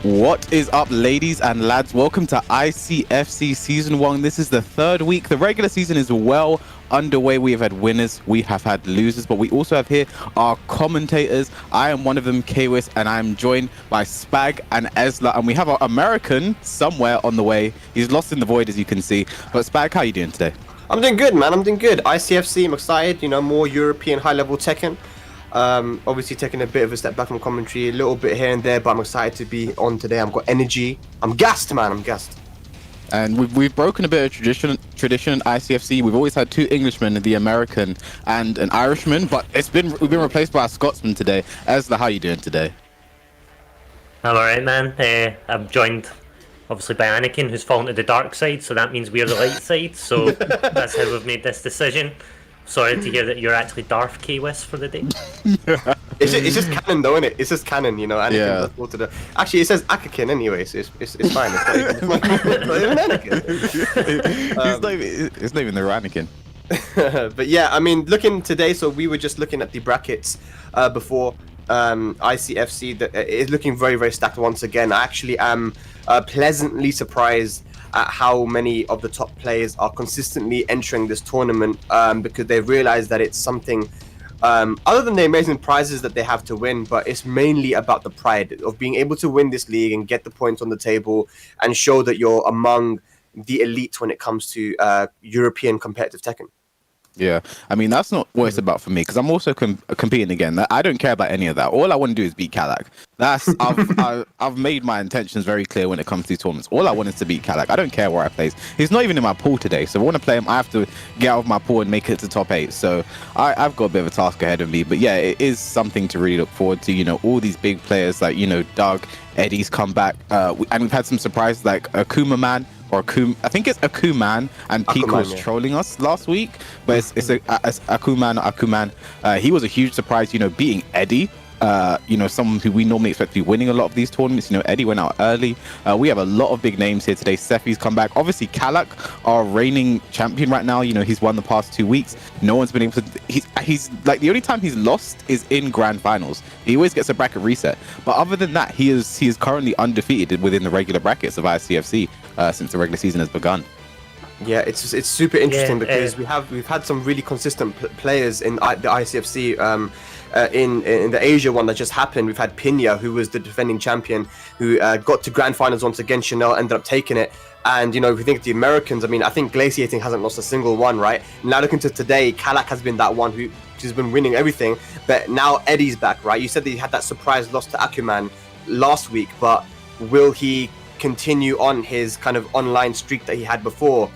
What is up, ladies and lads? Welcome to ICFC Season 1. This is the third week. The regular season is well underway. We have had winners, we have had losers, but we also have here our commentators. I am one of them, Kwis, and I'm joined by Spag and Ezla, and we have our American somewhere on the way. He's lost in the void, as you can see. But Spag, how are you doing today? I'm doing good, man. I'm doing good. ICFC, I'm excited. You know, more European high-level Tekken. Obviously taking a bit of a step back from commentary, a little bit here and there, but I'm excited to be on today. I've got energy. I'm gassed, man. I'm gassed. And we've broken a bit of tradition in ICFC. We've always had two Englishmen, the American and an Irishman, but we've been replaced by a Scotsman today. Ezla, how are you doing today? I'm alright, man. I'm joined obviously by Anakin, who's fallen to the dark side, so that means we're the light side, so that's how we've made this decision. Sorry to hear that you're actually Darth Kwis for the day. It's just canon, though, isn't it? It's just canon, you know. Anakin to the... Actually, it says Akakin anyway, so it's fine. It's not even Anakin. It's not even the Anakin. But yeah, I mean, looking today, so we were just looking at the brackets before ICFC. That is looking very, very stacked once again. I actually am pleasantly surprised at how many of the top players are consistently entering this tournament because they realize that it's something other than the amazing prizes that they have to win, but it's mainly about the pride of being able to win this league and get the points on the table and show that you're among the elite when it comes to European competitive Tekken. Yeah, I mean, that's not what it's about for me, because I'm also competing again. I don't care about any of that. All I want to do is beat Kalak. I've made my intentions very clear when it comes to these tournaments. All I want is to beat Kalak. I don't care where I place. He's not even in my pool today, so if I want to play him, I have to get out of my pool and make it to top 8. So I've got a bit of a task ahead of me. But yeah, it is something to really look forward to. You know, all these big players like, you know, Doug, Eddie's come back. And we've had some surprises like Akuma Man. Or I think it's Akuma, and PiKa was trolling us last week, but it's Akuma, not Akuman. He was a huge surprise, you know, beating Eddie. You know, someone who we normally expect to be winning a lot of these tournaments. You know, Eddie went out early. We have a lot of big names here today. Sephi's come back. Obviously, Kalak, our reigning champion right now. You know, he's won the past 2 weeks. No one's been able to. He's like, the only time he's lost is in grand finals. He always gets a bracket reset. But other than that, he is currently undefeated within the regular brackets of ICFC since the regular season has begun. Yeah, it's super interesting because we've had some really consistent players in the ICFC. In the Asia one that just happened, we've had Pinya, who was the defending champion, who got to grand finals once again. Chanel ended up taking it. And, you know, if you think of the Americans, I mean, I think Glaciating hasn't lost a single one, right? Now looking to today, Kalak has been that one who's been winning everything. But now Eddie's back, right? You said that he had that surprise loss to Akuman last week, but will he continue on his kind of online streak that he had before?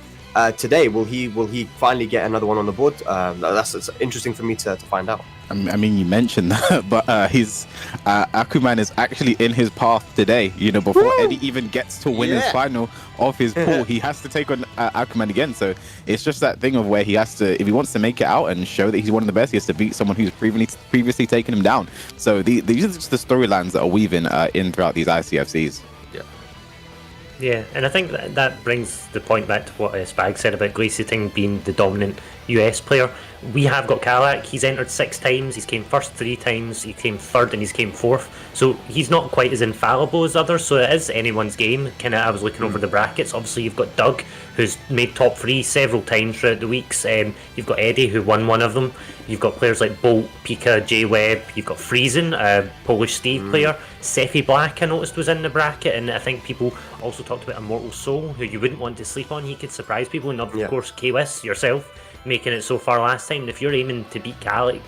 Today, will he finally get another one on the board? That's interesting for me to find out. I mean, you mentioned that, but Akuman is actually in his path today. You know, before Eddie even gets to win his final of his pool, he has to take on Akuman again. So it's just that thing of where he has to, if he wants to make it out and show that he's one of the best, he has to beat someone who's previously taken him down. So these are just the storylines that are weaving in throughout these ICFCs. Yeah, and I think that brings the point back to what Spag said about Glaciating being the dominant US player. We have got Kalak. He's entered 6 times. He's came first 3 times. He came third and he's came fourth. So he's not quite as infallible as others. So it is anyone's game. I was looking over the brackets. Obviously, you've got Doug, who's made top 3 several times throughout the weeks. You've got Eddie, who won one of them. You've got players like Bolt, PiKa, J-Web. You've got Frizen, a Polish Steve player. Sephi Black, I noticed, was in the bracket. And I think people also talked about imortalXsoul, who you wouldn't want to sleep on. He could surprise people. And of course, Kwis, yourself, making it so far last time. If you're aiming to beat Kalak,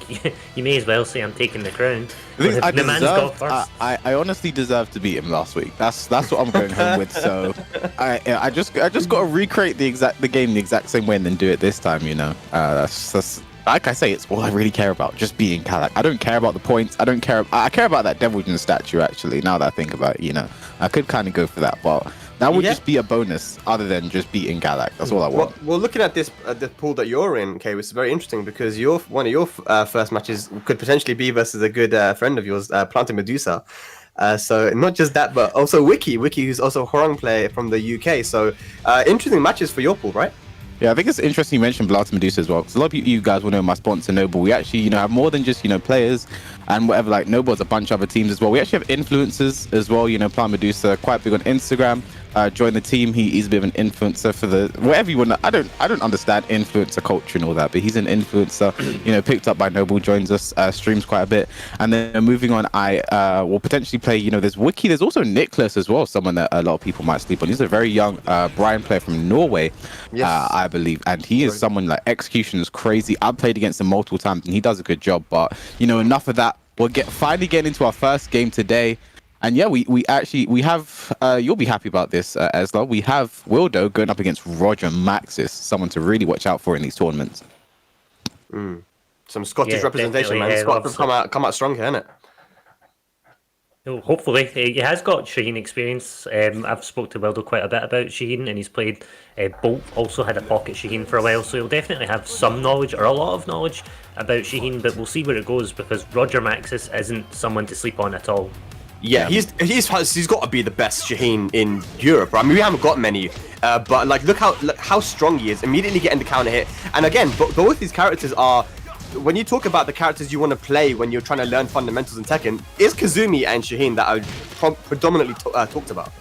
you may as well say I'm taking the crown. I honestly deserve to beat him last week. That's what I'm going home with. So I just got to recreate the game the exact same way and then do it this time. You know, that's like I say, it's all I really care about, just beating Kalak. I don't care about the points. I care about that Devilnin statue, actually, now that I think about it. You know, I could kind of go for that, but that would just be a bonus other than just beating Kalak. That's all I want. Well, looking at this, the pool that you're in, okay, it's very interesting because one of your first matches could potentially be versus a good friend of yours, Planting Medusa. So not just that, but also Wiki, who's also a Horong player from the UK. So interesting matches for your pool, right? Yeah, I think it's interesting you mentioned Blast Medusa as well, because a lot of you guys will know my sponsor Noble. We actually, have more than just, players and whatever. Like Noble has a bunch of other teams as well. We actually have influencers as well. Blast Medusa, quite big on Instagram. Join the team. He's a bit of an influencer for the whatever you want. I don't understand influencer culture and all that, but he's an influencer. Picked up by Noble, joins us, streams quite a bit. And then moving on, I will potentially play. There's Wiki. There's also Nicholas as well, someone that a lot of people might sleep on. He's a very young Bryan player from Norway, I believe, and he is someone like execution is crazy. I've played against him multiple times, and he does a good job. But enough of that. We'll finally get into our first game today. And yeah, we have, you'll be happy about this, Esla. We have Wildo going up against RogerMaxis, someone to really watch out for in these tournaments. Some Scottish representation, man. Scotland come out strong here, innit? Hopefully. He has got Shaheen experience. I've spoke to Wildo quite a bit about Shaheen, and he's played Bolt, also had a pocket Shaheen for a while, so he'll definitely have some knowledge, or a lot of knowledge, about Shaheen, but we'll see where it goes, because RogerMaxis isn't someone to sleep on at all. Yeah, he's got to be the best Shaheen in Europe. Right? I mean, we haven't got many, but like look how strong he is. Immediately getting the counter hit, and again, both these characters are. When you talk about the characters you want to play when you're trying to learn fundamentals in Tekken, is Kazumi and Shaheen that are predominantly talked about.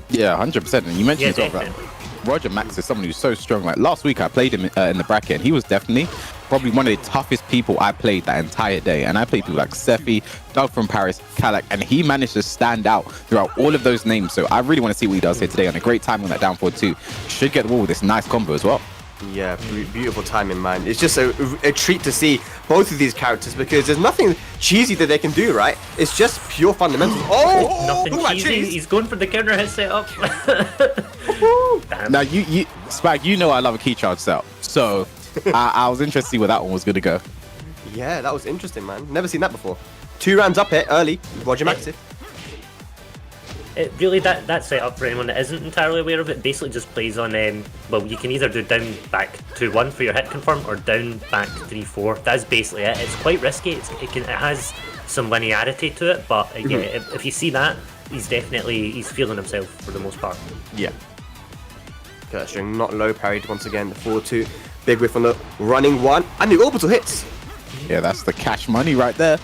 Yeah, 100%. And you mentioned RogerMaxis is someone who's so strong. Like last week, I played him in the bracket, and he was definitely probably one of the toughest people I played that entire day. And I played people like Sephi, Doug from Paris, Kalak, and he managed to stand out throughout all of those names. So I really want to see what he does here today on a great time on that down forward too. Should get the wall with this nice combo as well. Yeah, beautiful timing, man. It's just a treat to see both of these characters, because there's nothing cheesy that they can do, right? It's just pure fundamentals. Nothing cheesy. He's going for the counter hit setup. Now, you Spag, I love a key charge setup. So I was interested to see where that one was going to go. Yeah, that was interesting, man. Never seen that before. 2 rounds up here early. RogerMaxis. Really, that setup, for anyone that isn't entirely aware of it, basically just plays on, well, you can either do down back 2-1 for your hit confirm, or down back 3-4. That's basically it. It's quite risky. It has some linearity to it, but yeah, if you see that, he's feeling himself for the most part. Yeah. Curse string not low parried once again. The 4-2, big whiff on the running one, and the orbital hits. Yeah, that's the cash money right there.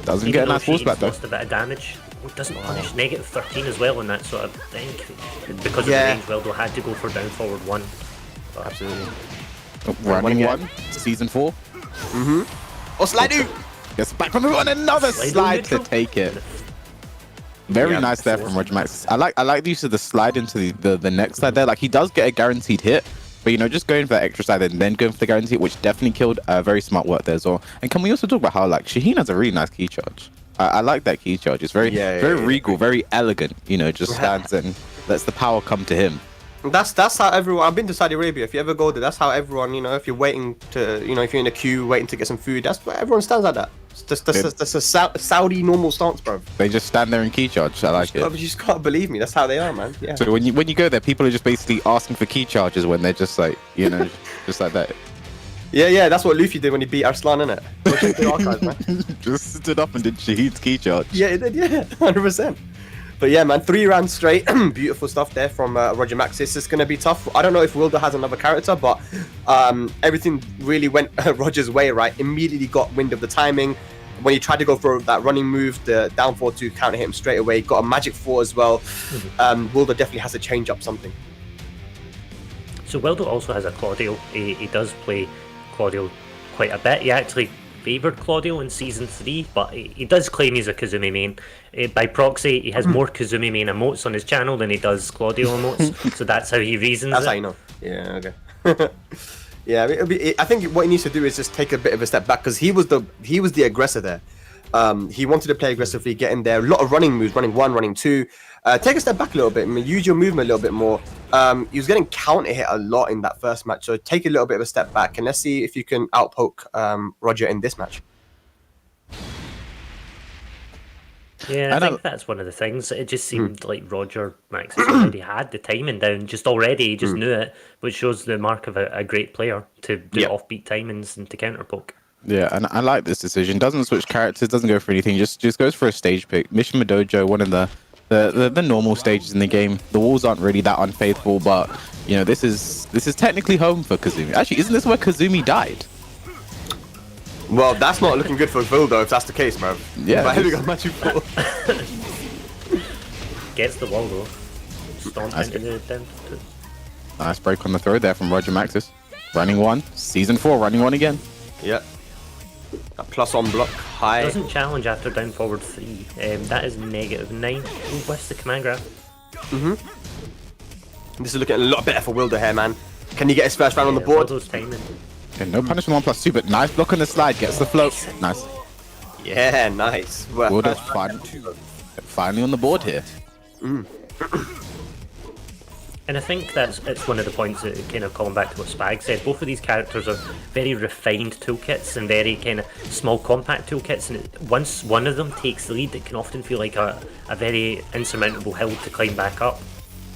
Doesn't get a nice force back though. Lost a bit of damage. Doesn't punish negative 13 as well on that sort of thing. Because of the range, Wildo had to go for down forward 1. But absolutely. Running one, season 4. Oh, slide out! Gets back from the one, another slide to take it. Very nice there from RogerMaxis. I like the use of the slide into the next slide there. Like he does get a guaranteed hit, but just going for that extra slide and then going for the guarantee, which definitely killed. Very smart work there as well. And can we also talk about how like Shaheen has a really nice key charge? I like that key charge. It's very regal, very elegant. Just stands and lets the power come to him. That's how everyone. I've been to Saudi Arabia. If you ever go there, that's how everyone. If you're waiting to, if you're in a queue waiting to get some food, that's where everyone stands like that. That's a Saudi normal stance, bro. They just stand there and key charge. I like it. You just can't believe me. That's how they are, man. Yeah. So when you go there, people are just basically asking for key charges when they're just like just like that. Yeah, that's what Luffy did when he beat Arslan, innit? Archives, man. Just stood up and did Shaheen's key charge. Yeah, he did, 100%. But yeah, man, 3 rounds straight. Beautiful stuff there from RogerMaxis. It's going to be tough. I don't know if Wildo has another character, but everything really went Roger's way, right? Immediately got wind of the timing. When he tried to go for that running move, the down 4-2 counter hit him straight away. Got a magic 4 as well. Wildo definitely has to change up something. So Wildo also has a Claudio. He does play Claudio quite a bit. He actually favoured Claudio in Season 3, but he does claim he's a Kazumi main. By proxy, he has more Kazumi main emotes on his channel than he does Claudio emotes, so that's how he reasons That's it. how you know. Yeah, okay. Yeah, I think what he needs to do is just take a bit of a step back, because he was the aggressor there. He wanted to play aggressively, get in there. A lot of running moves, running 1, running 2. Take a step back a little bit. I mean, use your movement a little bit more. He was getting counter hit a lot in that first match, so take a little bit of a step back, and let's see if you can outpoke Roger in this match. Yeah, I think that's one of the things. It just seemed like RogerMaxis already had the timing down, just already, he just knew it, which shows the mark of a great player to do offbeat timings and to counterpoke. Yeah, and I like this decision. Doesn't switch characters, doesn't go for anything, just goes for a stage pick. Mishima Dojo, one of the normal stages in the game. The walls aren't really that unfaithful, but You know, this is technically home for Kazumi. Actually, isn't this where Kazumi died? Well, that's not looking good for Wildo if that's the case, bro. Yeah. But here we go, match 4. Gets the wall though. Stomp into the down. Nice break on the throw there from RogerMaxis. Running one. Season 4, running one again. Yeah. A plus on block, high. Doesn't challenge after down forward 3. That is -9. Ooh, what's the command grab? This is looking a lot better for Wildo here, man. Can he get his first round on the board? Wildo's timing. Okay, no punishment 1+2, but nice block on the slide. Gets the float. Nice. Yeah, nice. Well, Wildo's finally on the board here. And I think it's one of the points that kind of calling back to what Spag said. Both of these characters are very refined toolkits and very kind of small compact toolkits, and once one of them takes the lead, it can often feel like a very insurmountable hill to climb back up.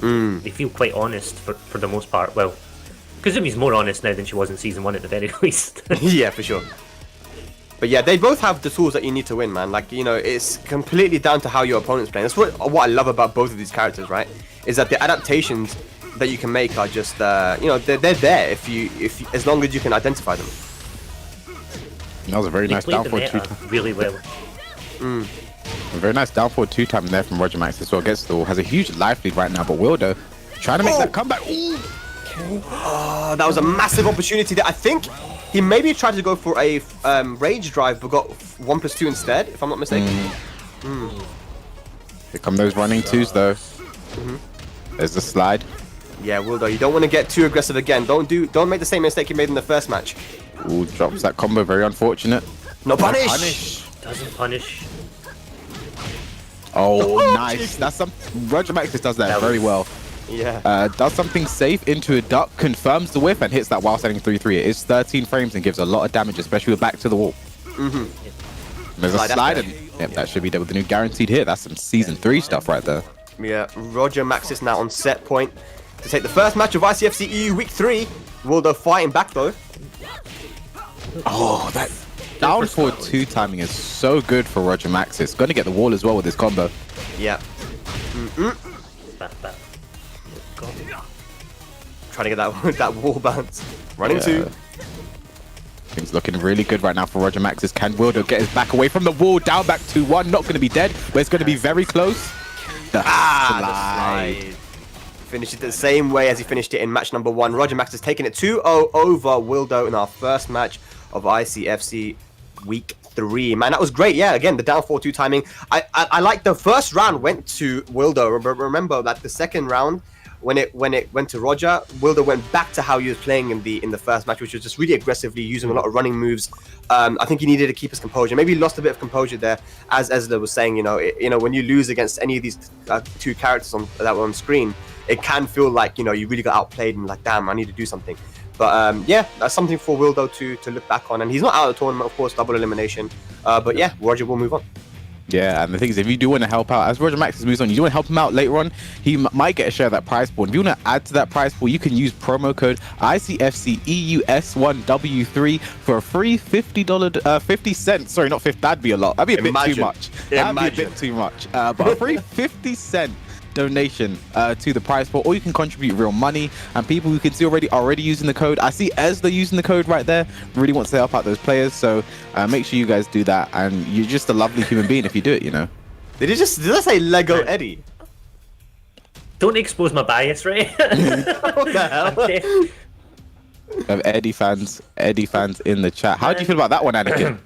They feel quite honest for the most part. Well, Kazumi's more honest now than she was in Season 1 at the very least. Yeah, for sure. But yeah, they both have the tools that you need to win, man. Like, you know, it's completely down to how your opponent's playing. That's what I love about both of these characters, right? Is that the adaptations that you can make are just, you know, they're there if you as long as you can identify them. That was a very nice down forward 2 really well. A very nice down forward 2 time there from RogerMaxis as well. Gets the has a huge life lead right now, but Wildo trying to make that comeback. Ooh. Oh, that was a massive opportunity there. I think he maybe tried to go for a rage drive, but got 1+2 instead, if I'm not mistaken. Here come those running 2s though. There's the slide. Yeah, Wildo, you don't want to get too aggressive again. Don't make the same mistake you made in the first match. Ooh, drops that combo. Very unfortunate. No punish. Doesn't punish. Oh, nice. That's some RogerMaxis does that very well. Yeah. Does something safe into a duck, confirms the whiff, and hits that while setting 3-3. It is 13 frames and gives a lot of damage, especially with back to the wall. There's a slide, and that should be there with the new guaranteed hit. That's some Season 3 stuff right there. Yeah, RogerMaxis now on set point to take the first match of ICFC EU Week 3. Wildo fighting back though. Oh, that down forward 2 timing is so good for RogerMaxis. Going to get the wall as well with this combo. Yeah. Trying to get that wall bounce. Running 2. Things looking really good right now for RogerMaxis. Can Wildo get his back away from the wall? Down back 2-1. Not going to be dead, but it's going to be very close. The slide. Finished it the same way as he finished it in match number 1. RogerMaxis taking it 2-0 over Wildo in our first match of ICFC Week 3. Man, that was great. Yeah, again, the down 4-2 timing. I like the first round went to Wildo. Remember that the second round, when it went to Roger, Wildo went back to how he was playing in the first match, which was just really aggressively using a lot of running moves. I think he needed to keep his composure. Maybe he lost a bit of composure there, as Ezra was saying. You know, when you lose against any of these 2 characters that were on screen, it can feel like, you know, you really got outplayed and like, damn, I need to do something. But yeah, that's something for Wildo to look back on. And he's not out of the tournament, of course, double elimination. But yeah, Roger will move on. Yeah, and the thing is, if you do want to help out, as RogerMaxis moves on, you do want to help him out later on, he might get a share of that prize pool. And if you want to add to that prize pool, you can use promo code ICFCEUS1W3 for a free $50, 50 cents. Sorry, not 50, that'd be a lot. That'd be a bit too much. That'd be a bit too much. But a free 50-cent donation to the prize pool, or you can contribute real money. And people who can see already using the code. I see Ezra using the code right there. Really wants to help out those players, so make sure you guys do that. And you're just a lovely human being if you do it, you know. Did I say Lego Eddie? Don't expose my bias, right? What the hell? We have Eddie fans in the chat. How do you feel about that one, Anakin?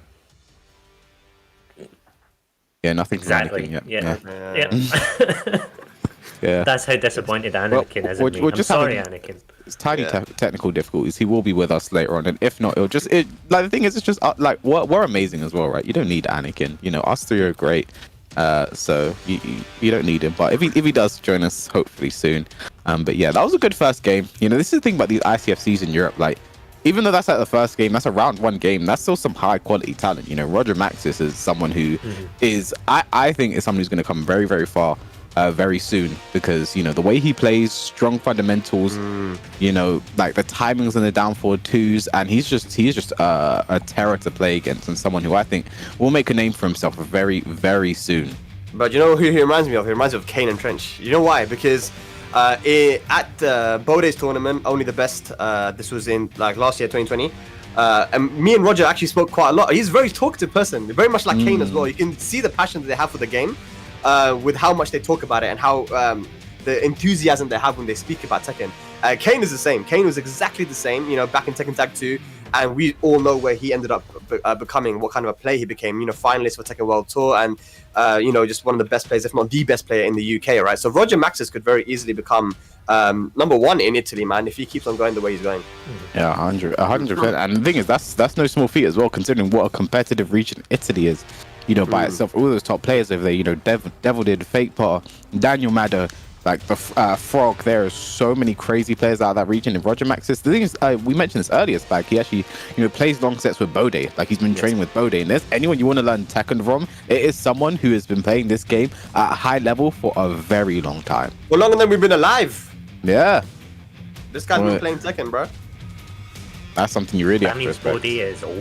Yeah, nothing. Exactly. Yeah. Yeah. That's how disappointed Anakin is in me. I'm sorry, Anakin. It's tiny technical difficulties. He will be with us later on, and if not, like the thing is, it's just like we're amazing as well, right? You don't need Anakin. You know, us 3 are great. So you don't need him. But if he does join us, hopefully soon. But yeah, that was a good first game. You know, this is the thing about these ICFCs in Europe. Like, even though that's like the first game, that's a round 1 game, that's still some high quality talent. You know, RogerMaxis is someone who is, I think, is someone who's going to come very, very far very soon, because, you know, the way he plays, strong fundamentals, you know, like the timings and the down forward 2s, and he's just a terror to play against, and someone who I think will make a name for himself very, very soon. But you know who he reminds me of? He reminds me of Kane and Trench. You know why? Because At Boday's tournament, only the best. This was in like last year, 2020. And me and Roger actually spoke quite a lot. He's a very talkative person, very much like Kane as well. You can see the passion that they have for the game, with how much they talk about it and how the enthusiasm they have when they speak about Tekken. Kane is the same. Kane was exactly the same, you know, back in Tekken Tag 2, and we all know where he ended up becoming, what kind of a player he became, you know, finalist for Tekken World Tour, and you know, just one of the best players, if not the best player in the UK, right? So RogerMaxis could very easily become #1 in Italy, man, if he keeps on going the way he's going. Yeah, 100%. And the thing is, that's no small feat as well, considering what a competitive region Italy is, you know, by itself. All those top players over there, you know, Devilnin, FakePar, Daniel Madder, like the Frog. There are so many crazy players out of that region in RogerMaxis. The thing is, we mentioned this earlier, Spag. He actually, you know, plays long sets with Bode. Like, he's been training with Bode. And there's anyone you want to learn Tekken from, it is someone who has been playing this game at a high level for a very long time. Well, longer than we've been alive. Yeah. This guy's been playing Tekken, bro. That's something you really have to means respect. Bode is old.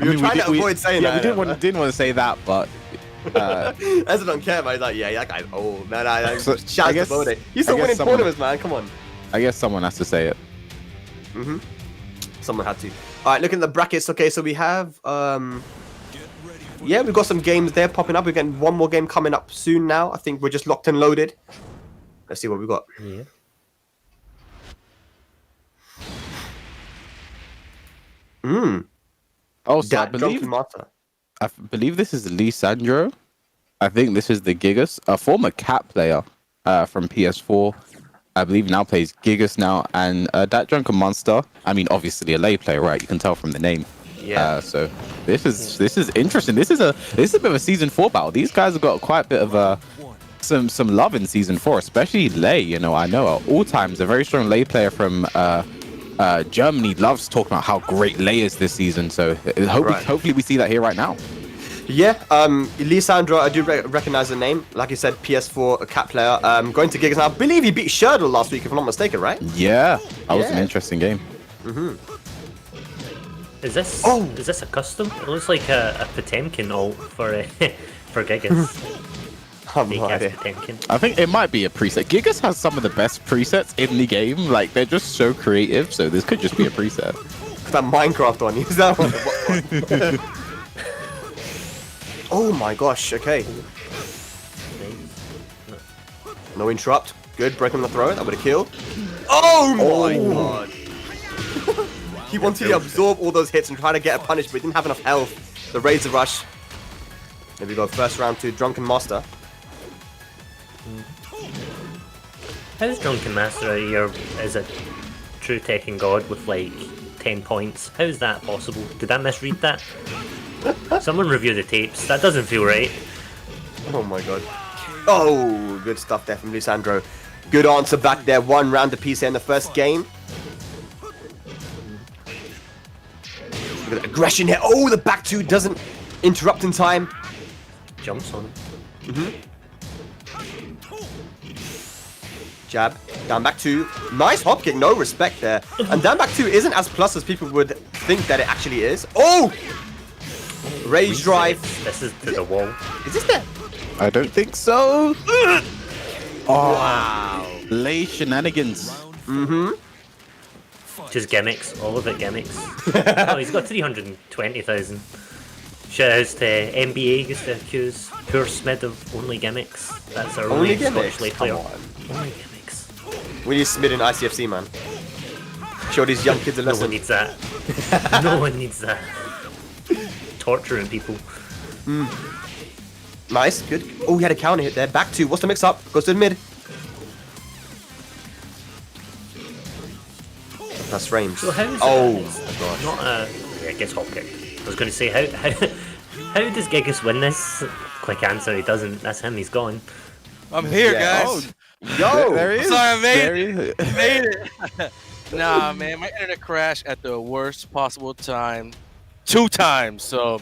We were trying to avoid saying that. Yeah, we didn't want to say that, but... As I don't care, man. He's like, yeah, that guy's old, man. So, shout out to Bode. He's still winning tournaments, man. Come on. I guess someone has to say it. Someone had to. All right, looking at the brackets. Okay, so we have yeah, we've got some games there popping up. We're getting one more game coming up soon now. I think we're just locked and loaded. Let's see what we got. Yeah. Oh, so I believe this is Lisandro. I think this is the Gigas, a former Cat player from PS4. I believe now plays Gigas now, and DatDrunkenmaster. I mean, obviously a Lay player, right? You can tell from the name. Yeah. So this is interesting. This is a bit of a season 4 battle. These guys have got quite a bit of some love in season 4, especially Lay. You know, I know at all times a very strong Lay player from Germany loves talking about how great Lay is this season. So hopefully we see that here right now. Yeah, Lisandro, I do recognize the name. Like you said, PS4 Cat player. Going to Gigas now. I believe he beat Sherdle last week, if I'm not mistaken, right? Yeah, that was an interesting game. Is this a custom? It looks like a Potemkin ult for Gigas. No idea. I think it might be a preset. Gigas has some of the best presets in the game. Like, they're just so creative. So this could just be a preset. That Minecraft one. Use that one. Oh my gosh. Okay. No interrupt. Good. Break on the throw. That would have killed. Oh my god. He wanted to absorb all those hits and try to get a punish, but he didn't have enough health. The Razor Rush. There we go. First round to DrunkenMaster. How's DrunkenMaster here as a true Tekken god with like 10 points? How is that possible? Did I misread that? Someone review the tapes. That doesn't feel right. Oh my god. Oh, good stuff there from Lisandro. Good answer back there. 1 round apiece in the first game. Look at the aggression here. Oh, the back 2 doesn't interrupt in time. Jumps on him. Jab. Down back 2. Nice hop kick. No respect there. And down back 2 isn't as plus as people would think that it actually is. Oh! Rage drive. This is to the wall. Is this there? I don't think so. Oh, Wow. Lay shenanigans. Just gimmicks. All of it gimmicks. Oh, he's got 320,000. Shoutouts to NBA just to accuse poor Smid of only gimmicks. That's a Only really gimmicks? Scottish Come player. on. Only gimmicks. We need Smid in ICFC, man. Show these young kids a No lesson. one needs that. No one needs that. Torturing people. Nice, good. Oh, he had a counter hit there. Back 2. What's the mix up? Goes to the mid. That's range. So how is Oh, that? gosh. Not a... Yeah, it gets hop kicked. I was going to say, how does Gigas win this? Quick answer, he doesn't. That's him, he's gone. I'm here, Yeah. guys. Yo! There he is. Sorry, I made There it. he is. Made it. Nah, man, my internet crashed at the worst possible time. 2 times, so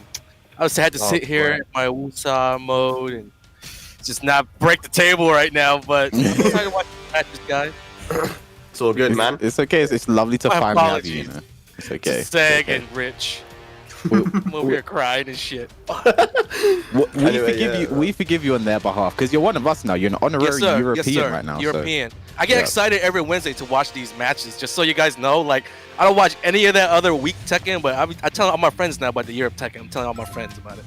I just had to sit here in my Wusa mode and just not break the table right now. But I'm excited to watch the matches, guys. It's all good, man. It's okay. It's lovely to My finally have you. apologies. You know? It's okay. Sag and Rich. I'm over here crying and shit. We forgive you on their behalf because you're one of us now. You're an honorary European right now. European. So. I get excited every Wednesday to watch these matches, just so you guys know. Like, I don't watch any of that other weak Tekken, but I tell all my friends now about the Europe Tekken. I'm telling all my friends about it.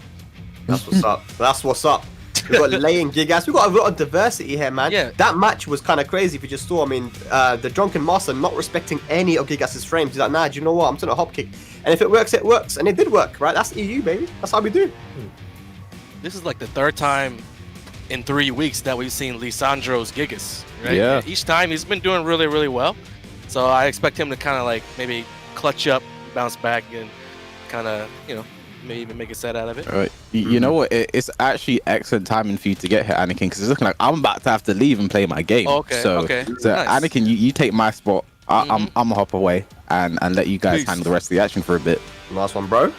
That's what's up. That's what's up. We've got Lain, Gigas. We've got a lot of diversity here, man. Yeah. That match was kind of crazy if you just saw. I mean, the Drunken Master not respecting any of Gigas' frames. He's like, nah, do you know what? I'm just going to hop kick. And if it works, it works. And it did work, right? That's EU, baby. That's how we do. This is like the third time in 3 weeks that we've seen Lisandro's Gigas, right? Yeah. And each time he's been doing really, really well. So I expect him to kind of like maybe clutch up, bounce back, and kind of, you know, maybe even make a set out of it. All right. You know what? It's actually excellent timing for you to get here, Anakin, because it's looking like I'm about to have to leave and play my game. Okay. So nice. Anakin, you take my spot. I'm gonna hop away and let you guys handle the rest of the action for a bit. Last one, bro.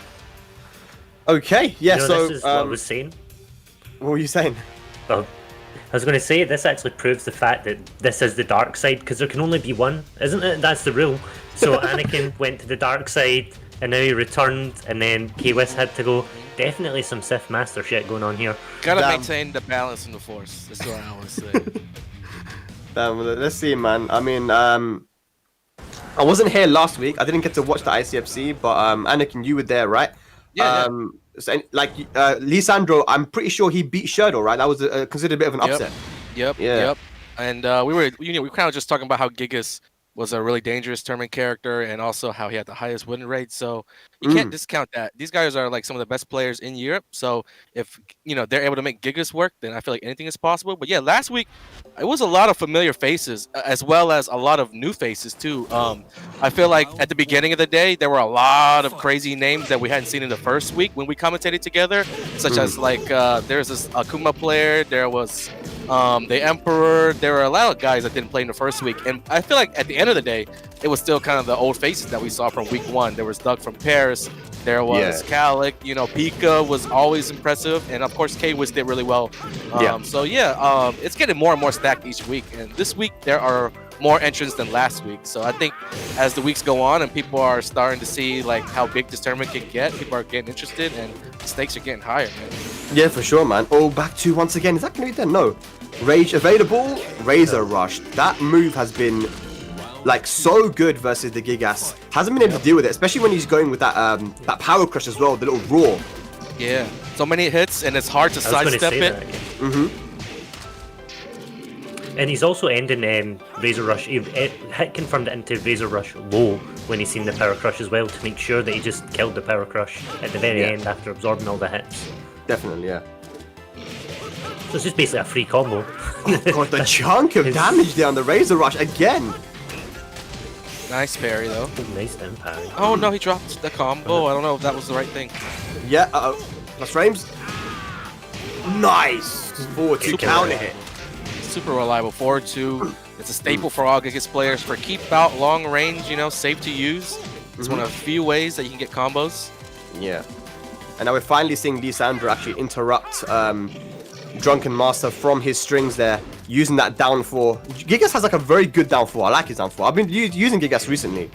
Okay. Yeah. You know, so this is what I was saying. What were you saying? Well, I was going to say this actually proves the fact that this is the dark side because there can only be one, isn't it? That's the rule. So Anakin went to the dark side and now he returned, and then K-Wiz had to go. Definitely some Sith Master shit going on here. Gotta maintain the balance in the Force. That's what I always say. Let's see, man. I mean, I wasn't here last week. I didn't get to watch the ICFC, but Anakin, you were there, right? Yeah. So, like Lisandro, I'm pretty sure he beat Shurdle, right? That was considered a bit of an upset. Yep. And we were kind of just talking about how Gigas was a really dangerous tournament character, and also how he had the highest win rate. So you can't discount that. These guys are like some of the best players in Europe. So if they're able to make Gigas work, then I feel like anything is possible. But yeah, last week it was a lot of familiar faces as well as a lot of new faces too. I feel like at the beginning of the day there were a lot of crazy names that we hadn't seen in the first week when we commentated together, such as like there's this Akuma player, there was the Emperor. There were a lot of guys that didn't play in the first week, and I feel like at the end of the day it was still kind of the old faces that we saw from week one. There was Doug from Paris, there was Calic, PiKa was always impressive, and of course K-Wiz did really well. So yeah, it's getting more and more stacked each week, and this week there are more entrants than last week. So I think as the weeks go on and people are starting to see like how big this tournament can get, people are getting interested and the stakes are getting higher, man. Yeah, for sure, man. Oh, back to once again. Is that going to be there? No. Rage available. Razor Rush. That move has been like so good versus the Gigas. Hasn't been able to deal with it, especially when he's going with that that Power Crush as well, the little roar. Yeah, so many hits and it's hard to sidestep it. And he's also ending Razor Rush. He hit confirmed it into Razor Rush low when he's seen the Power Crush as well, to make sure that he just killed the Power Crush at the very end after absorbing all the hits. Definitely, yeah. So it's just basically a free combo. Oh god, the chunk of damage there on the Razor Rush again. Nice parry though. Nice down parry. Oh no, he dropped the combo. I don't know if that was the right thing. Yeah, plus frames. Nice. Forward 2 counter hit. Super reliable. Forward 2. It's a staple for all Gigas players for keep out, long range, safe to use. It's one of the few ways that you can get combos. Yeah. And now we're finally seeing Lisandro actually interrupt Drunken Master from his strings there, using that down 4. Gigas has like a very good down 4. I like his down 4. I've been using Gigas recently.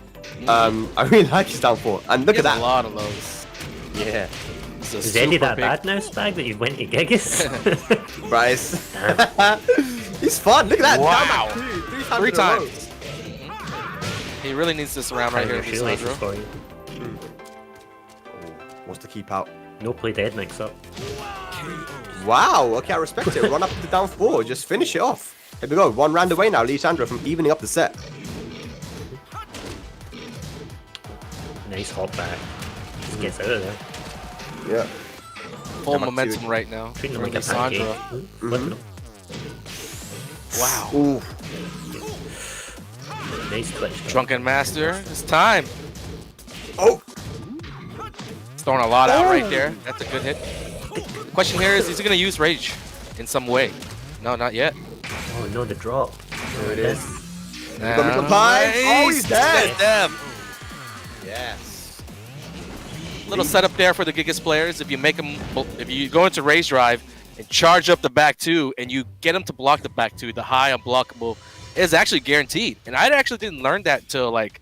I really like his down 4. And look at that. A lot of those. Yeah. Is Eddie that bad now, Spag, that you went to Gigas? Bryce. He's fun. Look at that. Wow. Down 3 times. He really needs this round right here. For you. Wants to keep out. No play dead mix up. Wow, okay, I respect it. Run up to down 4, just finish it off. Here we go, 1 round away now, Lisandro from evening up the set. Nice hop back. Just gets out of there. Yeah. Full momentum right now. Treating him like Lisandro. Flipping him. Wow. Ooh. Nice glitch. Drunken Master, it's time. Oh! Throwing a lot out right there. That's a good hit. The question here is he going to use Rage in some way? No, not yet. Oh no, the drop. There it is. Nice. Oh, he's dead. Yes. Little setup there for the Gigas players. If you go into Rage Drive and charge up the back 2 and you get them to block the back 2, the high unblockable is actually guaranteed. And I actually didn't learn that till like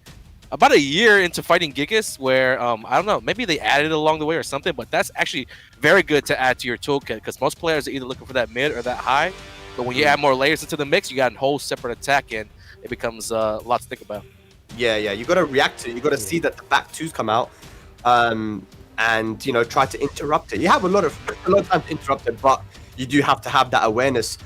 about a year into fighting Gigas, where I don't know, maybe they added it along the way or something, but that's actually very good to add to your toolkit because most players are either looking for that mid or that high. But when you add more layers into the mix, you got a whole separate attack, and it becomes a lot to think about. Yeah, you got to react to it. You got to see that the back twos come out, and you know, try to interrupt it. You have a lot of time to interrupt it, but you do have to have that awareness.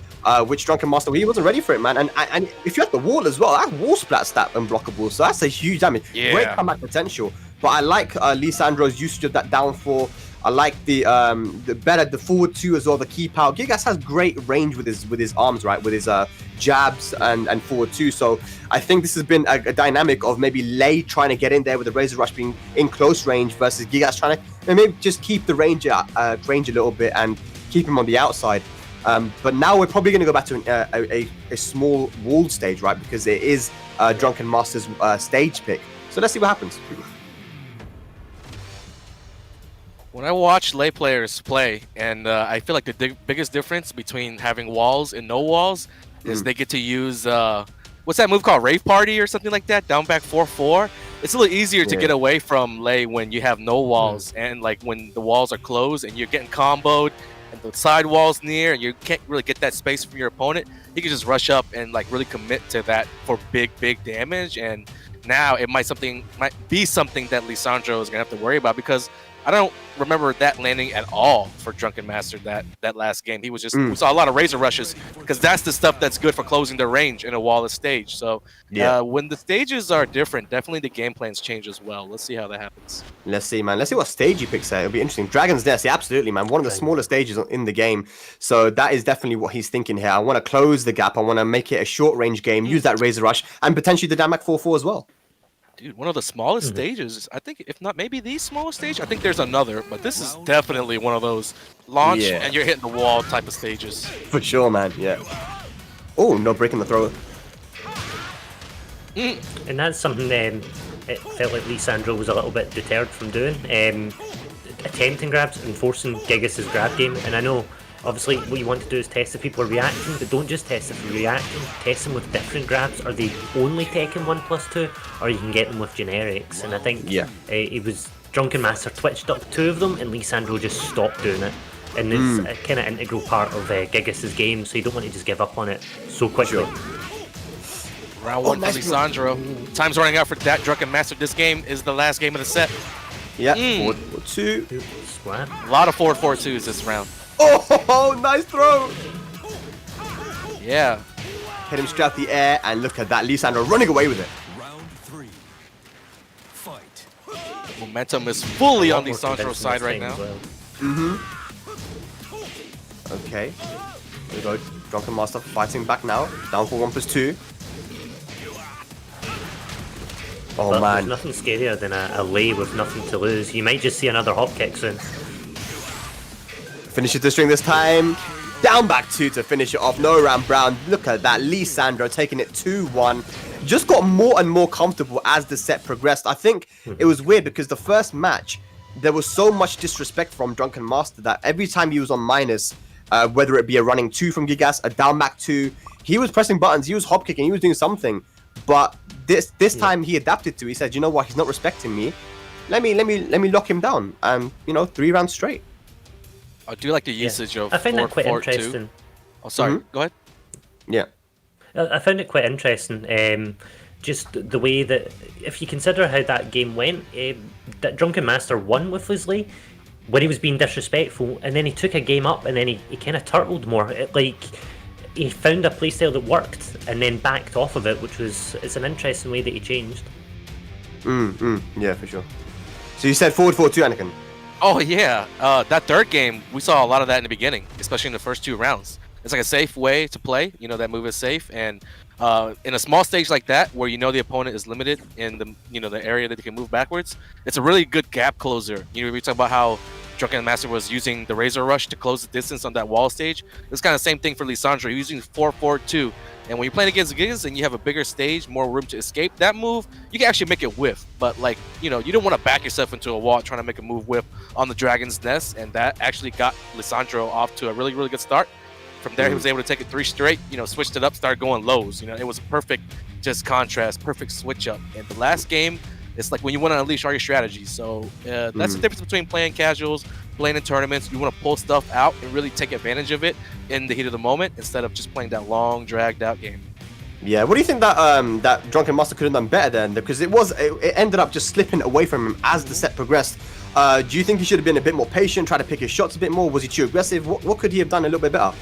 Which DatDrunkenmaster, he wasn't ready for it, man. And if you have the wall as well, that wall splat's that unblockable, so that's a huge damage. Yeah. Great comeback potential. But I like Lisandro's usage of that downfall. I like the forward two as well, the keep out. Gigas has great range with his arms, right? With his jabs and forward two. So I think this has been a dynamic of maybe Lei trying to get in there with the Razor Rush being in close range versus Gigas trying to maybe just keep the range a little bit and keep him on the outside. But now we're probably going to go back to a small walled stage, right? Because it is DatDrunkenmaster's stage pick. So let's see what happens. When I watch Lei players play, and I feel like the biggest difference between having walls and no walls is they get to use, what's that move called? Rave Party or something like that? Down back 4-4. It's a little easier to get away from Lei when you have no walls and like when the walls are closed and you're getting comboed and the side wall's near and you can't really get that space from your opponent. You can just rush up and like really commit to that for big damage. And now it might be something that Lisandro is gonna have to worry about, because I don't remember that landing at all for DatDrunkenmaster that last game. He was just we saw a lot of Razor Rushes because that's the stuff that's good for closing the range in a wallless stage. So when the stages are different, definitely the game plans change as well. Let's see how that happens. Let's see, man. Let's see what stage he picks out. It'll be interesting. Dragon's Nest, yeah, absolutely, man. One of the smallest stages in the game. So that is definitely what he's thinking here. I want to close the gap. I want to make it a short range game, use that Razor Rush, and potentially the Damak 4-4 as well. Dude, one of the smallest stages. I think, if not maybe the smallest stage. I think there's another, but this is definitely one of those launch and you're hitting the wall type of stages. For sure, man. Yeah. Oh, no breaking the throw. And that's something it felt like Lisandro was a little bit deterred from doing. Attempting grabs and forcing Gigas' grab game. And I know, obviously, what you want to do is test if people are reacting, but don't just test if they're reacting. Test them with different grabs. Are they only taking 1+2, or you can get them with generics? And I think it was DatDrunkenmaster twitched up 2 of them, and Lisandro just stopped doing it. And it's a kind of integral part of Gigas' game, so you don't want to just give up on it so quickly. Round 1 for Lisandro. Time's running out for DatDrunkenmaster. This game is the last game of the set. Yeah, 4-2. Splat. A lot of 4-4-2s this round. Oh, nice throw! Yeah. Hit him straight out the air, and look at that, Lisandro running away with it. Round 3. Fight. Momentum is fully on Lisandro's side right now. Okay. Here we go. DatDrunkenmaster fighting back now. Down for 1+2. Oh, But man. there's nothing scarier than a Lei with nothing to lose. You might just see another hop kick soon. Finishes the string this time. Down back 2 to finish it off. No round brown. Look at that. Lisandro taking it 2-1. Just got more and more comfortable as the set progressed. I think it was weird because the first match, there was so much disrespect from DatDrunkenmaster that every time he was on minus, whether it be a running 2 from Gigas, a down back 2, he was pressing buttons, he was hop kicking, he was doing something. But this time he adapted to. He said, you know what, he's not respecting me. Let me lock him down. And 3 rounds straight. I do like the usage of I find that quite 4-4-2. interesting. Oh, sorry. Go ahead. Yeah. I found it quite interesting. Just the way that, if you consider how that game went, that DatDrunkenmaster won with Lei when he was being disrespectful, and then he took a game up, and then he kind of turtled more. He found a playstyle that worked, and then backed off of it, it's an interesting way that he changed. Yeah, for sure. So you said forward 4-2, Anakin. Oh, yeah. That third game, we saw a lot of that in the beginning, especially in the first 2 rounds. It's like a safe way to play. That move is safe. And in a small stage like that, where the opponent is limited in the area that they can move backwards, it's a really good gap closer. We talk about how DatDrunkenmaster was using the Razor Rush to close the distance on that wall stage. It's kind of the same thing for Lisandro, using 4-4-2. And when you're playing against Gigas and you have a bigger stage, more room to escape, that move, you can actually make it whiff. But you don't want to back yourself into a wall trying to make a move whiff on the Dragon's Nest. And that actually got Lisandro off to a really, really good start. From there, he was able to take it 3 straight, switched it up, started going lows. It was perfect just contrast, perfect switch up. And the last game, It's like when you want to unleash all your strategies. So that's the difference between playing casuals, playing in tournaments. You want to pull stuff out and really take advantage of it in the heat of the moment instead of just playing that long, dragged out game. Yeah, what do you think that that Drunken Master could have done better then? Because it ended up just slipping away from him as the set progressed. Do you think he should have been a bit more patient, try to pick his shots a bit more? Was he too aggressive? What could he have done a little bit better?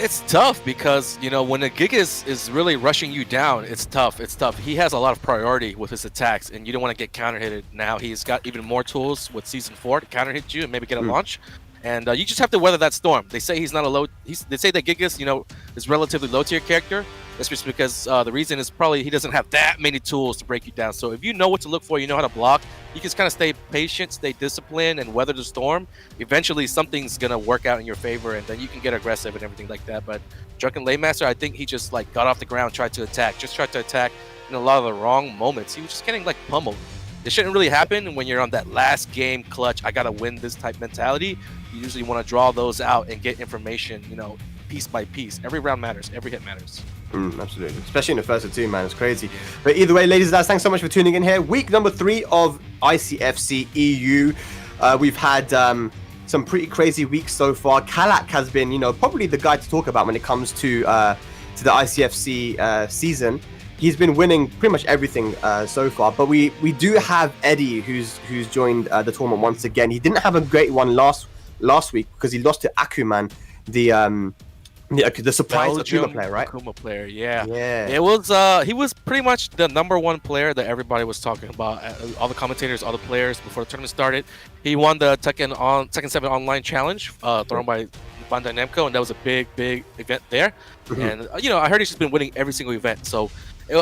It's tough because, you know, when a Gigas is really rushing you down, it's tough. It's tough. He has a lot of priority with his attacks, and you don't want to get counter-hitted. Now he's got even more tools with Season 4 to counter-hit you and maybe get a launch. And you just have to weather that storm. They say he's not a low... They say that Gigas, you know, is relatively low-tier character. That's just because the reason is probably he doesn't have that many tools to break you down. So if you know what to look for, you know how to block, you just kind of stay patient, stay disciplined, and weather the storm. Eventually, something's going to work out in your favor, and then you can get aggressive and everything like that. But DatDrunkenMaster, I think he just like got off the ground, tried to attack in a lot of the wrong moments. He was just getting like pummeled. It shouldn't really happen when you're on that last game clutch, I got to win this type mentality. You usually want to draw those out and get information, you know, piece by piece. Every round matters. Every hit matters. Absolutely. Especially in the first of two, man. It's crazy. But either way, ladies and lads, thanks so much for tuning in here. Week number 3 of ICFC EU. We've had some pretty crazy weeks so far. Kalak has been, you know, probably the guy to talk about when it comes to the ICFC season. He's been winning pretty much everything so far. But we do have Eddie, who's joined the tournament once again. He didn't have a great one last week because he lost to Akuma, the surprise Akuma player, right? Akuma player, yeah. It was he was pretty much the #1 player that everybody was talking about. All the commentators, all the players before the tournament started. He won the Tekken 7 online challenge thrown by Bandai Namco, and that was a big event there. And you know, I heard he's just been winning every single event, so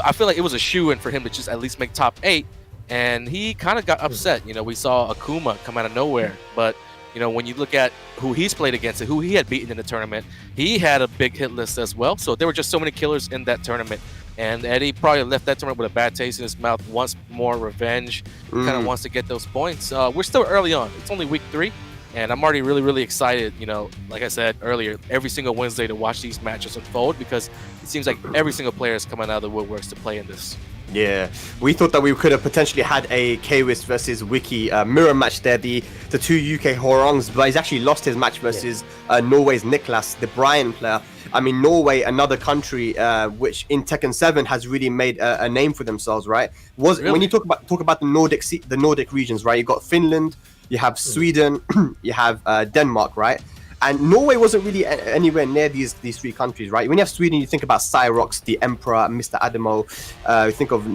I feel like it was a shoo-in for him to just at least make top 8. And he kind of got upset. You know, we saw Akuma come out of nowhere, but you know, when you look at who he's played against and who he had beaten in the tournament, he had a big hit list as well. So there were just so many killers in that tournament. And Eddie probably left that tournament with a bad taste in his mouth, wants more revenge, kind of wants to get those points. We're still early on. It's only week 3. And I'm already really excited, you know, like I said earlier, every single Wednesday to watch these matches unfold because it seems like every single player is coming out of the woodworks to play in this. Yeah, we thought that we could have potentially had a KWIS versus Wiki mirror match there, the 2 UK Horongs, but he's actually lost his match versus Norway's Niklas, the Bryan player. I mean, Norway, another country which in Tekken 7 has really made a name for themselves, right? When you talk about the Nordic regions, right? You got Finland, you have Sweden, you have Denmark, right? And Norway wasn't really anywhere near these 3 countries, right? When you have Sweden, you think about Cyrox, the Emperor, Mr. Adamo. You think of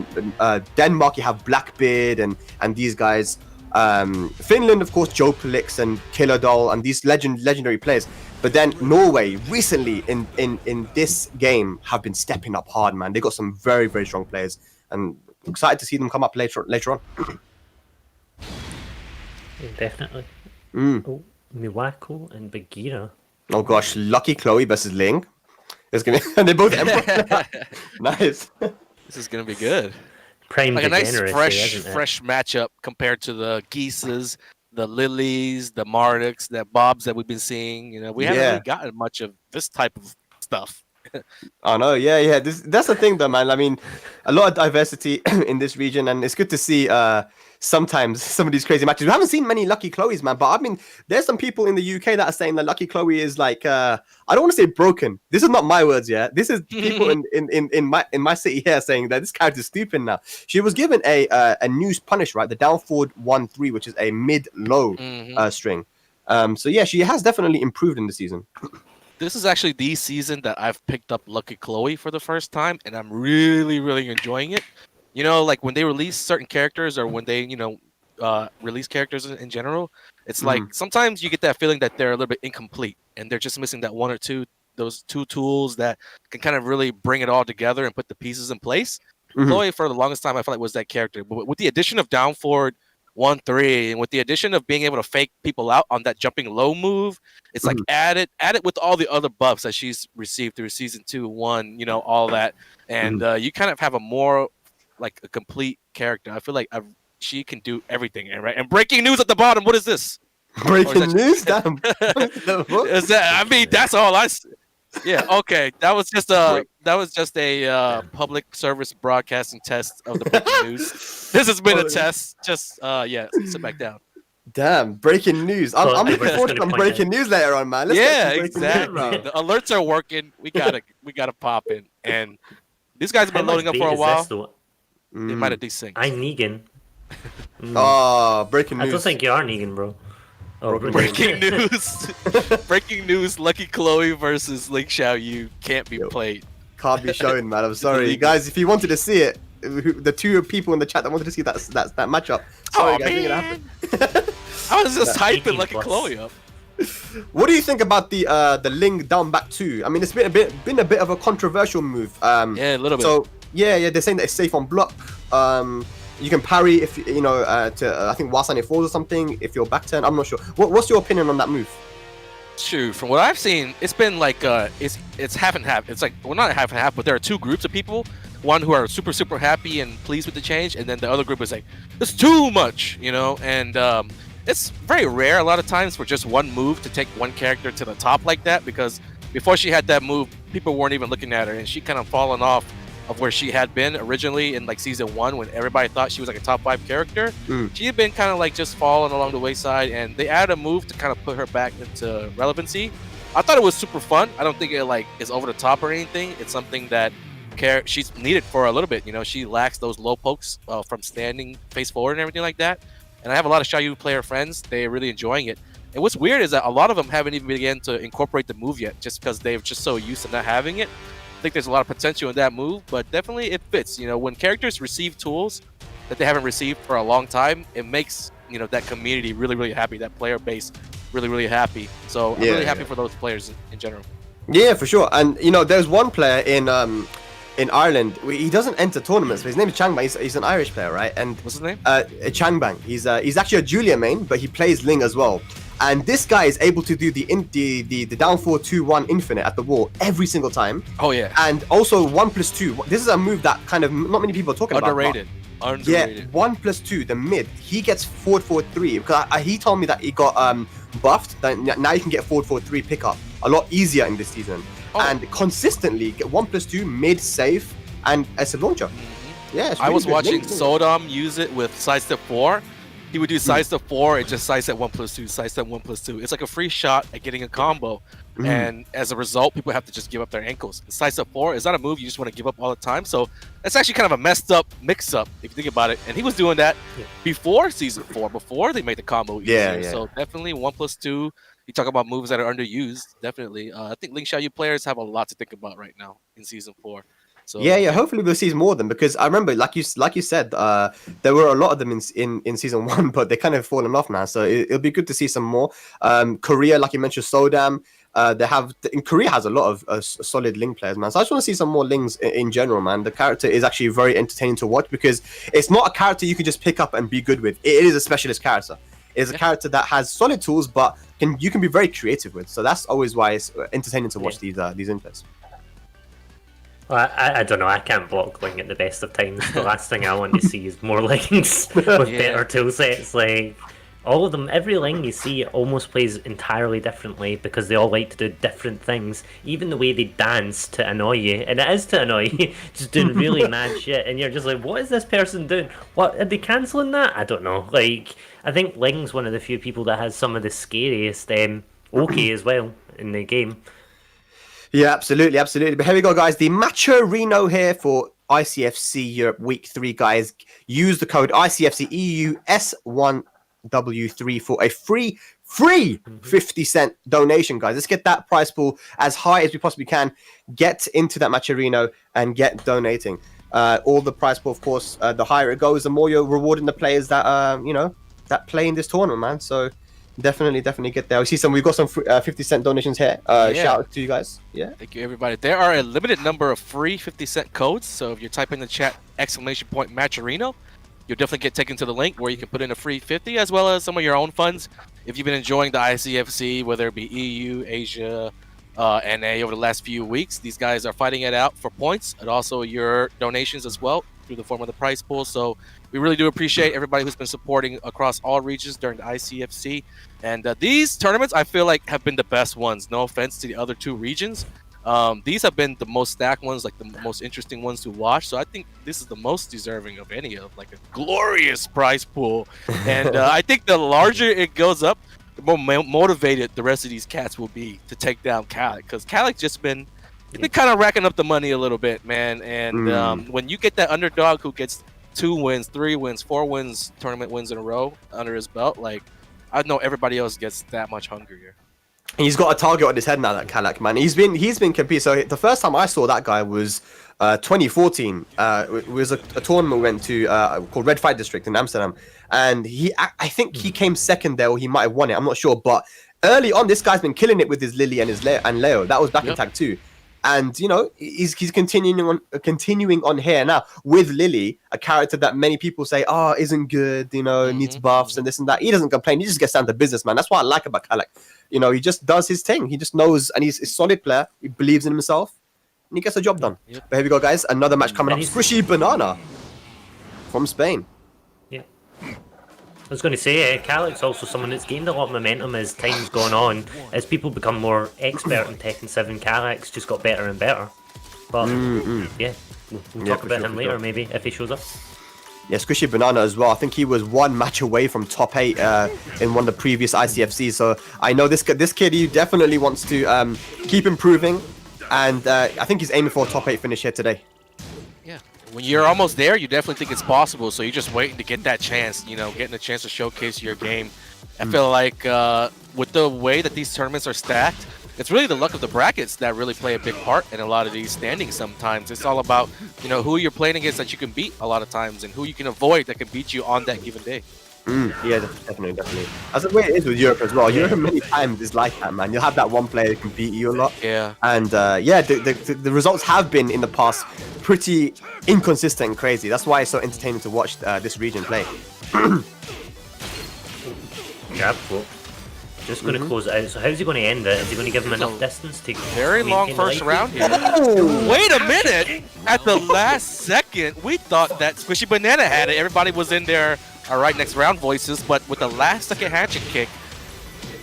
Denmark, you have Blackbeard and these guys. Finland, of course, Joe Pelix and Killer Doll and these legendary players. But then Norway, recently in this game, have been stepping up hard, man. They got some very strong players, and I'm excited to see them come up later on. Yeah, definitely. Oh, Miwako and Bagheera. Oh gosh, Lucky Chloe versus Ling. It's gonna be, and they're both Emperor. Nice. This is gonna be good. Prime like a nice fresh matchup compared to the Geeses, the Lilies, the Mardics, the Bobs that we've been seeing. You know, we haven't really gotten much of this type of stuff. Oh no, yeah. That's the thing, though, man. I mean, a lot of diversity in this region, and it's good to see. Sometimes some of these crazy matches. We haven't seen many Lucky Chloes, man. But I mean, there's some people in the UK that are saying that Lucky Chloe is like, I don't want to say broken. This is not my words, yeah. This is people in my city here saying that this character is stupid now. She was given a new punish, right? The down forward 1-3, which is a mid-low string. So yeah, she has definitely improved in the season. This is actually the season that I've picked up Lucky Chloe for the first time, and I'm really enjoying it. You know, like when they release certain characters or when they, you know, release characters in general, it's like sometimes you get that feeling that they're a little bit incomplete and they're just missing that one or two, those 2 tools that can kind of really bring it all together and put the pieces in place. Chloe, for the longest time, I felt like was that character. But with the addition of down forward 1-3 and with the addition of being able to fake people out on that jumping low move, it's like add it with all the other buffs that she's received through season 2, 1, you know, all that. And you kind of have a more like a complete character. I feel like she can do everything, right? And breaking news at the bottom. What is this? Breaking news? Damn. Is that? I mean, that's all I. Yeah. Okay. That was just that was just a public service broadcasting test of the breaking news. This has been a test. Just yeah, sit back down. Damn, breaking news. I'm Well, looking we're just forward to gonna some point breaking news later on, man. Let's get Yeah, some breaking exactly. news, bro. The alerts are working. We gotta pop in. And these guys have How been loading much up for a bait is while. this, though? They might have desync. I'm Negan. Oh, breaking I news. don't think you are Negan, bro. Oh, Breaking news. Breaking news. Lucky Chloe versus Ling Xiaoyu can't be played. Can't be shown, man. I'm sorry, illegal. guys. If you wanted to see it, the two people in the chat that wanted to see that matchup. Sorry, Oh, guys, ain't gonna happen. I was just hyping 18 Lucky plus. Chloe up. What do you think about the Ling down back two? I mean, it's been a bit of a controversial move. Yeah, a little bit. So yeah, they're saying that it's safe on block. You can parry if you know I think Wasane falls or something if you're back turn. I'm not sure. What's your opinion on that move? Shoot, from what I've seen, it's been like it's half and half. It's like, well, not half and half, but there are two groups of people. One who are super happy and pleased with the change, and then the other group is like, it's too much, you know. And it's very rare a lot of times for just one move to take one character to the top like that, because before she had that move, people weren't even looking at her, and she kind of fallen off of where she had been originally in like season 1 when everybody thought she was like a top 5 character. She had been kind of like just falling along the wayside, and they added a move to kind of put her back into relevancy. I thought it was super fun. I don't think it like is over the top or anything. It's something that she's needed for a little bit. You know, she lacks those low pokes from standing face forward and everything like that. And I have a lot of Xiaoyu player friends. They're really enjoying it. And what's weird is that a lot of them haven't even begun to incorporate the move yet, just because they're just so used to not having it. I think there's a lot of potential in that move, but definitely it fits. You know, when characters receive tools that they haven't received for a long time, it makes, you know, that community really happy, that player base really happy. So I'm really happy for those players in general. Yeah, for sure. And you know, there's one player in Ireland. He doesn't enter tournaments, but his name is Changbang. He's an Irish player, right? And what's his name? Changbang. He's actually a Julia main, but he plays Ling as well. And this guy is able to do the down 4-2-1 infinite at the wall every single time. Oh yeah. And also 1+2. This is a move that kind of not many people are talking about. Underrated. Yeah, 1+2, the mid. He gets forward 4-3 because he told me that he got buffed. That now you can get forward 4-3 pickup a lot easier in this season. And consistently get 1+2 mid safe and as a launcher. Yeah, it's really I was good. watching Sodom use it with sidestep 4. He would do sidestep 4 and just sidestep 1+2, sidestep 1+2. It's like a free shot at getting a combo. And as a result, people have to just give up their ankles. Sidestep 4 is not a move you just want to give up all the time. So it's actually kind of a messed up mix-up if you think about it. And he was doing that before season 4, before they made the combo easier. So definitely 1+2. You talk about moves that are underused. Definitely. I think Ling Xiaoyu players have a lot to think about right now in season 4. So yeah. Hopefully we'll see more of them, because I remember, like you said, there were a lot of them in season 1, but they kind of fallen off now. So it'll be good to see some more. Korea, like you mentioned, Sodam. Korea has a lot of solid Ling players, man. So I just want to see some more Lings in general, man. The character is actually very entertaining to watch, because it's not a character you can just pick up and be good with. It is a specialist character. It is a character that has solid tools, but you can be very creative with. So that's always why it's entertaining to watch these inputs. Well, I don't know, I can't block Ling at the best of times. The last thing I want to see is more Lings with better tool sets. Like, all of them, every Ling you see almost plays entirely differently, because they all like to do different things. Even the way they dance to annoy you, and it is to annoy you, just doing really mad shit, and you're just like, what is this person doing? What, are they cancelling that? I don't know. Like, I think Ling's one of the few people that has some of the scariest OK as well in the game. Yeah, absolutely. But here we go, guys. The Macherino here for ICFC Europe Week 3, guys. Use the code ICFCEUS1W3 for a free 50-cent donation, guys. Let's get that prize pool as high as we possibly can. Get into that Macherino and get donating. All the prize pool, of course, the higher it goes, the more you're rewarding the players that that play in this tournament, man. So definitely get there. We've got some 50-cent donations here. Shout out to you guys. Yeah, thank you, everybody. There are a limited number of free 50-cent codes, so if you type in the chat !Macherino, you'll definitely get taken to the link where you can put in a free 50, as well as some of your own funds. If you've been enjoying the ICFC, whether it be EU, Asia, NA over the last few weeks, these guys are fighting it out for points, and also your donations as well through the form of the prize pool. So we really do appreciate everybody who's been supporting across all regions during the ICFC. And these tournaments, I feel like, have been the best ones. No offense to the other two regions. These have been the most stacked ones, like the most interesting ones to watch. So I think this is the most deserving of any of like a glorious prize pool. And I think the larger it goes up, the more motivated the rest of these cats will be to take down Kalik, because Kalik's just been kind of racking up the money a little bit, man. And when you get that underdog who gets 2 wins, 3 wins, 4 wins, tournament wins in a row under his belt, like I know everybody else gets that much hungrier. He's got a target on his head now, that Kalak, man. He's been competing. So the first time I saw that guy was 2014. It was a tournament we went to called Red Fight District in Amsterdam, and I think he came second there, or he might have won it. I'm not sure, but early on, this guy's been killing it with his Lily and his Leo. That was back in Tag 2. And you know, he's continuing on here now with Lily, a character that many people say, oh, isn't good, you know, needs buffs and this and that. He doesn't complain. He just gets down to business, man. That's what I like about Kalak. You know, he just does his thing. He just knows, and he's a solid player. He believes in himself, and he gets the job done. But here we go, guys. Another match coming up. SquishyBanana from Spain. Yeah. I was going to say, Kalak's also someone that's gained a lot of momentum as time's gone on. As people become more expert in Tekken 7, Kalak's just got better and better. But, yeah, we'll talk about him later, maybe, if he shows up. Yeah, SquishyBanana as well. I think he was 1 match away from top 8 in one of the previous ICFCs. So I know this kid, he definitely wants to keep improving. And I think he's aiming for a top 8 finish here today. Yeah. When you're almost there, you definitely think it's possible. So you're just waiting to get that chance, you know, getting a chance to showcase your game. I feel like with the way that these tournaments are stacked, it's really the luck of the brackets that really play a big part in a lot of these standings sometimes. It's all about, you know, who you're playing against that you can beat a lot of times and who you can avoid that can beat you on that given day. Yeah, definitely. That's the way it is with Europe as well. Europe many times is like that, man. You'll have that one player who can beat you a lot. Yeah. And yeah, the results have been in the past pretty inconsistent and crazy. That's why it's so entertaining to watch this region play. Grab quote. Just going to close it out. So how's he going to end it? Is he going to give him enough distance to very long first round here? Wait a minute! At the last second, we thought that SquishyBanana had it. Everybody was in their alright next round voices, but with the last second hatchet kick,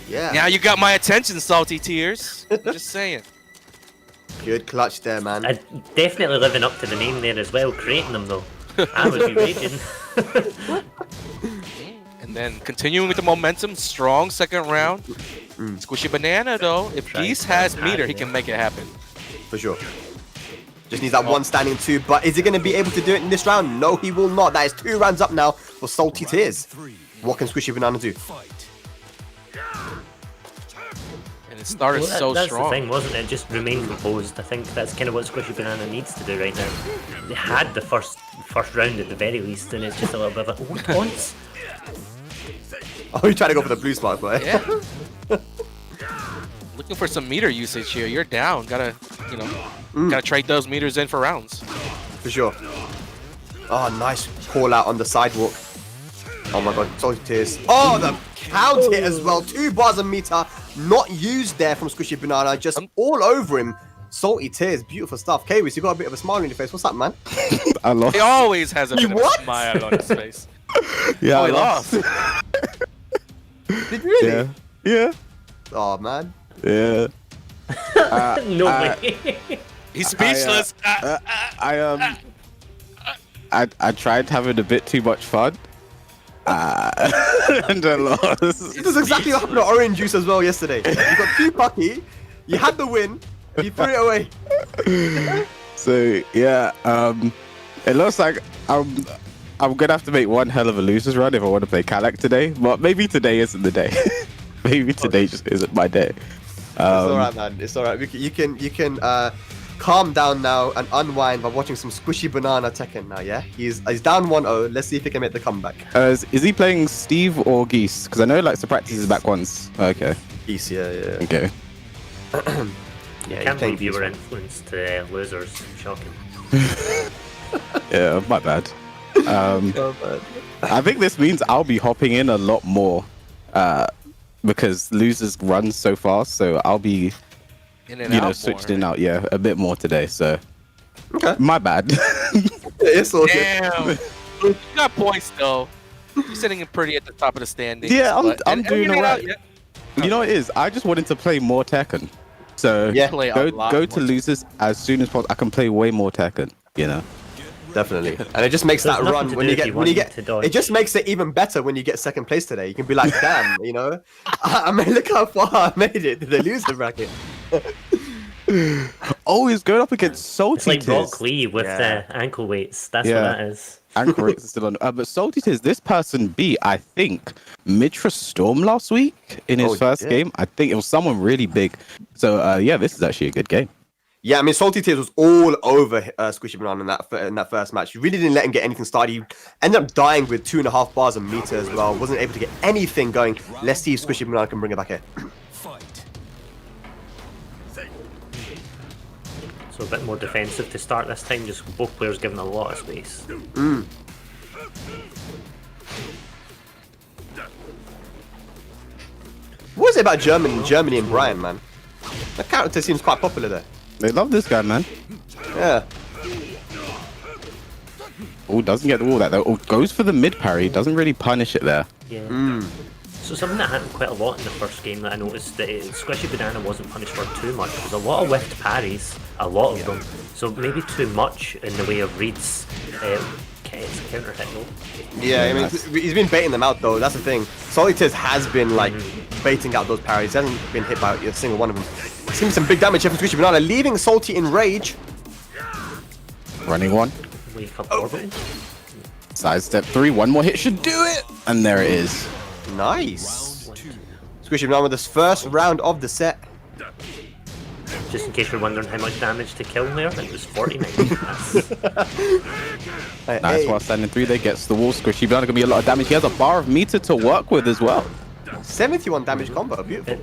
now you got my attention, Salty Tears. Just saying. Good clutch there, man. Definitely living up to the name there as well, creating them though. I would be raging. And then continuing with the momentum, strong second round. SquishyBanana though, if Geese has meter, he can make it happen. For sure. Just needs that one standing 2, but is he going to be able to do it in this round? No, he will not. That is 2 rounds up now for Salty Tears. What can SquishyBanana do? And it started that's strong. That's the thing, wasn't it? Just remain composed. I think that's kind of what SquishyBanana needs to do right now. They had the first round at the very least, and it's just a little bit of a taunts. Oh, you're trying to go for the blue spark, boy. Yeah. Looking for some meter usage here. You're down. Gotta, you know, gotta trade those meters in for rounds. For sure. Oh, nice call out on the sidewalk. Oh my god, Salty Tears. Oh, the count hit as well. 2 bars of meter not used there from SquishyBanana. Just all over him. Salty Tears, beautiful stuff. Kwis, you got a bit of a smile on your face. What's up, man? I lost. He always has a bit of a smile on his face. Yeah, oh, he lost. Did you really? Yeah. Oh, man. Yeah. No way. He's speechless. I tried having a bit too much fun. And I lost. This is exactly what happened to Orange Juice as well yesterday. You got 2 pucky, you had the win, you threw it away. So yeah, it looks like I'm gonna have to make one hell of a losers run if I want to play Kalak today. But maybe today isn't the day. Maybe today just isn't my day. It's alright, man. It's alright. You can calm down now and unwind by watching some SquishyBanana Tekken now. Yeah, he's down 1-0. Let's see if he can make the comeback. Is he playing Steve or Geese? Because I know like the practice is back once. Okay. Geese, yeah. Okay. Yeah, can't believe you were influenced to losers. Shocking. Yeah, my bad. I think this means I'll be hopping in a lot more because losers run so fast, so I'll be switched in and out a bit more today. So my bad. It's all Damn. You got points though. You're sitting in pretty at the top of the standings. Yeah, I'm doing alright. You know what it is? I just wanted to play more Tekken. So Yeah. Play a go lot go more to losers as soon as possible. I can play way more Tekken, you know. Definitely, and it just makes There's that nothing run to when do you if you get when you want get. to dodge. It just makes it even better when you get second place today. You can be like, damn, you know, I mean, look how far I made it to the loser bracket. Oh, he's going up against Salty It's like Tiz. Rock Lee with Yeah. the ankle weights. That's Yeah. what that is. Ankle rates are still on. But Salty Tiz, this person beat, I think, Mitra Storm last week in his Oh, first yeah. game. I think it was someone really big. So yeah, this is actually a good game. Yeah, I mean, Salty Tears was all over SquishyBanana in that first match. He really didn't let him get anything started. He ended up dying with 2.5 bars of meter as well. Wasn't able to get anything going. Let's see if SquishyBanana can bring it back here. Fight. So a bit more defensive to start this time. Just both players given a lot of space. What is it about Germany and Bryan, man? The character seems quite popular there. They love this guy, man. Yeah. Oh, doesn't get all that though. Oh, goes for the mid parry. Doesn't really punish it there. Yeah. So something that happened quite a lot in the first game that I noticed that SquishyBanana wasn't punished for too much. There was a lot of whiffed parries, a lot of them. So maybe too much in the way of reads. Counter hit though. Yeah, I mean, he's been baiting them out though. That's the thing. Salty Tears has been like baiting out those parries. He hasn't been hit by a single one of them. Seems some big damage here from SquishyBanana, leaving Salty in rage. Running one. Wake up orbital. Sidestep 3. One more hit should do it. And there it is. Nice. SquishyBanana with his first round of the set. Just in case you're wondering how much damage to kill there, it was 49. Nice while standing 3 there. Gets the wall. SquishyBanana gonna be a lot of damage. He has a bar of meter to work with as well. 71 damage combo. Beautiful.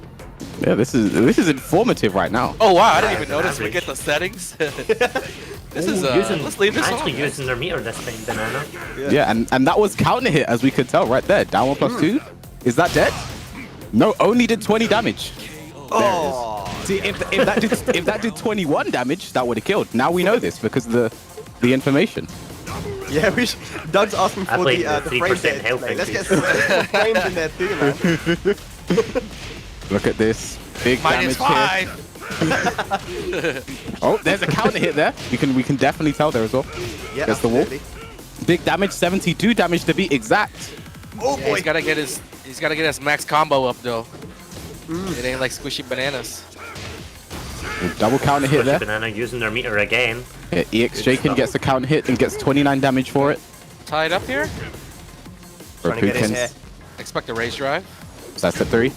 Yeah, this is informative right now. Oh wow, I didn't even notice. We get the settings. This is let's leave this actually on. using their meter this time, Banana. Yeah, and that was counter hit as we could tell right there. Down 1+2. Is that dead? No, only did 20 damage. Oh. See, if that did 21 damage, that would have killed. Now we know this because of the information. Yeah, we should. Doug's asking I for played the the frame 3% data health display. Let's get increase. some frames in there too, man. Look at this. Big -5. damage here. Oh, there's a counter hit there. We can definitely tell there as well. Yeah, Gets the wall. absolutely. Big damage, 72 damage to be exact. Oh Yeah, boy. he's gotta get his max combo up though. It ain't like SquishyBananas. Double counter hit there. Banana using their meter again. Yeah, EX Jakin gets a counter hit and gets 29 damage for it. Tied up here. Trying to get his hair. Expect a raise drive. That's the 3.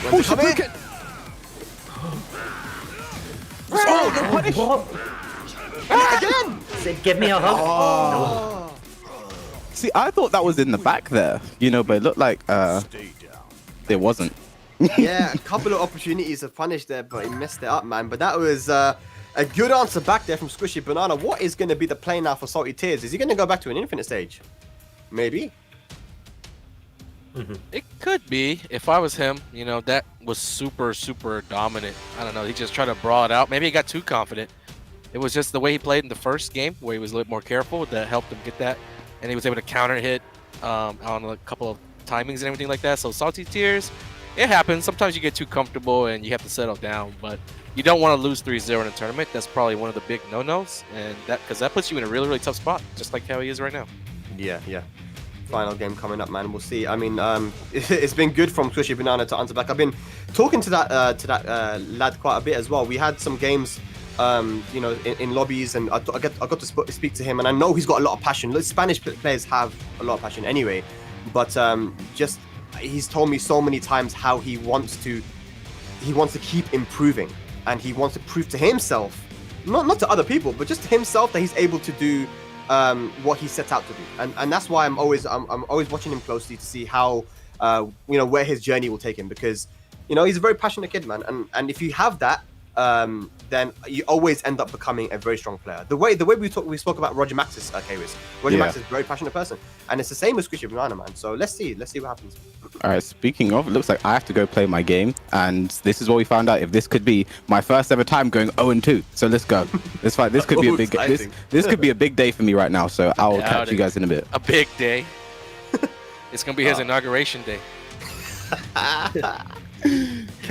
Oh, come in. Oh, no punish! Again. Said, give me a hug. Oh. See, I thought that was in the back there, you know, but it looked like it wasn't. Yeah, a couple of opportunities to punish there, but he messed it up, man. But that was a good answer back there from SquishyBanana. What is going to be the play now for Salty Tears? Is he going to go back to an infinite stage? Maybe. It could be. If I was him, you know, that was super dominant. I don't know. He just tried to brawl it out. Maybe he got too confident. It was just the way he played in the first game, where he was a little more careful. That helped him get that, and he was able to counter hit on a couple of timings and everything like that. So Salty Tears, it happens. Sometimes you get too comfortable and you have to settle down, but you don't want to lose 3-0 in a tournament. That's probably one of the big no-nos, and because that puts you in a really tough spot, just like how he is right now. Yeah. Final game coming up, man. We'll see. I mean, it's been good from SquishyBanana to answer back. I've been talking to that lad quite a bit as well. We had some games, you know, in lobbies, and I got to speak to him, and I know he's got a lot of passion. Spanish players have a lot of passion anyway, but just he's told me so many times how he wants to keep improving, and he wants to prove to himself, not to other people, but just to himself, that he's able to do what he set out to do, and that's why I'm always watching him closely to see how you know, where his journey will take him, because you know, he's a very passionate kid, man, and if you have that, then you always end up becoming a very strong player. The way we spoke about RogerMaxis, RogerMaxis is a very passionate person, and it's the same with SquishyBanana, man. So let's see what happens. All right, speaking of, it looks like I have to go play my game, and this is what we found out. If this could be my first ever time going 0-2, so let's go. This fight, this could be a big this could be a big day for me right now. So I'll catch you guys in a bit. A big day. It's gonna be his inauguration day.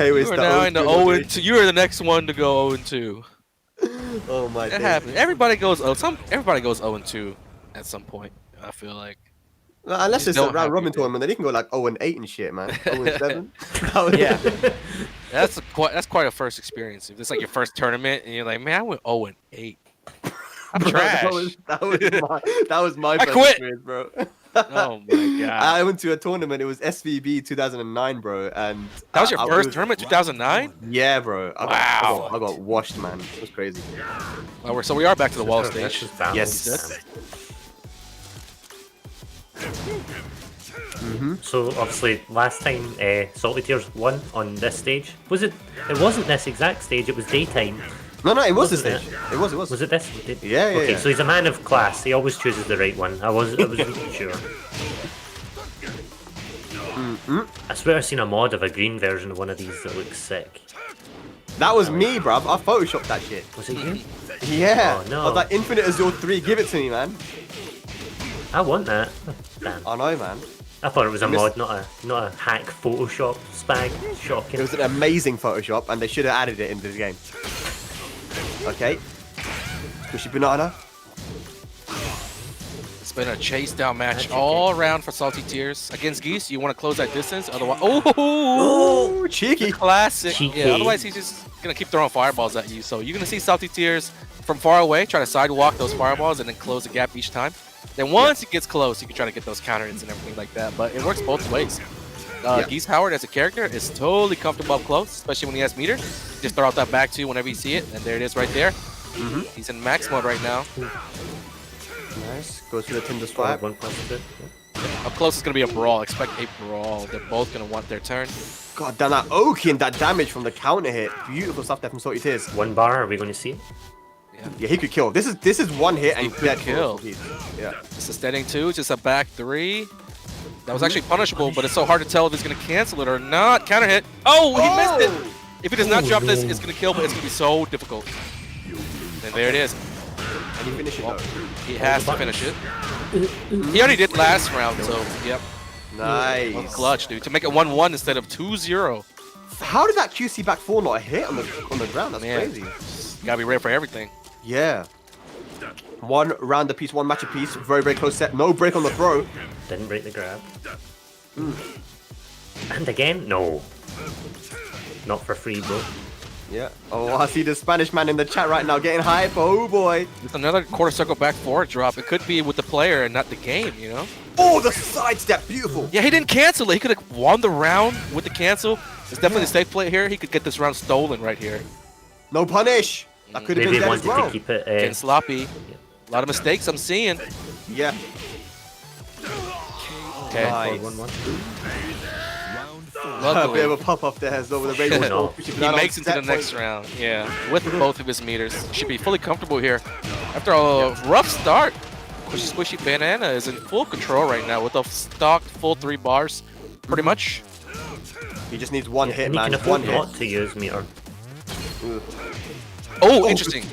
K-Wiz. You are now in the 0-2. You are the next one to go 0-2. Oh my god. That happens. Everybody goes 0-2 at some point, I feel like. Well, unless it's a don't round have robin to. tournament, then you can go like 0-8 and shit, man. 0-7. Yeah. That's quite a first experience. If it's like your first tournament and you're like, man, I went 0-8. I'm Bro, trash. That was my I first quit. experience, bro. Oh my god. I went to a tournament. It was SVB 2009, bro, and That was your I first tournament, 2009? Yeah, bro. I got washed, man. It was crazy. Well, so we are back to the wall stage. Yes. So obviously last time Salty Tears won on this stage. Was it? It wasn't this exact stage. It was daytime. No, it was this Wasn't stage. It was. Was it this? Yeah. Okay, so he's a man of class. He always chooses the right one. I wasn't sure. I swear I've seen a mod of a green version of one of these that looks sick. That was me, bruv. I photoshopped that shit. Was it you? Yeah. Oh, no. I was like, Infinite Azure 3, give it to me, man. I want that. Damn. I know, man. I thought it was a mod, not a hack Photoshop spag. Shocking. It was an amazing Photoshop, and they should have added it into the game. Okay. SquishyBanana. It's been a chase down match all around for Salty Tears. Against Geese, you want to close that distance. Otherwise, Oh, cheeky. classic. Cheeky. Yeah, otherwise he's just going to keep throwing fireballs at you. So you're going to see Salty Tears from far away try to sidewalk those fireballs and then close the gap each time. Then once it gets close, you can try to get those counter hits and everything like that. But it works both ways. Geese Howard as a character is totally comfortable up close, especially when he has meter. Just throw out that back two whenever you see it, and there it is right there. He's in max mode right now. Nice. Goes for the Tinder swipe. One plus two. Up close is going to be a brawl. Expect a brawl. They're both going to want their turn. God damn, that Oki and that damage from the counter hit. Beautiful stuff there from Salty Tears. One bar. Are we going to see it? Yeah, he could kill. This is one hit and could dead kill. Yeah. It's a steadying two, just a back three. That was actually punishable, but it's so hard to tell if he's going to cancel it or not. Counter hit. Oh, he missed it. If he does not drop this, it's going to kill, but it's going to be so difficult. And there it is. And he finished it though. He has to finish it. He already did last round, so yep. Nice. Clutch, dude. To make it 1-1 instead of 2-0. How did that QC back four not hit on the ground? That's Man. crazy. You gotta be ready for everything. Yeah. One round apiece, one match apiece. Very, very close set. No break on the throw. Didn't break the grab. And again, no. Not for free, bro. Yeah. Oh, I see the Spanish man in the chat right now getting hype. Oh boy. With another quarter circle back forward drop, it could be with the player and not the game, you know? Oh, the sidestep. Beautiful. Yeah, he didn't cancel it. He could have won the round with the cancel. It's definitely a safe play here. He could get this round stolen right here. No punish. That could have Maybe been they dead wanted as well. to keep it. Getting sloppy. A lot of mistakes I'm seeing. Yeah. Okay. Nice. 1-1. A Luckily, bit of a pop off there as well with the Rainbow No. Skull. he makes it to the next round. Yeah, with both of his meters. Should be fully comfortable here. After a rough start, SquishyBanana is in full control right now with a stocked full 3 bars, pretty much. He just needs one hit, And he man. can One afford hit. not to use meter. Oh, interesting.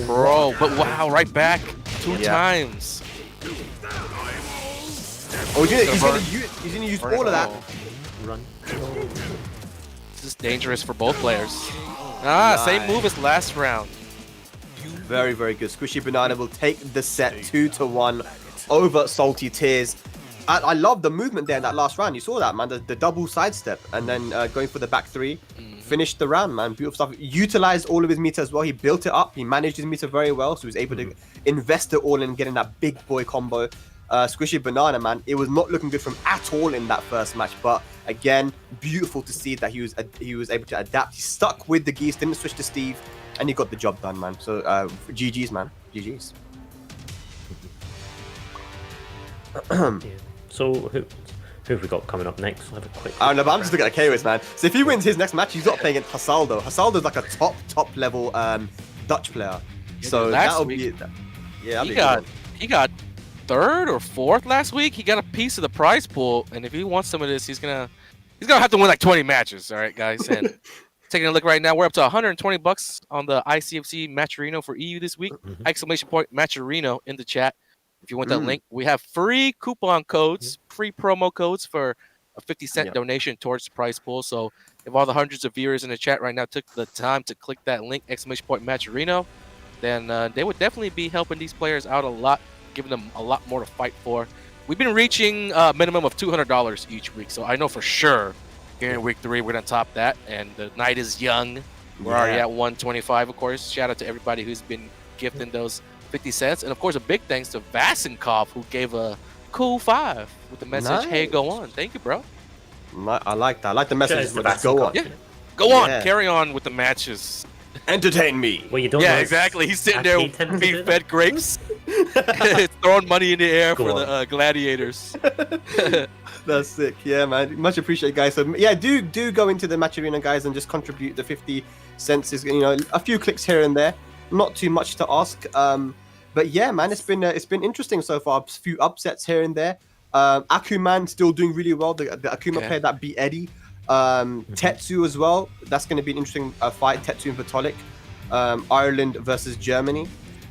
Bro, but wow, right back 2 Yeah. times. Oh, he's gonna use all of that. Run. This is dangerous for both players. Ah, same Nice. move as last round. Very, very good. SquishyBanana will take the set 2-1 over Salty Tears. I love the movement there in that last round. You saw that, man. The double sidestep and then going for the back three. Finished the round, man. Beautiful stuff. Utilized all of his meter as well. He built it up. He managed his meter very well, so he was able to invest it all in getting that big boy combo. SquishyBanana, man, it was not looking good from at all in that first match, but again, beautiful to see that he was able to adapt. He stuck with the Geese, didn't switch to Steve, and he got the job done, man. So GG's, man. GG's. Yeah. So who have we got coming up next? We'll have a quick. I don't know, but I'm just looking at K-Wiz, man. So if he wins his next match, he's not playing against Hasaldo. Hasaldo's like a top level Dutch player. So that'll be yeah. He got 3rd or 4th last week. He got a piece of the prize pool, and if he wants some of this, he's gonna have to win like 20 matches. All right, guys. And taking a look right now, we're up to $120 on the ICFC Matcherino for EU this week. Exclamation point Matcherino in the chat. If you want that link, we have free coupon codes, free promo codes for a 50-cent donation towards the prize pool. So if all the hundreds of viewers in the chat right now took the time to click that link, !matcherino, then they would definitely be helping these players out a lot, giving them a lot more to fight for. We've been reaching a minimum of $200 each week, so I know for sure here in week 3 we're going to top that, and the night is young. We're already at 125, of course. Shout out to everybody who's been gifting those 50 cents. And, of course, a big thanks to Vasenkov, who gave a cool 5 with the message, hey, go on. Thank you, bro. I like that. I like the message. Go on. Yeah, go on. Carry on with the matches. Entertain me. Well, you don't yeah, exactly. He's sitting there with being fed grapes, throwing money in the air for the gladiators. That's sick. Yeah, man. Much appreciated, guys. So yeah, do go into the Match Arena, guys, and just contribute the 50 cents. Is, you know, a few clicks here and there. Not too much to ask. But yeah, man, it's been interesting so far. A few upsets here and there. Akuma still doing really well. The Akuma player that beat Eddie. Tetsu as well. That's going to be an interesting fight. Tetsu and Vitolic. Ireland versus Germany.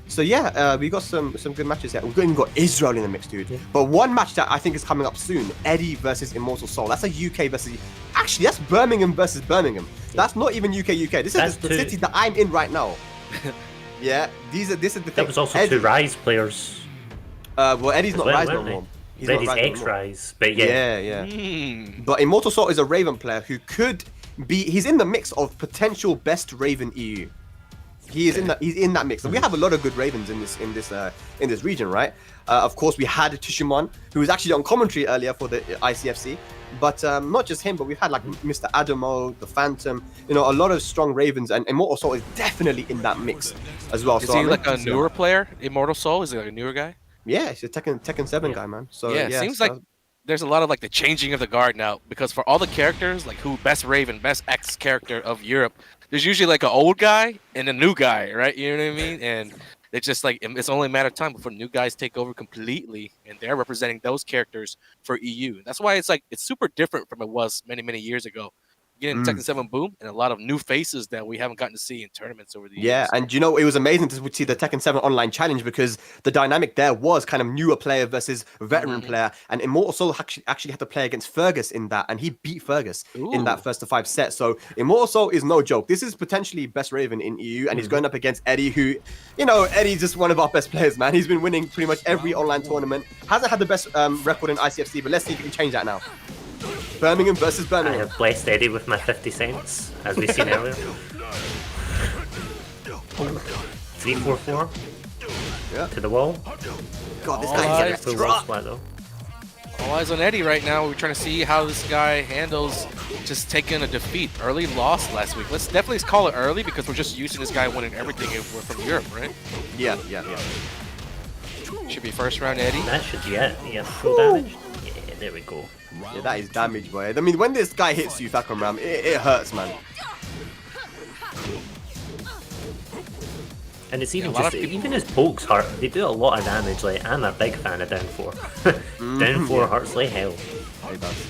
So yeah, we got some good matches here. We've even got Israel in the mix, dude. Yeah. But one match that I think is coming up soon: Eddie versus imortalXsoul. That's a UK versus. Actually, that's Birmingham versus Birmingham. Yeah. That's not even UK. This is the city that I'm in right now. Yeah, this is the thing. That was also Eddie. 2 RIZE players. Well, Eddie's not RIZE no more. He's ex-RIZE, but yeah. But imortalXsoul is a Raven player who could be. He's in the mix of potential best Raven EU. He's in that mix. And we have a lot of good Ravens in this region, right? Of course, we had Tushimon, who was actually on commentary earlier for the ICFC. But not just him, but we've had like Mr. Adamo, the Phantom, you know, a lot of strong Ravens, and imortalXsoul is definitely in that mix as well. Is he like a newer player? imortalXsoul, is he like a newer guy? Yeah, he's a Tekken 7 guy, man. So yeah, it seems like there's a lot of like the changing of the guard now, because for all the characters, like who best Raven, best X character of Europe, there's usually like an old guy and a new guy, right? You know what I mean? And it's just like, it's only a matter of time before new guys take over completely, and they're representing those characters for EU. That's why it's like, it's super different from it was many, many years ago. Getting Tekken 7 boom, and a lot of new faces that we haven't gotten to see in tournaments over the years. Yeah, and you know, it was amazing to see the Tekken 7 online challenge, because the dynamic there was kind of newer player versus veteran player, and imortalXsoul actually had to play against Fergus in that, and he beat Fergus in that first to 5 set. So imortalXsoul is no joke. This is potentially best Raven in EU, and he's going up against Eddie, who, you know, Eddie's just one of our best players, man. He's been winning pretty much every online tournament. Hasn't had the best record in ICFC, but let's see if he can change that now. Birmingham versus Birmingham. I have blessed Eddie with my 50 cents, as we've seen earlier. 3-4-4. Yeah. To the wall. God, this guy gets a drop. Though. All eyes on Eddie right now. We're trying to see how this guy handles just taking a defeat. Early loss last week. Let's definitely call it early, because we're just used to this guy winning everything if we're from Europe, right? Yeah. Should be first round Eddie. That should, yeah, full damage. Yeah, there we go. Yeah, that is damage, boy. I mean, when this guy hits you, Fahkumram, it hurts, man. And it's even even his pokes hurt. They do a lot of damage. Like, I'm a big fan of down 4. Down 4 hurts like hell. It does.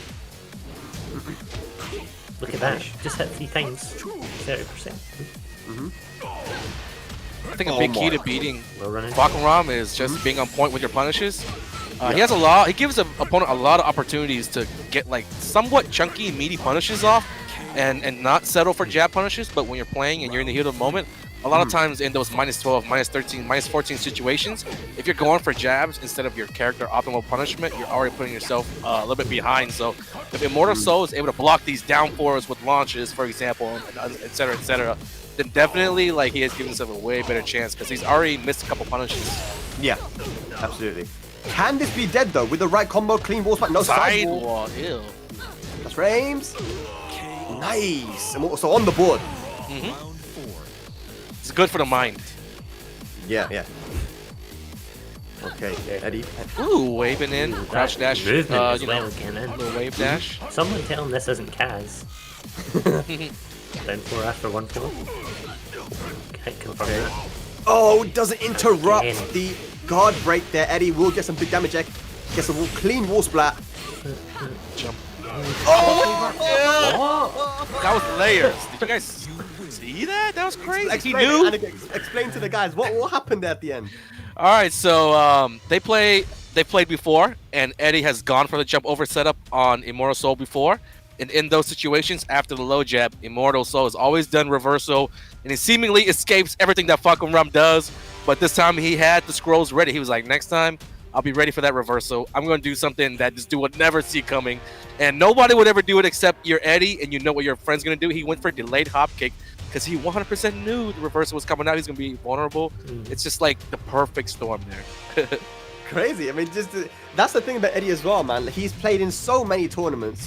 Look at that. Just hit 3 times. 30%. I think a big key to beating Fahkumram is just being on point with your punishes. He gives the opponent a lot of opportunities to get like somewhat chunky, meaty punishes off, and not settle for jab punishes. But when you're playing and you're in the heat of the moment, a lot of times in those -12, -13, -14 situations, if you're going for jabs instead of your character optimal punishment, you're already putting yourself a little bit behind. So if imortalXsoul is able to block these down 4s with launches, for example, etc., then definitely like he has given himself a way better chance, because he's already missed a couple punishes. Yeah, absolutely. Can this be dead though? With the right combo, clean wall spot, no sidewall. Ew. That's frames. Nice. So on the board. It's good for the mind. Yeah. Okay, Eddie. Ooh, waving in, crouch dash. Movement as well again. Little wave dash. Someone tell him this isn't Kaz. Down 4 after 1-4. Can't confirm that. Oh, doesn't interrupt the guard break there. Eddie will get some big damage. Gets a clean wall splat. Jump. What? That was layers. Did you guys see that? That was crazy. He knew. Explain to the guys what happened there at the end. All right, so they play they played before, and Eddie has gone for the jump over setup on imortalXsoul before. And in those situations, after the low jab, imortalXsoul has always done reversal, and he seemingly escapes everything that Fahkumram does. But this time he had the scrolls ready. He was like, next time, I'll be ready for that reversal. I'm going to do something that this dude would never see coming. And nobody would ever do it except your Eddie, and you know what your friend's going to do. He went for a delayed hop kick because he 100% knew the reversal was coming out. He's going to be vulnerable. It's just like the perfect storm there. Crazy. I mean, that's the thing about Eddie as well, man. He's played in so many tournaments.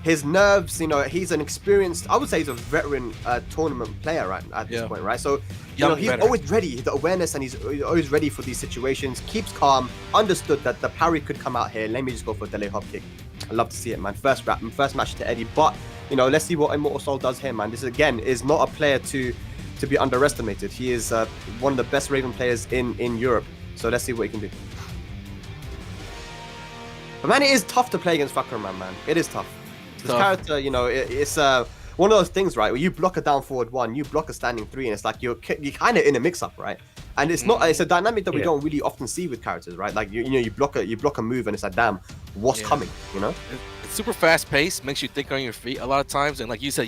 His nerves, you know, he's an experienced, I would say he's a veteran tournament player right at this point, right? So, you know, he's always ready, the awareness, and he's always ready for these situations, keeps calm, understood that the parry could come out here. Let me just go for a delay hop kick. I love to see it, man. First match to Eddie, but, you know, let's see what imortalXsoul does here, man. This, again, is not a player to be underestimated. He is one of the best Raven players in Europe, so let's see what he can do. But, man, it is tough to play against Fahkumram, man. It is tough. This character, you know, it's one of those things, right, where you block a down forward 1, you block a standing 3, and it's like you're kind of in a mix-up, right? And it's not, it's a dynamic that we don't really often see with characters, right? Like you know, you block a move, and it's like, damn, what's coming, you know? It's super fast-paced, makes you think on your feet a lot of times, and like you said,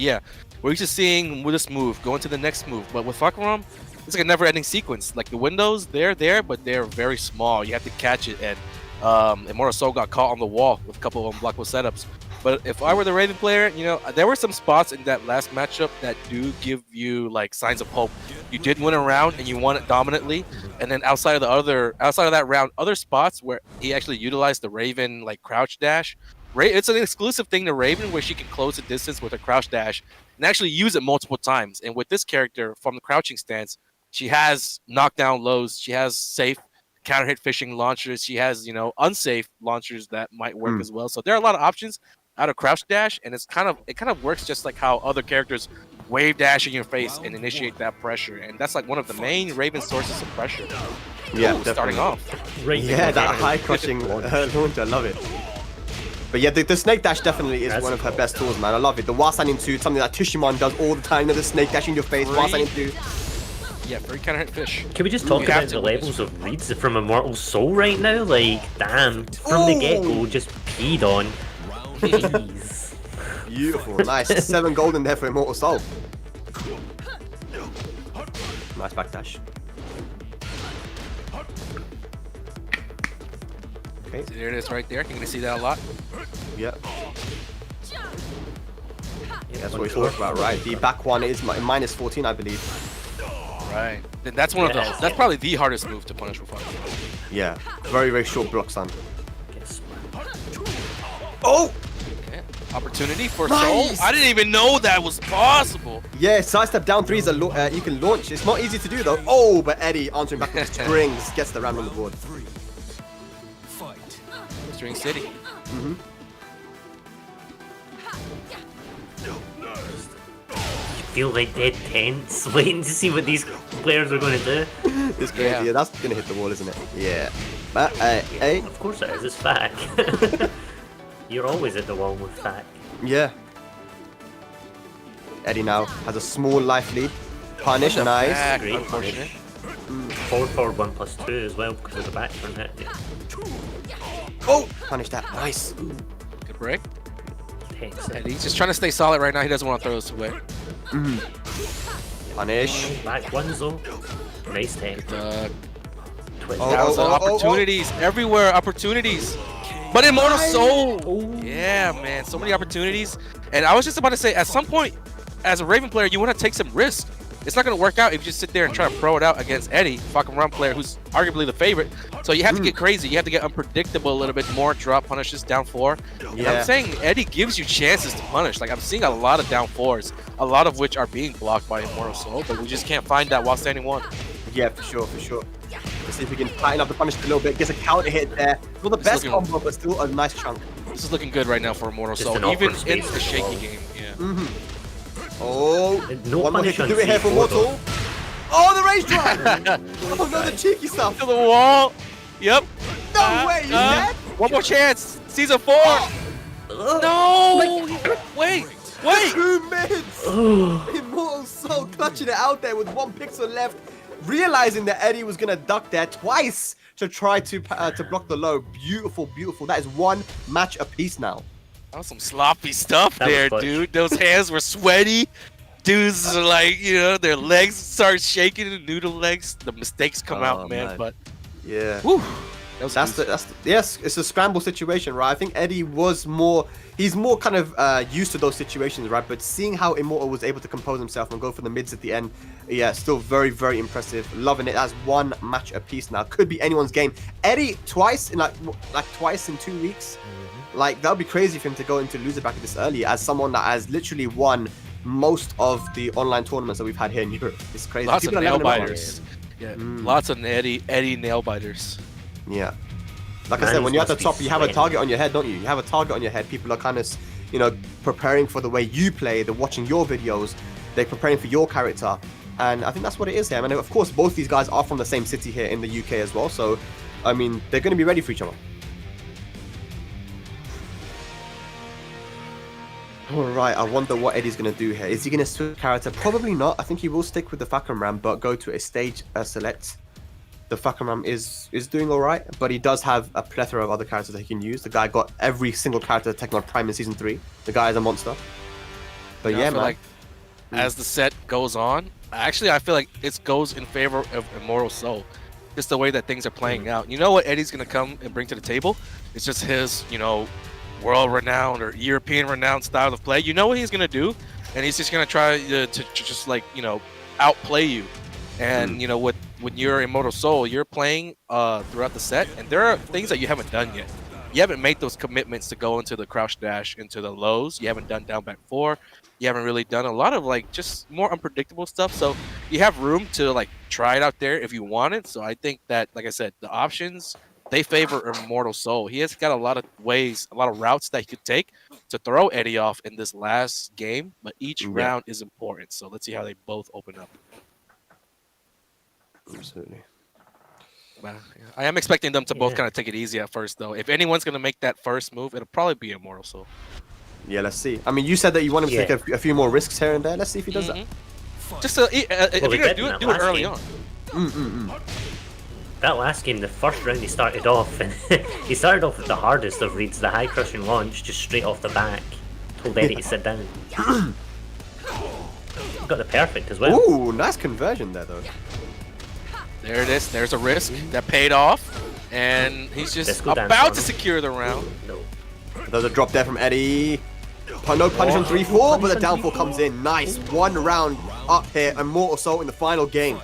we're used to seeing with this move going to the next move, but with Fahkumram, it's like a never-ending sequence. Like the windows, they're there, but they're very small. You have to catch it, and imortalXsoul got caught on the wall with a couple of unblockable setups. But if I were the Raven player, you know, there were some spots in that last matchup that do give you like signs of hope. You did win a round and you won it dominantly, and then outside of that round, other spots where he actually utilized the Raven like crouch dash. It's an exclusive thing to Raven where she can close the distance with a crouch dash and actually use it multiple times. And with this character from the crouching stance, she has knockdown lows, she has safe counter hit fishing launchers, she has, you know, unsafe launchers that might work as well. So there are a lot of options out of crouch dash, and it kind of works just like how other characters wave dash in your face and initiate that pressure, and that's like one of the main Raven sources of pressure. Yeah, starting off. Yeah, that high crushing launch, I love it. But yeah, the snake dash definitely is one of her best tools, man. I love it. The while standing 2, something that Tushimon does all the time. You know, the snake dash in your face, while standing 2. Yeah, very counter hit fish. Can we just talk about the levels of reads from imortalXsoul right now? Like, damn, from the get-go, just peed on. Jeez. Beautiful, nice. 7 gold in there for imortalXsoul. Nice backdash. Okay. So there it is right there. You're gonna see that a lot. Yep. Yeah, that's what we talked about, right? The back one is minus 14, I believe. Right. Then that's one of the. That's probably the hardest move to punish with fire. Yeah. Very, very short block, son. Oh! Okay. Opportunity for Nice! Soul. I didn't even know that was possible. Yeah, sidestep down 3 is you can launch. It's not easy to do though. Oh, but Eddie answering back with strings gets the round on the board. String City. Mm-hmm. Feel like dead tense, waiting to see what these players are going to do. It's crazy. Yeah, that's gonna hit the wall, isn't it? Yeah. But hey. Of course it is. It's Fak. You're always at the wall with Fak. Yeah. Eddie now has a small life lead. Punish, nice. Great. Unfortunate. Forward 1+2 as well because of the back front hit. Yeah. Oh! Punish that. Nice. Good break. Excellent. And he's just trying to stay solid right now. He doesn't want to throw this away. Punish. Back ones though. Nice tech. Twitch. Opportunities everywhere. Opportunities. But imortalXsoul. Yeah, man. So many opportunities. And I was just about to say, at some point, as a Raven player, you want to take some risk. It's not going to work out if you just sit there and try to throw it out against Eddie, Fahkumram player, who's arguably the favorite. So you have to get crazy. You have to get unpredictable a little bit more. Drop punishes down 4. Yeah. And I'm saying Eddie gives you chances to punish. Like, I'm seeing a lot of down 4s, a lot of which are being blocked by imortalXsoul, but we just can't find that while standing 1. Yeah, for sure, for sure. Let's see if we can tighten up the punishment a little bit. Gets a counter hit there. Not the best combo, but still a nice chunk. This is looking good right now for imortalXsoul, even in the shaky game. Yeah. Oh, no one more hit to do it here for Mortal. Oh, the rage drive! Oh no, the cheeky stuff. To the wall. Yep. No way, you dead? One more chance. Season 4. No. Wait. Wait! 2 mids! imortalXsoul clutching it out there with 1 pixel left, realizing that Eddie was gonna duck there twice to try to block the low. Beautiful, beautiful. That is 1 match apiece now. That was some sloppy stuff That was there, clutch. dude. Those hands were sweaty. Dudes are like, you know, their legs start shaking, the noodle legs. The mistakes come out, man. But yeah, whew, that was yes, it's a scramble situation, right? I think Eddie was more, he's more kind of used to those situations, right? But seeing how Immortal was able to compose himself and go for the mids at the end, yeah, still very, very impressive. Loving it. That's 1 match apiece now. Could be anyone's game. Eddie twice in like twice in 2 weeks. Like that would be crazy for him to go into loser bracket this early as someone that has literally won most of the online tournaments that we've had here in Europe. It's crazy. lots People of are nail loving it. biters. Yeah, lots of Eddie nail biters. Yeah. Like I Man, said, when he you're at the must be top, you have a sweating. target on your head, don't you? You have a target on your head. People are kind of, you know, preparing for the way you play. They're watching your videos. They're preparing for your character. And I think that's what it is here. I mean, of course, both these guys are from the same city here in the UK as well. So, I mean, they're going to be ready for each other. Alright, I wonder what Eddie's going to do here. Is he going to switch character? Probably not. I think he will stick with the Fahkumram, but go to a stage select. The Fahkumram is doing alright, but he does have a plethora of other characters that he can use. The guy got every single character taken on Prime in Season 3. The guy is a monster. But You know, yeah, I feel man. like as the set goes on, actually, I feel like it goes in favor of imortalXsoul. Just the way that things are playing out. You know what Eddie's going to come and bring to the table? It's just his, you know, world-renowned or European-renowned style of play. You know what he's gonna do, and he's just gonna try to just like, you know, outplay you. And you know, when you're imortalXsoul, you're playing throughout the set, and there are things that you haven't done yet. You haven't made those commitments to go into the crouch dash, into the lows. You haven't done down back 4. You haven't really done a lot of like just more unpredictable stuff. So you have room to like try it out there if you want it. So I think that, like I said, the options, they favor imortalXsoul. He has got a lot of ways, a lot of routes that he could take to throw Eddie off in this last game, but each round is important. So let's see how they both open up. Absolutely. Well, I am expecting them to both kind of take it easy at first, though. If anyone's going to make that first move, it'll probably be imortalXsoul. Yeah, let's see. I mean, you said that you want him to take a few more risks here and there. Let's see if he does that. Just if you're going to do it early on. That last game, the first round he started off, and he started off with the hardest of reads, the high crushing launch, just straight off the back. Told Eddie to sit down. Got the perfect as well. Ooh, nice conversion there, though. There it is. There's a risk that paid off, and he's just Disco dance about on to him. secure the round. No. There's a drop there from Eddie. No punish on 3-4, but the downfall comes in. Nice. 1 round up here. imortalXsoul in the final game.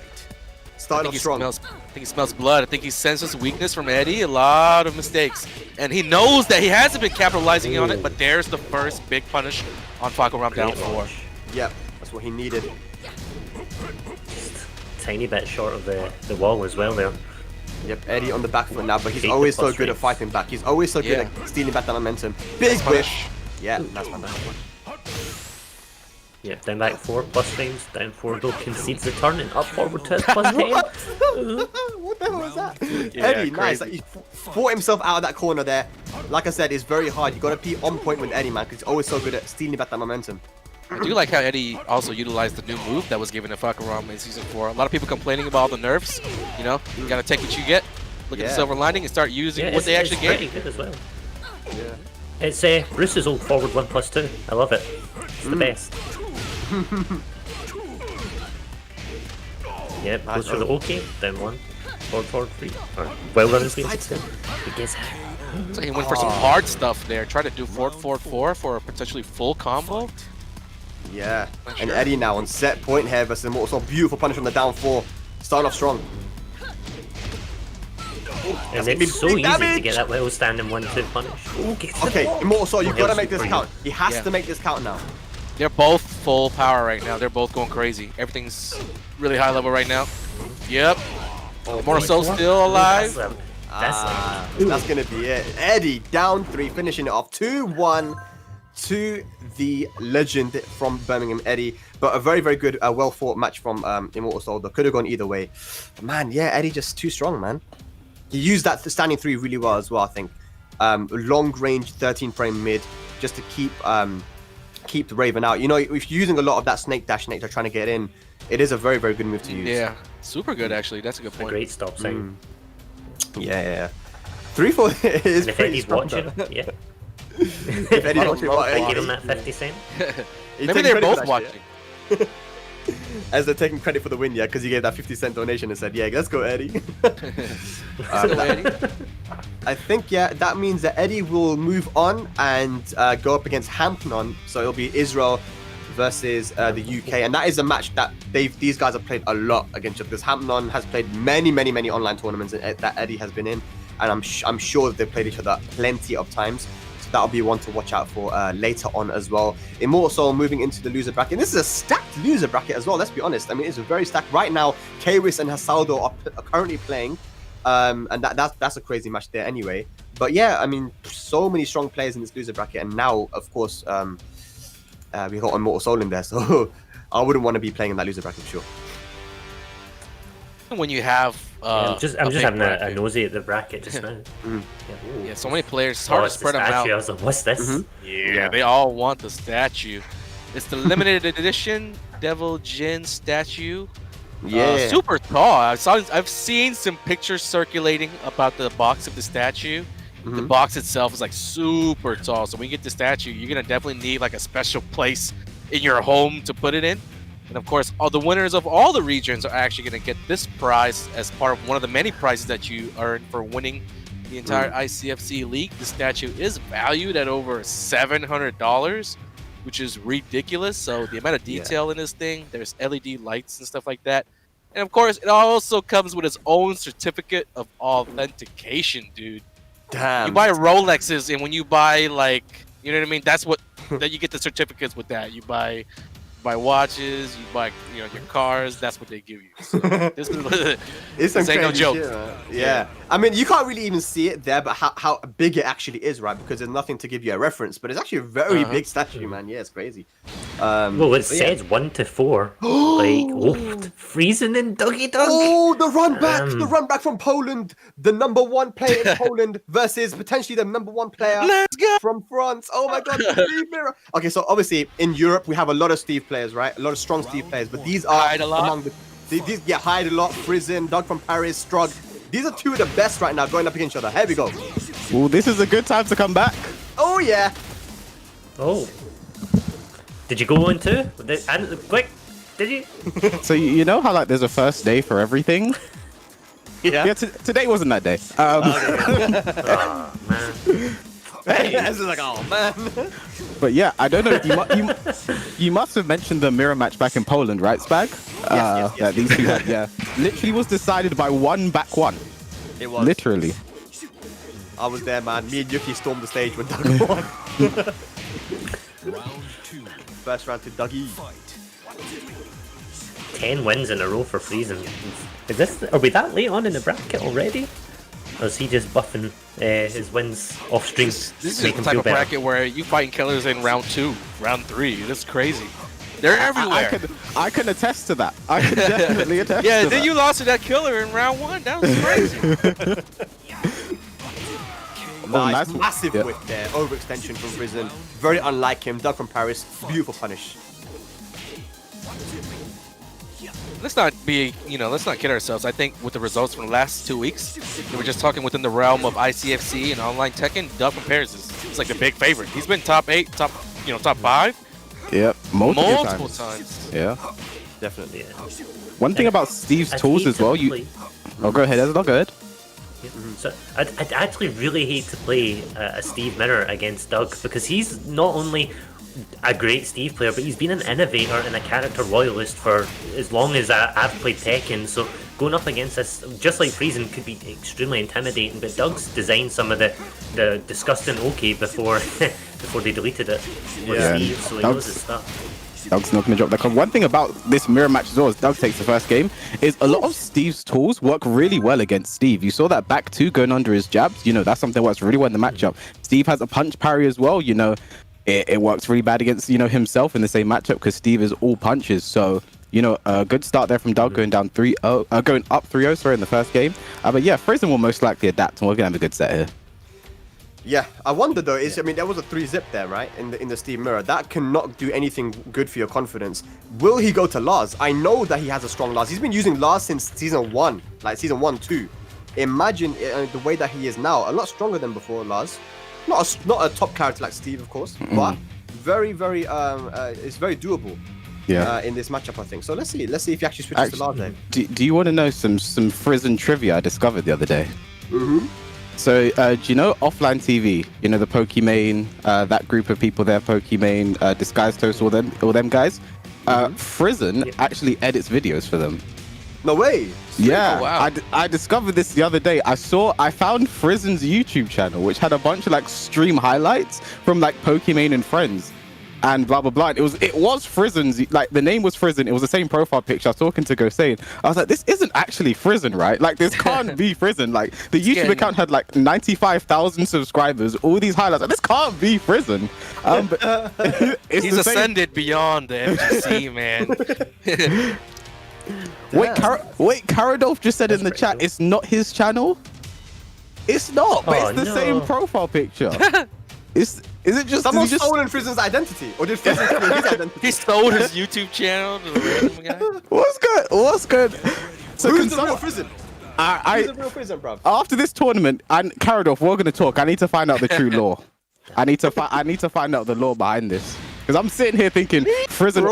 Starting off strong. I think he smells blood. I think he senses weakness from Eddie. A lot of mistakes. And he knows that he hasn't been capitalizing on it, but there's the first big punish on Fahkumram down 4. Yep, that's what he needed. Tiny bit short of the wall as well there. Yep, Eddie on the back foot now, but he's Beat the always so plus good at frames. fighting back. He's always so good at stealing back that momentum. Big whiff. Yeah, that's my bad one. Yeah, down back 4 plus frames, down 4 though concedes the turn and up forward to plus 10. What the hell was that? Eddie, nice. Like, he fought himself out of that corner there. Like I said, it's very hard. You got to be on point with Eddie, man, because he's always so good at stealing back that momentum. I do like how Eddie also utilized the new move that was given to Fahkumram in Season 4. A lot of people complaining about all the nerfs. You know, you got to take what you get, look at the silver lining, and start using what they actually it's gave. pretty good as well. Yeah. It's Bruce's old forward 1+2. I love it. It's the best. Yep, goes for the OK, down 1. Forward 3. Or well running 3. He gets So he went for some hard stuff there. Tried to do 4-4-4 for a potentially full combo. Yeah, and Eddie now on set point here versus imortalXsoul. Beautiful punish on the down 4. Starting off strong. And gonna be it's so big easy to damage. get that little standing 1-2 punish. Okay, imortalXsoul, you've got to make this for you. count. He has Yeah. to make this count now. They're both full power right now. They're both going crazy. Everything's really high level right now. Yep. imortalXsoul's still alive. That's going to be it. Eddie down 3, finishing it off 2-1 to the legend from Birmingham, Eddie. But a very, very good, well fought match from imortalXsoul. That could have gone either way. But man, yeah, Eddie just too strong, man. He used that standing 3 really well as well, I think. Long range 13 frame mid just to keep keep the Raven out. You know, if you're using a lot of that snake dash trying to get in, it is a very, very good move to use. Yeah, super good actually. That's a good A point. great stop sign. Yeah. 3-4 is And if pretty Eddie's strong, watching, though. yeah. If Eddie's watching, I give him that 50 cent. Maybe they're both watching. As they're taking credit for the win, yeah, because he gave that 50-cent donation and said, yeah, let's go, Eddie. I think, yeah, that means that Eddie will move on and go up against Hampnon. So it'll be Israel versus the UK. And that is a match that these guys have played a lot against each other, because Hampnon has played many online tournaments that Eddie has been in. And I'm sure that they've played each other plenty of times. That'll be one to watch out for later on as well. Immortal moving into the loser bracket. This is a stacked loser bracket as well, let's be honest. I mean, it's very stacked. Right now, Kairis and Hasaldo are currently playing. And that's a crazy match there anyway. But yeah, I mean, so many strong players in this loser bracket. And now, of course, we got Immortal Soul in there. So I wouldn't want to be playing in that loser bracket for sure. When you have I'm just having a nosy at the bracket just now. Yeah, so many players. It's hard to spread them out. I was like, what's this? Yeah, they all want the statue. It's the limited edition Devil Jin statue. Yeah, super tall. I've seen some pictures circulating about the box of the statue. The box itself is like super tall. So when you get the statue, you're gonna definitely need like a special place in your home to put it in. And of course, all the winners of all the regions are actually going to get this prize as part of one of the many prizes that you earn for winning the entire ICFC league. The statue is valued at over $700, which is ridiculous. So the amount of detail in this thing, there's LED lights and stuff like that. And of course, it also comes with its own certificate of authentication, dude. Damn. You buy Rolexes, and when you buy, like, you know what I mean? That's what, that you get the certificates with that. You buy watches, you buy, you know, your cars. That's what they give you. So this ain't no joke. Shit, yeah, I mean, you can't really even see it there, but how big it actually is, right? Because there's nothing to give you a reference, but it's actually a very big statue, man. Yeah, it's crazy. Well, it says 1 to 4. Like, Frizen and Dougie Dog. Oh, the run back from Poland, the #1 player in Poland versus potentially the #1 player from France. Oh my God, Steve Mirror. Okay, so obviously in Europe we have a lot of Steve players, right? A lot of strong Steve players, but these are among these Hide a lot, Frizen, Doug from Paris, Strug. These are two of the best right now going up against each other. Here we go. Well, this is a good time to come back. Oh yeah. Oh. Did you go on too? Quick, did you? So you know how like there's a first day for everything? Yeah. Today wasn't that day. Oh, man. This is like, oh man. But yeah, I don't know. You must have mentioned the mirror match back in Poland, right, Spag? Yes. That these two had, yeah. Literally was decided by one back one. It was. Literally. I was there, man. Me and Yuki stormed the stage when Doug won. Round 2. First round to Dougie. 10 wins in a row for Frizen. Are we that late on in the bracket already? Or is he just buffing his wins off stream? This is the type of bracket where you fighting killers in round 2, round 3. That's crazy. They're everywhere. I can attest to that. I can definitely attest to that. Yeah, then you lost to that killer in round 1. That was crazy. Nice, massive whip there. Overextension from Frizen. Very unlike him. Doug from Paris. Beautiful punish. Let's not kid ourselves. I think with the results from the last 2 weeks, we were just talking within the realm of ICFC and online Tekken. Doug from Paris is like the big favorite. He's been top 8, top 5. Yep, multiple times. Yeah, definitely. Yeah. One thing about Steve's tools as well. Oh, go ahead, Ezra. Go ahead. So I'd actually really hate to play a Steve Mirror against Doug, because he's not only a great Steve player, but he's been an innovator and a character royalist for as long as I've played Tekken. So going up against this, just like Frizen, could be extremely intimidating. But Doug's designed some of the disgusting OK before they deleted it with Steve, so he knows his stuff. Doug's not going to drop that. One thing about this mirror match as well, as Doug takes the first game, is a lot of Steve's tools work really well against Steve. You saw that back two going under his jabs. You know, that's something that works really well in the matchup. Steve has a punch parry as well. You know, it works really bad against, you know, himself in the same matchup, because Steve is all punches. So, you know, a good start there from Doug, going down 3-0, going up 3-0, sorry, in the first game. But yeah, Frizen will most likely adapt, and we're going to have a good set here. Yeah, I wonder though. I mean, there was a 3-zip there, right? In the Steve mirror. That cannot do anything good for your confidence. Will he go to Lars? I know that he has a strong Lars. He's been using Lars since season 1, like season 1, 2. Imagine the way that he is now. A lot stronger than before, Lars. Not a top character like Steve, of course, but very, very. It's very doable. Yeah. In this matchup, I think. So let's see if he actually switches to Lars. Then. Do you want to know some Frizen trivia I discovered the other day? So, do you know Offline TV? You know the Pokimane, that group of people there, Pokimane, Disguise Toast, all them guys. Frizen actually edits videos for them. No way. Yeah, Oh, wow. I discovered this the other day. I found Frizen's YouTube channel, which had a bunch of like stream highlights from like Pokimane and friends. And blah blah blah. It was Frizen's, like the name was Frizen. It was the same profile picture. I was talking to Gosain. I was like, this isn't actually Frizen, right? Like this can't be Frizen. Like the YouTube account had like 95,000 subscribers. All these highlights. Like, this can't be Frizen. But He's ascended beyond the MGC, man. Wait, Karadolf just said in the chat, it's not his channel. It's not, but it's the same profile picture. Is it just someone stolen Frizen's identity, or did Frizen steal his identity? He stole his YouTube channel to the random guy. What's good? So Who's the real Frizen? Who's the real Frizen, bro? After this tournament, and Karadolf, we're gonna talk. I need to find out the true lore. I need to find out the lore behind this, because I'm sitting here thinking Frizen.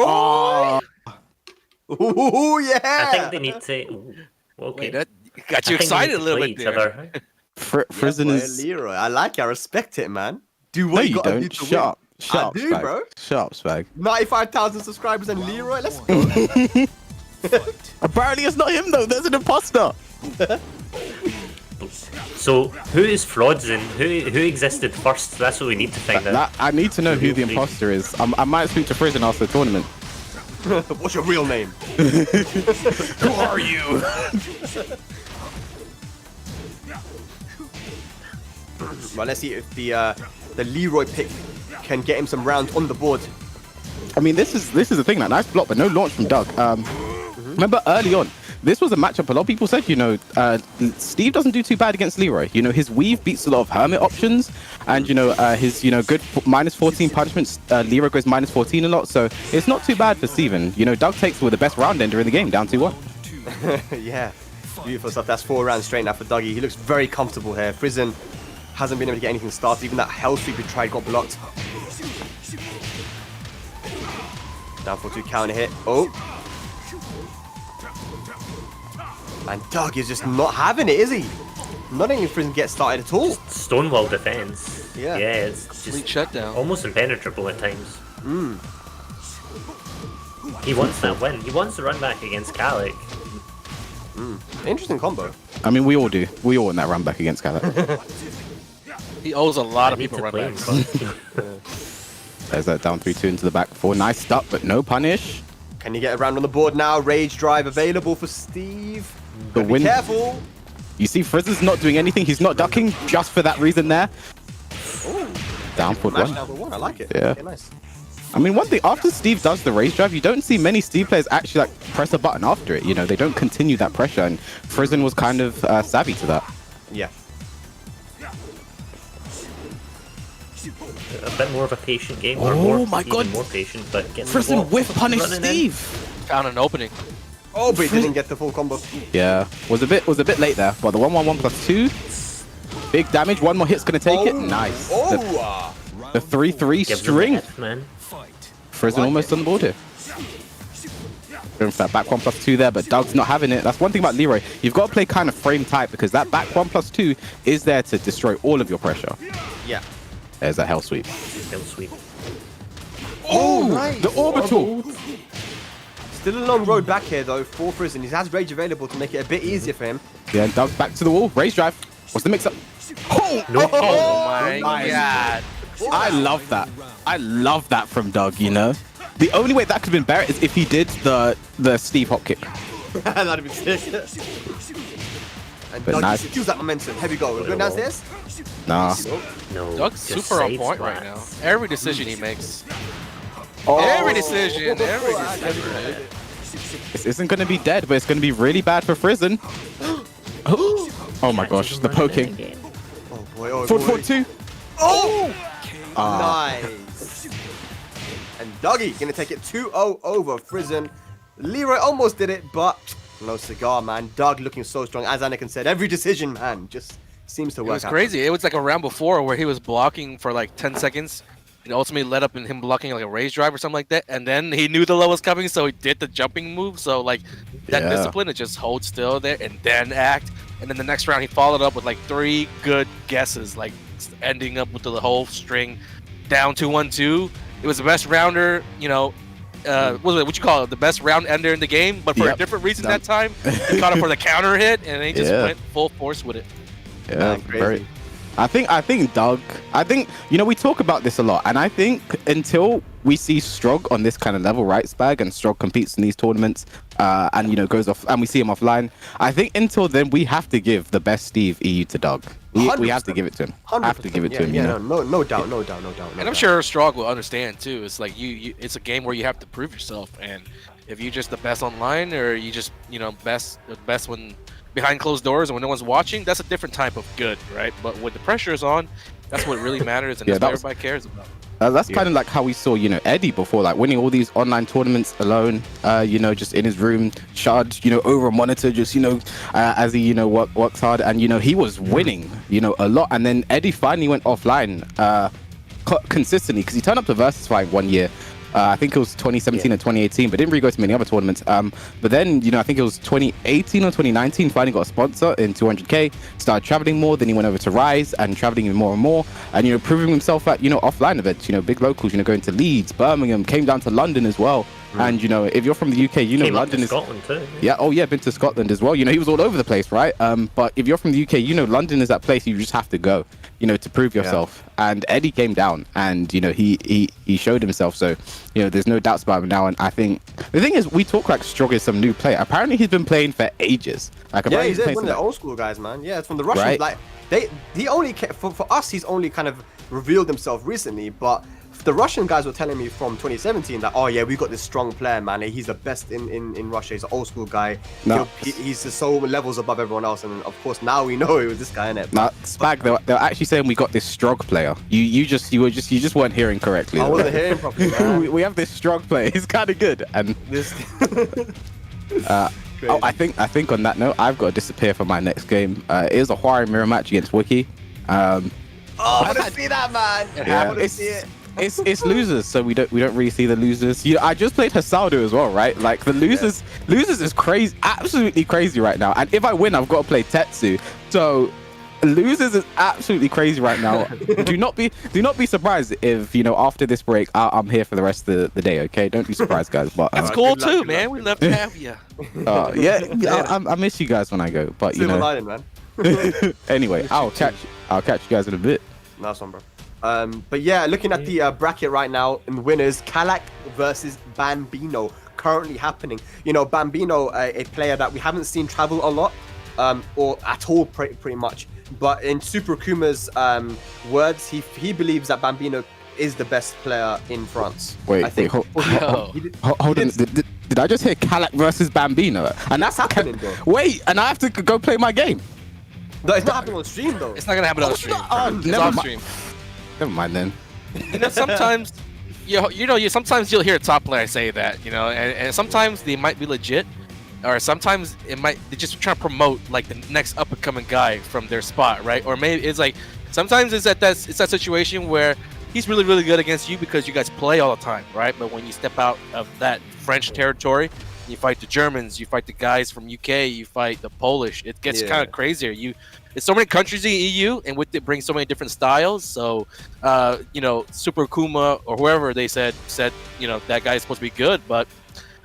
Ooh, yeah. I think they need to. Okay. Wait, that got you excited a little bit there. Frizen is. Leeroy. I like it. I respect it, man. Do No, what you gotta do don't. to win. Shut I up, do, Spag. bro. Shut up, Spag. 95,000 subscribers and Leeroy. Let's go. Apparently, it's not him though. There's an imposter. So who is Frizen? Who existed first? That's what we need to find out. I need to know who the imposter is. I might speak to Frizen after the tournament. What's your real name? Who are you? Well, let's see if the Leeroy pick can get him some rounds on the board. I mean, this is the thing. That nice block, but no launch from Doug. Remember early on, this was a matchup. A lot of people said, Steve doesn't do too bad against Leeroy. His weave beats a lot of hermit options, and his good -14 punishments. Leeroy goes -14 a lot, so it's not too bad for Steven. Doug takes with the best round ender in the game, down 2-1. Yeah, beautiful stuff. That's 4 rounds straight now for Dougie. He looks very comfortable here. Frizen hasn't been able to get anything started. Even that hell sweep he tried got blocked. Down for 2 counter hit. Oh. And Doug is just not having it, is he? Not letting Frizen get started at all. Stonewall defense. Yeah. It's Complete just shutdown. almost impenetrable at times. He wants that win. He wants to run back against Kalik. Interesting combo. I mean, we all do. We all want that run back against Khaled. He owes a lot of I need people to run play backs. him, but- There's that down 3-2 into the back 4. Nice stuff, but no punish. Can you get around on the board now? Rage drive available for Steve. The Be win. careful. You see, Frizz's not doing anything. He's not ducking just for that reason there. Ooh. Down for Mash one. down for 1. I like it. Yeah. Okay, nice. I mean, one thing, after Steve does the rage drive, you don't see many Steve players actually like press a button after it. They don't continue that pressure, and Frizen was kind of savvy to that. Yeah. a bit more of a patient game. Oh or more, my even God. more patient, but getting the Frizen ball whiff punished running in. Steve. Found an opening. Oh, but he didn't get the full combo. Yeah, was a bit late there, but the 1-1-1 +2, big damage. One more hit's gonna take it. Nice. Oh. The 3-3 Gives him string. the F, man. Frizen almost on the board here. Going for that back 1+2 there, but Doug's not having it. That's one thing about Leeroy. You've got to play kind of frame tight because that back 1+2 is there to destroy all of your pressure. Yeah. There's that hell sweep. Still sweet. Oh, nice. The orbital. Still a long road back here, though, for Frizen. He has Rage available to make it a bit easier for him. Yeah, and Doug's back to the wall. Raise drive. What's the mix-up? Oh, No. Oh my nice. god. I love that. I love that from Doug, The only way that could have been better is if he did the Steve hop kick. That'd be sick. And But Doug nice. secures that momentum. Here we go. We're going downstairs. Nah. No. Doug's just super on side point right now. splats. Every decision he makes. Oh, Every decision. Every decision. this isn't going to be dead, but it's going to be really bad for Frizen. Oh my gosh, the poking. Oh boy, oh Forward, boy. forward 2. Oh! Ah. Nice. And Doggy gonna take it 2-0 over Frizen. Leeroy almost did it, but no cigar, man. Doug looking so strong. As Anakin said, every decision, man, just seems to work out. It was crazy. It was like a round before where he was blocking for like 10 seconds. It ultimately led up in him blocking like a raise drive or something like that. And then he knew the low was coming, so he did the jumping move. So like that discipline to just hold still there and then act. And then the next round he followed up with like 3 good guesses, like ending up with the whole string down 2-1-2. It was the best rounder, you know, what you call it, the best round ender in the game, but for a different reason that time. He caught it for the counter hit, and he just went full force with it. Yeah, very. I think Doug. I think we talk about this a lot, and I think until we see Strog on this kind of level, right, Spag, and Strog competes in these tournaments, and goes off, and we see him offline. I think until then we have to give the best Steve EU to Doug. We have to give it to him. Have to give it to him. No doubt. And I'm sure Strog will understand too. It's like it's a game where you have to prove yourself, and if you're just the best online, or you just best when behind closed doors and when no one's watching, that's a different type of good, right? But when the pressure is on, that's what really matters, and that's what everybody cares about. That's kind of like how we saw, Eddie before, like winning all these online tournaments alone, just in his room, shard, over a monitor, just, as he, works hard. And, he was winning, a lot. And then Eddie finally went offline consistently because he turned up to Versus Fight one year. I think it was 2017 or 2018, but didn't really go to many other tournaments. But then, I think it was 2018 or 2019, finally got a sponsor in 200K, started traveling more. Then he went over to RIZE and traveling even more and more. And, proving himself at, offline events, big locals, going to Leeds, Birmingham, came down to London as well. And, if you're from the UK, London is... Scotland too. Yeah, been to Scotland as well. He was all over the place, right? But if you're from the UK, London is that place you just have to go, to prove yourself. And Eddie came down and, he showed himself. So, there's no doubts about him now. And I think the thing is, we talk like Strog is some new player. Apparently, he's been playing for ages. He's one of the old school guys, man. Yeah, it's from the Russians. Right? Like, he only, for us, he's only kind of revealed himself recently, but the Russian guys were telling me from 2017 that, oh yeah, we got this strong player, man. He's the best in Russia. He's an old school guy. No. He's so levels above everyone else. And of course, now we know it was this guy, innit? Nah, Spag, they're actually saying we got this Strog player. You just weren't hearing correctly. I wasn't hearing properly, man. we have this Strog player. He's kind of good. And this. I think on that note, I've got to disappear for my next game. It is a Huari mirror match against Wiki. I want to see that, man. Yeah, I want to see it. It's losers, so we don't really see the losers. I just played Hasaldo as well, right? Like the losers is crazy, absolutely crazy right now. And if I win, I've got to play Tetsu. So losers is absolutely crazy right now. do not be surprised if after this break I'm here for the rest of the day. Okay, don't be surprised, guys. But that's cool too, man. We love to have you. I miss you guys when I go. But Lining, man. Anyway, I'll catch you guys in a bit. Nice one, bro. But yeah, looking at the bracket right now, in the winners, Kalak versus Bambino currently happening. Bambino, a player that we haven't seen travel a lot, or at all, pretty much. But in Super Akuma's words, he believes that Bambino is the best player in France. Wait, I think. hold on. Did I just hear Kalak versus Bambino? And that's happening, bro. Wait, and I have to go play my game. No, it's not happening on stream, though. It's not gonna happen on stream. Never off mind. stream. Never mind then. Sometimes, sometimes you'll hear a top player say that, and sometimes they might be legit, or sometimes they're just trying to promote like the next up and coming guy from their spot, right? Or maybe it's like sometimes it's that situation where he's really, really good against you because you guys play all the time, right? But when you step out of that French territory, you fight the Germans, you fight the guys from UK, you fight the Polish. It gets kind of crazier. It's so many countries in the EU, and with it brings so many different styles. So, Super Akuma or whoever they said, that guy is supposed to be good. But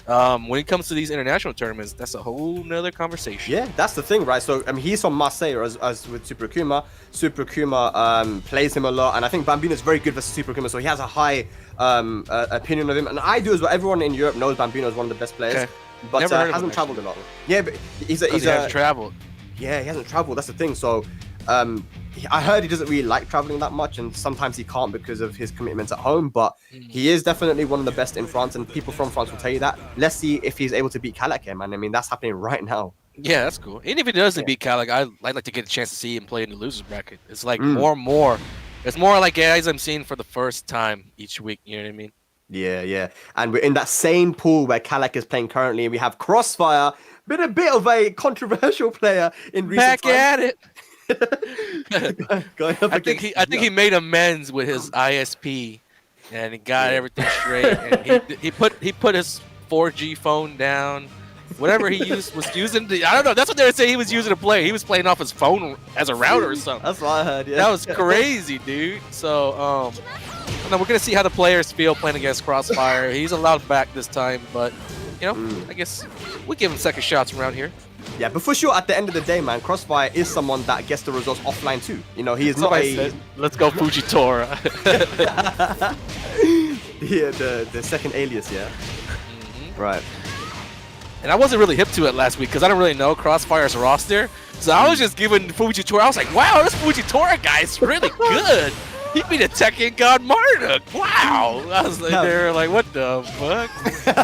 when it comes to these international tournaments, that's a whole nother conversation. Yeah, that's the thing, right? So, he's from Marseille, as with Super Akuma. Super Akuma plays him a lot, and I think Bambino is very good versus Super Akuma, so he has a high opinion of him. And I do as well. Everyone in Europe knows Bambino is one of the best players, but hasn't traveled a lot. Yeah, but he hasn't traveled. Yeah, he hasn't traveled. That's the thing. So, I heard he doesn't really like traveling that much, and sometimes he can't because of his commitments at home. But he is definitely one of the best in France, and people from France will tell you that. Let's see if he's able to beat Kalak here, man. I mean, that's happening right now. Yeah, that's cool. And if he doesn't beat Kalak, I'd like to get a chance to see him play in the losers bracket. It's like more and more It's more like guys I'm seeing for the first time each week. You know what I mean? Yeah, yeah. And we're in that same pool where Kalak is playing currently. We have Crossfire, been a bit of a controversial player in recent Back at it. Going up I think he made amends with his ISP, and he got everything straight. And he put his 4G phone down. Whatever he was using. I don't know. That's what they were saying he was using to play. He was playing off his phone as a router or something. That's what I heard. Yeah. That was crazy, dude. So we're gonna see how the players feel playing against Crossfire. He's allowed back this time, but you know, I guess we give him second shots around here. Yeah, but for sure, at the end of the day, man, Crossfire is someone that gets the results offline too. You know, he is not a. Let's go Fujitora. Yeah, the second alias, yeah. Right. And I wasn't really hip to it last week because I don't really know Crossfire's roster. So I was just giving Fujitora. I was like, wow, this Fujitora guy is really good. He beat a Tekken God Marduk. Wow. I was like, they were like, what the fuck?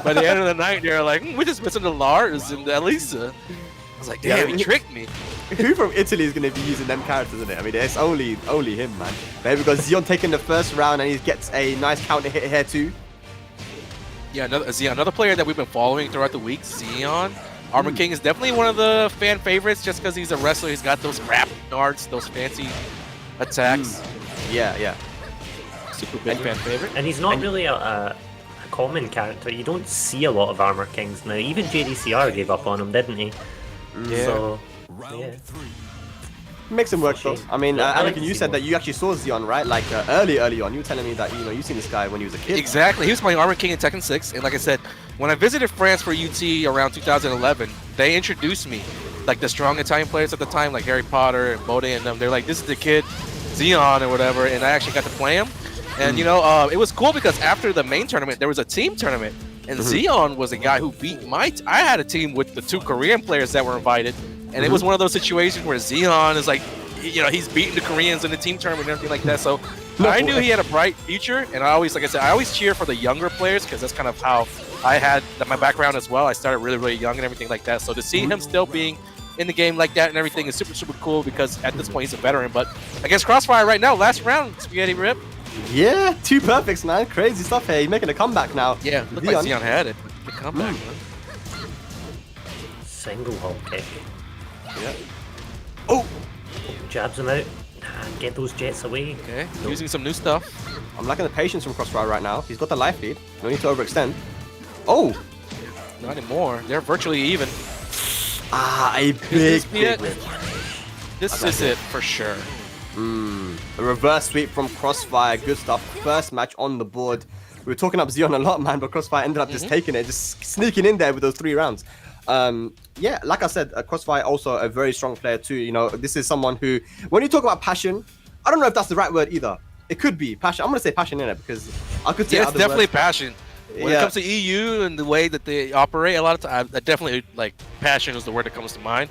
By the end of the night, they were like, we're just missing the Lars and the Alisa. I was like, damn, he tricked me. Who from Italy is going to be using them characters, isn't it? I mean, it's only him, man. Maybe because Xeon taking the first round and he gets a nice counter hit here too. Yeah, another player that we've been following throughout the week, Xeon. Armor King is definitely one of the fan favorites just because he's a wrestler. He's got those rap darts, those fancy attacks. Yeah. Super big fan favorite. And he's not really a common character. You don't see a lot of Armor Kings now. Even JDCR gave up on him, didn't he? Yeah. So, Round 3. Makes him work though. I mean, Yeah, I like Anakin, to you see said more. that you actually saw Xeon, right? Like early on. You were telling me that you've seen this guy when he was a kid. Exactly. He was playing Armor King in Tekken 6, and like I said, when I visited France for UT around 2011, they introduced me, like the strong Italian players at the time, like Harry Potter and Bode and them. They're like, this is the kid, Xeon or whatever, and I actually got to play him. And you know, it was cool because after the main tournament, there was a team tournament, and Xeon was a guy who beat my. I had a team with the 2 Korean players that were invited, and it was one of those situations where Xeon is like, you know, he's beating the Koreans in the team tournament and everything like that. So I knew he had a bright future, and I always, like I said, I always cheer for the younger players because that's kind of how I had my background as well. I started really, really young and everything like that. So to see him still being in the game like that and everything is super, super cool because at this point he's a veteran. But against Crossfire right now, last round, Spaghetti Rip. Yeah, 2 perfects, man. Crazy stuff here. He's making a comeback now. Yeah, looked like Xeon had it. The comeback, man. single hop kick. Yeah. Oh! Jabs him out. Get those jets away. Okay, using some new stuff. I'm liking the patience from Crossfire right now. He's got the life lead. No need to overextend. Oh! Not anymore. They're virtually even. Ah, a this big, be big it? win. This is it for sure. A reverse sweep from Crossfire. Good stuff. First match on the board. We were talking up Xeon a lot, man, but Crossfire ended up just taking it, just sneaking in there with those 3 rounds. Yeah, like I said, Crossfire also a very strong player too. You know, this is someone who, when you talk about passion, I don't know if that's the right word either. It could be passion. I'm gonna say passion in it because I could say Yeah, it's other definitely words. passion. When it comes to EU and the way that they operate, a lot of times, I definitely, like, passion is the word that comes to mind.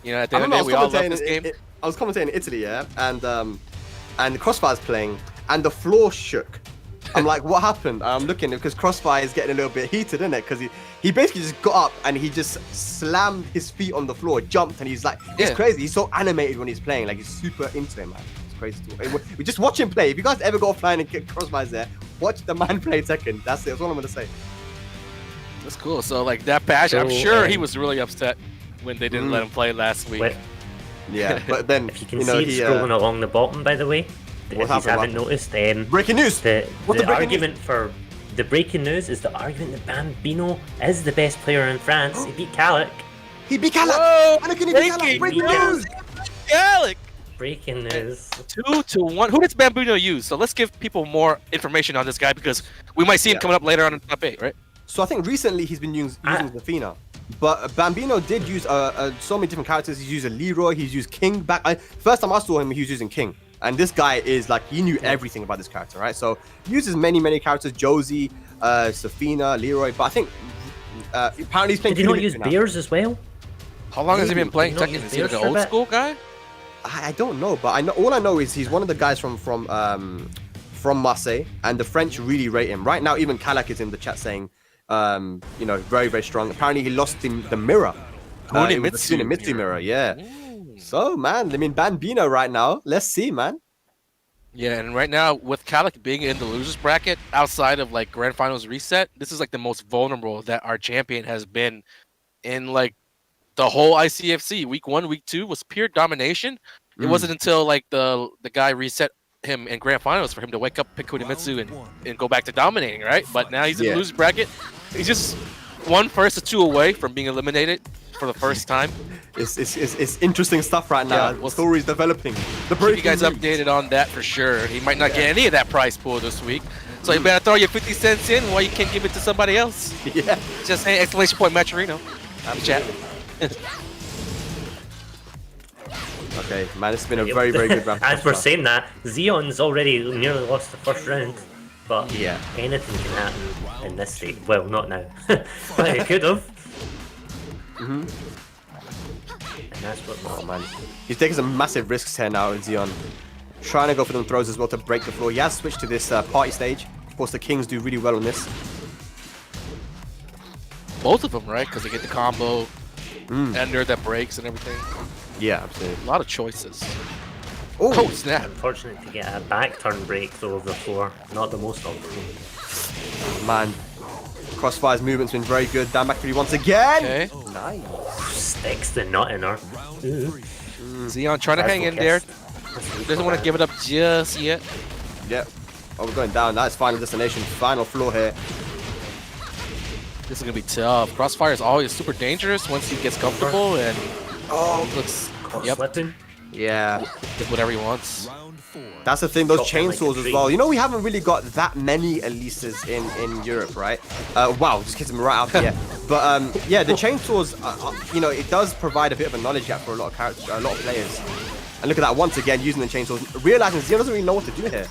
You know, at the end of the day, we all love this game. I was commentating in Italy, yeah, and Crossfire's playing, and the floor shook. I'm like, what happened? I'm looking because Crossfire is getting a little bit heated, isn't it? Because he basically just got up and he just slammed his feet on the floor, jumped, and he's like, it's crazy. He's so animated when he's playing, like he's super into it, man. It's crazy too. We just watch him play. If you guys ever go offline and get Crossfire's there, watch the man play Tekken. That's it. That's all I'm gonna say. That's cool. So, like, that passion, I'm sure he was really upset when they didn't let him play last week. Yeah, but then If you can see it scrolling along the bottom, by the way, if you haven't noticed, breaking news. The argument for the breaking news is the argument that Bambino is the best player in France. He beat Kalak. He beat Kalak. Whoa! Anakin, he beat Kalak. Breaking news. Gallic! Breaking news. 2-1. Who does Bambino use? So let's give people more information on this guy because we might see him coming up later on in top 8, right? So I think recently he's been using Zafina, but Bambino did use so many different characters. He's used a Leeroy, he's used King back. First time I saw him, he was using King, and this guy is like he knew everything about this character, right? So he uses many characters: Josie, Zafina, Leeroy. But I think apparently he's playing. Did he not use bears as well? How long has he been playing Did he Tekken? not Is he like use an old bears for a school guy? I don't know, but all I know is he's one of the guys from Marseille, and the French really rate him. Right now, even Kalak is in the chat saying, you know, very strong. Apparently, he lost him the mirror. Mitsu mirror, yeah. So, man, I mean, Bambino right now. Let's see, man. Yeah, and right now with Kalik being in the losers bracket, outside of like Grand Finals reset, this is like the most vulnerable that our champion has been in like the whole ICFC. Week 1, week 2 was pure domination. It wasn't until like the guy reset him in Grand Finals for him to wake up, pick Kunimitsu, and go back to dominating, right? But now he's in the losers bracket. He's just 1 first or 2 away from being eliminated for the first time. It's interesting stuff right now. Yeah, well, story's developing. Keep you guys updated on that for sure. He might not get any of that prize pool this week. So you better throw your 50 cents in while you can't give it to somebody else. Yeah. Just saying, exclamation point Maturino. I'm chat. Okay, man, it's been a very, very good round. As we're saying that, Xeon's already nearly lost the first round. But yeah, anything can happen in this state. Well, not now. But it could have. And that's what. Oh man, he's taking some massive risks here now, Xeon. Trying to go for them throws as well to break the floor. He has switched to this party stage. Of course, the Kings do really well on this. Both of them, right? Because they get the combo, ender that breaks and everything. Yeah, absolutely. A lot of choices. Oh, snap. Unfortunate to get a back turn break throw over the floor. Not the most optimal. Man, Crossfire's movement's been very good. Down back 3 once again. Okay. Nice. Sticks the nut in her. Xeon trying to hang in there. Doesn't want to give it up just yet. Yep. Oh, we're going down. That's final destination. Final floor here. This is going to be tough. Crossfire is always super dangerous once he gets comfortable and looks slipping. Yeah. Does whatever he wants. That's the thing, those chainsaws as well. You know, we haven't really got that many Alisas in Europe, right? Wow, just gets me right out here. But yeah, the chainsaws, you know, it does provide a bit of a knowledge gap for a lot of characters, a lot of players. And look at that, once again, using the chainsaws, realizing Xeon doesn't really know what to do here.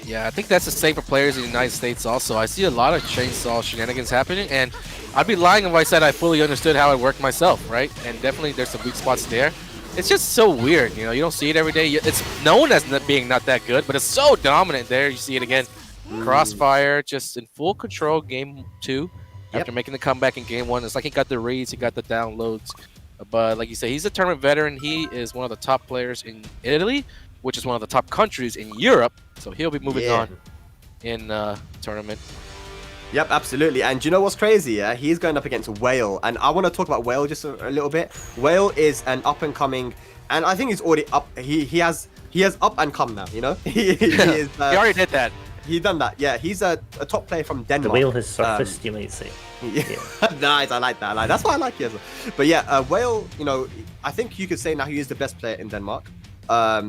Yeah, I think that's the same for players in the United States also. I see a lot of chainsaw shenanigans happening, and I'd be lying if I said I fully understood how it worked myself, right? And definitely there's some weak spots there. It's just so weird, you know, you don't see it every day. It's known as being not that good, but it's so dominant there. You see it again. Crossfire just in full control game 2 after making the comeback in game 1. It's like he got the reads, he got the downloads. But like you say, he's a tournament veteran. He is one of the top players in Italy, which is one of the top countries in Europe. So he'll be moving on in tournament. Yep, absolutely. And do you know what's crazy? Yeah, he's going up against Whale, and I want to talk about Whale just a little bit. Whale is an up and coming, and I think he's already up. He has up and come now. You know, he is. He already did that. He done that. Yeah, he's a top player from Denmark. The Whale has surfaced, you might say. Yeah. Nice, I like that. That's why I like it. But yeah, Whale, you know, I think you could say now he is the best player in Denmark.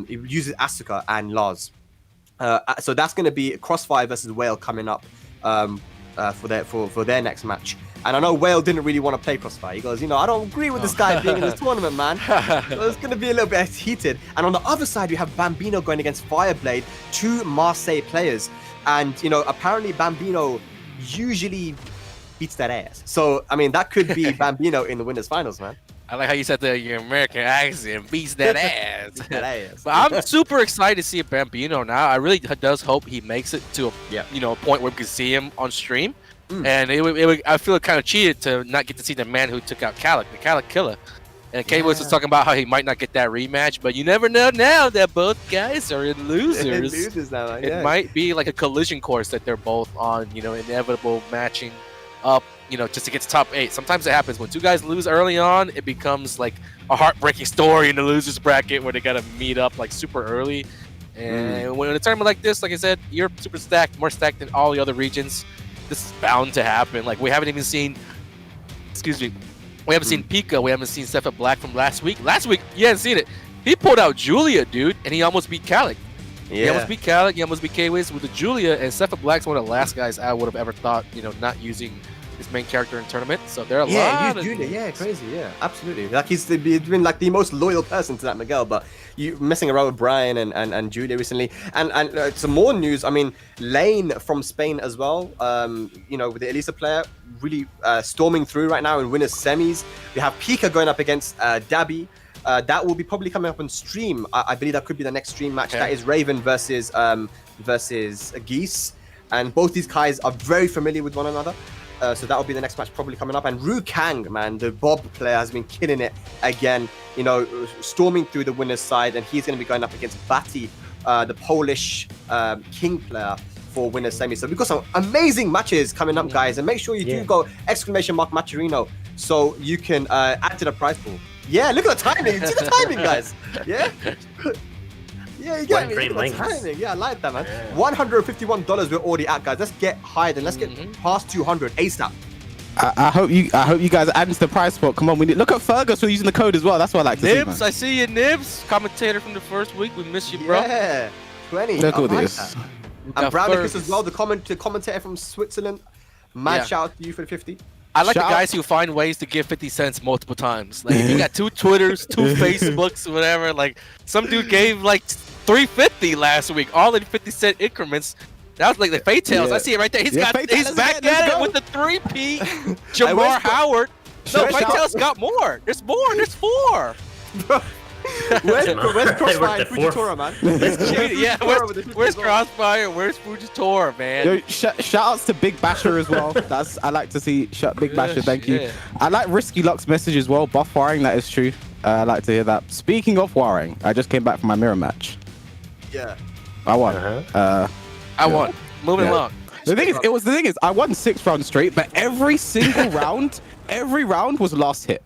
He uses Asuka and Lars. So that's going to be Crossfire versus Whale coming up for their next match. And I know Whale didn't really want to play Crossfire. He goes, you know, I don't agree with this guy being in this tournament, man. So it's going to be a little bit heated. And on the other side, we have Bambino going against Fireblade, 2 Marseille players. And, you know, apparently Bambino usually beats that ass. So, I mean, that could be Bambino in the winners finals, man. I like how you said your American accent beats that ass. Beats that ass. But I'm super excited to see Bambino now. I really does hope he makes it to a point where we can see him on stream. And I feel kind of cheated to not get to see the man who took out Kalik, the Kalik killer. And K-Woods was talking about how he might not get that rematch, but you never know now that both guys are in losers. Losers now, It might be like a collision course that they're both on, you know, inevitable matching up, you know, just to get to top 8. Sometimes it happens when 2 guys lose early on, it becomes like a heartbreaking story in the losers bracket where they gotta meet up like super early. And when in a tournament like this, like I said, you're super stacked, more stacked than all the other regions. This is bound to happen. Like we haven't even seen, we haven't seen PiKa, we haven't seen Sepha Black from last week. Last week, you hadn't seen it. He pulled out Julia, dude, and he almost beat Kalik. Yeah. He almost beat Kalik, he almost beat K-Wiz with the Julia, and Sepha Black's one of the last guys I would have ever thought, you know, not using his main character in tournament. So there are a lot of Julia, yeah, crazy, yeah, absolutely. Like he's been like the most loyal person to that Miguel, but you messing around with Bryan and Julia recently, and some more news. I mean, Lain from Spain as well. You know, with the Alisa player really storming through right now in winners semis. We have PiKa going up against Dabby. That will be probably coming up on stream. I believe that could be the next stream match. That is Raven versus Geese, and both these guys are very familiar with one another. So that will be the next match probably coming up. And Kang, man, the Bob player, has been killing it again. You know, storming through the winner's side, and he's going to be going up against Batty the Polish King player for winner semi. So we've got some amazing matches coming up, guys, and make sure you do go !Macherino so you can add to the prize pool. Yeah, look at the timing. See the timing, guys. Yeah. Yeah, you get me. Look at the timing. Yeah, I like that, man. $151 we're already at, guys. Let's get higher and let's get past 200 ASAP. I hope you guys are adding to the prize spot. Come on, we need look at Fergus for using the code as well. That's what I like to Nibs, see, man. I see you, Nibs. Commentator from the first week. We miss you, bro. Yeah, 20. Look at this. That. And Brownicus as well, the commentator from Switzerland. Mad shout out to you for the 50. I like the guys who find ways to give 50 cents multiple times. Like, if you got 2 Twitters, 2 Facebooks, whatever. Like, some dude gave like $3.50 last week, all in 50-cent increments. That was like the Fate Tales. I see it right there. He's back at it with the 3P. Jamar Howard. No, Fate Tales got more. There's more. There's 4. Where's Crossfire and Fujitora, man? Where's Crossfire? Where's Fujitora, man? Yo, shout outs to Big Basher as well. I like to see Big Basher. Thank you. I like Risky Luck's message as well. Buff Waring, that is true. I like to hear that. Speaking of Waring, I just came back from my mirror match. Yeah. I won. I won. Moving along. The thing is, I won 6 rounds straight, but every single round, every round was last hit.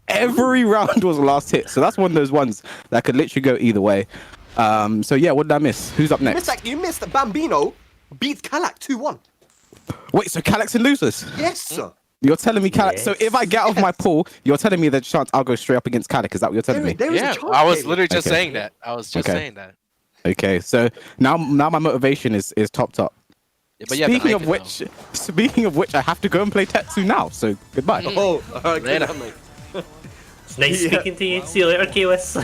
Every round was last hit. So that's one of those ones that could literally go either way. So yeah, what did I miss? Who's up next? You missed that Bambino beats Kalak 2-1. Wait, so Kalak's in losers? Yes, sir. You're telling me Kalak. So if I get out of my pool, you're telling me there's a chance I'll go straight up against Kalak. Is that what you're telling me? Yeah, I was literally just saying that. I was just saying that. Okay, so now my motivation is topped up. Yeah, but speaking of which, I have to go and play Tetsu now. So goodbye. Oh, okay. It's nice speaking to you. See you later, KOS.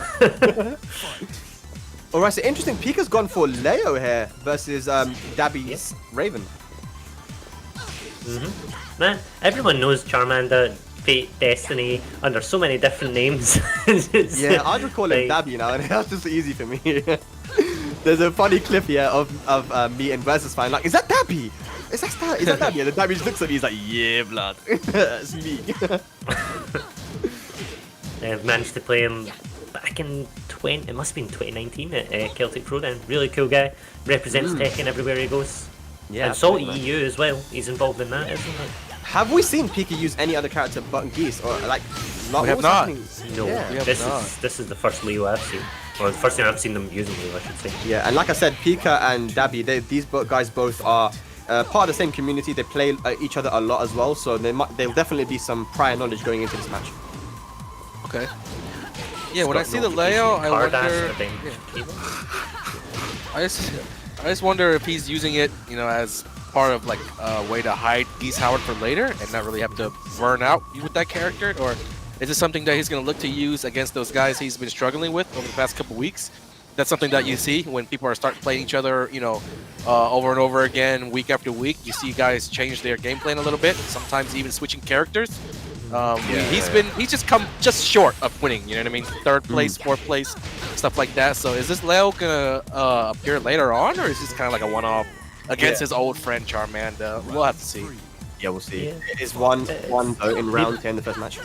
Alright, so interesting. PiKa's gone for Leo here versus Dabby's Raven. Man, everyone knows Charmander, Fate, Destiny under so many different names. Yeah, I just call him Dabby now, and that's just easy for me. There's a funny clip here of me and Versus Fine. Like, is that Dabby? Is that Dabby? And the Dabby just looks at me. He's like, yeah, blood. That's me. I've managed to play him back in it must have been 2019 at Celtic Throwdown. Really cool guy. Represents Tekken everywhere he goes. Yeah, and Salty EU as well. He's involved in that, isn't he? Have we seen PiKa use any other character but Geese? Or like, we have not. No, this is the first Leo I've seen. Or the first time I've seen them using Leo, I should say. Yeah, and like I said, PiKa and Dabby, these guys both are part of the same community. They play each other a lot as well, so there'll definitely be some prior knowledge going into this match. Okay. Yeah, when I see the layout, I wonder. I just wonder if he's using it, as part of like a way to hide Geese Howard for later and not really have to burn out with that character, or is it something that he's going to look to use against those guys he's been struggling with over the past couple weeks? That's something that you see when people are starting playing each other, over and over again, week after week. You see guys change their game plan a little bit, sometimes even switching characters. He's just come short of winning, you know what I mean? 3rd place, 4th place, stuff like that. So is this Leo gonna appear later on, or is this kind of like a one-off against his old friend Charmander? We'll have to see. Yeah, we'll see. It is 1-1 though in round 10, the first match.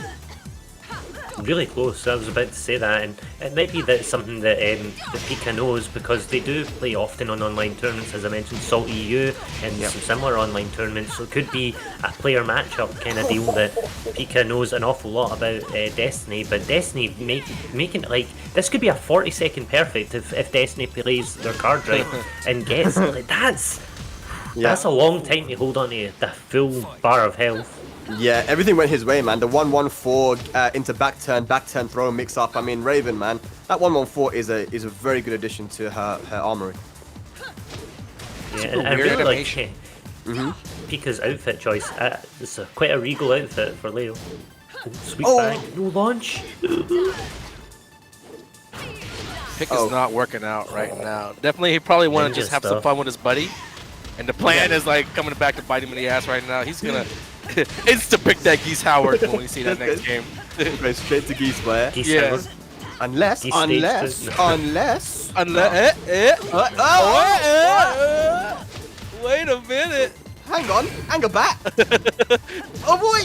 Really close. I was about to say that, and it might be that something that PiKa knows, because they do play often on online tournaments, as I mentioned, Salt EU and some similar online tournaments. So it could be a player matchup kind of deal that PiKa knows an awful lot about Destiny, but Destiny making it like this could be a 40-second perfect if Destiny plays their card right and gets like that's a long time to hold on to the full bar of health. Yeah, everything went his way, man. The 1-1-4 into back turn throw mix up. I mean, Raven, man, that 1-1-4 is a very good addition to her armory. Yeah, and I really like PiKa's outfit choice. It's quite a regal outfit for Leo. Oh, sweet bag, no launch. PiKa's not working out right now. Definitely, he probably want to just have some fun with his buddy. And the plan is like coming back to bite him in the ass right now. He's gonna insta-pick that Geese Howard when we see that next game. Go straight to Geese player. Unless. Wait a minute. Hang on, anger back. Oh boy.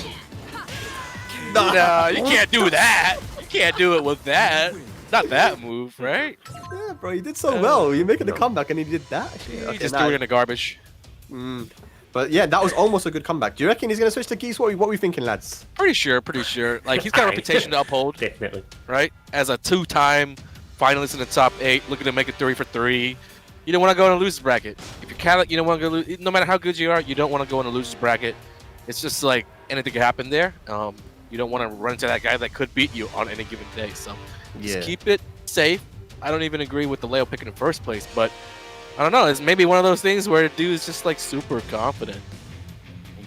No, you can't do that. You can't do it with that. Not that move, right? Yeah, bro, you did so well. You're making the comeback, and he did that. He just threw it in the garbage. But yeah, that was almost a good comeback. Do you reckon he's gonna switch to Geese? What are we thinking, lads? Pretty sure. Like, he's got a reputation to uphold, Definitely. right? As a 2-time finalist in the top 8, looking to make it 3 for 3. You don't want to go in a loser's bracket. If you're Cadillac, you don't want to go lose. No matter how good you are, you don't want to go in a loser's bracket. It's just like anything can happen there. You don't want to run into that guy that could beat you on any given day. So just keep it safe. I don't even agree with the Leo pick in the first place, but I don't know. It's maybe one of those things where the dude is just like super confident.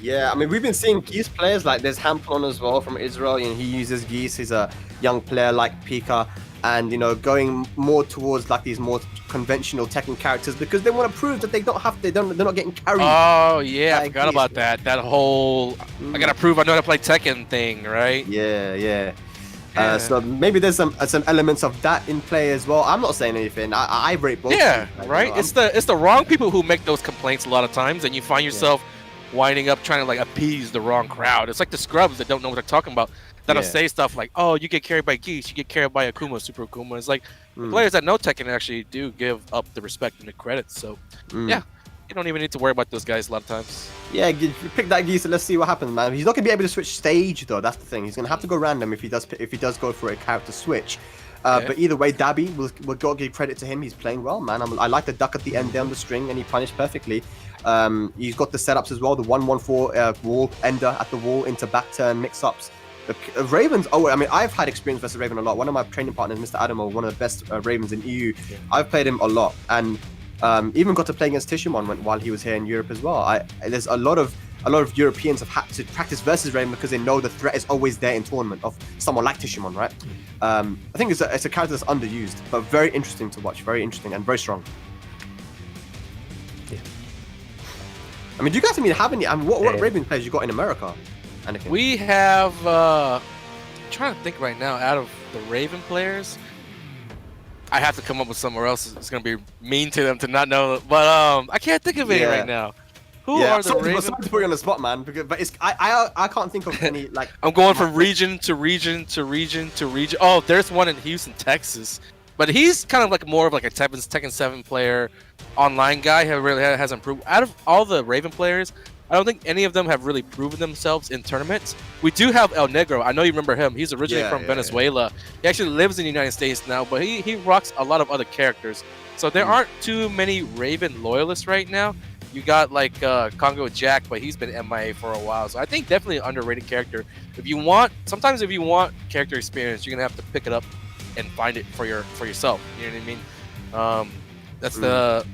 Yeah, I mean, we've been seeing Geese players, like there's Hamplon as well from Israel, and he uses Geese. He's a young player like PiKa, and, you know, going more towards like these more conventional Tekken characters because they want to prove that they don't have to, they're not getting carried. Oh, yeah, I forgot Geese. about that. That whole, I gotta prove I know how to play Tekken thing, right? Yeah. So maybe there's some elements of that in play as well. I'm not saying anything. I rate both. Yeah, like, right. You know, It's the wrong people who make those complaints a lot of times, and you find yourself winding up trying to like appease the wrong crowd. It's like the scrubs that don't know what they're talking about. That'll say stuff like, "Oh, you get carried by Geese, you get carried by Akuma, Super Akuma." It's like the players that know Tekken actually do give up the respect and the credit. So yeah, you don't even need to worry about those guys a lot of times. Yeah, pick that Geese and let's see what happens, man. He's not gonna be able to switch stage though. That's the thing. He's gonna have to go random if he does go for a character switch. But either way, Dabby, we'll go give credit to him. He's playing well, man. I like the duck at the end down the string, and he punished perfectly. He's got the setups as well. The 1-1-4 wall ender at the wall into back turn mix-ups. The Ravens. Oh, I mean, I've had experience versus Raven a lot. One of my training partners, Mr. Adamo, one of the best Ravens in EU. I've played him a lot, and even got to play against Tishimon while he was here in Europe as well. There's a lot of Europeans have had to practice versus Raven because they know the threat is always there in tournament of someone like Tishimon, right? I think it's a character that's underused, but very interesting to watch. Very interesting and very strong. Yeah. I mean, do you guys have any? What Raven players you got in America? Anakin? We have. I'm trying to think right now. Out of the Raven players, I have to come up with somewhere else. It's gonna be mean to them to not know. But I can't think of any right now. Who are the Raven? Sorry to put you on the spot, man. But it's I can't think of any like. I'm going from region to region to region to region. Oh, there's one in Houston, Texas, but he's kind of like more of like a Tekken 7 player, online guy who really hasn't proved. Out of all the Raven players, I don't think any of them have really proven themselves in tournaments. We do have El Negro. I know you remember him. He's originally from Venezuela. He actually lives in the United States now, but he rocks a lot of other characters. So there aren't too many Raven loyalists right now. You got like Congo Jack, but he's been MIA for a while. So I think definitely an underrated character. Sometimes if you want character experience, you're gonna have to pick it up and find it for yourself. You know what I mean? That's the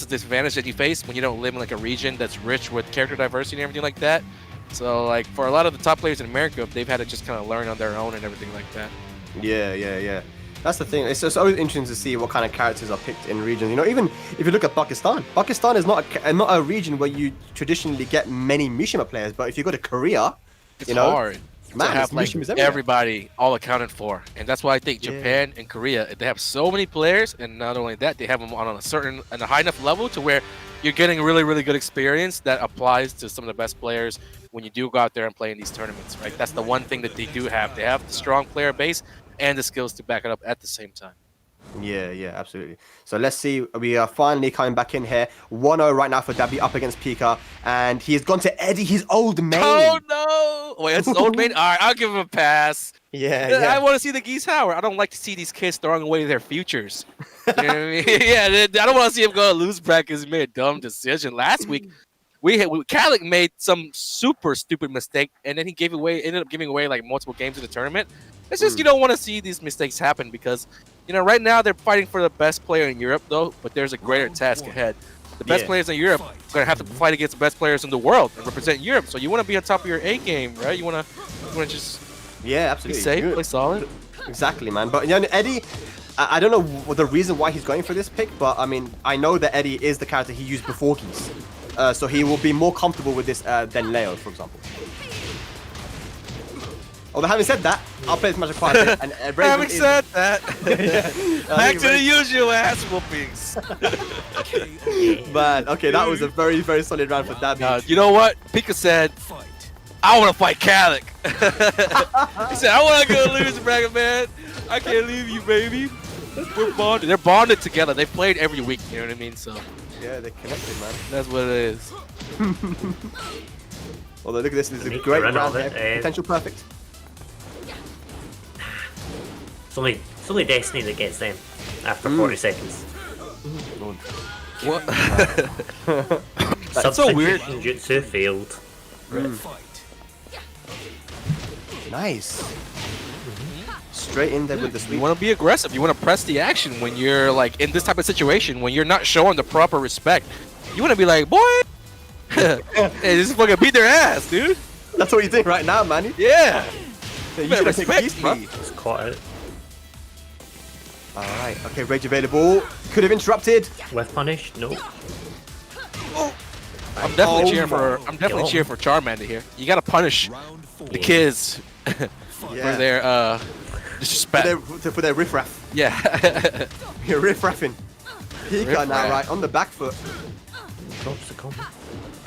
disadvantage that you face when you don't live in like a region that's rich with character diversity and everything like that. So like for a lot of the top players in America, they've had to just kind of learn on their own and everything like that. Yeah. That's the thing. It's just always interesting to see what kind of characters are picked in regions. You know, even if you look at Pakistan is not a region where you traditionally get many Mishima players. But if you go to Korea, it's hard to have like everybody all accounted for, and that's why I think Japan and Korea, they have so many players, and not only that, they have them on a high enough level to where you're getting really, really good experience that applies to some of the best players when you do go out there and play in these tournaments, right? That's the one thing that they do have. They have the strong player base and the skills to back it up at the same time. Yeah, absolutely. So let's see. We are finally coming back in here. 1-0 right now for Dabby up against PiKa, and he has gone to Eddie, his old main. Oh no! Wait, it's his old main. All right, I'll give him a pass. Yeah. I want to see the Geese Howard. I don't like to see these kids throwing away their futures. You know what I mean? Yeah, I don't want to see him go to lose brackets. He made a dumb decision last week. Calic made some super stupid mistake, and then he ended up giving away like multiple games in the tournament. It's just you don't want to see these mistakes happen because, you know, right now they're fighting for the best player in Europe though, but there's a greater task ahead. The best players in Europe are gonna have to fight against the best players in the world and represent Europe. So you want to be on top of your A game, right? You want to just absolutely be safe, play solid. Exactly, man. But you know, Eddie, I don't know the reason why he's going for this pick, but I mean, I know that Eddie is the character he used before Geese. So he will be more comfortable with this than Leo, for example. Although having said that, I'll play this match quite a bit. And having said that, back to the usual ass whoopings. Man, okay, that was a very, very solid round for Dabby. You know what? PiKa said, I want to fight Calic. He said, I want to go lose, bracket man. I can't leave you, baby. We're bonded. They're bonded together. They played every week. You know what I mean? So Yeah, they're connected, man. that's what it is. Although look at this. This is a Make great the run round of it, here. Potential perfect. It's only Destiny that gets them after 40 seconds. What? That's so weird. Jutsu failed. Fight. Nice. Straight in there with the You sweep. want to be aggressive. You want to press the action when you're like in this type of situation when you're not showing the proper respect. You want to be like, boy, hey, just fucking beat their ass, dude. That's what you think right now, man. Yeah. You better should have taken respect Geese, bro. me. It's caught out Alright, okay, rage available. Could have interrupted. with punish. No. I'm definitely Oh cheering for. my I'm definitely God. cheering for Charmander here. You gotta punish Round 4. the kids Yeah. for their disrespect. For their riffraff. Yeah. You're riffraffing. PiKa Riff-raff. now, right, on the back foot. Drops the combo.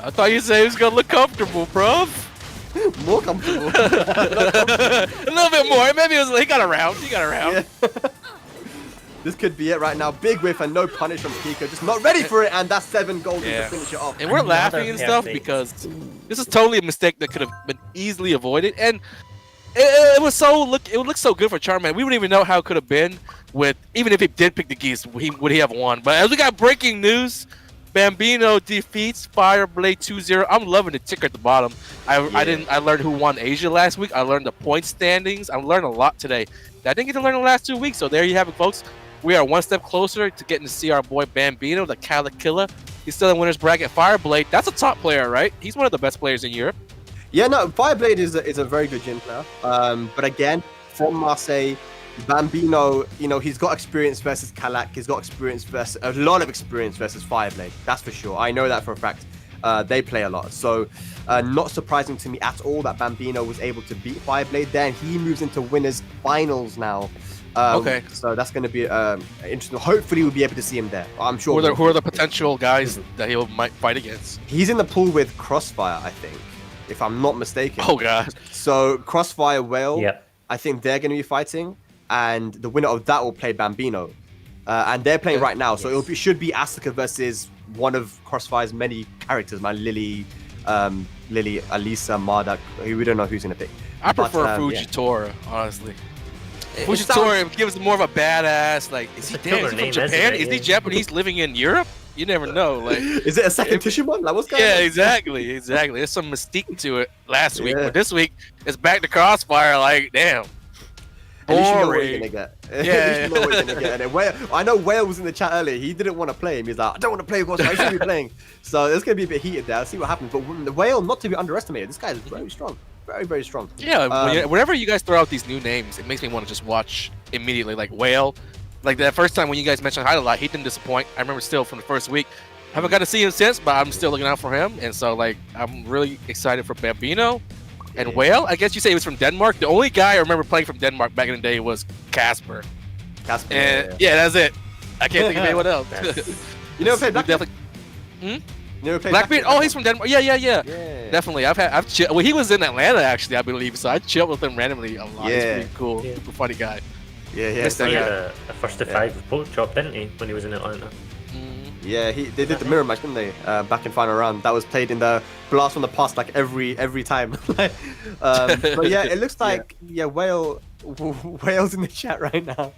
I thought you said he was gonna look comfortable, bro. More comfortable. A little bit more. Maybe it was. He got around. He got around. Yeah. This could be it right now. Big whiff and no punish from PiKa. Just not ready for it, and that's 7 gold Yeah. to finish it off. And we're Another laughing and stuff perfect. because this is totally a mistake that could have been easily avoided, and it was so it would look so good for Charmander. We wouldn't even know how it could have been with even if he did pick the Geese, would he have won? But as we got breaking news, Bambino defeats Fireblade 2-0. I'm loving the ticker at the bottom. I learned who won Asia last week. I learned the point standings. I learned a lot today that I didn't get to learn the last 2 weeks. So there you have it, folks. We are one step closer to getting to see our boy Bambino, the Cali Killer. He's still in winner's bracket. Fireblade, that's a top player, right? He's one of the best players in Europe. Yeah, no, Fireblade is a very good gym player. But again, from Marseille, Bambino, you know, he's got experience versus Kalak. He's got experience versus a lot of experience versus Fireblade. That's for sure. I know that for a fact. They play a lot. So not surprising to me at all that Bambino was able to beat Fireblade there. And he moves into winners finals now. Okay. So that's going to be interesting. Hopefully we'll be able to see him there. I'm sure. Who are the potential guys that he might fight against? He's in the pool with Crossfire, I think, if I'm not mistaken. Oh, God. So Crossfire, Whale, Yep. I think they're going to be fighting, and the winner of that will play Bambino. And they're playing right now, so it should be Asuka versus one of Crossfire's many characters, man. Lily, Alisa, Mardak. We don't know who's going to pick. I prefer yeah. Fujitora, honestly. It Fujitora gives more of a badass, like, is he It's a killer from name, Japan? isn't it? Is he Yeah. Japanese living in Europe? You never know. Like, Is it a second Tishimon? Like, what's going yeah, on? exactly. There's some mystique to it last week, Yeah. but this week it's back to Crossfire. Like, damn. At least you know what you're Boring. gonna get. Yeah. At least you know what you're gonna get. And then I know Whale was in the chat earlier. He didn't want to play him. He's like, I don't want to play Crossfire. I shouldn't be playing. So it's gonna be a bit heated there. I'll see what happens. But the Whale, not to be underestimated. This guy is very strong. Very, very strong. Yeah, whenever you guys throw out these new names, it makes me want to just watch immediately. Like Whale, like that first time when you guys mentioned Hyde a lot, he didn't disappoint. I remember still from the first week. Haven't got to see him since, but I'm still looking out for him. And so, like, I'm really excited for Bambino and Whale. I guess you say he was from Denmark. The only guy I remember playing from Denmark back in the day was Casper. Casper. And yeah, that's it. I can't think of anyone else. You never played We Blackbeard? definitely- You never played Blackbeard? Oh, he's from Denmark. Yeah. Yeah. Definitely. I've chilled. Well, he was in Atlanta actually, I believe. So I chilled with him randomly a lot. He's Yeah. pretty cool. Yeah. Super funny guy. Yeah. Missed that He had guy. a first to 5 with Pork Chop, didn't he, when he was in Atlanta? Yeah, they did the mirror match, didn't they? Back in final round. That was played in the Blast from the Past, like every time. But yeah, it looks like Whale's in the chat right now.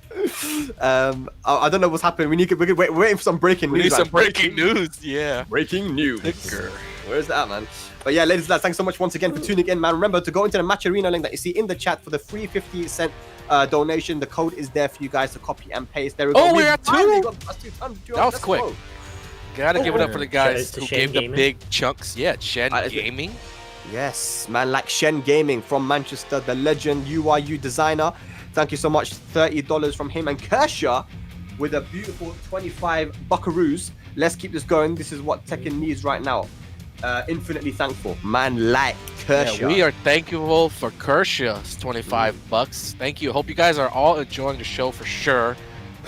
I don't know what's happening. We're waiting for some breaking We news. need some man. breaking news. Yeah. Breaking news. Ticker. Where's that, man? But yeah, ladies and lads, thanks so much once again for tuning in, man. Remember to go into the Match Arena link that you see in the chat for the free 50-cent donation. The code is there for you guys to copy and paste. There we go. Oh, we're at finally 2? got plus 2 times. That was Let's quick. go. Gotta give it up for the guys Shout out to who Shen gave the Gaming. big chunks. Yeah, Shen I- Gaming. Yes, man, like Shen Gaming from Manchester, the legend UIU designer. Thank you so much. $30 from him and Kershaw with a beautiful 25 buckaroos. Let's keep this going. This is what Tekken needs right now. Infinitely thankful. Man, like Kershaw. Yeah, we are thankful for Kershaw's 25 bucks. Thank you. Hope you guys are all enjoying the show for sure.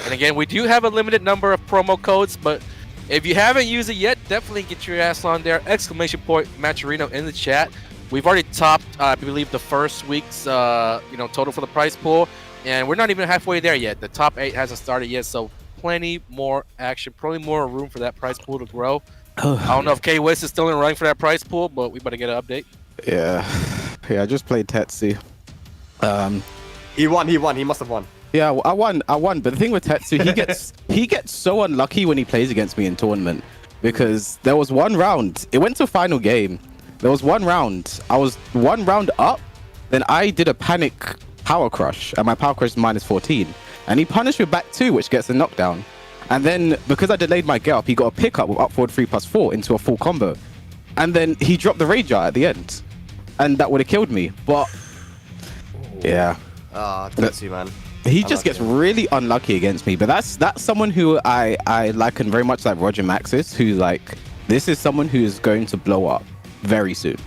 And again, we do have a limited number of promo codes, but if you haven't used it yet, definitely get your ass on there. ! Matcherino in the chat. We've already topped, I believe, the first week's total for the prize pool. and we're not even halfway there yet. The top 8 hasn't started yet, so plenty more action, probably more room for that prize pool to grow. I don't know if K West is still in the running for that prize pool, but we better get an update. Yeah, I just played Tetsu. He won. He must have won. Yeah, I won. But the thing with Tetsu, he gets so unlucky when he plays against me in tournament, because there was one round. It went to final game. There was one round. I was 1 round up. Then I did a panic power crush, and my power crush is -14. And he punished me back 2, which gets a knockdown. And then because I delayed my get up, he got a pickup with up forward 3+4 into a full combo. And then he dropped the rage art at the end, and that would have killed me. But yeah, Tetsu, man. he just gets really unlucky against me. But that's someone who I liken very much like RogerMaxis, who like this is someone who is going to blow up very soon.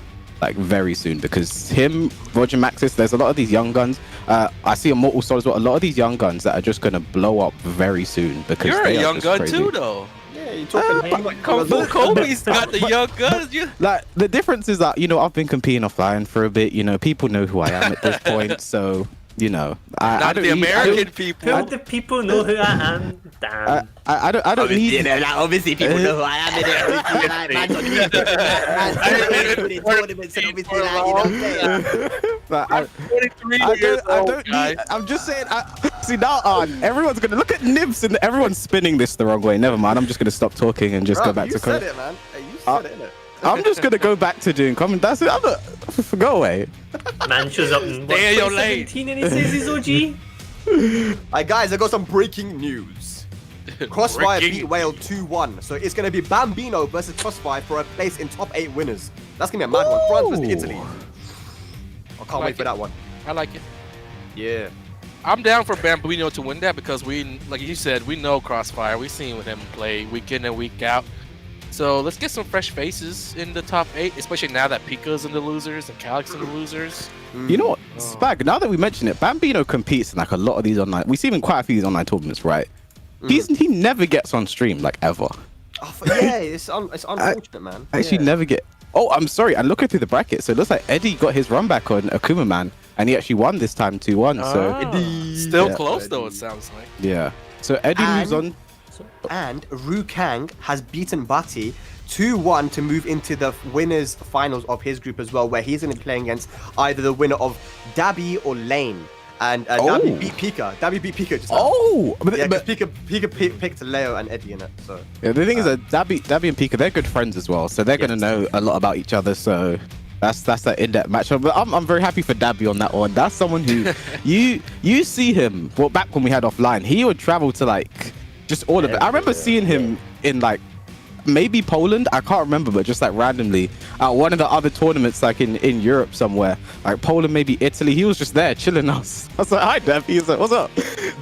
Like very soon, because him, RogerMaxis, there's a lot of these young guns. I see imortalXsoul as well. A lot of these young guns that are just gonna blow up very soon because You're they a are young just gun crazy. too, though. Yeah, you're talking like Kung Fu Kobe's got the young guns. Like the difference is that I've been competing offline for a bit. People know who I am at this point, so I don't the need, American people. How do people know who I am? Damn. I don't need. obviously people know who I am in it. Man's on YouTube. Tournaments and obviously But I 23 years I old, don't guys. need. I'm just saying. See now, everyone's gonna look at Nibs and everyone's spinning this the wrong way. Never mind. I'm just gonna stop talking and just go back to. You said it, man. Hey, you said it, innit? I'm just gonna go back to doing comment. That's it. Go away. Man shows up in Stay in your lane. 17 and he says he's OG. Alright, guys, I got some breaking news. Crossfire beat Whale 2-1, so it's gonna be Bambino versus Crossfire for a place in top 8 winners. That's gonna be a mad one. France versus Italy. I can't wait for that one. I like it. Yeah. I'm down for Bambino to win that because we, like you said, we know Crossfire. We've seen with him play week in and week out. So let's get some fresh faces in the top 8, especially now that PiKa's in the losers and Calyx in the losers. You know what, Spag? Now that we mention it, Bambino competes in like a lot of these online. We see him in quite a few of these online tournaments, right? He never gets on stream like ever. Oh, yeah, it's unfortunate, man. I actually never get. Oh, I'm sorry. I'm looking through the bracket, so it looks like Edddyy got his run back on Akuma Man, and he actually won this time 2-1. So Still close though, it sounds like. yeah. So Edddyy moves on. And Kang has beaten Bati 2-1 to move into the winners finals of his group as well, where he's going to be playing against either the winner of Dabby or Lain. And Dabby beat PiKa. Dabby beat PiKa just now. But PiKa picked Leo and Eddie in it. So yeah, the thing is that Dabby and PiKa, they're good friends as well, so they're going to know a lot about each other. So that's that in-depth matchup. But I'm very happy for Dabby on that one. That's someone who you see him. Well, back when we had offline, he would travel to like just all of it. I remember seeing him in like maybe Poland, I can't remember, but just like randomly at one of the other tournaments like in Europe somewhere, like Poland, maybe Italy. He was just there chilling us. I was like, hi Dev. He's like, what's up?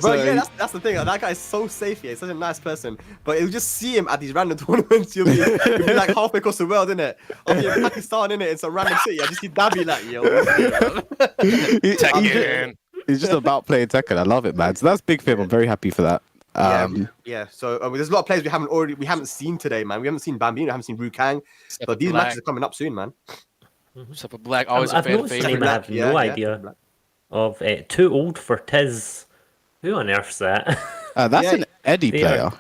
But yeah, that's the thing. That guy is so safe here. He's such a nice person. But you'll just see him at these random tournaments. You'll be like halfway across the world, innit? I'll be in Pakistan, innit? It's a random city. I just see Dabby like, yo. He's just about playing Tekken. I love it, man. So that's big for him. I'm very happy for that. Yeah. So there's a lot of players we haven't seen today, man. We haven't seen Bambino, we haven't seen Kang. But these matches are coming up soon, man. Except for Black, always a I've fan noticed favorite. him, I have no idea of Too Old for Tiz. Who on earth's that? That's an Edddyy player.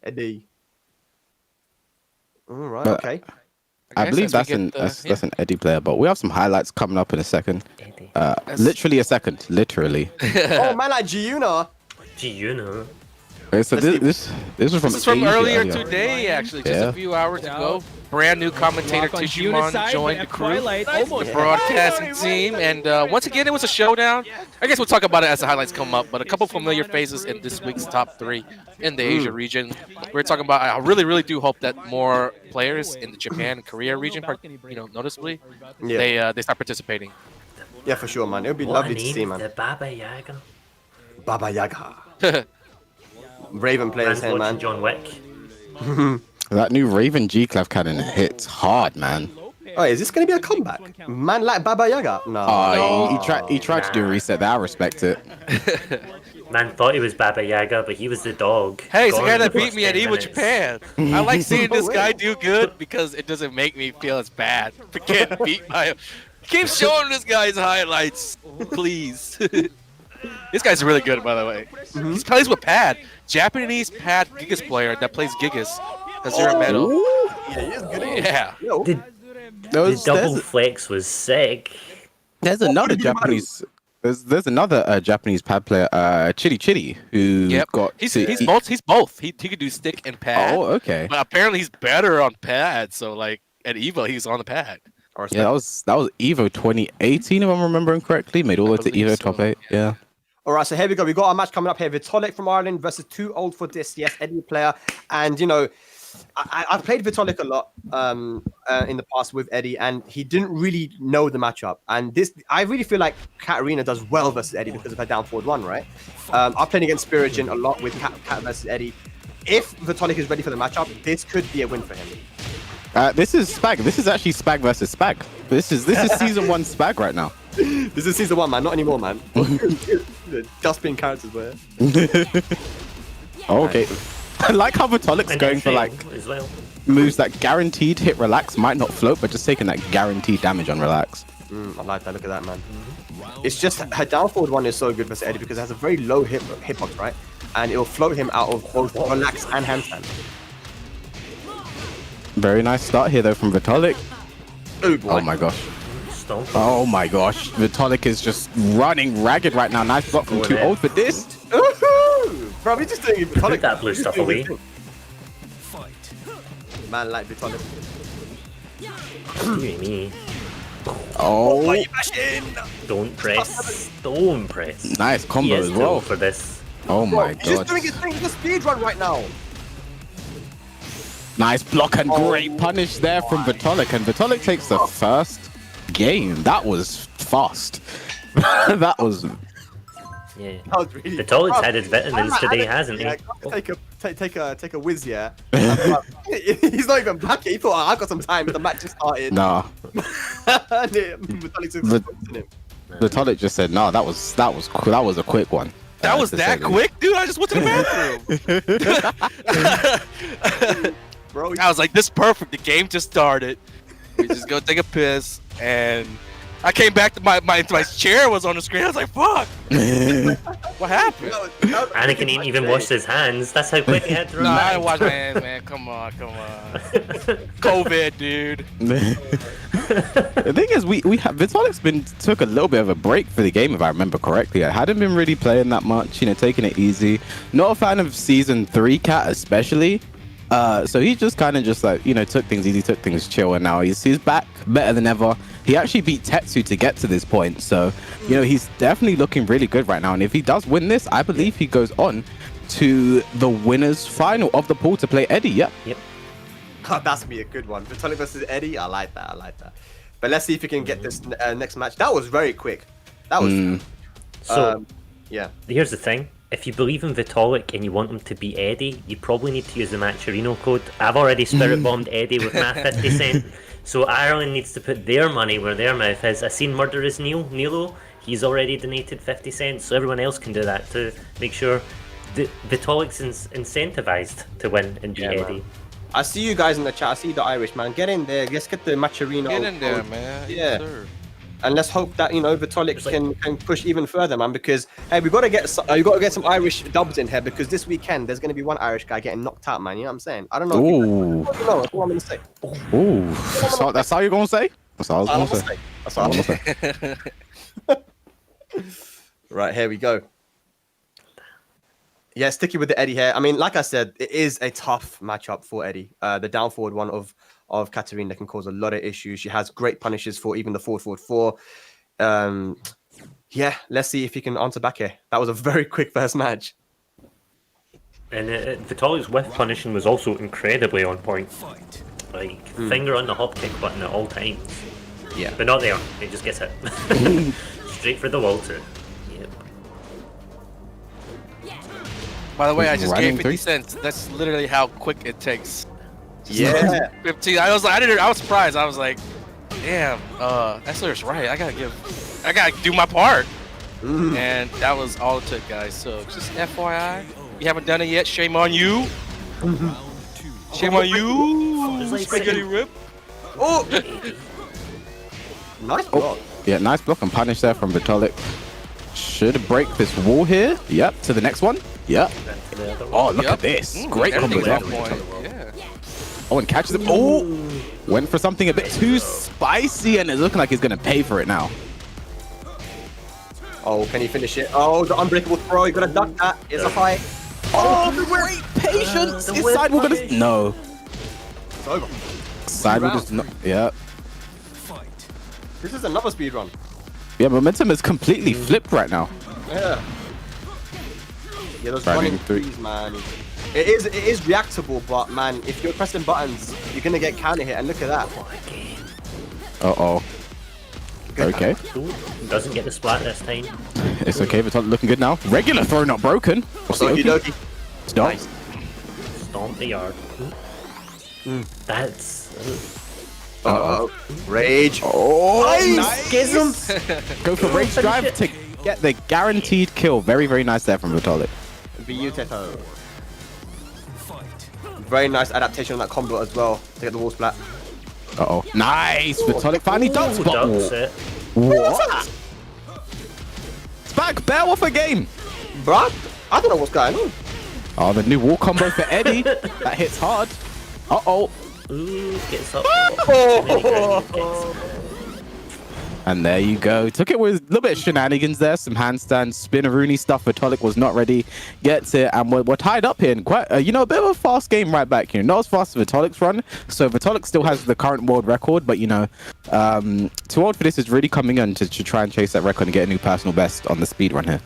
Eddie. All right. Okay. I believe that's an Edddyy player, but we have some highlights coming up in a second. Literally a second. Literally. Oh man, like Giuna. Giuna. Okay, so this is from earlier today, actually, just a few hours ago. Brand new commentator Tishimon joined the crew, the broadcasting team, and once again it was a showdown. I guess we'll talk about it as the highlights come up, but a couple familiar faces in this week's top 3 in the Asia region. We're talking about. I really do hope that more players in the Japan and Korea region, noticeably, they start participating. Yeah, for sure, man. It would be lovely to see, man. The Baba Yaga. Baba Yaga. Raven players here, man. John Wick. That new Raven G-Clef cannon hits hard, man. Oh, is this going to be a comeback? Man like Baba Yaga? No. He tried to do a reset there. I respect it. Man thought he was Baba Yaga, but he was the dog. Hey, it's the guy that beat me at Evo Evo Japan. I like seeing this guy do good because it doesn't make me feel as bad for getting beat by him. Keep showing this guy's highlights, please. This guy's really good, by the way. He plays with Pad, Japanese Pad Gigas player that plays Gigas. Has zero medal. Yeah, he is good. Yeah. The double flex was sick. There's another Japanese. There's another Japanese pad player, Chitty, who got. He's both. He could do stick and pad. Oh, okay. But apparently he's better on pad. So like at Evo, he's on the pad. Yeah, that was Evo 2018, if I'm remembering correctly. Made all the way to Evo top 8. Yeah. All right, so here we go. We got our match coming up here. Vitolic from Ireland versus Too Old for This. Yes, Eddie player. And, you know, I've played Vitolic a lot in the past with Eddie, and he didn't really know the matchup. And I really feel like Katarina does well versus Eddie because of her down forward 1, right? I've played against Spiritgen a lot with Kat versus Eddie. If Vitolic is ready for the matchup, this could be a win for him. This is Spag. This is actually Spag versus Spag. This is season 1 Spag right now. This is season 1, man. Not anymore, man. Just being characters, were. Okay. I like how Vitolic's going for like moves that guaranteed hit relax, might not float, but just taking that guaranteed damage on relax. I like that. Look at that, man. It's just her down forward 1 is so good versus Eddie because it has a very low hitbox, right? And it'll float him out of both relax and handstand. Very nice start here though from Vitolic. Oh, boy. Oh my gosh. Oh my gosh. Vitolic is just running ragged right now. Nice block from Too Old for This. Bro, we just doing Vitolic. Put that blue stuff away. Man, like Vitolic. Me. Oh. Why you mashing? Don't press. Don't press. Nice combo as well for this. Oh my He's just god. doing his thing with the speed run right now. Nice block and great punish there from Vitolic, and Vitolic takes the first game. That was fast. That was. Yeah. That was really Vitolic's had his vitamins today, hasn't he? Take a whiz, yeah. He's not even back yet. He thought, I've got some time, but the match just started. Nah. Vitolic just said, "No, that was cool. That was a quick one." That was that quick, dude. I just went to the bathroom. Bro, I was like, "This is perfect. The game just started. We just go take a piss." And I came back to my chair was on the screen. I was like, "Fuck, what happened?" Anakin ain't even washed his hands. That's how quick he had to run. No, I back. didn't wash my hands, man. Come on. COVID, dude. The thing is, we have Vitolic's took a little bit of a break for the game, if I remember correctly. I hadn't been really playing that much, you know, taking it easy. Not a fan of season 3 Cat especially. So he just kind of just like, you know, took things easy, took things chill, and now he's back better than ever. He actually beat Tetsu to get to this point, so you know he's definitely looking really good right now. And if he does win this, I believe he goes on to the winners final of the pool to play Eddie. Yep. Oh, that's gonna be a good one. Vitolic versus Eddie. I like that. But let's see if we can get this next match. That was very quick. That was. So yeah. Here's the thing. If you believe in Vitolic and you want him to beat Eddie, you probably need to use the Matcherino code. I've already spirit bombed Eddie with my 50 cent. So Ireland needs to put their money where their mouth is. I seen Murderous Nilo. He's already donated 50 cents, so everyone else can do that to make sure Vitolic's incentivized to win and beat Eddie. Man. I see you guys in the chat. I see the Irish, man. Get in there. Let's get the Matcherino. Get in there, man. Yeah. Yes, and let's hope that, you know, Vitolic can push even further, man. Because hey, we gotta get some Irish dubs in here, because this weekend there's gonna be one Irish guy getting knocked out, man. You know what I'm saying? I don't know. Ooh. That's what I'm gonna say. Ooh. So that's how you're gonna say? That's how I was gonna say. That's what I'm gonna say. Right, here we go. Yeah, sticky with the Eddie here. I mean, like I said, it is a tough matchup for Eddie. The down forward one of Katarina can cause a lot of issues. She has great punishes for even the forward 4. Yeah, let's see if he can answer back here. That was a very quick first match. And Vitolic's whiff punishing was also incredibly on point. Like, finger on the hop kick button at all times. Yeah. But not there. He just gets hit. Straight for the wall too. Yep. By the way, I just Running gave 50 cents. That's literally how quick it takes. Yeah. 15. I was surprised. I was like, damn, Essler's right. I gotta do my part. And that was all it took, guys. So just FYI, you haven't done it yet, shame on you. Shame on you. Spaghetti rip. Oh! Nice block. Yeah, nice block and punish there from Vitolic. Should break this wall here. Yep, to the next one. Yep. Oh, look at this. Great combo there. Yeah. Oh, and catches him. Oh, went for something a bit too spicy, and it's looking like he's going to pay for it now. Oh, can he finish it? Oh, the unbreakable throw. You got to duck that. It's a fight. Oh, great patience. Is Sidewall going to... No. It's over. Sidewall just... No, yeah. This is another speed run. Yeah, momentum is completely flipped right now. Yeah. Yeah, those Driving running through. threes, man. It is reactable, but man, if you're pressing buttons, you're gonna get counter hit. And look at that. Uh-oh. Okay. Ooh, doesn't get the splat this time. It's okay. Vitolic looking good now. Regular throw not broken. Okie dokie. Stop. Nice. Stomp the yard. That's... Uh-oh. Rage. Oh, Nice. Get him. Go for Rage Drive to get the guaranteed kill. Very, very nice there from Vitolic. Beautiful. Very nice adaptation on that combo as well to get the wall splat. Uh-oh. Nice. Vitolic finally does spot Ducks wall. it. What? It's back. Bear off a game. Bruh, I don't know what's going on. Oh, the new wall combo for Eddie. That hits hard. Uh-oh. Ooh, gets up. And there you go. Took it with a little bit of shenanigans there. Some handstand, spinneroonie stuff. Vitolic was not ready. Gets it. And we're tied up here. And quite, you know, a bit of a fast game right back here. Not as fast as Vitolic's run. So Vitolic still has the current world record. But, you know, too old for this is really coming in to try and chase that record and get a new personal best on the speed run here.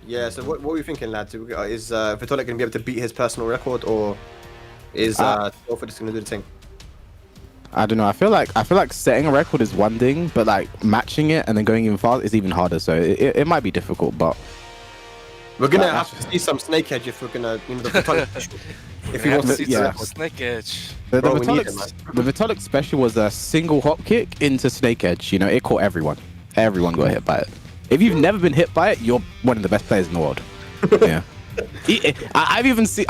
Yeah, so what are we thinking, lads? Is Vitolic going to be able to beat his personal record, or is Wilford just going to do the thing? I don't know. I feel like setting a record is one thing, but like matching it and then going even fast is even harder. So it might be difficult, but we're gonna have to see some snake edge if we're gonna, you know, the Vitolic if he wants to see yeah. Snake Edge. The Bro, we need Vitolic special was a single hop kick into snake edge. You know, it caught everyone. Everyone got hit by it. If you've never been hit by it, you're one of the best players in the world. Yeah. I've even seen.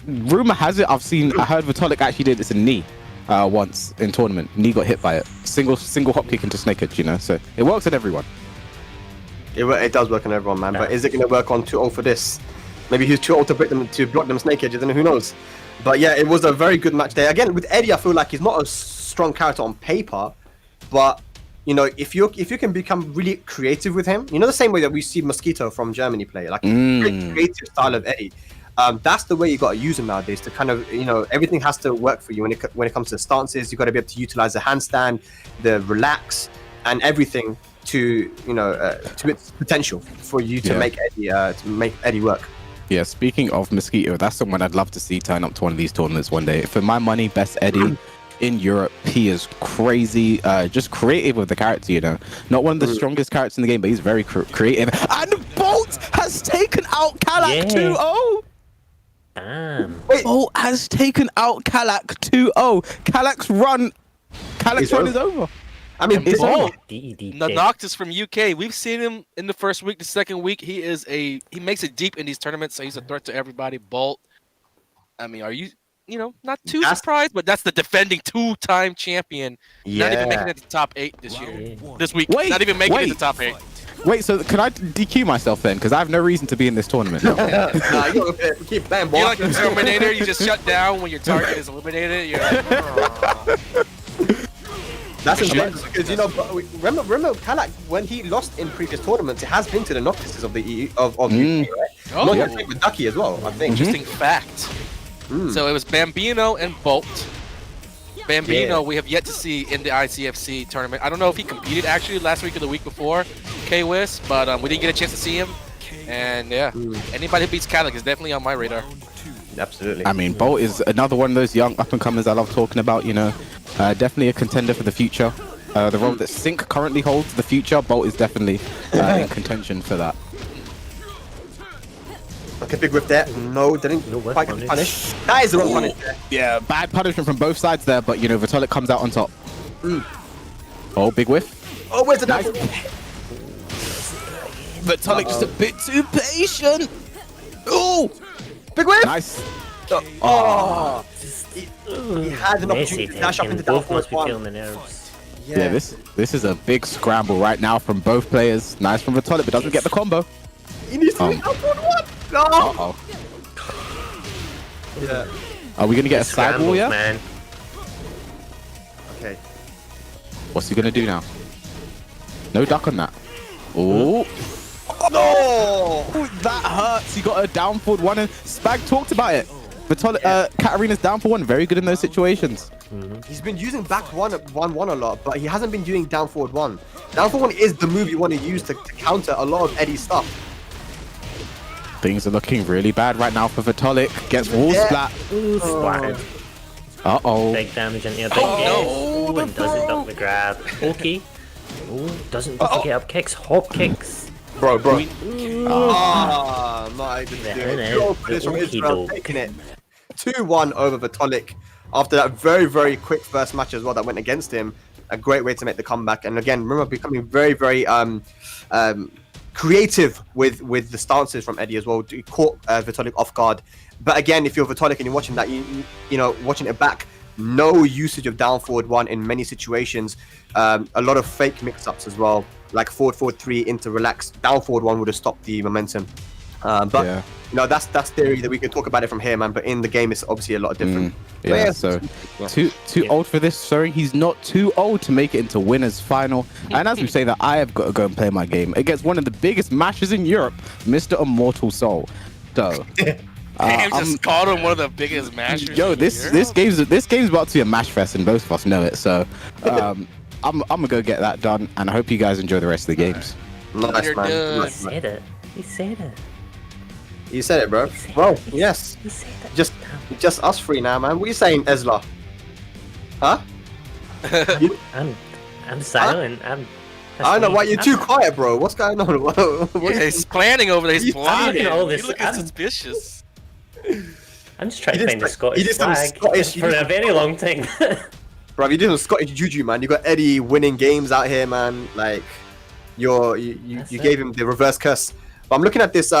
Rumor has it. I heard Vitolic actually did this in knee. Once in tournament, knee got hit by it. Single hop kick into snake edge, you know. So it works on everyone. It does work on everyone, man. But is it going to work on 2-0 for this? Maybe he's too old to block them snake edges, and who knows? But yeah, it was a very good match there. Again, with Eddie, I feel like he's not a strong character on paper, but you know, if you can become really creative with him, you know, the same way that we see Mosquito from Germany play, like very creative style of Eddie. That's the way you got to use him nowadays to kind of, you know, everything has to work for you when it comes to stances. You got to be able to utilize the handstand, the relax, and everything to, you know, to its potential for you to make Eddie work. Yeah, speaking of Mosquito, that's someone I'd love to see turn up to one of these tournaments one day. For my money, best Eddie in Europe. He is crazy, just creative with the character, you know. Not one of the strongest characters in the game, but he's very creative. And Bolt has taken out Kalak 2-0. Damn. Bolt has taken out Kalak 2-0. Kalak's run is over. I mean, Bolt, DED the Noctis from UK. We've seen him in the first week, the second week. He makes it deep in these tournaments, so he's a threat to everybody. Bolt. I mean, are you know, not too surprised, but that's the defending two-time champion. Not even making it to top 8 this year. This week. Not even making it to top 8. Wait, so can I DQ myself then? Because I have no reason to be in this tournament. you keep playing ball. You're like a Terminator. You just shut down when your target is eliminated. You're like, That's insane because, you know, remember Kalak, when he lost in previous tournaments, it has been to the Noctises of the UK, right? Oh, Not just with Ducky as well, I think. Interesting fact. So it was Bambino and Bolt. Bambino, we have yet to see in the ICFC tournament. I don't know if he competed actually last week or the week before K-Wiz, but we didn't get a chance to see him. And yeah, anybody who beats Kalak is definitely on my radar. Absolutely. I mean, Bolt is another one of those young up-and-comers I love talking about, you know. Definitely a contender for the future. The role that Sync currently holds, the future, Bolt is definitely in contention for that. Okay, big whip there. No, didn't quite get punished. That is the wrong punish there. Yeah, bad punishment from both sides there, but, you know, Vitolic comes out on top. Oh, big whiff. Oh, where's the knife? Vitolic just a bit too patient. Oh, big whip. Nice. Oh, he had an opportunity to dash up into that both must be fourth feeling one. the nerves. Yeah, this is a big scramble right now from both players. Nice from Vitolic, but doesn't get the combo. He needs to be up on one. No. Uh-oh. Yeah. Are we going to get a sidewall, yeah? Man. Okay. What's he going to do now? No duck on that. Oh. No. That hurts. He got a down forward one, and Spag talked about it. Vitolic, Katarina's down for one. Very good in those situations. He's been using back one a lot, but he hasn't been doing down forward one. Down forward one is the move you want to use to counter a lot of Eddyy's stuff. Things are looking really bad right now for Vitolic. Gets wall splat. Ooh, splattered. Uh-oh. Big damage into a big Ooh, and doesn't duck the grab. Okay. Ooh, doesn't forget up kicks. Hop kicks. Bro. Not able to do it. Good old players from Israel taking it. 2-1 over Vitolic. After that very, very quick first match as well that went against him. A great way to make the comeback. And again, remember becoming very, very creative with the stances from Eddyyy as well. He caught Vitolic off guard. But again, if you're Vitolic and you're watching that, you know, watching it back, no usage of down forward one in many situations. A lot of fake mix-ups as well, like forward 3 into relax. Down forward one would have stopped the momentum. But you know, that's theory that we can talk about it from here, man. But in the game, it's obviously a lot different. So too old for this. Sorry, he's not too old to make it into winners final. And as we say that, I have got to go and play my game against one of the biggest matches in Europe, Mr. immortalXsoul. So. Damn, just called him one of the biggest matches. Yo, this game's about to be a mash fest, and both of us know it. So, I'm gonna go get that done, and I hope you guys enjoy the rest of the games. Nice, man. He said it. He said it. You said it, bro. Bro, yes. He said it. Just us three now, man. What are you saying, Ezla? Huh? I'm silent. I don't know why you're too quiet, bro. What's going on? He's planning over there. He's plotting. all this- You look suspicious. I'm just trying to find the Scottish flag for a very long time. Bro, you did some Scottish juju, man. You got Eddyyy winning games out here, man. Like, you gave him the reverse curse. But I'm looking at this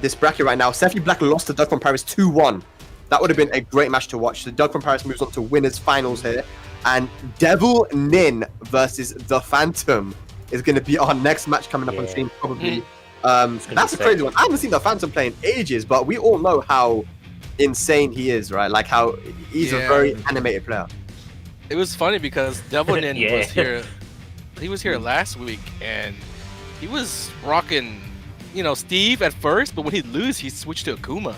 this bracket right now. Seffi Black lost to Doug from Paris 2-1. That would have been a great match to watch. So Doug from Paris moves on to winners finals here, and Devilnin versus the Phantom is going to be our next match coming up on stream probably. That's a crazy one. I haven't seen the Phantom play in ages, but we all know how insane he is, right? Like how he's a very animated player. It was funny because Devilnin was here. He was here last week, and he was rocking, you know, Steve at first, but when he'd lose, he switched to Akuma,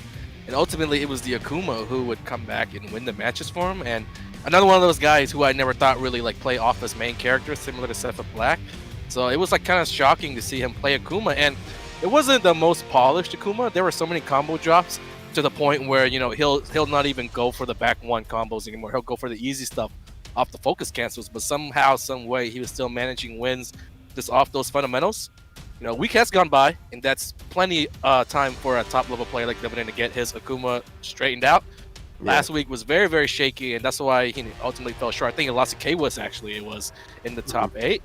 and ultimately it was the Akuma who would come back and win the matches for him. And another one of those guys who I never thought really like play off as main character, similar to Seffi Black. So it was like kind of shocking to see him play Akuma, and it wasn't the most polished Akuma. There were so many combo drops to the point where, you know, he'll not even go for the back one combos anymore. He'll go for the easy stuff off the focus cancels, but somehow, some way, he was still managing wins just off those fundamentals. You know, a week has gone by, and that's plenty time for a top level player like Devilnin to get his Akuma straightened out. Last week was very, very shaky, and that's why he ultimately fell short. I think he lost to K-Wis, actually, it was in the top 8.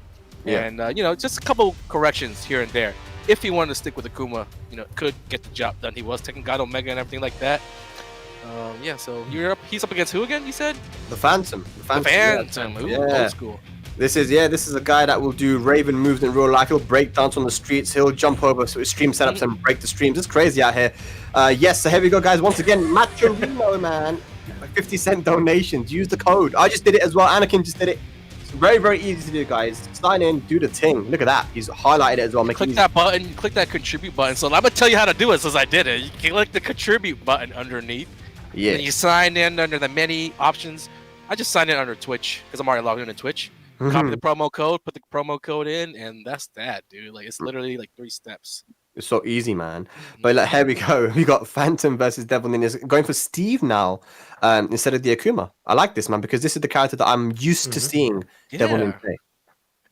And, you know, just a couple corrections here and there. If he wanted to stick with Akuma, you know, could get the job done. He was taking God Omega and everything like that. Yeah, so he's up against who again, you said? The Phantom. The Phantom. Ooh, old school. This is a guy that will do Raven moves in real life. He'll break dance on the streets. He'll jump over stream setups and break the streams. It's crazy out here. Yes, so here we go, guys. Once again, Matrino, man. 50-cent donations. Use the code. I just did it as well. Anakin just did it. It's very, very easy to do, guys. Sign in, do the thing. Look at that. He's highlighted it as well. Click that button. Click that contribute button. So I'm gonna tell you how to do it since I did it. You click the contribute button underneath. Yeah. And you sign in under the many options. I just signed in under Twitch because I'm already logged into Twitch. Copy the promo code, put the promo code in, and that's that, dude. Like, it's literally like 3 steps. It's so easy, man. But like, here we go. We got Phantom versus Devilnin is going for Steve now instead of the Akuma. I like this, man, because this is the character that I'm used to seeing Devilnin play.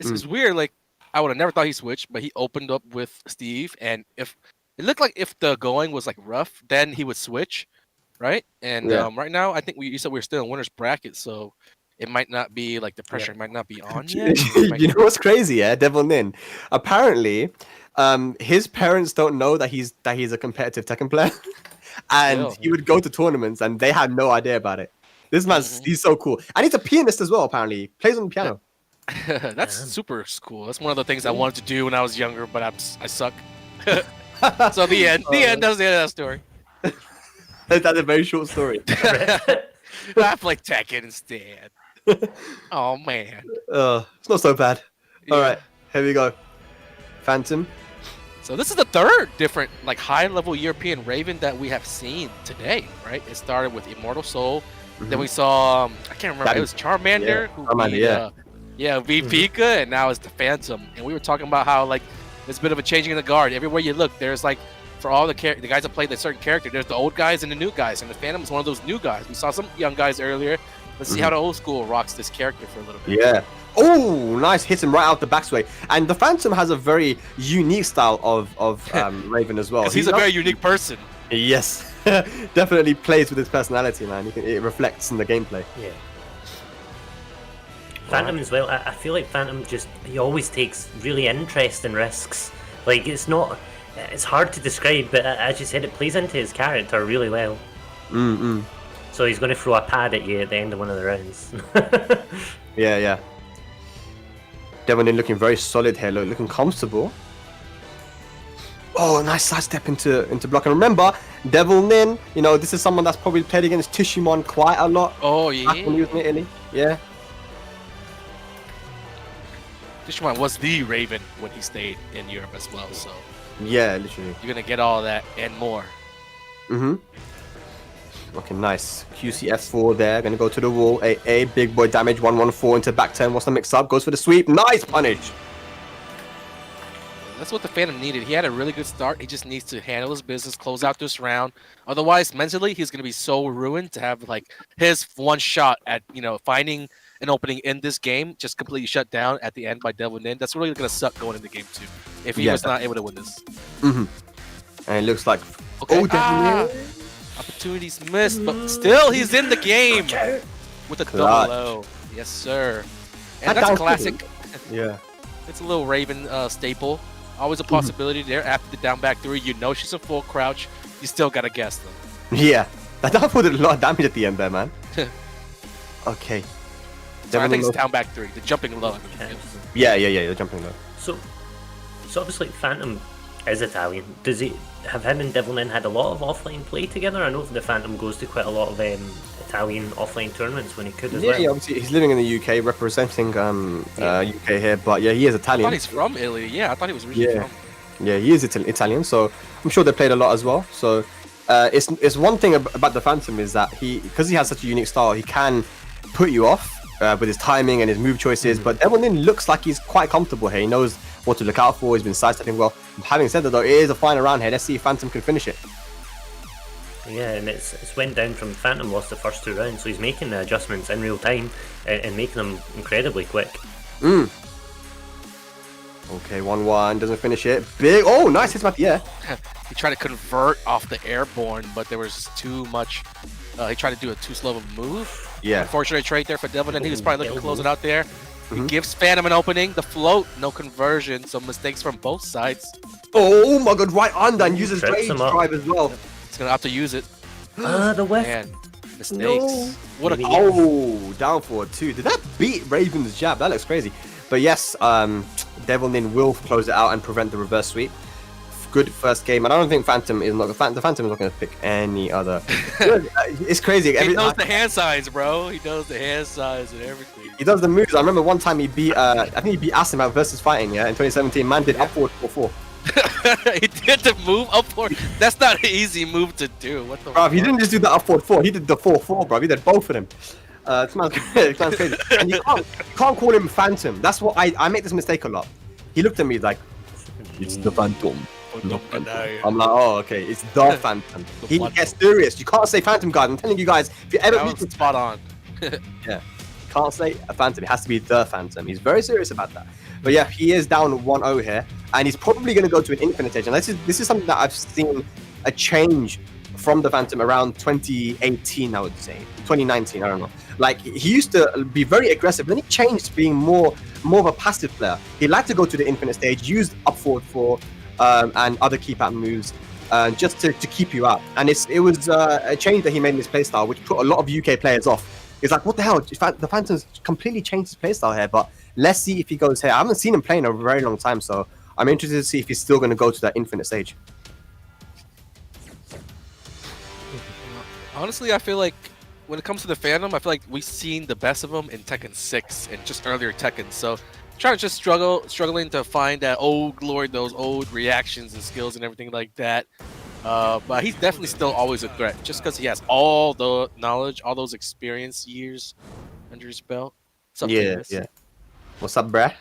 It's weird. Like, I would have never thought he switched, but he opened up with Steve, and if it looked like if the going was like rough, then he would switch, right? And right now, I think you said we were still in winner's bracket, so it might not be like the pressure might not be on yet. You know what's crazy, Devilnin. Apparently, his parents don't know that he's a competitive Tekken player, and he would go to tournaments and they had no idea about it. This man's he's so cool, and he's a pianist as well. Apparently, he plays on the piano. That's super cool. That's one of the things I wanted to do when I was younger, but I suck. So the end. The end. That's the end of that story. That's a very short story. I play Tekken instead. Oh man. It's not so bad. All right, here we go. Phantom. So this is the third different, like, high-level European Raven that we have seen today, right? It started with immortalXsoul. Then we saw, I can't remember, it was Charmander. Beat PiKa, and now it's the Phantom. And we were talking about how, like, there's a bit of a changing in the guard. Everywhere you look, there's, like, for all the guys that played a certain character, there's the old guys and the new guys. And the Phantom is one of those new guys. We saw some young guys earlier. Let's see how the old school rocks this character for a little bit. Yeah. Oh, nice. Hits him right out the backsway. And the Phantom has a very unique style of Raven as well. Because he's a very unique person. Yes. Definitely plays with his personality, man. It reflects in the gameplay. Yeah. Phantom as well. I feel like Phantom he always takes really interesting risks. Like, it's hard to describe, but as you said, it plays into his character really well. So he's going to throw a pad at you at the end of one of the rounds. Yeah. Devilnin looking very solid here, looking comfortable. Oh, nice sidestep into block. And remember, Devilnin, this is someone that's probably played against Tishimon quite a lot. Oh, yeah. Back when he was in Italy. Yeah. Tishimon was the Raven when he stayed in Europe as well, so... Yeah, literally. You're going to get all that and more. Okay, nice. QCF4 there, gonna go to the wall. A big boy damage, 114 into back turn. What's the mix up? Goes for the sweep. Nice punish. That's what the Phantom needed. He had a really good start. He just needs to handle his business, close out this round. Otherwise, mentally, he's gonna be so ruined to have like his one shot at finding an opening in this game just completely shut down at the end by Devilnin. That's really gonna suck going into game 2 if he was not able to win this. And it looks like Devilnin. Opportunities missed, but still he's in the game with a double O. Yes, sir. And that's a classic. Yeah. It's a little Raven staple. Always a possibility there after the down back 3. She's a full crouch. You still gotta guess them. Yeah. That down did a lot of damage at the end there, man. Okay. So I think it's down back 3. The jumping low. Yeah, the jumping low. So obviously Phantom is Italian. Does he have him and Devilnin had a lot of offline play together? I know the Phantom goes to quite a lot of Italian offline tournaments when he could as well. Yeah, obviously he's living in the UK, representing UK here, but yeah, he is Italian. I thought he's from Italy. Yeah, I thought he was originally from. Yeah, he is Italian, so I'm sure they played a lot as well. So it's one thing about the Phantom is that because he has such a unique style, he can put you off with his timing and his move choices. But Devilnin looks like he's quite comfortable here. He knows what to look out for. He's been sidestepping well. Having said that, though, it is a final round here. Let's see if Phantom can finish it. Yeah, and it's went down from Phantom lost the first 2 rounds, so he's making the adjustments in real time and making them incredibly quick. Okay, 1-1, doesn't finish it. Big, oh, nice hits him at the air. He tried to convert off the airborne, but there was too much. He tried to do a too slow of a move. Yeah. Unfortunate trade there for Devilnin. He was probably looking to close it out there. He gives Phantom an opening. The float, no conversion, so mistakes from both sides. Oh my god, right under and uses rage drive as well. He's gonna have to use it. The whiff. Man, mistakes. No. What a down forward 2. Did that beat Raven's jab? That looks crazy. But yes, Devilnin will close it out and prevent the reverse sweep. Good first game, and I don't think Phantom is not the Phantom is not going to pick any other. It's crazy. He knows the hand signs, bro. He knows the hand signs and everything. He does the moves. I remember one time he beat, I think he beat Asim out versus fighting, in 2017. Man did up forward 4-4. He did the move up forward. That's not an easy move to do. What the? Bro, he didn't just do the up forward 4. He did the 4-4, bro. He did both of them. It sounds crazy. And you can't call him Phantom. That's what I make this mistake a lot. He looked at me like, it's the Phantom. I'm like, oh, okay, it's the Phantom. He gets serious. You can't say Phantom, guys. I'm telling you guys, if you ever meet spot on. Yeah, can't say a Phantom. It has to be the Phantom. He's very serious about that. But yeah, he is down 1-0 here, and he's probably going to go to an infinite edge. And this is something that I've seen a change from the Phantom around 2018, I would say 2019. I don't know. Like, he used to be very aggressive, then he changed to being more of a passive player. He liked to go to the infinite stage, used up forward 4. And other keep out moves just to keep you out. And it was a change that he made in his playstyle, which put a lot of UK players off. It's like, what the hell? The Phantom's completely changed his playstyle here, but Let's see if he goes here. I haven't seen him play in a very long time, so I'm interested to see if he's still going to go to that infinite stage. Honestly, I feel like when it comes to the Phantom, I feel like we've seen the best of him in Tekken 6 and just earlier Tekken. So trying to just struggling to find that old glory, those old reactions and skills and everything like that. But he's definitely still always a threat, just because he has all the knowledge, all those experience years under his belt. What's up, Famous? Yeah. What's up, bruh?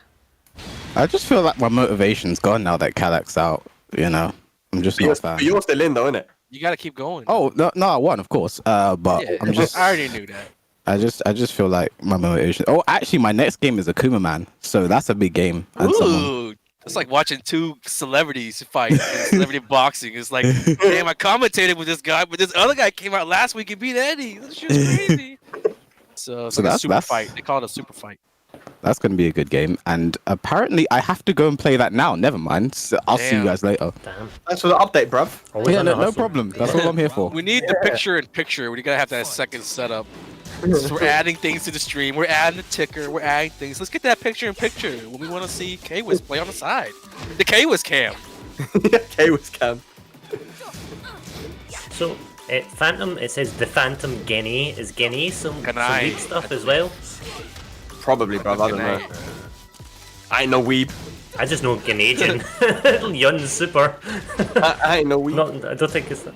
I just feel like my motivation's gone now that Kalak's out. You know, I'm just not a fan. But you're still in, though, innit? You gotta keep going. Oh no, I won, of course. But yeah, I'm just. I already knew that. I just feel like my motivation. Oh, actually, my next game is Akuma Man, so that's a big game. And Ooh, it's like watching two celebrities fight in celebrity boxing. It's like, damn, I commentated with this guy, but this other guy came out last week and beat Eddie. This shit's crazy. So it's like a super fight. They call it a super fight. That's going to be a good game, and apparently I have to go and play that now. Never mind. So I'll see you guys later. Damn. Thanks for the update, bruv. Yeah, no problem. That's all I'm here for. We need the picture-in-picture. We gotta have that second setup. So we're adding things to the stream. We're adding the ticker. We're adding things. Let's get that picture-in-picture when we want to see K-Wiz play on the side. The K-Wiz cam. K-Wiz cam. So, Phantom, it says the Phantom Guinea. Is Guinea some weak stuff as well? Probably, bruv. I don't know. I ain't no weeb. I just know Ghanaian. Yun's super. I ain't no weeb. I don't think it's that.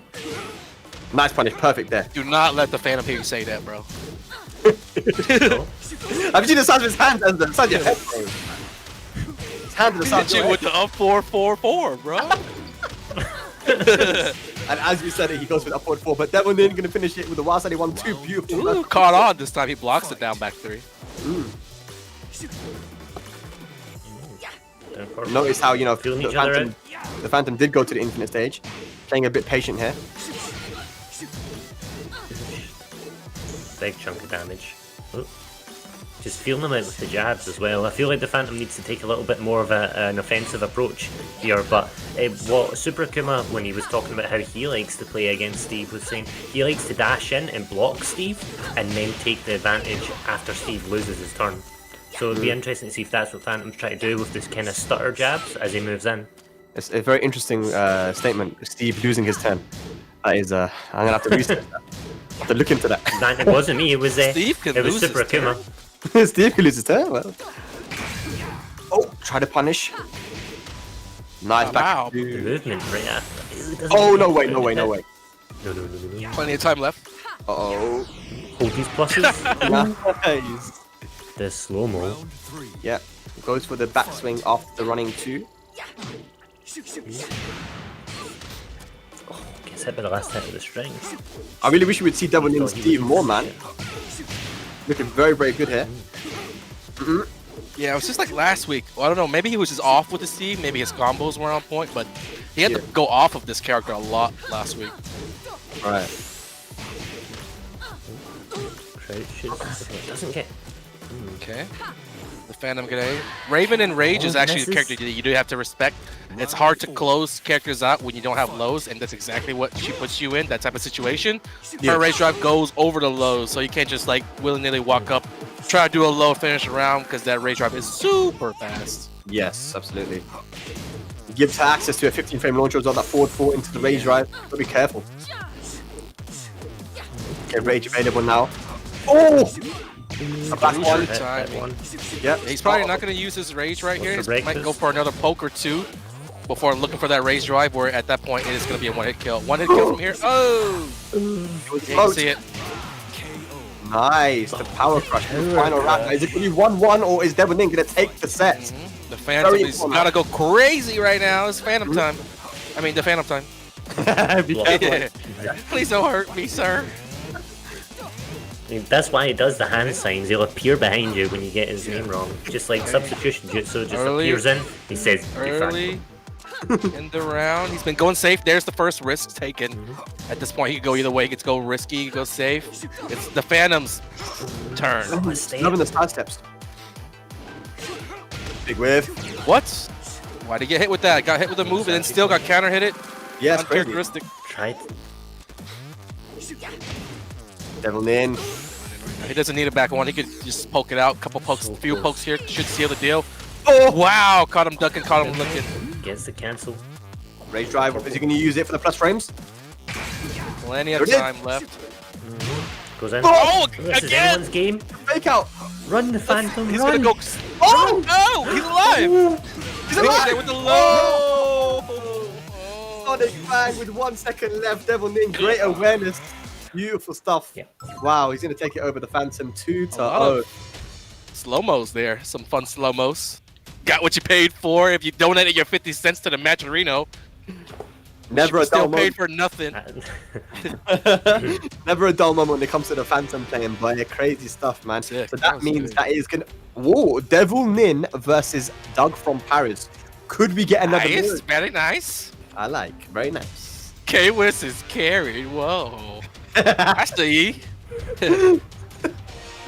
Nice punish. Perfect there. Do not let the Phantom hear you say that, bro. Have you seen the size of his hand and the size of your head, bro? His hand and the size of your head. With the up 4-4-4, bro. And as you said it, he goes with up 4-4, but Devilnin gonna finish it with the wild side 1-2. Beautiful. Ooh, caught on this time. He blocks it down back 3. Notice how, you know, the Phantom did go to the infinite stage, playing a bit patient here. Big chunk of damage. Ooh. Just feeling them out with the jabs as well. I feel like the Phantom needs to take a little bit more of an offensive approach here, but what Super Akuma, when he was talking about how he likes to play against Steve, was saying he likes to dash in and block Steve and then take the advantage after Steve loses his turn. So it'd be interesting to see if that's what Phantom's trying to do with this kind of stutter jabs as he moves in. It's a very interesting statement. Steve losing his turn. That is, I'm gonna have to research that. I have to look into that. It wasn't me. It was Steve can it was lose Super his Akuma. Steve can lose his turn. Well. Oh, try to punish. Nice back. The movement right after. Oh no way! No. Plenty of time left. Uh-oh. Hold these pluses. Nice. The slow-mo. Yeah, goes for the backswing off the running 2. Oh, gets hit by the last hit of the string. I really wish we would see Devilnin Steve more, man. Looking very, very good here. Yeah, it was just like last week. Well, I don't know. Maybe he was just off with the Steve. Maybe his combos were on point, but he had to go off of this character a lot last week. Right. Crouches. Doesn't get. Okay. The Phantom grenade. Raven and Rage is actually a character that you do have to respect. It's hard to close characters out when you don't have lows, and that's exactly what she puts you in, that type of situation. Her Rage Drive goes over the lows, so you can't just like willy-nilly walk up, try to do a low finish around, because that Rage Drive is super fast. Yes, absolutely. It gives her access to a 15-frame launcher as well, that forward 4 into the Rage Drive. So be careful. Okay, Rage available now. Oh! A back one. Yeah, he's probably not going to use his Rage right here. He might go for another poke or 2 before looking for that Rage Drive, where at that point it is going to be a one-hit kill. One-hit kill from here. Oh! Yeah, you see it. Nice, the power crush in the final round. Is it going to be 1-1 or is Devilnin going to take the set? The Phantom is got to go crazy right now. It's Phantom time. I mean, the Phantom time. Please don't hurt me, sir. That's why he does the hand signs. He'll appear behind you when you get his name wrong. Just like substitution jutsu just appears in. He says early in the round. He's been going safe. There's the first risk taken. At this point, he can go either way. He gets go risky, he goes safe. It's the Phantom's turn. Loving the side steps. Big whiff. What? Why'd he get hit with that? Got hit with a move and then still got counter hit it. Yes, uncharacteristic. Tried. Devilnin. He doesn't need a back one. He could just poke it out. Couple pokes, So few close. pokes here should seal the deal. Oh wow! Caught him ducking, caught him looking. Gets the cancel. Rage drive. Is he going to use it for the plus frames? Plenty of There it is. time left. Goes in. Oh, This is again! anyone's game. Fake out. Run the Phantom, He's run! gonna go. Oh! Oh! He's alive! He's alive. With the low. Sonic Bang with 1 second left. Devilnin, great awareness. Beautiful stuff. Yeah. Wow, he's going to take it over the Phantom 2-0. lot Slow-mos there. Some fun slow-mos. Got what you paid for if you donated your 50 cents to the Matcherino. Never a Still dull paid moment. for nothing. Never a dull moment when it comes to the Phantom playing, but crazy stuff, man. Sick. So That that was means good. that is gonna. Whoa, Devilnin versus Doug from Paris. Could we get another? Nice, win? very nice. I like. Very nice. K-Wiss is carried. Whoa. That's the E.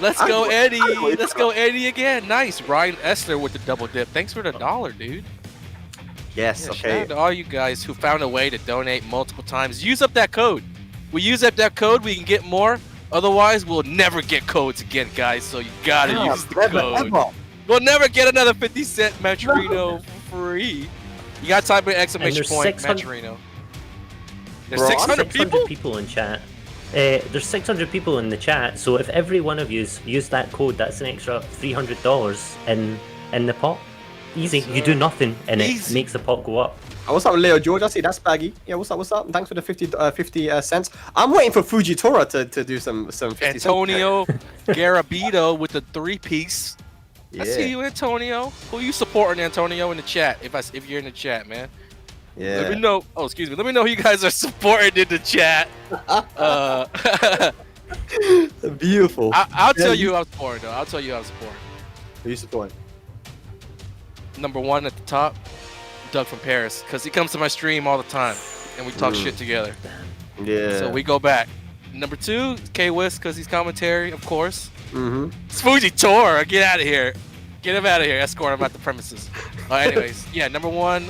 Let's go, Eddie. Let's go, Eddie again. Nice. Ryan Esther with the double dip. Thanks for the $1, dude. Yes. Yeah, shout Okay. out to all you guys who found a way to donate multiple times. Use up that code. We use up that code, we can get more. Otherwise, we'll never get codes again, guys. So you gotta use the Never code. ever. We'll never get another 50-cent Matcherino free. You gotta type in exclamation there's point 600 Matcherino. There's Bro, 600 people? people in chat. There's 600 people in the chat, so if every one of you use that code, that's an extra $300 in the pot. Easy. You do nothing, and it Easy. makes the pot go up. What's up, Leo George? I see that's Baggy. Yeah, what's up? What's up? Thanks for the 50 cents. I'm waiting for Fujitora to do some 50 cents. Antonio Garabito with the 3-piece. Yeah. I see you, Antonio. Who you supporting, Antonio, in the chat? If you're in the chat, man. Let me Yeah. know. Oh, excuse me. Let me know who you guys are supporting in the chat. Beautiful. I'll tell you who I'm supporting, though. I'll tell you who I'm supporting. Who you supporting? Number 1 at the top, Doug from Paris, because he comes to my stream all the time, and we talk shit together. Yeah. So we go back. Number 2, K-Wiss, because he's commentary, of course. Mm-hmm. It's Fujitora. Get out of here. Get him out of here. Escort him out the premises. Anyways, yeah, number 1,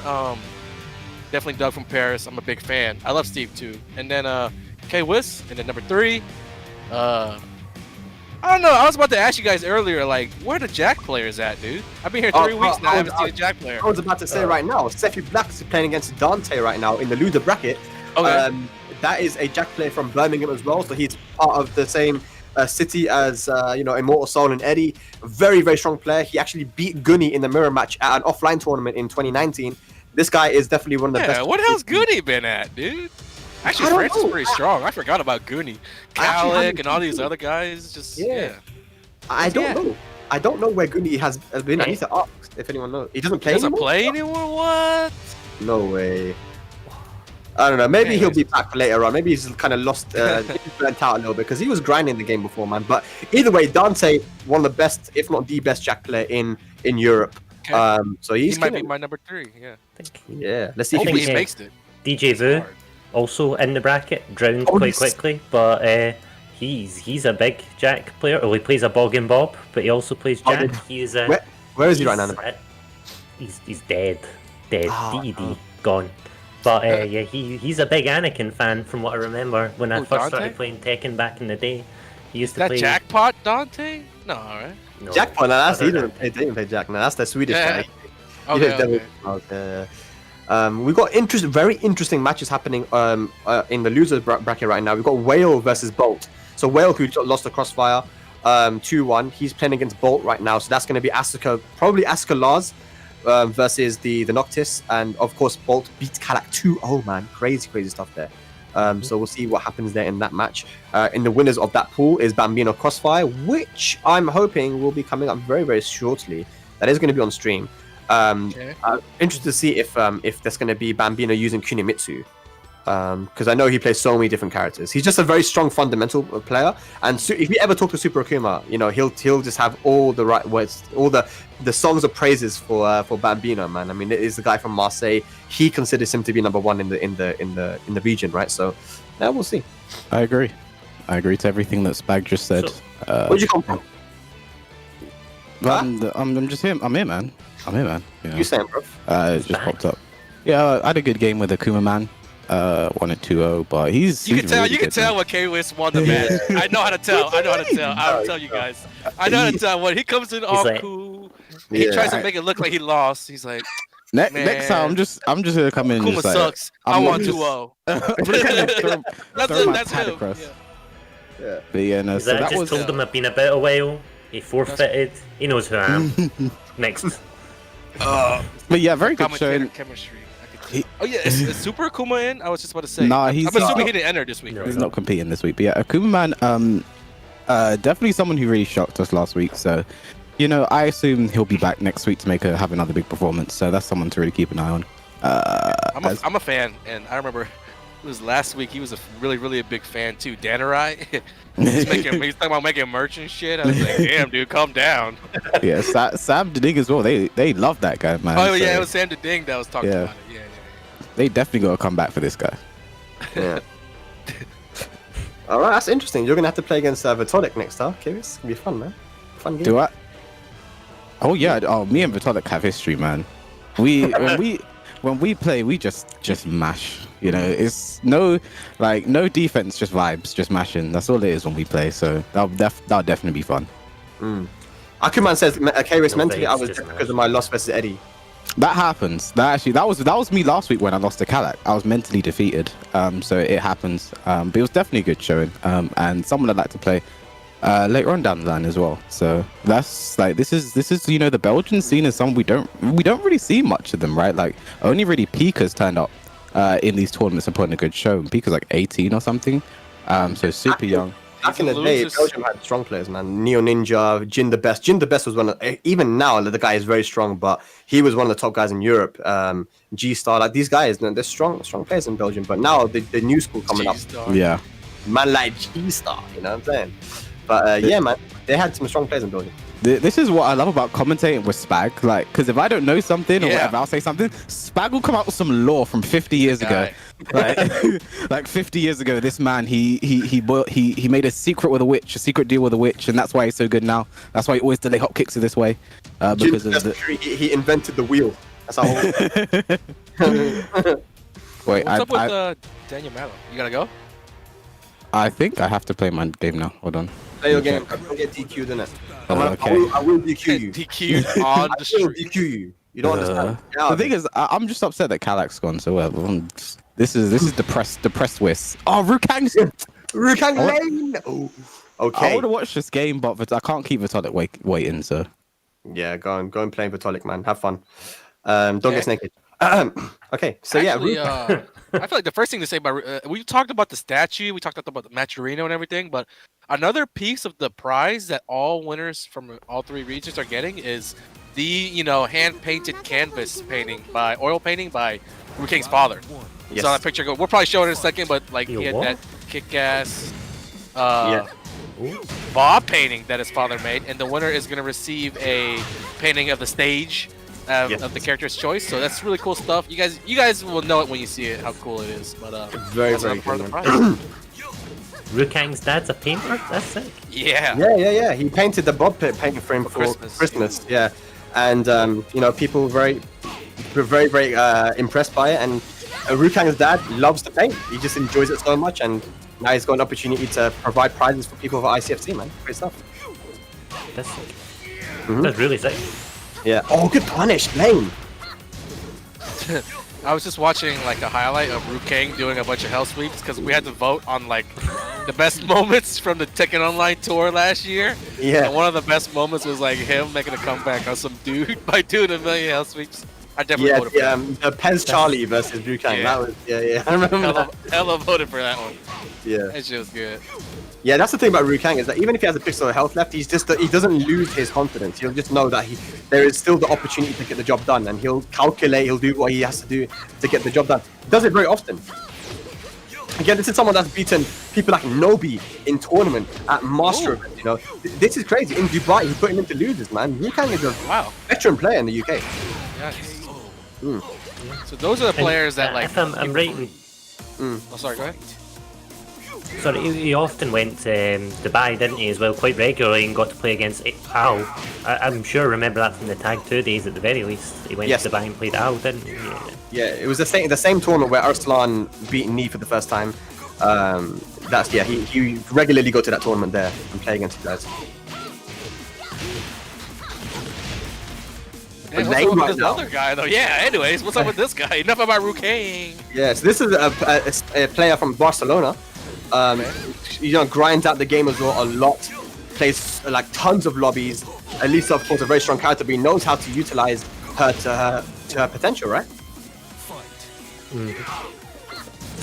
definitely Doug from Paris. I'm a big fan. I love Steve, too. And then K-Wiss. And then number 3, I don't know. I was about to ask you guys earlier, like, where the Jack players at, dude? I've been here 3 weeks now. I haven't seen a Jack player. I was about to say right now, Sephi Black is playing against Dante right now in the loser bracket. Okay. That is a Jack player from Birmingham as well, so he's part of the same city as immortalXsoul and Eddie. Very, very strong player. He actually beat Gunny in the mirror match at an offline tournament in 2019. This guy is definitely one of the best. Yeah, what the hell's Goody been at, dude? Actually, I don't France is know. pretty strong. I forgot about Goody. I actually Kalik haven't and all these seen other guys. Just, Yeah. yeah. I don't Yeah. know. I don't know where Gunny has been. I need to ask if anyone knows. He doesn't play Doesn't anymore? play anymore? What? No way. I don't know. Maybe he'll Anyways. be back later on. Maybe he's kind of lost, burnt out a little bit because he was grinding the game before, man. But either way, Dante, one of the best, if not the best Jack player in Europe. Okay. So he's He might be killing- my number 3, yeah. Yeah. Let's see if Hopefully he he can. makes it. DJ Vu, Hard. also in the bracket, drowned Oh, quite yes. quickly, but he's a big Jack player. Well, he plays a Bog and Bob, but he also plays Jack. Boggin- He is Where is he right now? He's dead, Ah, DED, gone. But yeah, he's a big Anakin fan from what I remember when I Who, first Dante? started playing Tekken back in the day. He used Is to that play Jackpot Dante? No, right? No, Jack player. That's he other didn't play Jack. No, that's the Swedish Yeah. guy. Okay, Yeah, okay. We've got very interesting matches happening in the losers bracket right now. We've got Whale versus Bolt. So Whale, who lost the Crossfire 2-1, he's playing against Bolt right now. So that's going to be Asuka, probably Asuka Lars versus the Noctis. And of course, Bolt beats Kalak 2-0, man. Crazy stuff there. So we'll see what happens there in that match. In the winners of that pool is Bambino Crossfire, which I'm hoping will be coming up very, very shortly. That is going to be on stream. Okay. Interested to see if there's going to be Bambino using Kunimitsu, because I know he plays so many different characters. He's just a very strong fundamental player, and if you ever talk to Super Akuma, he'll just have all the right words, all the songs of praises for Bambino, man. I mean, it is the guy from Marseille. He considers him to be number 1 in the region, right? So yeah, we'll see. I agree to everything that Spag just said. Where'd you come from? I'm just here. I'm here, man. You know. You saying, bro? It just popped up. Yeah, I had a good game with Akuma, man. won it 2-0, but he's You can tell. really You can good, tell man. when K-Wiz won the match. I know how to tell. I'll tell you guys. I know how to tell when he comes in all like- cool. He tries to make it look like he lost. He's like, Next time, I'm just gonna come in and Akuma just like, sucks. I I'm want just- 2-0. throw my That's pad him. across. Yeah. But yeah, no, He's so like, I that just was told him I've been about a while. He forfeited. He knows who I am. Next. but yeah, very good Commentator showing. chemistry. Oh yeah, is Super Akuma in? I was just about to say. Nah, he's I'm assuming not. he didn't enter this week. No, Right? He's not competing this week. But yeah, Akuma man, definitely someone who really shocked us last week. So, you know, I assume he'll be back next week to have another big performance. So that's someone to really keep an eye on. I'm a fan, and I remember it was last week. He was really a big fan too. Danarai. He's talking about making merch and shit. I was like, damn, dude, calm down. Yeah, Sam Ding as well. They love that guy, man. Oh yeah, So it was Sam the Ding that was talking Yeah. about it. Yeah. they definitely got to come back for this guy. Yeah. All right, that's interesting. You're gonna have to play against Vitolic next, huh? Curious. It's gonna be fun, man. Fun game. Do I? Oh yeah. Oh, me and Vitolic have history, man. When we play, we just mash. You know, it's no defense, just vibes, just mashing. That's all it is when we play. So that'll definitely be fun. Akuman says, Kairis, No, mentally, I it's was just dead because of my loss versus Eddie. That happens. That was me last week when I lost to Kalak. I was mentally defeated. So it happens. But it was definitely a good showing. And someone I'd like to play later on down the line as well. So that's like this is the Belgian scene is something we don't really see much of them, right? Like only really PiKa's turned up in these tournaments and putting a good show. PiKa's like 18 or something. So super young. Back in the day, Belgium had strong players, man. Neo Ninja, Jin the Best. Jin the Best was one of, even now, the guy is very strong, but he was one of the top guys in Europe. G-Star, like these guys, they're strong players in Belgium. But now the new school coming up, Yeah. man like G-Star, you know what I'm saying? But yeah, man, they had some strong players in Belgium. This is what I love about commentating with Spag, like, because if I don't know something or whatever, I'll say something. Spag will come out with some lore from 50 years ago. Like 50 years ago, this man he made a secret with a witch, a secret deal with a witch, and that's why he's so good now. That's why he always delay hop kicks this way, because of the. He invented the wheel. That's how. Wait, What's up with Daniel Mallow? You gotta go? I think I have to play my game now. Hold on. Play your game. Don't get DQ'd in it. Okay. I will DQ you. DQ on the I will street. DQ you. You don't understand. The thing is, I'm just upset that Kalak's gone. So this is depressed Wiss. Oh, Rukang's. Rukang Lain. Oh, I okay. want to watch this game, but I can't keep Vitolic waiting. So Yeah, go and play Vitolic, man. Have fun. Don't get naked. Okay, so Actually, yeah. I feel like the first thing to say about we talked about the statue, we talked about the Maturino and everything, but another piece of the prize that all winners from all three regions are getting is the hand painted canvas oil painting by Rukang's father. Yes. So on that picture, we'll probably show it in a second, but like Yo, he had what? that kick-ass Yeah. Bob painting that his father made, and the winner is going to receive a painting of the stage of the character's choice. So that's really cool stuff. You guys will know it when you see it, how cool it is. But Very, that's very not part of the cool, prize. Rukang's dad's a painter? That's sick. Yeah. Yeah. He painted the Bob Pit painting for him for Christmas. Yeah, and people were very impressed by it. And Rukang's dad loves to paint. He just enjoys it so much, and now he's got an opportunity to provide prizes for people for ICFC, man. Great stuff. That's sick. That's really sick. Yeah. Oh, good punish, Lain. I was just watching like a highlight of Rukang doing a bunch of hell sweeps because we had to vote on like the best moments from the Tekken Online tour last year. Yeah. And one of the best moments was like him making a comeback on some dude by doing a million hell sweeps. I definitely voted for that. The Pez Charlie versus Rukang. Yeah. That was I remember that. Hella voted for that one. Yeah. That shit was good. Yeah, that's the thing about Rukang is that even if he has a pixel of health left, he doesn't lose his confidence. He'll just know that there is still the opportunity to get the job done, and he'll calculate, he'll do what he has to do to get the job done. He does it very often. Again, this is someone that's beaten people like Nobi in tournament at Master events. This is crazy. In Dubai, he put him into losers, man. Rukang is a veteran player in the UK. Yes. So those are the players that like. If I'm right, Oh, sorry. Go ahead. Sorry, he often went to Dubai, didn't he, as well, quite regularly, and got to play against Al. I'm sure remember that from the Tag 2 days at the very least. He went to Dubai and played Al, didn't he? Yeah, it was the same tournament where Arslan beat Knee for the first time. He regularly go to that tournament there and play against you guys. Hey, what's up with this other guy though? Yeah. Anyways, what's up with this guy? Enough about King. Yeah, so this is a player from Barcelona. Grinds out the game as well a lot. Plays like tons of lobbies. Alisa, of course, a very strong character, but he knows how to utilize her to her potential, right?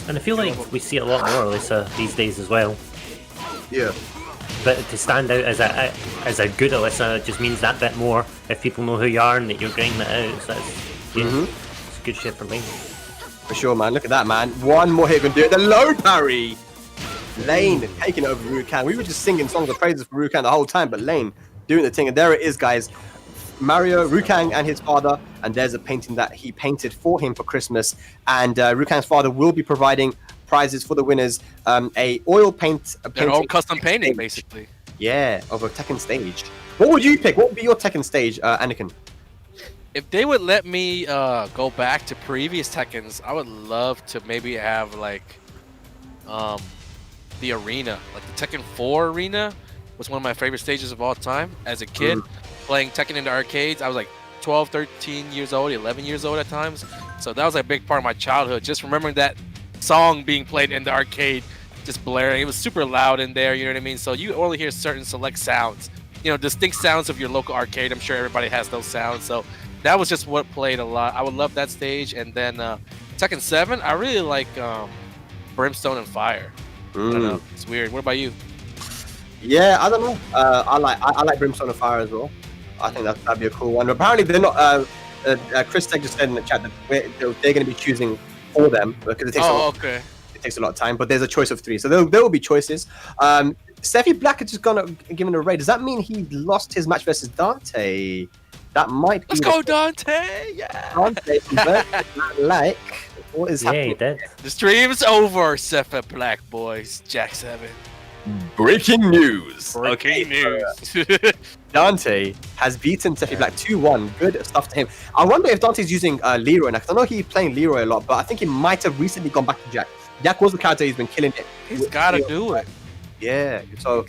And I feel like we see a lot more Alisa these days as well. Yeah. But to stand out as a good Alisa just means that bit more if people know who you are and that you're grinding it out. So it's a good shit for me. For sure, man. Look at that, man. One more hit can do it. The low parry. Lain taking over Rukan. We were just singing songs of praises for Rukan the whole time, but Lain doing the thing. And there it is, guys. Mario, Rukan, and his father. And there's a painting that he painted for him for Christmas. And Rukan's father will be providing prizes for the winners. A oil paint. Their own custom painting, basically. Yeah, of a Tekken stage. What would you pick? What would be your Tekken stage, Anakin? If they would let me go back to previous Tekkens, I would love to maybe have like the arena, like the Tekken 4 arena was one of my favorite stages of all time. As a kid, playing Tekken in the arcades, I was like 12, 13 years old, 11 years old at times. So that was a big part of my childhood. Just remembering that song being played in the arcade, just blaring. It was super loud in there, you know what I mean? So you only hear certain select sounds, distinct sounds of your local arcade. I'm sure everybody has those sounds. So that was just what played a lot. I would love that stage. And then Tekken 7, I really like Brimstone and Fire. I don't know. It's weird. What about you? Yeah, I don't know. I like Brimstone and Fire as well. I think that'd be a cool one. Apparently, they're not. Chris Tech just said in the chat that they're going to be choosing for them because it takes it takes a lot of time. But there's a choice of 3, so there will be choices. Steffi Black is just gonna give him a raid. Does that mean he lost his match versus Dante? That might. Let's go, Dante! Yeah. Dante, like what is happening? Yeah, he did. The stream's over, Steffi Black boys. Jack 7. Breaking news. Breaking news. Dante has beaten Steffi Black 2-1. Good stuff to him. I wonder if Dante's using Leeroy now, because I know he's playing Leeroy a lot, but I think he might have recently gone back to Jack. Jack was the character he's been killing it. He's got to do it. Yeah. So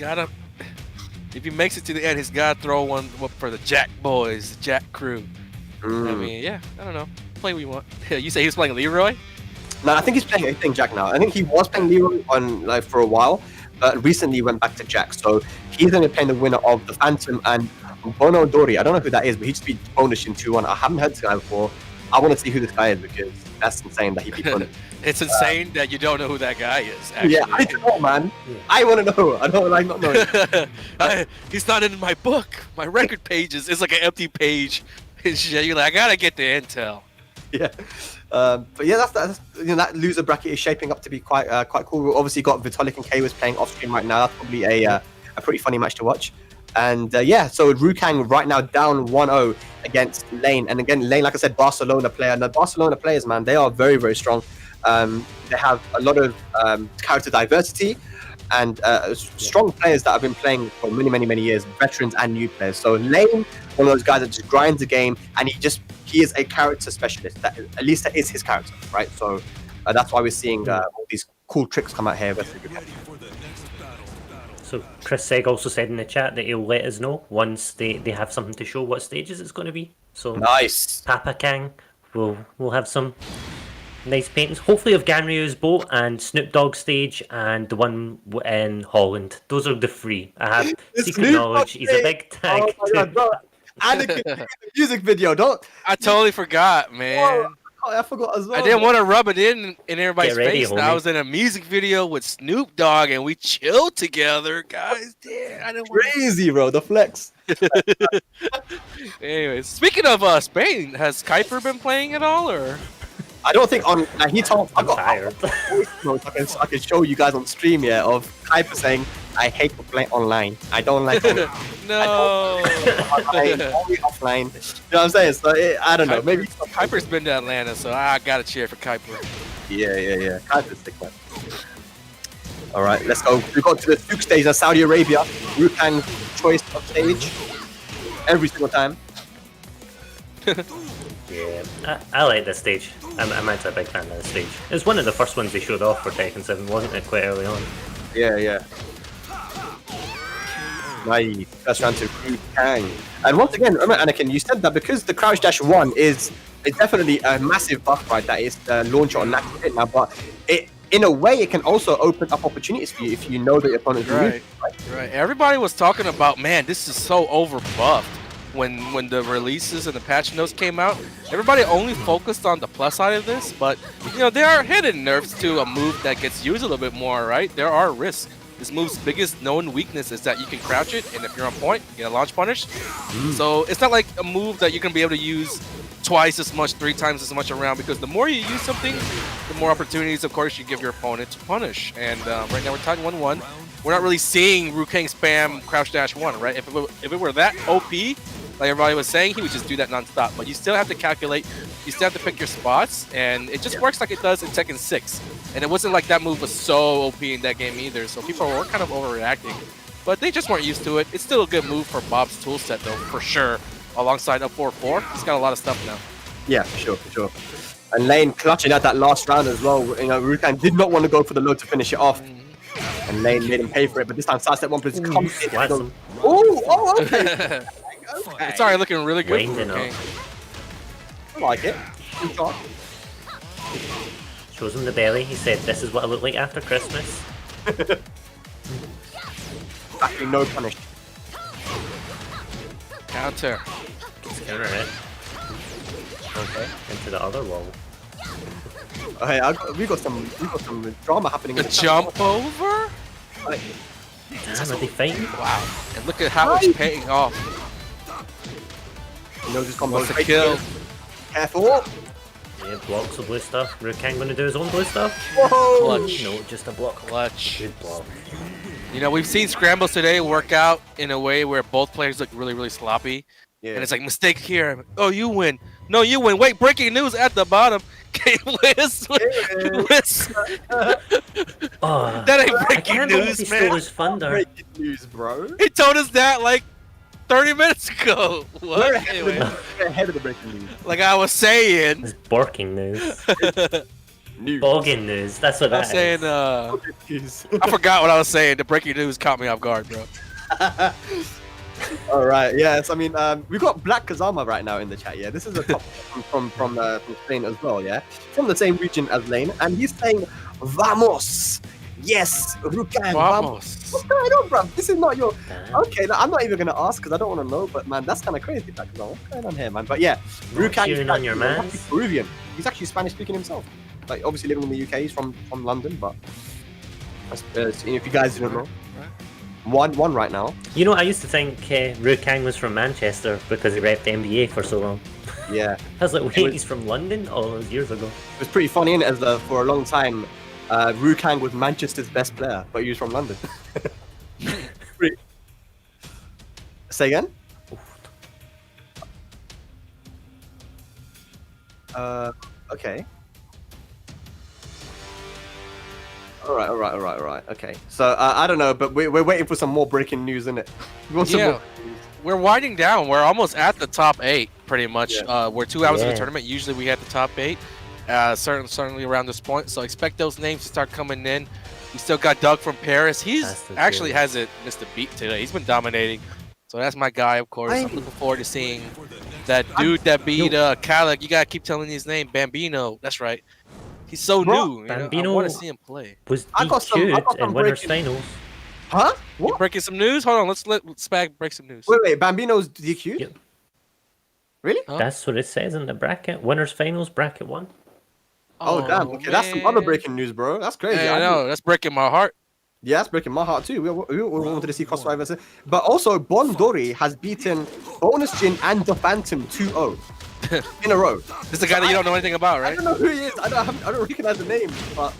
if he makes it to the end, he's got to throw one for the Jack boys, the Jack crew. I mean, yeah, I don't know. Play what you want. You say he was playing Leeroy? No, I think he's playing Jack now. I think he was playing Leeroy on for a while, but recently went back to Jack. So he's going to be playing the winner of the Phantom and Bono Dori. I don't know who that is, but he just beat bonus in 2-1. I haven't heard this guy before. I want to see who this guy is because that's insane that he beat bonus. It's insane that you don't know who that guy is. Actually. Yeah, I don't know, man. I want to know. I don't like not knowing. He's not in my book. My record pages. It's like an empty page. You're like, I gotta get the intel. Yeah. But yeah, that's that loser bracket is shaping up to be quite cool. We've obviously got Vitolic and K was playing off stream right now. That's probably a pretty funny match to watch. And so Rukang right now down 1-0 against Lain. And again, Lain, like I said, Barcelona player. And the Barcelona players, man, they are very, very strong. They have a lot of character diversity and strong players that have been playing for many, many, many years, veterans and new players. So Lain, one of those guys that just grinds the game, and he is a character specialist. That Alisa is his character, right? So that's why we're seeing all these cool tricks come out here. So Chris Seg also said in the chat that he'll let us know once they have something to show what stages it's going to be. So nice. Papa Kang will have some nice paintings, hopefully of Ganryu's boat and Snoop Dogg stage and the one in Holland. Those are the 3. I have secret knowledge. He's a big tag. And the music video, don't. I totally forgot, man. I forgot as well. I didn't want to rub it in everybody's face. Homie. I was in a music video with Snoop Dogg and we chilled together, guys. Damn, I didn't crazy, bro. The flex. Anyways, speaking of Spain, has Kuiper been playing at all, or? I don't think on. He told. I got tired. I can show you guys on stream, of Kuiper saying, "I hate to play online. I don't like online. No. Only offline." You know what I'm saying? So I don't know. Maybe Kuiper's been to Atlanta, so I gotta cheer for Kuiper. Yeah. Kuiper's sick, man. All right, let's go. We got to the Duke stage in Saudi Arabia. Rukang choice of stage every single time. Yeah, I like this stage. I'm actually a big fan of this stage. It was one of the first ones they showed off for Tekken 7, wasn't it, quite early on? Yeah. Nice. First round to Kang. And once again, remember, Anakin, you said that because the crouch dash 1 is definitely a massive buff, right? That is the launcher on that hit now, but in a way, it can also open up opportunities for you if you know that your opponent's right. Everybody was talking about, man, this is so overbuffed when the releases and the patch notes came out. Everybody only focused on the plus side of this, but you know there are hidden nerfs to a move that gets used a little bit more, right? There are risks. This move's biggest known weakness is that you can crouch it, and if you're on point, you get a launch punish. So it's not like a move that you're gonna be able to use twice as much, 3 times as much around, because the more you use something, the more opportunities, of course, you give your opponent to punish. And right now we're tied 1-1. We're not really seeing Rukang spam crouch dash 1, right? If it were that OP, like everybody was saying, he would just do that non-stop. But you still have to calculate, you still have to pick your spots, and it just works like it does in Tekken 6. And it wasn't like that move was so OP in that game either, so people were kind of overreacting. But they just weren't used to it. It's still a good move for Bob's toolset, though, for sure. Alongside up 4-4, he's got a lot of stuff now. Yeah, for sure. And Lain clutching at that last round as well. You know, Rukang did not want to go for the load to finish it off. And Lain made him pay for it, but this time sidestep 1 plus comes in. Oh, okay. It's already looking really good. I like it. Good shot. Shows him the belly. He said, "This is what I look like after Christmas." Actually, no punish. Counter. Counter it. Okay, into the other wall. Oh, hey, we got some drama happening. The jump over? Like, Damn, are they fighting? Wow. And look at how it's paying off. you know, just combo. What's the kill? Careful. Yeah, blocks the blue stuff. Rukang gonna do his own blue stuff? Whoa. Clutch. No, just a block. Clutch. Good block. You know, we've seen scrambles today work out in a way where both players look really, really sloppy. Yeah. And it's like, mistake here. Oh, you win. No, you win. Wait, breaking news at the bottom. Whiz. Oh, That ain't I breaking can't believe he news, stole man. his thunder. Breaking news, bro. He told us that like 30 minutes ago. We're What? ahead, Anyway, we're ahead of the breaking news. like I was saying. It's barking news. News. Bogging news. That's what I was that saying, is. I forgot what I was saying. The breaking news caught me off guard, bro. All right, yes. I mean, we got Black Kazama right now in the chat. Yeah, this is a top from Spain as well. Yeah, from the same region as Lain, and he's saying, "Vamos, yes, Rukang, vamos." What's going on, bro? This is not your. Damn. Okay, I'm not even gonna ask because I don't want to know. But man, that's kind of crazy, Black Kazama. What's going on here, man? But yeah, Rukang is cheering on your actually mans. Peruvian. He's actually Spanish speaking himself. Like obviously living in the UK. He's from London, but if you guys don't know. 1-1 right now. You know, I used to think Rukang was from Manchester because he repped the NBA for so long. Yeah. I was like, wait, he's from London? Oh, it was years ago. It was pretty funny, innit? As for a long time, Rukang was Manchester's best player, but he was from London. Say again? Okay. All right. Okay. So I don't know, but we're waiting for some more breaking news, innit? We want some Yeah. more news. We're winding down. We're almost at the top 8, pretty much. Yeah. We're 2 hours in Yeah. the tournament. Usually we had the top 8. Certainly around this point. So expect those names to start coming in. We still got Doug from Paris. He's That's the actually truth. hasn't missed a beat today. He's been dominating. So that's my guy, of course. I'm looking forward to seeing that dude that beat Khaled. You gotta keep telling his name, Bambino. That's right. He's so Bro, new. You know? I Bambino- want to see him play. Was I got some DQ'd in winners breaking- finals. Huh? You What? breaking some news? Hold on. Let's let Spag break some news. Wait. Bambino's DQ'd? Yep. Really? Huh? That's what it says in the bracket. Winners finals, bracket 1. Oh, damn. Okay, that's some other breaking news, bro. That's crazy. Hey, I know. That's breaking my heart. Yeah, that's breaking my heart too. We wanted to see Crossfire versus. But also, Bondori has beaten Bonus Jin and The Phantom 2-0 in a row. This is the guy that you don't know anything about, I right? don't know who he is. I don't recognize the name. But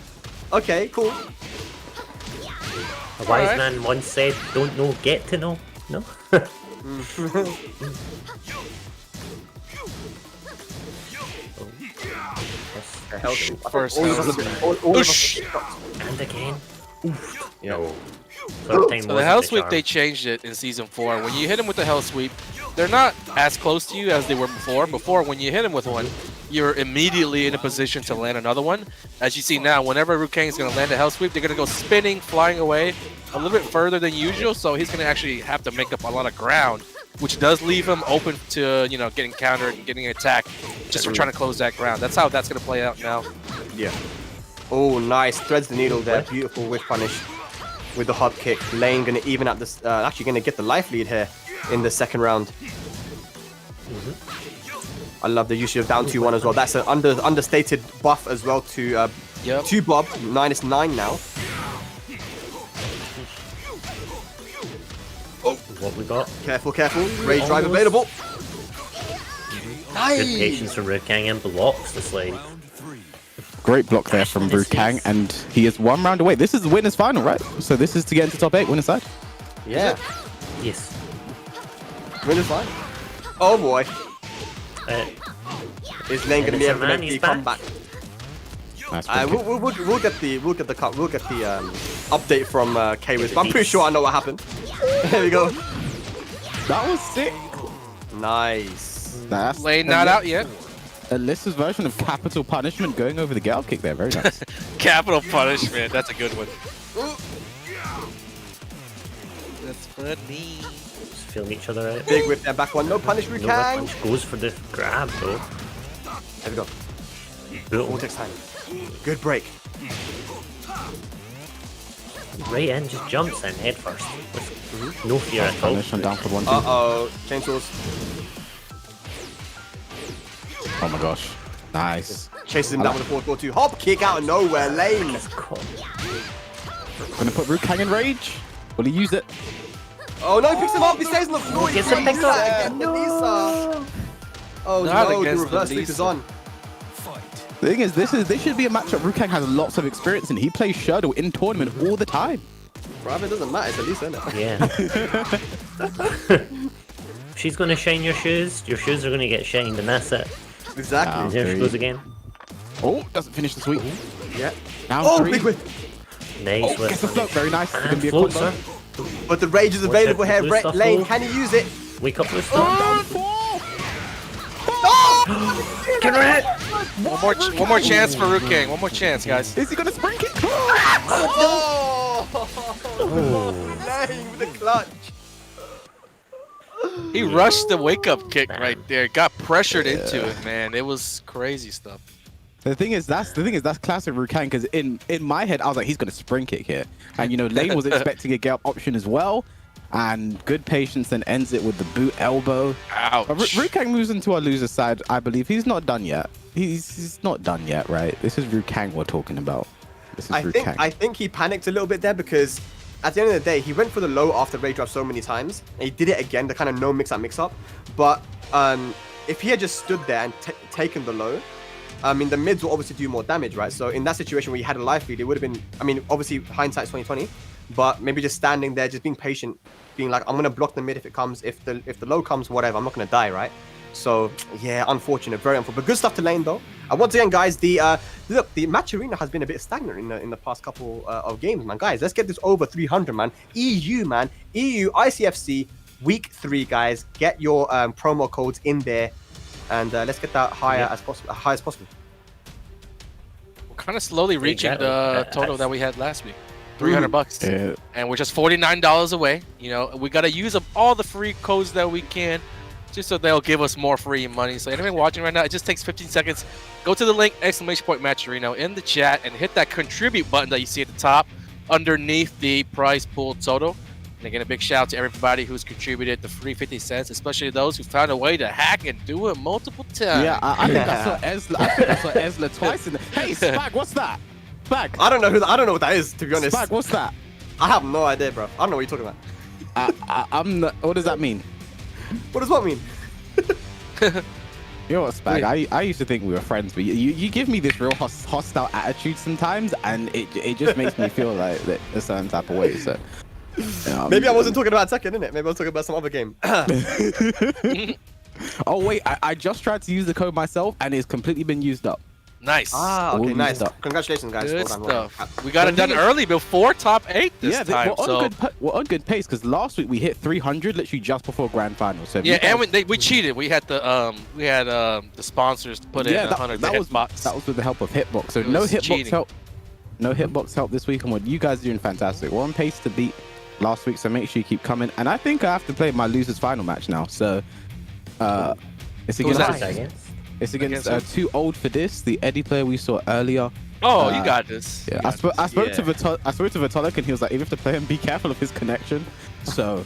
okay, cool. A wise Alright. man once said, don't know, get to know. No? The hell, First all of us round. have been- all of us have been shocked. And again. Yo. Third time So the wasn't hell sweep, charm. they changed it in season 4. When you hit them with the hell sweep, they're not as close to you as they were before. Before, when you hit them with one, you're immediately in a position to land another one. As you see now, whenever Rukang is going to land a hell sweep, they're going to go spinning, flying away a little bit further than usual. So he's going to actually have to make up a lot of ground, which does leave him open to, you know, getting countered and getting attacked just for trying to close that ground. That's how that's going to play out now. Yeah. Oh, nice. Threads the needle there. Beautiful whiff punish with the hop kick. Lain gonna even at this. Actually, gonna get the life lead here in the second round. I love the use of down 2-1 as well. That's an understated buff as well to to Bob. -9 now. Oh, what we got? Careful, careful. Rage drive available. Good patience from Rukang and blocks the Lain. Great block there from Rukang, and he is 1 round away. This is the winner's final, right? So this is to get into top 8, winner's side. Yeah. Yes. Winner's fine. Oh boy. Is Lain gonna be able to man, make the he's back. comeback? Nice We'll get the update from K-Wiz, but I'm pretty sure I know what happened. There we go. That was sick. Nice. That's Lain not out yet. Alyssa's version of capital punishment going over the get up kick there. Very nice. Capital punishment. That's a good one. That's funny. Just feeling each other out. Big whip there, back one. No punish, No Rukang. punch goes for the grab though. There we go. Brutal. Vortex time. Good break. Right in, just jumps in head first. With no fear at all. Punish and down for 1-2. Uh-oh. Chainsaws. Oh my gosh. Nice. Chases him down with a 4-4-2. Hop kick out of nowhere. Lain. Gonna put Rukang in rage. Will he use it? Oh no, he picks him up. He stays on the floor. Gets him picked up. Again, Alisa. Oh Not no, the against reverse flick is Alisa. on. The thing is, this should be a matchup Rukang has lots of experience in. He plays Shadow in tournament all the time. Bravo, it doesn't matter. It's Alisa, isn't it? Yeah. She's gonna shine your shoes are gonna get shined, and that's it. Exactly. Wow. And there she goes again. Oh, doesn't finish the sweep. Yeah. Now Oh, 3. big whip. Nice. Oh, gets the float. Very nice. It's And gonna be a floats combo. her. But the rage is available here. Blue stuff Lain, though. can he use it? Wake up, Blue Down Star. 4. Get her hit! One more chance for Rukang. One more chance, guys. Is he gonna spring kick? Oh! Lain with the clutch. He rushed the wake-up kick right there. Got pressured into it, man. It was crazy stuff. The thing is, that's classic Rukang, because in my head I was like, he's gonna spring kick here, and you know Lain was expecting a get up option as well, and good patience and ends it with the boot elbow. Ouch. Rukang moves into our loser side, I believe. He's not done yet. He's not done yet, right? This is Rukang we're talking about. This is Rukang. I think he panicked a little bit there because at the end of the day, he went for the low after rage drop so many times, and he did it again, the kind of no mix up. But if he had just stood there and taken the low, I mean, the mids will obviously do more damage, right? So in that situation where you had a life lead, it would have been, I mean, obviously hindsight's 2020, but maybe just standing there, just being patient, being like, I'm gonna block the mid if it comes, if the low comes, whatever, I'm not gonna die, right? So yeah, unfortunate, very unfortunate, but good stuff to Lain though. And once again, guys, the match arena has been a bit stagnant in the past couple of games, man. Guys, let's get this over 300, man. EU, man, EU ICFC week 3, guys. Get your promo codes in there, and let's get that higher as possible, high as possible. We're kind of slowly reaching the total that we had last week. $300. Yeah. And we're just $49 away. You know, we got to use up all the free codes that we can, just so they'll give us more free money. So anyone watching right now, it just takes 15 seconds. Go to the link, !match arena in the chat, and hit that contribute button that you see at the top underneath the prize pool total. And again, a big shout out to everybody who's contributed the free 50 cents, especially those who found a way to hack and do it multiple times. Yeah, I think I saw Ezla. I think I saw Ezla twice in the. Hey, Spag, what's that? Spag. I don't know what that is, to be honest. Spag, what's that? I have no idea, bro. I don't know what you're talking about. I'm not, what does that mean? What does what mean? You know what, Spag? I used to think we were friends, but you give me this real hostile attitude sometimes, and it just makes me feel like a certain type of way. So maybe I wasn't talking about Tekken, innit? Maybe I was talking about some other game. Oh wait, I just tried to use the code myself, and it's completely been used up. Nice. Ah, okay, All nice. used up. Congratulations, guys. Good Well done, well stuff. done. We got it done early before top 8 this time. We're on good pace because last week we hit 300 literally just before grand final. So if Yeah, you guys- and we cheated. We had the sponsors put in 100 that was hitbox. that was with the help of Hitbox. So It no was Hitbox cheating. help. No Hitbox help this week, and what you guys are doing fantastic. We're on pace to beat last week, so make sure you keep coming. And I think I have to play my losers final match now. So it's Who's against that? it's against Against too old for this, the Eddie player we saw earlier. Oh, you got this. Yeah, You I got spoke this. to Vitolic, and he was like, "You have to play him. Be careful of his connection." So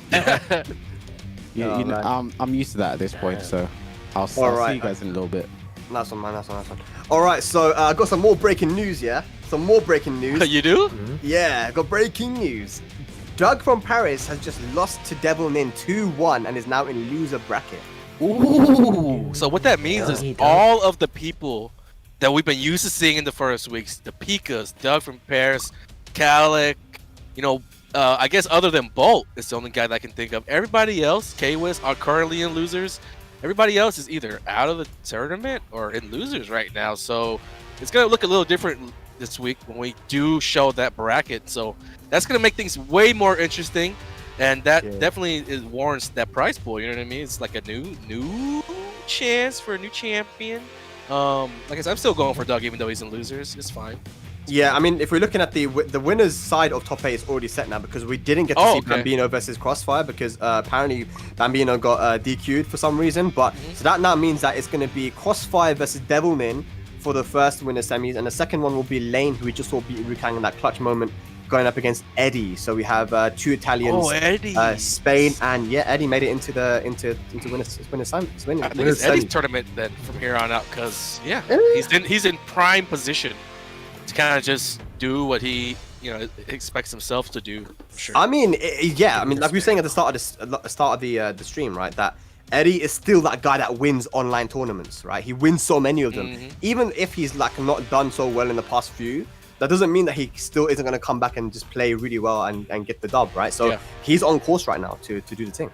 you know, man. I'm used to that at this point. So I'll see you guys in a little bit. Nice one, man. Nice one. All right, so I got some more breaking news. Yeah, some more breaking news. You do? Yeah, got breaking news. Doug from Paris has just lost to Devilnin 2-1 and is now in loser bracket. Ooh. So what that means is he does. all of the people that we've been used to seeing in the first weeks, the PiKas, Doug from Paris, Kalik, I guess other than Bolt, it's the only guy that I can think of. Everybody else, K-Wiz, are currently in losers. Everybody else is either out of the tournament or in losers right now. So it's going to look a little different this week when we do show that bracket. So that's going to make things way more interesting. And that definitely warrants that prize pool. You know what I mean? It's like a new chance for a new champion. Like I said, I'm still going for Doug, even though he's in losers. It's fine. Yeah, I mean, if we're looking at the winners side of top 8 is already set now because we didn't get to see Bambino versus Crossfire because apparently Bambino got DQ'd for some reason. But so that now means that it's going to be Crossfire versus Devilnin for the first winner semis, and the second one will be Lain, who we just saw beat Rukang in that clutch moment, going up against Eddie. So we have 2 Italians, Eddydy. Spain, and Eddie made it into winners I think it's Eddie's tournament then from here on out because he's in prime position to kind of just do what he expects himself to do. For sure. I mean, like we were saying at the start of the stream, right? That Eddie is still that guy that wins online tournaments, right? He wins so many of them, even if he's like not done so well in the past few. That doesn't mean that he still isn't going to come back and just play really well and get the dub, right? So he's on course right now to do the thing.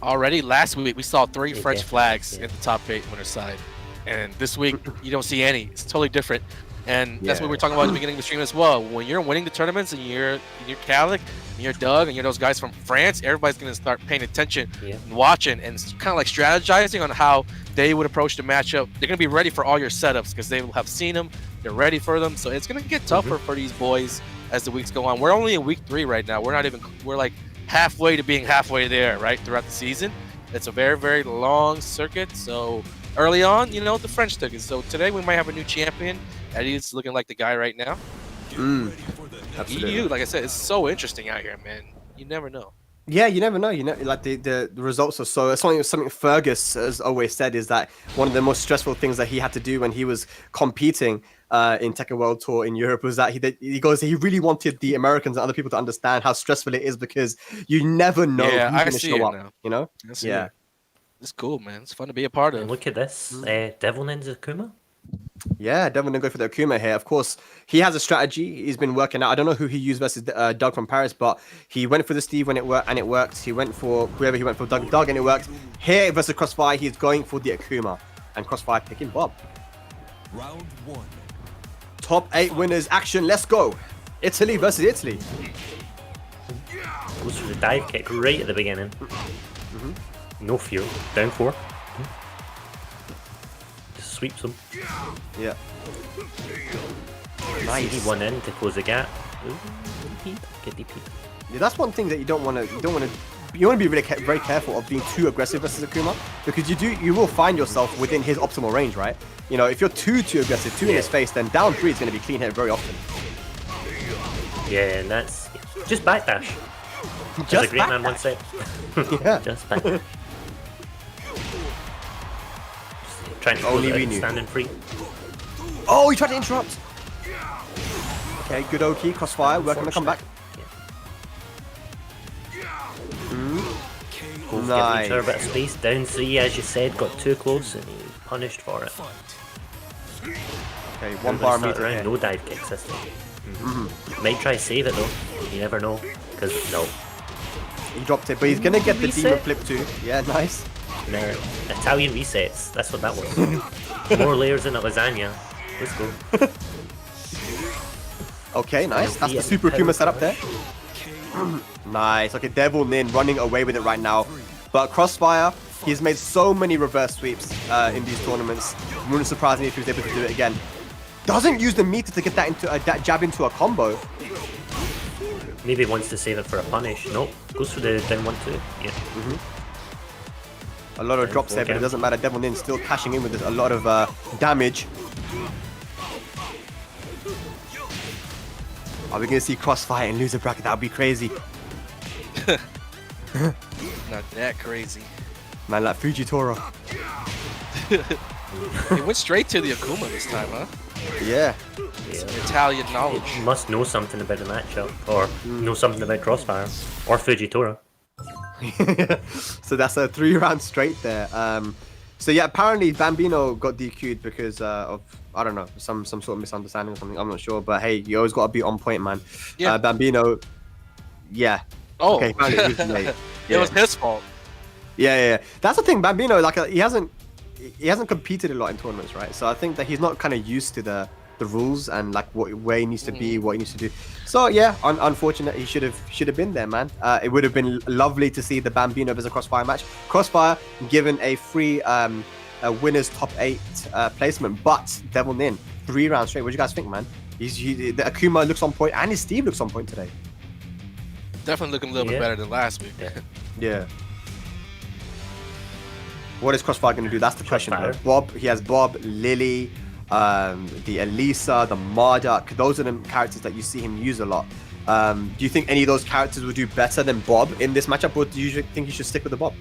Already last week we saw 3 French flags in the top 8 winner side, and this week you don't see any. It's totally different, and that's what we were talking about at the beginning of the stream as well. When you're winning the tournaments and you're Kalik, and you're Doug, and you're those guys from France, everybody's going to start paying attention and watching and kind of like strategizing on how they would approach the matchup. They're going to be ready for all your setups because they will have seen them. They're ready for them, so it's going to get tougher for these boys as the weeks go on. We're only in week 3 right now. We're like halfway to being halfway there, right, throughout the season. It's a very, very long circuit, so early on, the French took it. So today we might have a new champion. Eddie's looking like the guy right now. Absolutely. EU, like I said, it's so interesting out here, man. You never know. Yeah, you never know. Like the results are so. Something Fergus has always said is that one of the most stressful things that he had to do when he was competing in Tekken World Tour in Europe was that he goes he really wanted the Americans and other people to understand how stressful it is because you never know who's going to show up. Now. You know? Yeah, it's cool, man. It's fun to be a part of. And look at this, Devilnin's Akuma. Yeah, Devilnin go for the Akuma here. Of course, he has a strategy. He's been working out. I don't know who he used versus Doug from Paris, but he went for the Steve when it worked, and it worked. He went for whoever he went for, Doug, and it worked. Here versus Crossfire, he's going for the Akuma, and Crossfire picking Bob. Round 1. Top 8 winners action. Let's go. Italy versus Italy. Goes for the dive kick right at the beginning. No fear. Down 4. Just sweeps him. Yeah. Nice. He won in to close the gap. Ooh, get DP. Yeah, that's one thing that you don't want to. You want to be really very careful of being too aggressive versus Akuma because you will find yourself within his optimal range, right? If you're too aggressive, too in his face, then down 3 is going to be clean hit very often. Yeah, and that's just backdash. Just a great man once said. Yeah. Just backdash. Trying to Only close we it, knew. standing free. Oh, he tried to interrupt. Okay, good Oki, Crossfire, working on the comeback. Both Nice. giving each other a bit of space. Down 3, as you said, got too close and he punished for it. Okay, 1 bar meter around. here. No dive kick system. Might try to save it though. You never know. Because no. He dropped it, but he's going to get the Reset. demon flip too. Yeah, nice. No. Italian resets. That's what that was. More layers in a lasagna. Let's go. Okay, nice. That's the Super Akuma setup there. Nice. Okay, Devilnin running away with it right now. But Crossfire, he's made so many reverse sweeps in these tournaments. Wouldn't surprise me if he was able to do it again. Doesn't use the meter to get that into that jab into a combo. Maybe wants to save it for a punish. Nope. Goes for the down 1-2. Yeah. A lot of drops there, but it doesn't matter. Devilnin still cashing in with a lot of damage. Are we gonna see Crossfire and lose a bracket? That would be crazy. Not that crazy. Man, like Fujitora. He went straight to the Akuma this time, huh? Yeah. Italian knowledge. He must know something about the matchup, or know something about Crossfire, or Fujitora. So that's a 3-round straight there. So yeah, apparently Bambino got DQ'd because of, I don't know, some sort of misunderstanding or something. I'm not sure, but hey, you always got to be on point, man. Yeah. Bambino, yeah. Oh, Okay, apparently he was late. it was his fault. Yeah. That's the thing. Bambino, like, he hasn't competed a lot in tournaments, right? So I think that he's not kind of used to the rules and like where he needs to be, what he needs to do. So yeah, unfortunate. He should have been there, man. It would have been lovely to see the Bambino versus Crossfire match. Crossfire given a free winners top 8 placement, but Devilnin 3 rounds straight. What do you guys think, man? The Akuma looks on point, and his Steve looks on point today. Definitely looking a little bit better than last week. Yeah. What is Crossfire going to do? That's the question. Crossfire. Bob, he has Bob, Lily, the Alisa, the Marduk. Those are the characters that you see him use a lot. Do you think any of those characters would do better than Bob in this matchup, or do you think he should stick with the Bob?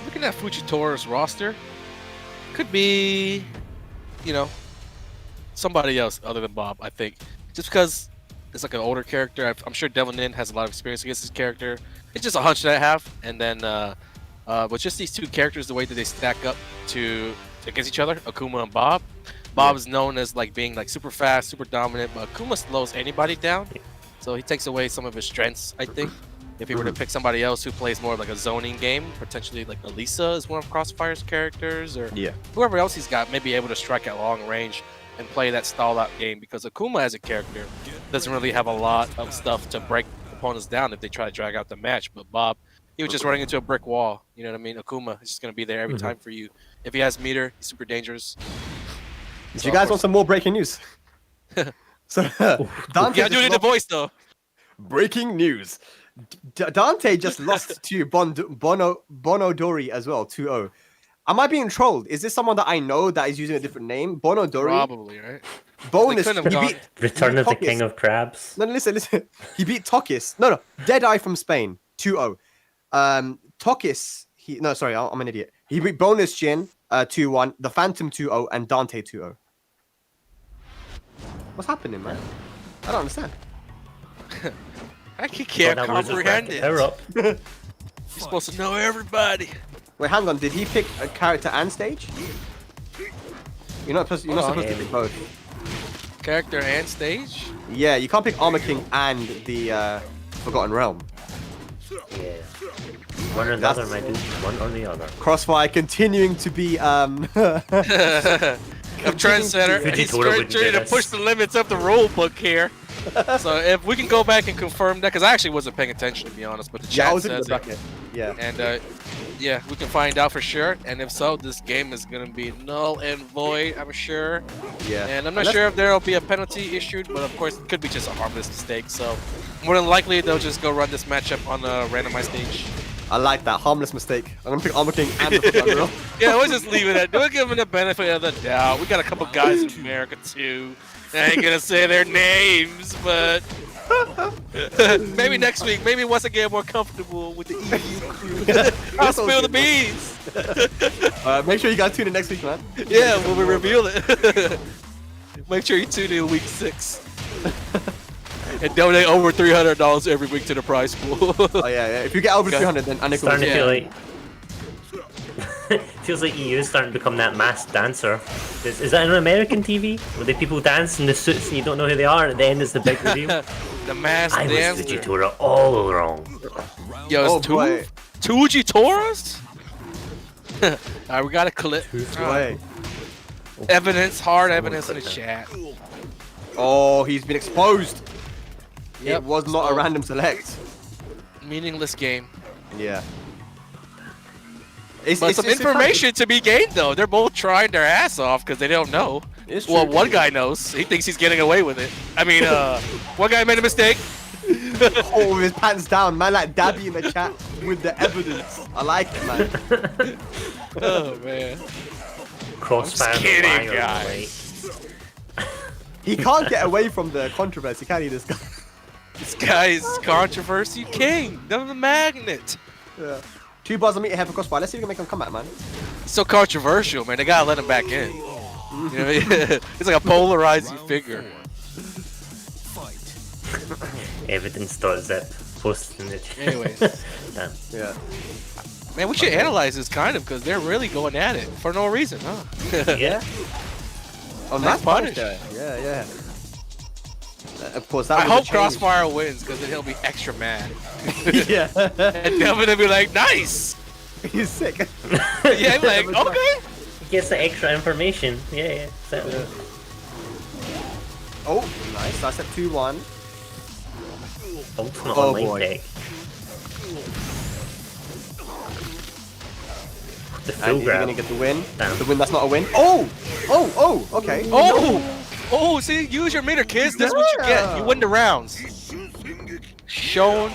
Looking at Fujitora's roster, could be, somebody else other than Bob, I think. Just because it's like an older character. I'm sure Devilnin has a lot of experience against this character. It's just a hunch that I have. And then with just these two characters, the way that they stack up against each other, Akuma and Bob. Bob is known as like being like super fast, super dominant, but Akuma slows anybody down. So he takes away some of his strengths, I think. If he were to pick somebody else who plays more of like a zoning game, potentially like Alisa is one of Crossfire's characters, or whoever else he's got may be able to strike at long range and play that stall out game, because Akuma as a character doesn't really have a lot of stuff to break opponents down if they try to drag out the match. But Bob, he was just running into a brick wall. You know what I mean? Akuma is just going to be there every time for you. If he has meter, he's super dangerous. Do you guys want some more breaking news? So Dante do it in the voice though. Breaking news. Dante just lost to Bonodori as well, 2-0. Am I being trolled? Is this someone that I know that is using a different name? Bonodori? Probably, right? Bonus. He beat Return of the King of Crabs. No, listen. He beat Tokis. No. Deadeye from Spain, 2-0. Tokis, I'm an idiot. He beat Bonus Jin, 2-1, the Phantom 2-0, and Dante 2-0. What's happening, man? I don't understand. I can't comprehend it. You're supposed to know everybody. Wait, hang on. Did he pick a character and stage? You're not supposed to pick both. Character and stage? Yeah, you can't pick Armor King and the Forgotten Realm. Yeah. One or the other, my dude. One or the other. Crossfire continuing to be a trendsetter. He's trying to push the limits of the rule book here. So if we can go back and confirm that, because I actually wasn't paying attention, to be honest, but the chat says it. Yeah. And yeah, we can find out for sure. And if so, this game is going to be null and void, I'm sure. Yeah. And I'm not sure if there will be a penalty issued, but of course it could be just a harmless mistake. So more than likely they'll just go run this matchup on a randomized stage. I like that. Harmless mistake. I'm going to pick Armor King and the Forgotten Realm. Yeah, we'll just leave it at that. Don't give them the benefit of the doubt. We got a couple guys in America too. I ain't going to say their names, but maybe next week. Maybe once I get more comfortable with the EU crew. I'll spill the beans. Make sure you guys tune in next week, man. Yeah, when we reveal it. Make sure you tune in week 6. And donate over $300 every week to the prize pool. Oh yeah. If you get over 300, then Anika Starting to feel Yeah. like feels like EU is starting to become that masked dancer. Is that an American TV where the people dance in the suits and you don't know who they are, and at the end it's the big reveal? The masked I dancer. was Fujitora all wrong. Yo, it's boy. two Fujitoras? Alright, we got a clip. Boy. Evidence, hard evidence in the chat. Oh, he's been exposed. Yep. It was not a random select. Meaningless game. Yeah. But some information to be gained though. They're both trying their ass off because they don't know. It's Well, true. one guy knows. He thinks he's getting away with it. I mean, one guy made a mistake. Oh, with his pants down, man, like Dabby in the chat with the evidence. I like it, man. Oh man. Crossfire. I'm just kidding, fire, guys. right? He can't get away from the controversy, can he? This guy. This guy's controversy king. The magnet. Yeah. 2 bars on meet ahead for Crossfire. Let's see if we can make him come back, man. So controversial, man. They gotta let him back in. You know what I mean? It's like a polarizing figure. Evidence.zip. Post in the chat. Anyways. Damn. Yeah. Man, we should analyze this kind of because they're really going at it for no reason, huh? Yeah. Oh, Nice nice punish. punish there. Yeah, yeah. Of course, that I was hope a change. Crossfire wins because then he'll be extra mad. Yeah. And Devin will be like, nice! He's sick. Yeah, I'm like, okay. He gets the extra information. Yeah. Certainly. Oh, nice. That's at 2-1. Ultimate Oh, online boy. deck. The And full is he grab. gonna get the win? Damn. The win that's not a win. Oh! Oh! Oh! Okay. Oh, see, use your meter, kids. That's what you get. You win the rounds. Shown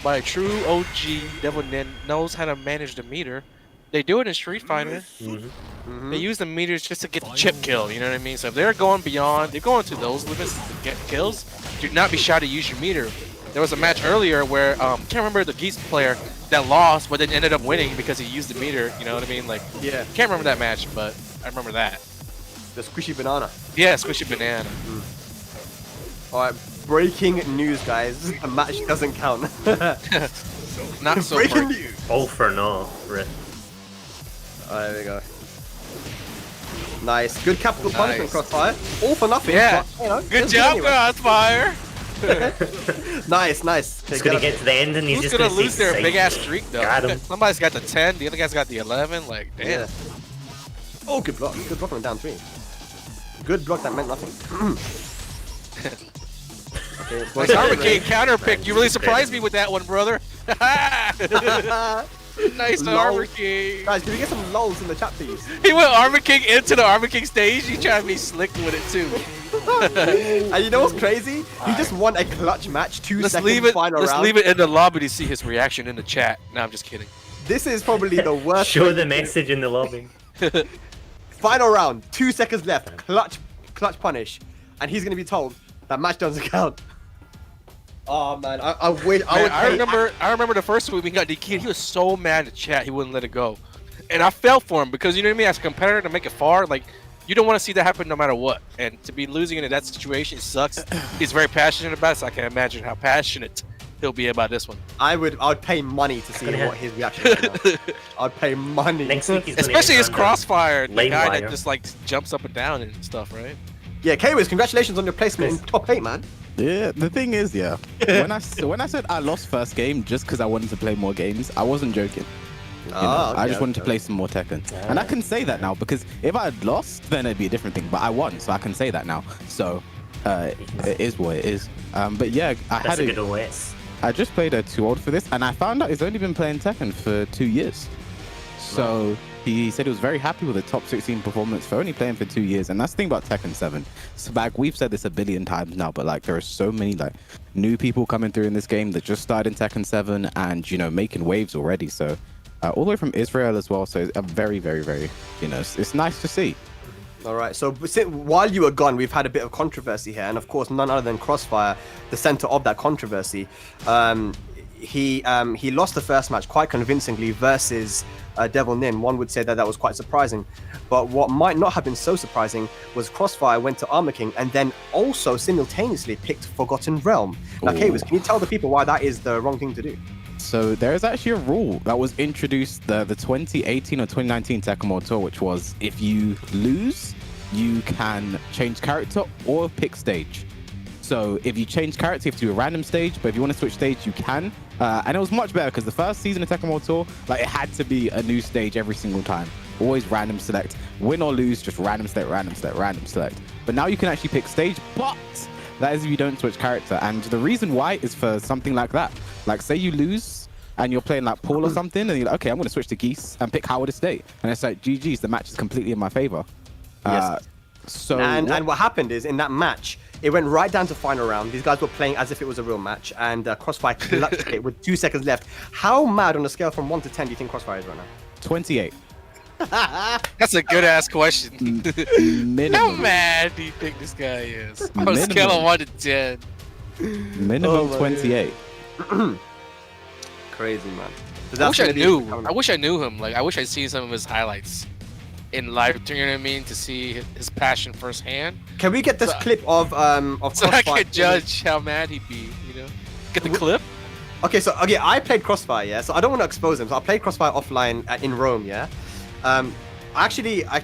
by a true OG, Devilnin knows how to manage the meter. They do it in Street Fighter. They use the meters just to get the chip kill, you know what I mean? So if they're going beyond, they're going to those limits to get kills, do not be shy to use your meter. There was a match earlier where, can't remember the Geese player that lost, but then ended up winning because he used the meter, you know what I mean? Like, Yeah. can't remember that match, but I remember that. The SquishyBanana. Yeah, SquishyBanana. Alright, breaking news, guys. A match doesn't count. Not so breaking break. news. All for no. Right. Alright, there we go. Nice. Good capital punishment, Nice. Crossfire. All for nothing. Yeah. But, you know, Good it's job, anyway. Crossfire. Nice, nice. It's gonna get to the end and he's Who's just gonna gonna lose say their psych. big ass streak though? Got him. Somebody's got the 10, the other guy's got the 11. Like, damn. Yeah. Oh, good block. Good block on down 3. Good block that meant nothing. Okay, Nice Armor King counter pick. You really surprised me with that one, brother. Nice Lol. Armor King. Guys, can we get some lols in the chat, please? He went Armor King into the Armor King stage. He tried to be slick with it too. And you know what's crazy? He just won a clutch match, 2 Let's seconds leave it. final Let's round. leave it in the lobby to see his reaction in the chat. No, I'm just kidding. This is probably the worst. Show the message in the lobby. Final round, 2 seconds left. Clutch punish, and he's gonna be told that match doesn't count. Oh man, I would. Man, I remember the first week we got DK'd. He was so mad in the chat he wouldn't let it go, and I felt for him because you know what I mean. As a competitor, to make it far, like you don't want to see that happen no matter what. And to be losing in that situation sucks. He's very passionate about it, so I can imagine how passionate he'll be about this one. I would pay money to see what his reaction is. Now. I'd pay money. Next week he's gonna Especially get his under Crossfire, the Lain guy wire. that just like jumps up and down and stuff, right? Yeah, K-Wiz, congratulations on your placement in top 8, man. Yeah, the thing is, yeah, when I said I lost first game just because I wanted to play more games, I wasn't joking. You know, I just wanted to play some more Tekken, and I can say that now because if I had lost, then it'd be a different thing. But I won, so I can say that now. So it is what it is. But yeah, That's a good OS. I just played a too old for this, and I found out he's only been playing Tekken for 2 years. So he said he was very happy with the top 16 performance for only playing for 2 years, and that's the thing about Tekken 7. So like we've said this a billion times now, but like there are so many like new people coming through in this game that just started in Tekken 7 and you know making waves already. So all the way from Israel as well. So it's a very, very, very it's nice to see. All right, so while you were gone, we've had a bit of controversy here, and of course, none other than Crossfire, the center of that controversy. He lost the first match quite convincingly versus Devilnin. One would say that was quite surprising, but what might not have been so surprising was Crossfire went to Armor King and then also simultaneously picked Forgotten Realm. Now, K-Wiz, can you tell the people why that is the wrong thing to do? So there is actually a rule that was introduced the 2018 or 2019 Tekken World Tour, which was if you lose, you can change character or pick stage. So if you change character, you have to do a random stage, but if you want to switch stage, you can. And it was much better because the first season of Tekken World Tour, like it had to be a new stage every single time. always random select. Win or lose, just random select, random select, random select. But now you can actually pick stage, but that is if you don't switch character. And the reason why is for something like that. Like say you lose and you're playing like Paul or something, and you're like, okay, I'm going to switch to Geese and pick Howard to stay. And it's like, GG's, the match is completely in my favor. Yes. And what happened is, in that match, it went right down to final round. These guys were playing as if it was a real match, and Crossfire clutched it with 2 seconds left. How mad on a scale from 1 to 10 do you think Crossfire is right now? 28. That's a good ass question. Minimum. How mad do you think this guy is? On a scale of 1 to 10. Minimum 28. Crazy, man. I wish I knew him. Like, I wish I'd seen some of his highlights in live, you know what I mean, to see his passion firsthand. Can we get this clip of so I could judge how mad he'd be, you know? Get the clip? Okay, so I played Crossfire, yeah? So I don't want to expose him. So I played Crossfire offline in Rome, yeah? I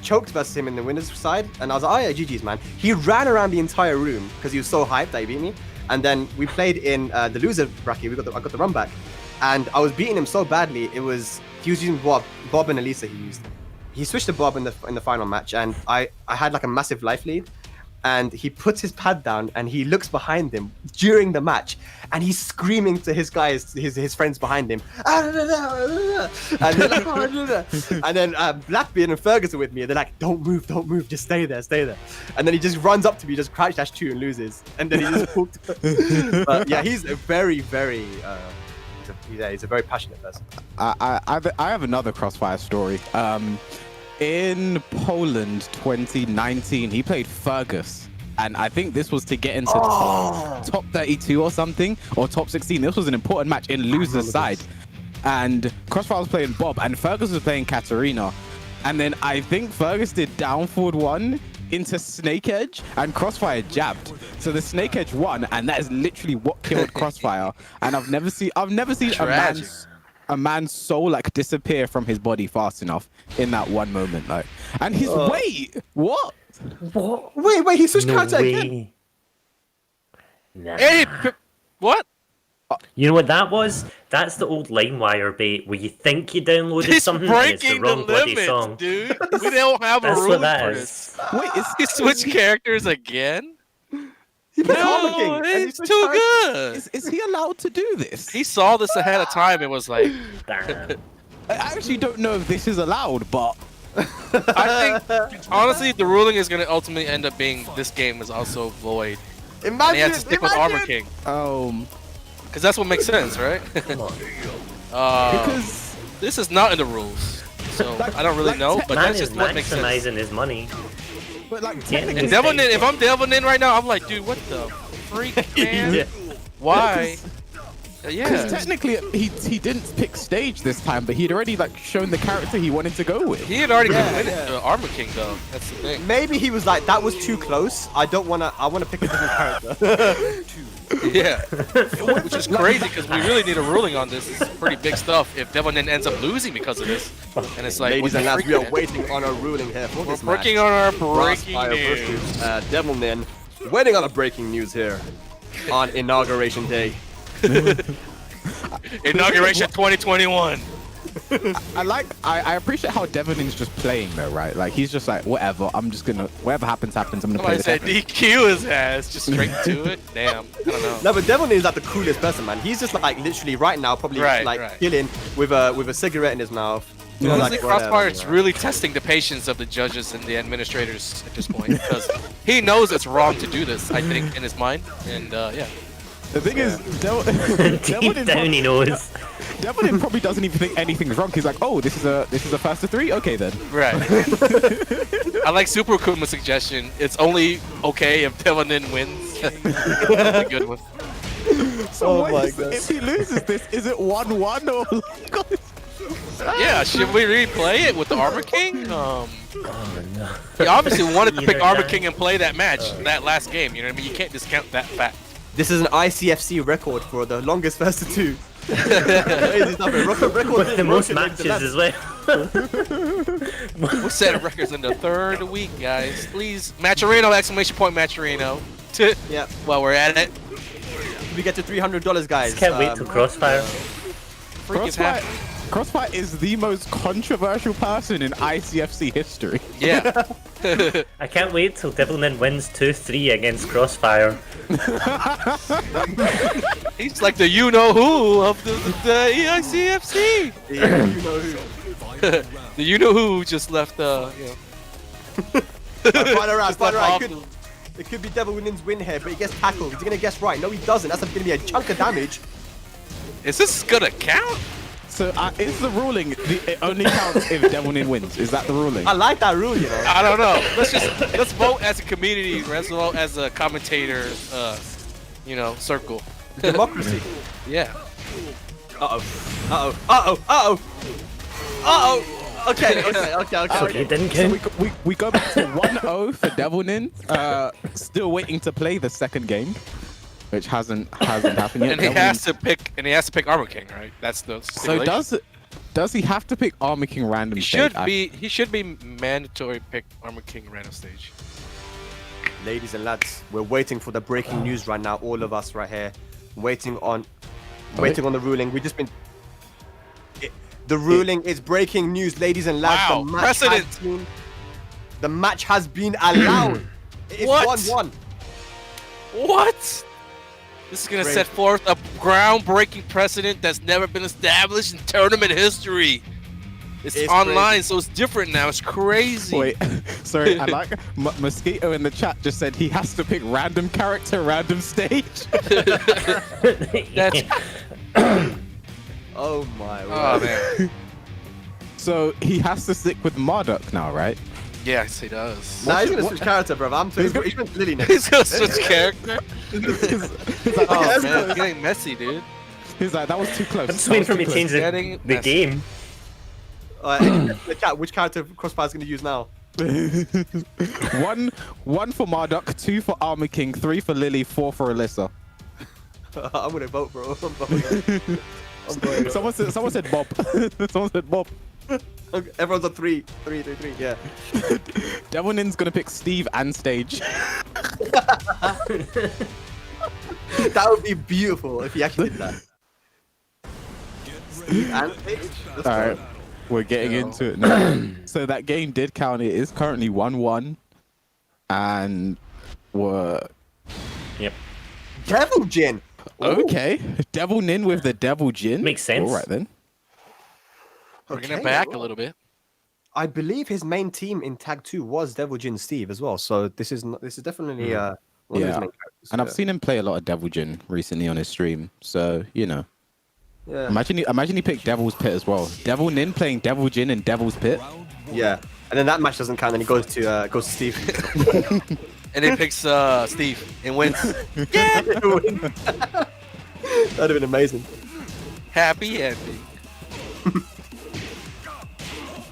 choked versus him in the winners side, and I was like, oh yeah, GG's, man. He ran around the entire room because he was so hyped that he beat me. And then we played in the loser bracket. I got the run back, and I was beating him so badly. He was using Bob and Alisa. He switched to Bob in the final match, and I had like a massive life lead, and he puts his pad down and he looks behind him during the match, and he's screaming to his guys, his friends behind him, and they're like, and then Blackbeard and Fergus are with me, and they're like, don't move, just stay there, and then he just runs up to me, just crouch dash 2 and loses, and then he just walked. But yeah, he's a very he's a very passionate person. I have another Crossfire story. In Poland 2019, he played Fergus, and I think this was to get into top 32 or something, or top 16. This was an important match in loser's side, and Crossfire was playing Bob, and Fergus was playing Katarina, and then I think Fergus did down forward 1 into Snake Edge, and Crossfire jabbed. So the Snake Edge won, and that is literally what killed Crossfire. And I've never seen a man's soul like disappear from his body fast enough in that one moment. Like, and his wait, what? Wait, he switched character again. Nah. Hey, what? You know what that was? That's the old LimeWire bait where you think you downloaded something and it's the wrong bloody song. Dude. We don't have a rule for this. Wait, he switched characters again? No, it's too good. Is he allowed to do this? He saw this ahead of time and was like, Damn. I actually don't know if this is allowed, but I think, honestly, the ruling is going to ultimately end up being this game is also void. And he has to stick with Armor King. Because that's what makes sense, right? Because this is not in the rules. So I don't really know, but that's just what makes sense. Maximizing his money. But like, and Devilnin, if I'm Devilnin right now, I'm like, dude, what the freak, man? Why? Because technically he didn't pick stage this time, but he'd already like shown the character he wanted to go with. He had already committed to Armor King though. That's the thing. Maybe he was like, that was too close. I wanna pick a different character. Yeah. Which is crazy because we really need a ruling on this. It's pretty big stuff if Devilnin ends up losing because of this. And it's like, ladies and lads, we are waiting on our ruling here for this match. Working on our breaking news. Versus, Devilnin, waiting on a breaking news here on Inauguration Day. Inauguration 2021. I appreciate how Devilnin's just playing though, right? Like he's just like, whatever, I'm just gonna, whatever happens. I'm gonna play said DQ his ass, just straight to it. Damn, I don't know. No, but Devilnin is like the coolest person, man. He's just like literally right now, probably chilling with a cigarette in his mouth. Honestly, Crossfire is really testing the patience of the judges and the administrators at this point because he knows it's wrong to do this. I think in his mind, and yeah. The thing is, Deep down he knows. Devilnin probably doesn't even think anything's wrong. He's like, oh, this is a fast to 3. Okay then. Right. I like Super Akuma's suggestion. It's only okay if Devilnin wins. That's a good one. So if he loses this, is it 1-1 or? Yeah, should we replay it with the Armor King? He obviously wanted to pick Armor King and play that match, that last game. You know what I mean? You can't discount that fact. This is an ICFC record for the longest first to 2. Crazy stuff. With the most matches as well. We're setting records in the 3rd week, guys. Please, Matcherino! Exclamation point, Matcherino! Yeah. While we're at it, we get to $300, guys. Just can't wait till Crossfire. Freaking Crossfire is the most controversial person in ICFC history. Yeah. I can't wait till Devilnin wins 2-3 against Crossfire. He's like the you-know-who of the EICFC. Yeah, you know who. The you-know-who just left, you know. Final round, Just final left round. off It could be Devilnin's win here, but he gets tackled. Is he gonna guess right? No, he doesn't. That's gonna be a chunk of damage. Is this gonna count? So is the ruling it only counts if Devilnin wins? Is that the ruling? I like that rule, you know. I don't know. Let's vote as a community. Let's vote as a commentator. You know, circle. Democracy. Yeah. Uh-oh. Uh-oh. Uh-oh. Uh-oh. Uh-oh. Okay. So he didn't So count. we go back to 1-0 for Devilnin. Still waiting to play the second game, which hasn't happened yet. And he has to pick. Armor King, right? That's the. So does he have to pick Armor King random He stage? He should be mandatory pick Armor King random stage. Ladies and lads, we're waiting for the breaking news right now. All of us right here, waiting on the ruling. We've just been. The ruling is breaking news, ladies and lads. Wow, precedent. The match has been allowed. It is What? 1-1. What? This is gonna Great. set forth a groundbreaking precedent that's never been established in tournament history. It's online, so it's different now. It's crazy. Wait, sorry, I like Mosquito in the chat just said he has to pick random character, random stage. That's Oh my oh word. man. So he has to stick with Marduk now, right? Yes, he does. Nah, he's gonna switch character, bro. He's gonna Lily next. He's gonna switch character. He's Oh like, man, it's getting messy, dude. he's like, that was too close. I'm just waiting for me to change Getting the messy. game. In the chat, which character Crossfire's gonna use now? one for Marduk, 2 for Armor King, 3 for Lily, 4 for Alisa. I'm gonna vote, bro. I'm voting. I'm voting. Someone said Bob. Someone said Bob. Okay, everyone's on 3. Yeah. Devilnin's gonna pick Steve and Stage. That would be beautiful if he actually did that. Steve and Paige? That's All right, fine. we're getting into it now. So that game did count. It is currently 1-1, and we're Devil Jin. okay. Devilnin with the Devil Jin. Makes sense. All right then. Bringing it back a little bit. I believe his main team in Tag 2 was Devil Jin Steve as well. So this is definitely one of his Yeah. main characters. And I've seen him play a lot of Devil Jin recently on his stream. So you know, Yeah. imagine he picked Devil's Pit as well. Devilnin playing Devil Jin in Devil's Pit. Yeah. And then that match doesn't count, and he goes to Steve. And he picks Steve and wins. That'd have been amazing. Happy ending.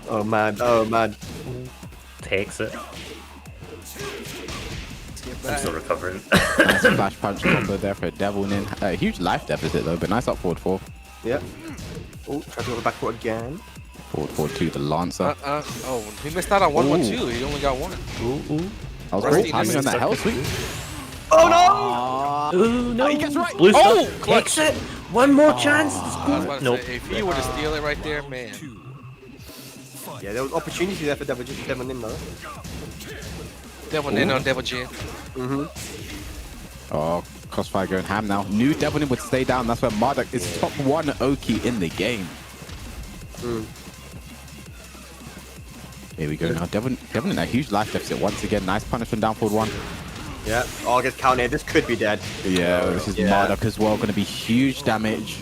Oh man. Oh man. Takes it. I'm still recovering. Nice flash punch combo there for Devilnin. Huge life deficit though, but nice up forward 4. Yeah. Oh, try to go back foot again. Forward 2, the Lancer. Oh, he missed out on 1-1 too. He only got 1. I was Rusty great timing on that hell sweep. Oh no! Ooh, no. he gets right. Blue Oh, stuff. clutch. Takes it. One more chance. I was about to Nope. say, if he were to steal it right there, man. Yeah, there was opportunity there for Devil Nin though. Devilnin on Devil Jin. Oh, Crossfire going ham now. Knew Devilnin would stay down. That's where Marduk is top 1 Oki in the game. Here we go now. Devilnin a huge life deficit once again. Nice punishment down forward 1. Yeah. Oh, gets counted. This could be dead. Yeah, this is Yeah. Marduk as well. Going to be huge damage.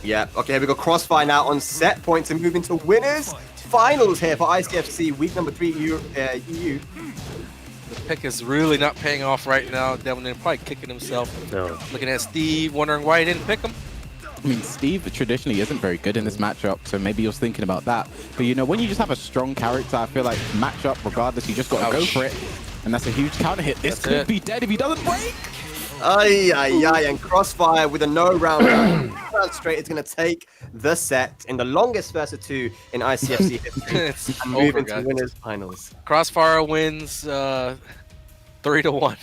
Yeah. Okay, here we go. Crossfire now on set points and moving to winners. Finals here for ICFC week number 3 EU. The pick is really not paying off right now. Devilnin probably kicking himself. No. Looking at Steve, wondering why he didn't pick him. I mean, Steve traditionally isn't very good in this matchup, so maybe he was thinking about that. But you know, when you just have a strong character, I feel like matchup, regardless, you just got to go for it. And that's a huge counter hit. This could be dead if he doesn't break. Ay, and Crossfire with a no round round straight is going to take the set in the longest versus 2 in ICFC history It's and move over, into guys. winners finals. Crossfire wins 3-1.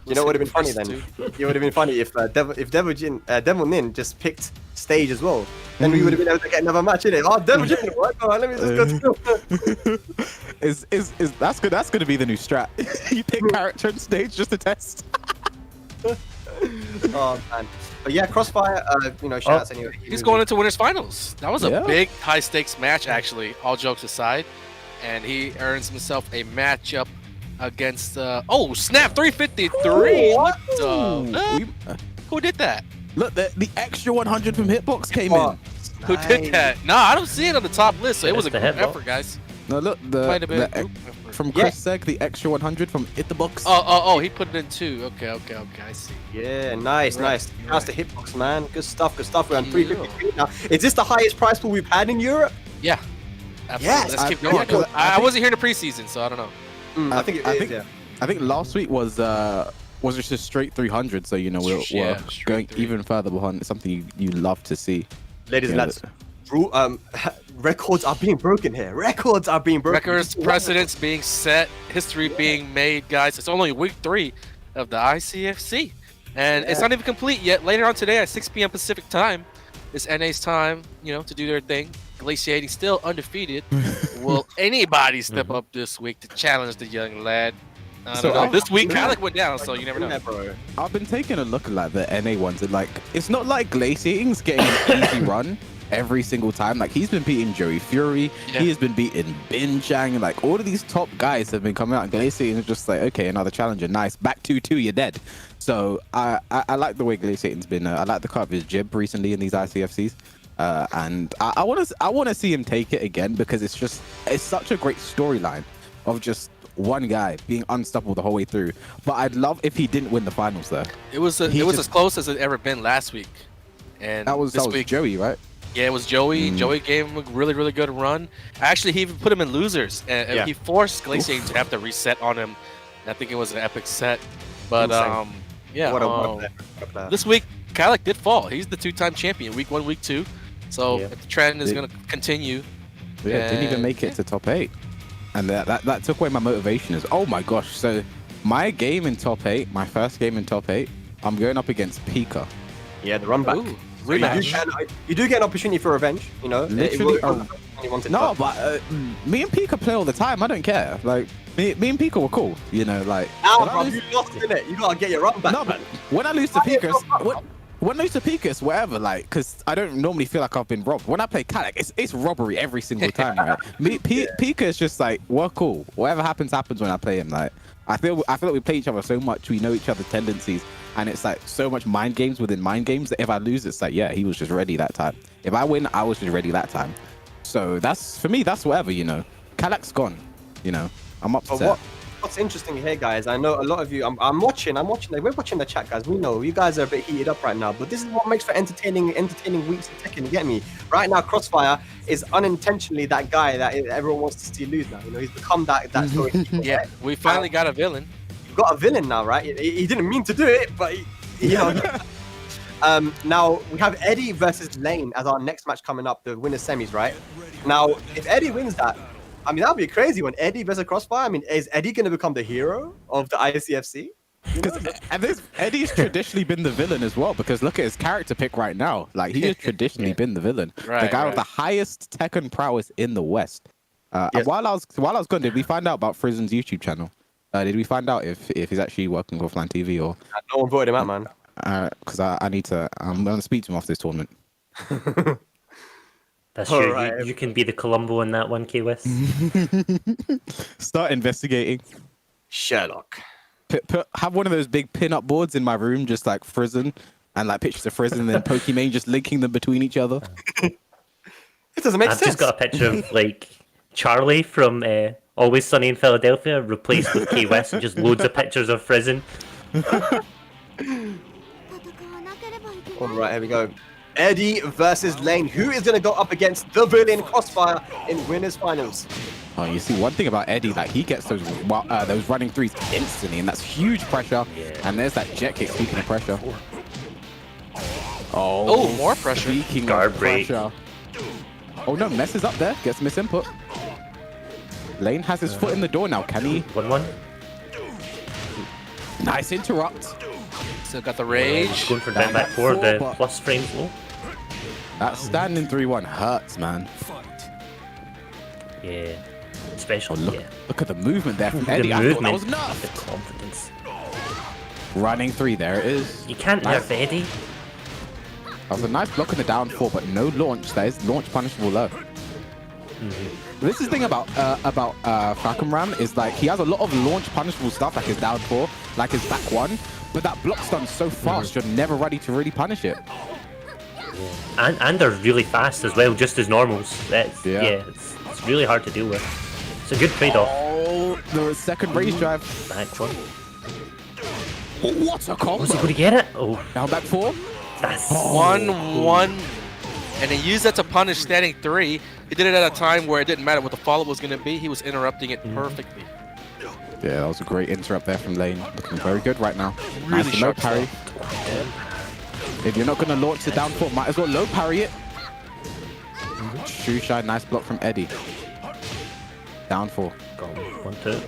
You know what would have been funny then? It would have been funny if Devilnin just picked stage as well. Then we would have been able to get another match in it. Oh, Devilnin, what? Oh, let me just go to That's good. That's gonna be the new strat. You pick character and stage just to test. Oh man. But yeah, Crossfire, shout outs anyway. He's going into winners finals. That was a big high stakes match actually, all jokes aside. And he earns himself a matchup against oh snap 353. What the who did that? Look, the extra 100 from Hitbox came in. Who did that? Nah, I don't see it on the top list, so it was a group effort, guys. No, look, from Chris Seg, the extra 100 from Hitbox. Oh, he put it in too. Okay, I see. Yeah, nice. That's the Hitbox, man. Good stuff. We're on 353 now. Is this the highest price pool we've had in Europe? Yeah. Absolutely. Let's keep going. I wasn't here in the preseason, so I don't know. I think last week was just a straight 300, so we're going even further behind. It's something you love to see. Ladies and lads, records are being broken here. Records, precedents being set, history being made, guys. It's only week 3 of the ICFC, and it's not even complete yet. Later on today at 6 p.m. Pacific time, it's NA's time, to do their thing. Glaciating still undefeated. Will anybody step up this week to challenge the young lad? I don't know. This week, Alec went down, so you never know. I've been taking a look at like the NA ones, and like it's not like Glaciating's getting an easy run every single time. Like he's been beating Joey Fury, he has been beating Bin Chang, and like all of these top guys have been coming out. And Glaciating is just like, okay, another challenger, nice, back 2-2, you're dead. So I like the way Glaciating's been. I like the cut of his jib recently in these ICFCs. And I want to see him take it again because it's such a great storyline of just one guy being unstoppable the whole way through. But I'd love if he didn't win the finals though. It was as close as it ever been last week. And that was Joey, right? Yeah, it was Joey. Joey gave him a really, really good run. Actually, he even put him in losers, and he forced Glaciating to have to reset on him. And I think it was an epic set. But this week, Kalec did fall. He's the 2-time champion, week 1, week 2. So the trend is going to continue. Yeah, didn't even make it to top 8. And that took away my motivation. Oh my gosh. So my game in top 8, my first game in top 8, I'm going up against PiKa. Yeah, the run back. Ooh, rematch. You do get an opportunity for revenge, Literally. But me and PiKa play all the time. I don't care. Like, me and PiKa were cool. You lost in it. You got to get your run back. No, but when I lose to PiKa... When I lose to PiKa, it's whatever, like, because I don't normally feel like I've been robbed. When I play Kalec, it's robbery every single time, right? PiKa is just like, we're cool. Whatever happens when I play him. Like, I feel like we play each other so much, we know each other's tendencies, and it's like so much mind games within mind games that if I lose, it's like, yeah, he was just ready that time. If I win, I was just ready that time. So for me, that's whatever, Kalec's gone, I'm upset. What's interesting here, guys, I know a lot of you, I'm watching, we're watching the chat, guys. We know you guys are a bit heated up right now, but this is what makes for entertaining weeks of Tekken, you get me? Right now, Crossfire is unintentionally that guy that everyone wants to see lose now. He's become that story. Yeah, we finally got a villain. You've got a villain now, right? He didn't mean to do it, but now we have Eddie versus Lain as our next match coming up, the winner's semis, right? Now, if Eddie wins that, I mean, that would be a crazy one. Eddie versus Crossfire. I mean, is Eddie going to become the hero of the ICFC? And Eddie's traditionally been the villain as well, because look at his character pick right now. Like, he has traditionally been the villain. The guy with the highest Tekken prowess in the West. And while I was gone, did we find out about Frizen's YouTube channel? Did we find out if he's actually working with Offline TV or? No one voted him out, man. Because I'm going to speak to him after this tournament. That's true. Right. You can be the Columbo in that one, K-West. Start investigating. Sherlock. Have one of those big pin-up boards in my room, just like Frizen, and like pictures of Frizen and then Pokimane just linking them between each other. It doesn't make sense. I've just got a picture of like Charlie from Always Sunny in Philadelphia replaced with K-West and just loads of pictures of Frizen. All right, here we go. Eddie versus Lain. Who is going to go up against the villain Crossfire in winners finals? Oh, you see, one thing about Eddie, like he gets those running threes instantly, and that's huge pressure. And there's that jet kick. Speaking of pressure. Oh, more pressure. Speaking of pressure. Oh no, messes up there. Gets miss input. Lain has his foot in the door now. Can he? 1-1. Nice interrupt. Still got the rage. Going for Down down back back 4, four, the but- plus frames low. That standing 3-1 hurts, man. Fight. Yeah. Special, Oh, look, yeah. look at the movement there from The Eddie. I thought that movement, was the enough. confidence. Running 3, there it is. You can't Nice. nerf Eddie. That was a nice block in the down 4, but no launch. That is launch punishable low. This is the thing about Fahkumram is like he has a lot of launch punishable stuff, like his down 4, like his back 1, but that block's done so fast you're never ready to really punish it. And they're really fast as well, just as normals. That's, Yeah. it's really hard to deal with. It's a good trade-off. Oh, the second raise drive. Back 1. What a combo! Was he going to get it? Oh, Down back 4. that's... 1-1. And he used that to punish standing 3. He did it at a time where it didn't matter what the follow was going to be. He was interrupting it perfectly. Yeah, that was a great interrupt there from Lain. Looking very good right now. Really Nice low sharp parry. If you're not going to launch the down 4, might as well low parry it. Shoe shine, nice block from Eddie. Down 4. Got 1, 2.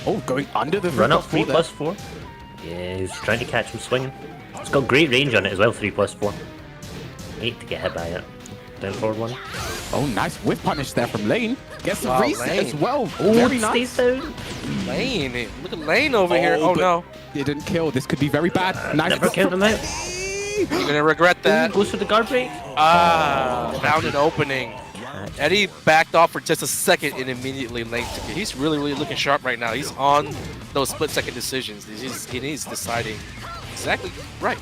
Oh, going under the Run up 3 there. plus 4. Yeah, he's trying to catch him swinging. It's got great range on it as well, 3 plus 4. Hate to get hit by it. Down forward 1. Oh, nice whip punish there from Lain. Gets the Wow, reset Lain. as well. Oh, Very it nice. stays down. Lane. Look at Lane over here. Oh, but no. Didn't kill. This could be very bad. Nice Never block count from him out. You're going to regret that. Goes for the guard break. Found an opening. Eddie backed off for just a second and immediately Lane took it. He's really, really looking sharp right now. He's on those split-second decisions. He's deciding exactly right.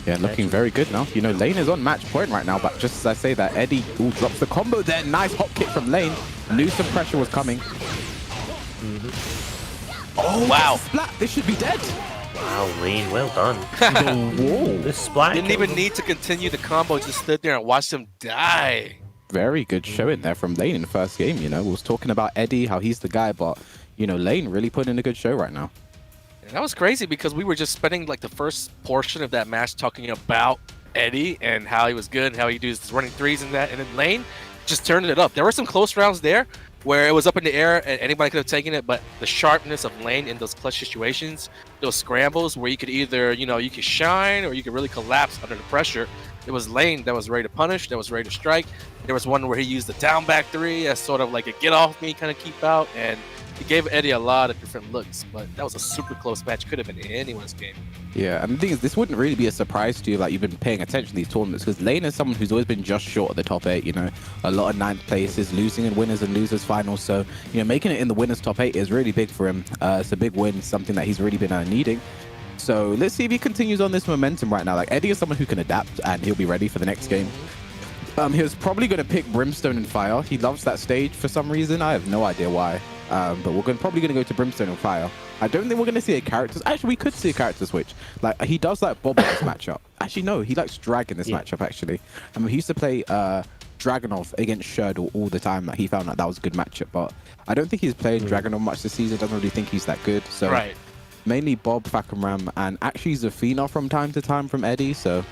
Yeah, looking very good now. You know, Lain is on match point right now, but just as I say that, Eddie drops the combo there. Nice hop kick from Lain. Knew some pressure was coming. Oh, Wow. Splat. This should be dead. Wow, Lain, well done. Whoa. This splat. Didn't even need to continue the combo. Just stood there and watched him die. Very good showing there from Lain in the first game. You know, we was talking about Eddie, how he's the guy, but, you know, Lain really put in a good show right now. And that was crazy because we were just spending like the first portion of that match talking about Eddie and how he was good and how he does running 3s and that. And then Lain just turned it up. There were some close rounds there where it was up in the air and anybody could have taken it, but the sharpness of Lain in those clutch situations, those scrambles where you could either, you know, you could shine or you could really collapse under the pressure. It was Lain that was ready to punish, that was ready to strike. There was one where he used the down back 3 as sort of like a get off me kind of keep out, and he gave Eddie a lot of different looks, but that was a super close match. Could have been anyone's game. Yeah, and the thing is, this wouldn't really be a surprise to you, like you've been paying attention to these tournaments, because Lain is someone who's always been just short of the top 8, you know, a lot of 9th places, losing in winners and losers finals, so, you know, making it in the winners top 8 is really big for him. It's a big win, something that he's really been needing. So let's see if he continues on this momentum right now. Like, Eddie is someone who can adapt, and he'll be ready for the next game. He was probably going to pick Brimstone and Fire. He loves that stage for some reason. I have no idea why. But we're probably going to go to Brimstone and Fire. I don't think we're going to see a character. Actually, we could see a character switch. Like, he does like Bob in this matchup. Actually, no, he likes Drag in this matchup, actually. I mean, he used to play Dragunov against Sherdle all the time. Like, he found that was a good matchup. But I don't think he's played Dragunov much this season. Doesn't really think he's that good. So Right. mainly Bob, Fahkumram, and actually Zafina from time to time from Eddie. So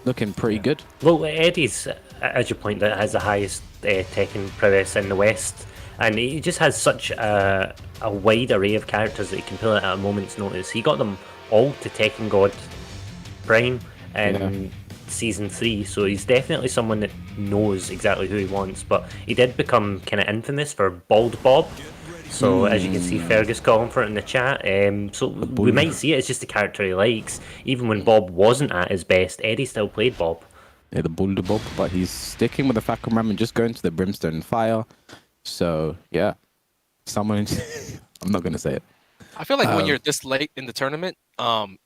looking pretty good. Well, Eddie's, as you point out, has the highest Tekken prowess in the West, and he just has such a wide array of characters that he can pull at a moment's notice. He got them all to Tekken God Prime in Season 3, so he's definitely someone that knows exactly who he wants, but he did become kind of infamous for Bald Bob. So as you can see, Fergus calling for it in the chat. So we might see it as just the character he likes. Even when Bob wasn't at his best, Eddie still played Bob. Yeah, the Boulder Bob, but he's sticking with the Fahkumram and just going to the Brimstone and Fire. So yeah, someone. I'm not gonna say it. I feel like when you're this late in the tournament,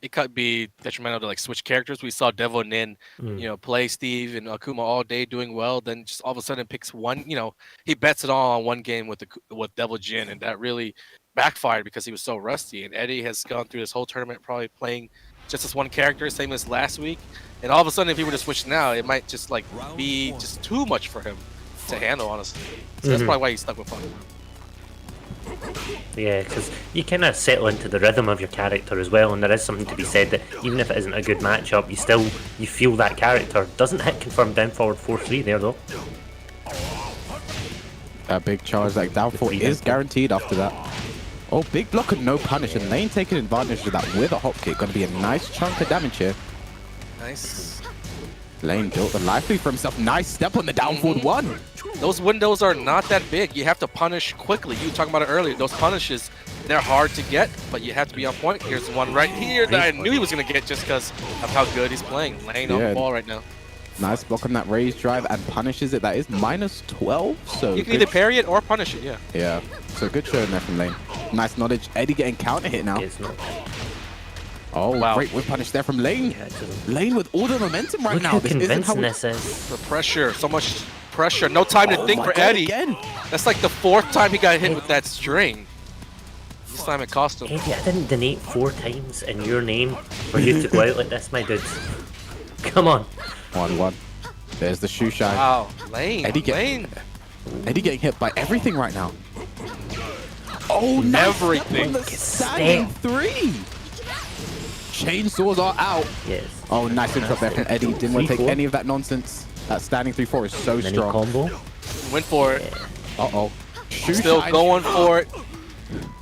it could be detrimental to like switch characters. We saw Devilnin, you know, play Steve and Akuma all day doing well. Then just all of a sudden picks one. You know, he bets it all on one game with Devil Jin, and that really backfired because he was so rusty. And Eddie has gone through this whole tournament probably playing just this one character, same as last week. And all of a sudden, if he were to switch now, it might just like be just too much for him to handle, honestly. So that's probably why he's stuck with Fahkumram. Yeah, because you kind of settle into the rhythm of your character as well, and there is something to be said that even if it isn't a good matchup, you feel that character. Doesn't hit confirm down forward 4-3 there though. A big charge like down 4 is guaranteed after that. Oh, big block and no punish, and Lain taking advantage of that with a hop kick. Going to be a nice chunk of damage here. Nice. Lain built a life lead for himself. Nice step on the down forward one. Those windows are not that big. You have to punish quickly. You were talking about it earlier. Those punishes, they're hard to get, but you have to be on point. Here's one right here that I knew he was going to get just because of how good he's playing. Lain on the ball right now. Nice block on that raise drive and punishes it. That is -12. So you can either parry it or punish it, yeah. Yeah. So good showing there from Lain. Nice knowledge. Eddie getting counter hit now. Oh, wow. Great whip punish there from Lain. Lain with all the momentum right Look now. how This isn't how convincing this is. The pressure, so much pressure. No time to think my for God, Eddie. again. That's like the 4th time he got hit with that string. This time it cost him. Eddie, I didn't donate 4 times in your name for you to go out like this, my dude. Come on. 1-1. There's the shoe shine. Wow, Lain. Eddie Lain. Eddie getting hit by everything right now. Oh, nice Everything. step on the standing 3. Chainsaws are out. Yes. Oh, nice interrupt there from Eddie. Didn't want to take 3-4. any of that nonsense. That standing 3-4 is so Mini strong. combo. Went for it. Uh-oh. Shoe Still shine. going for it.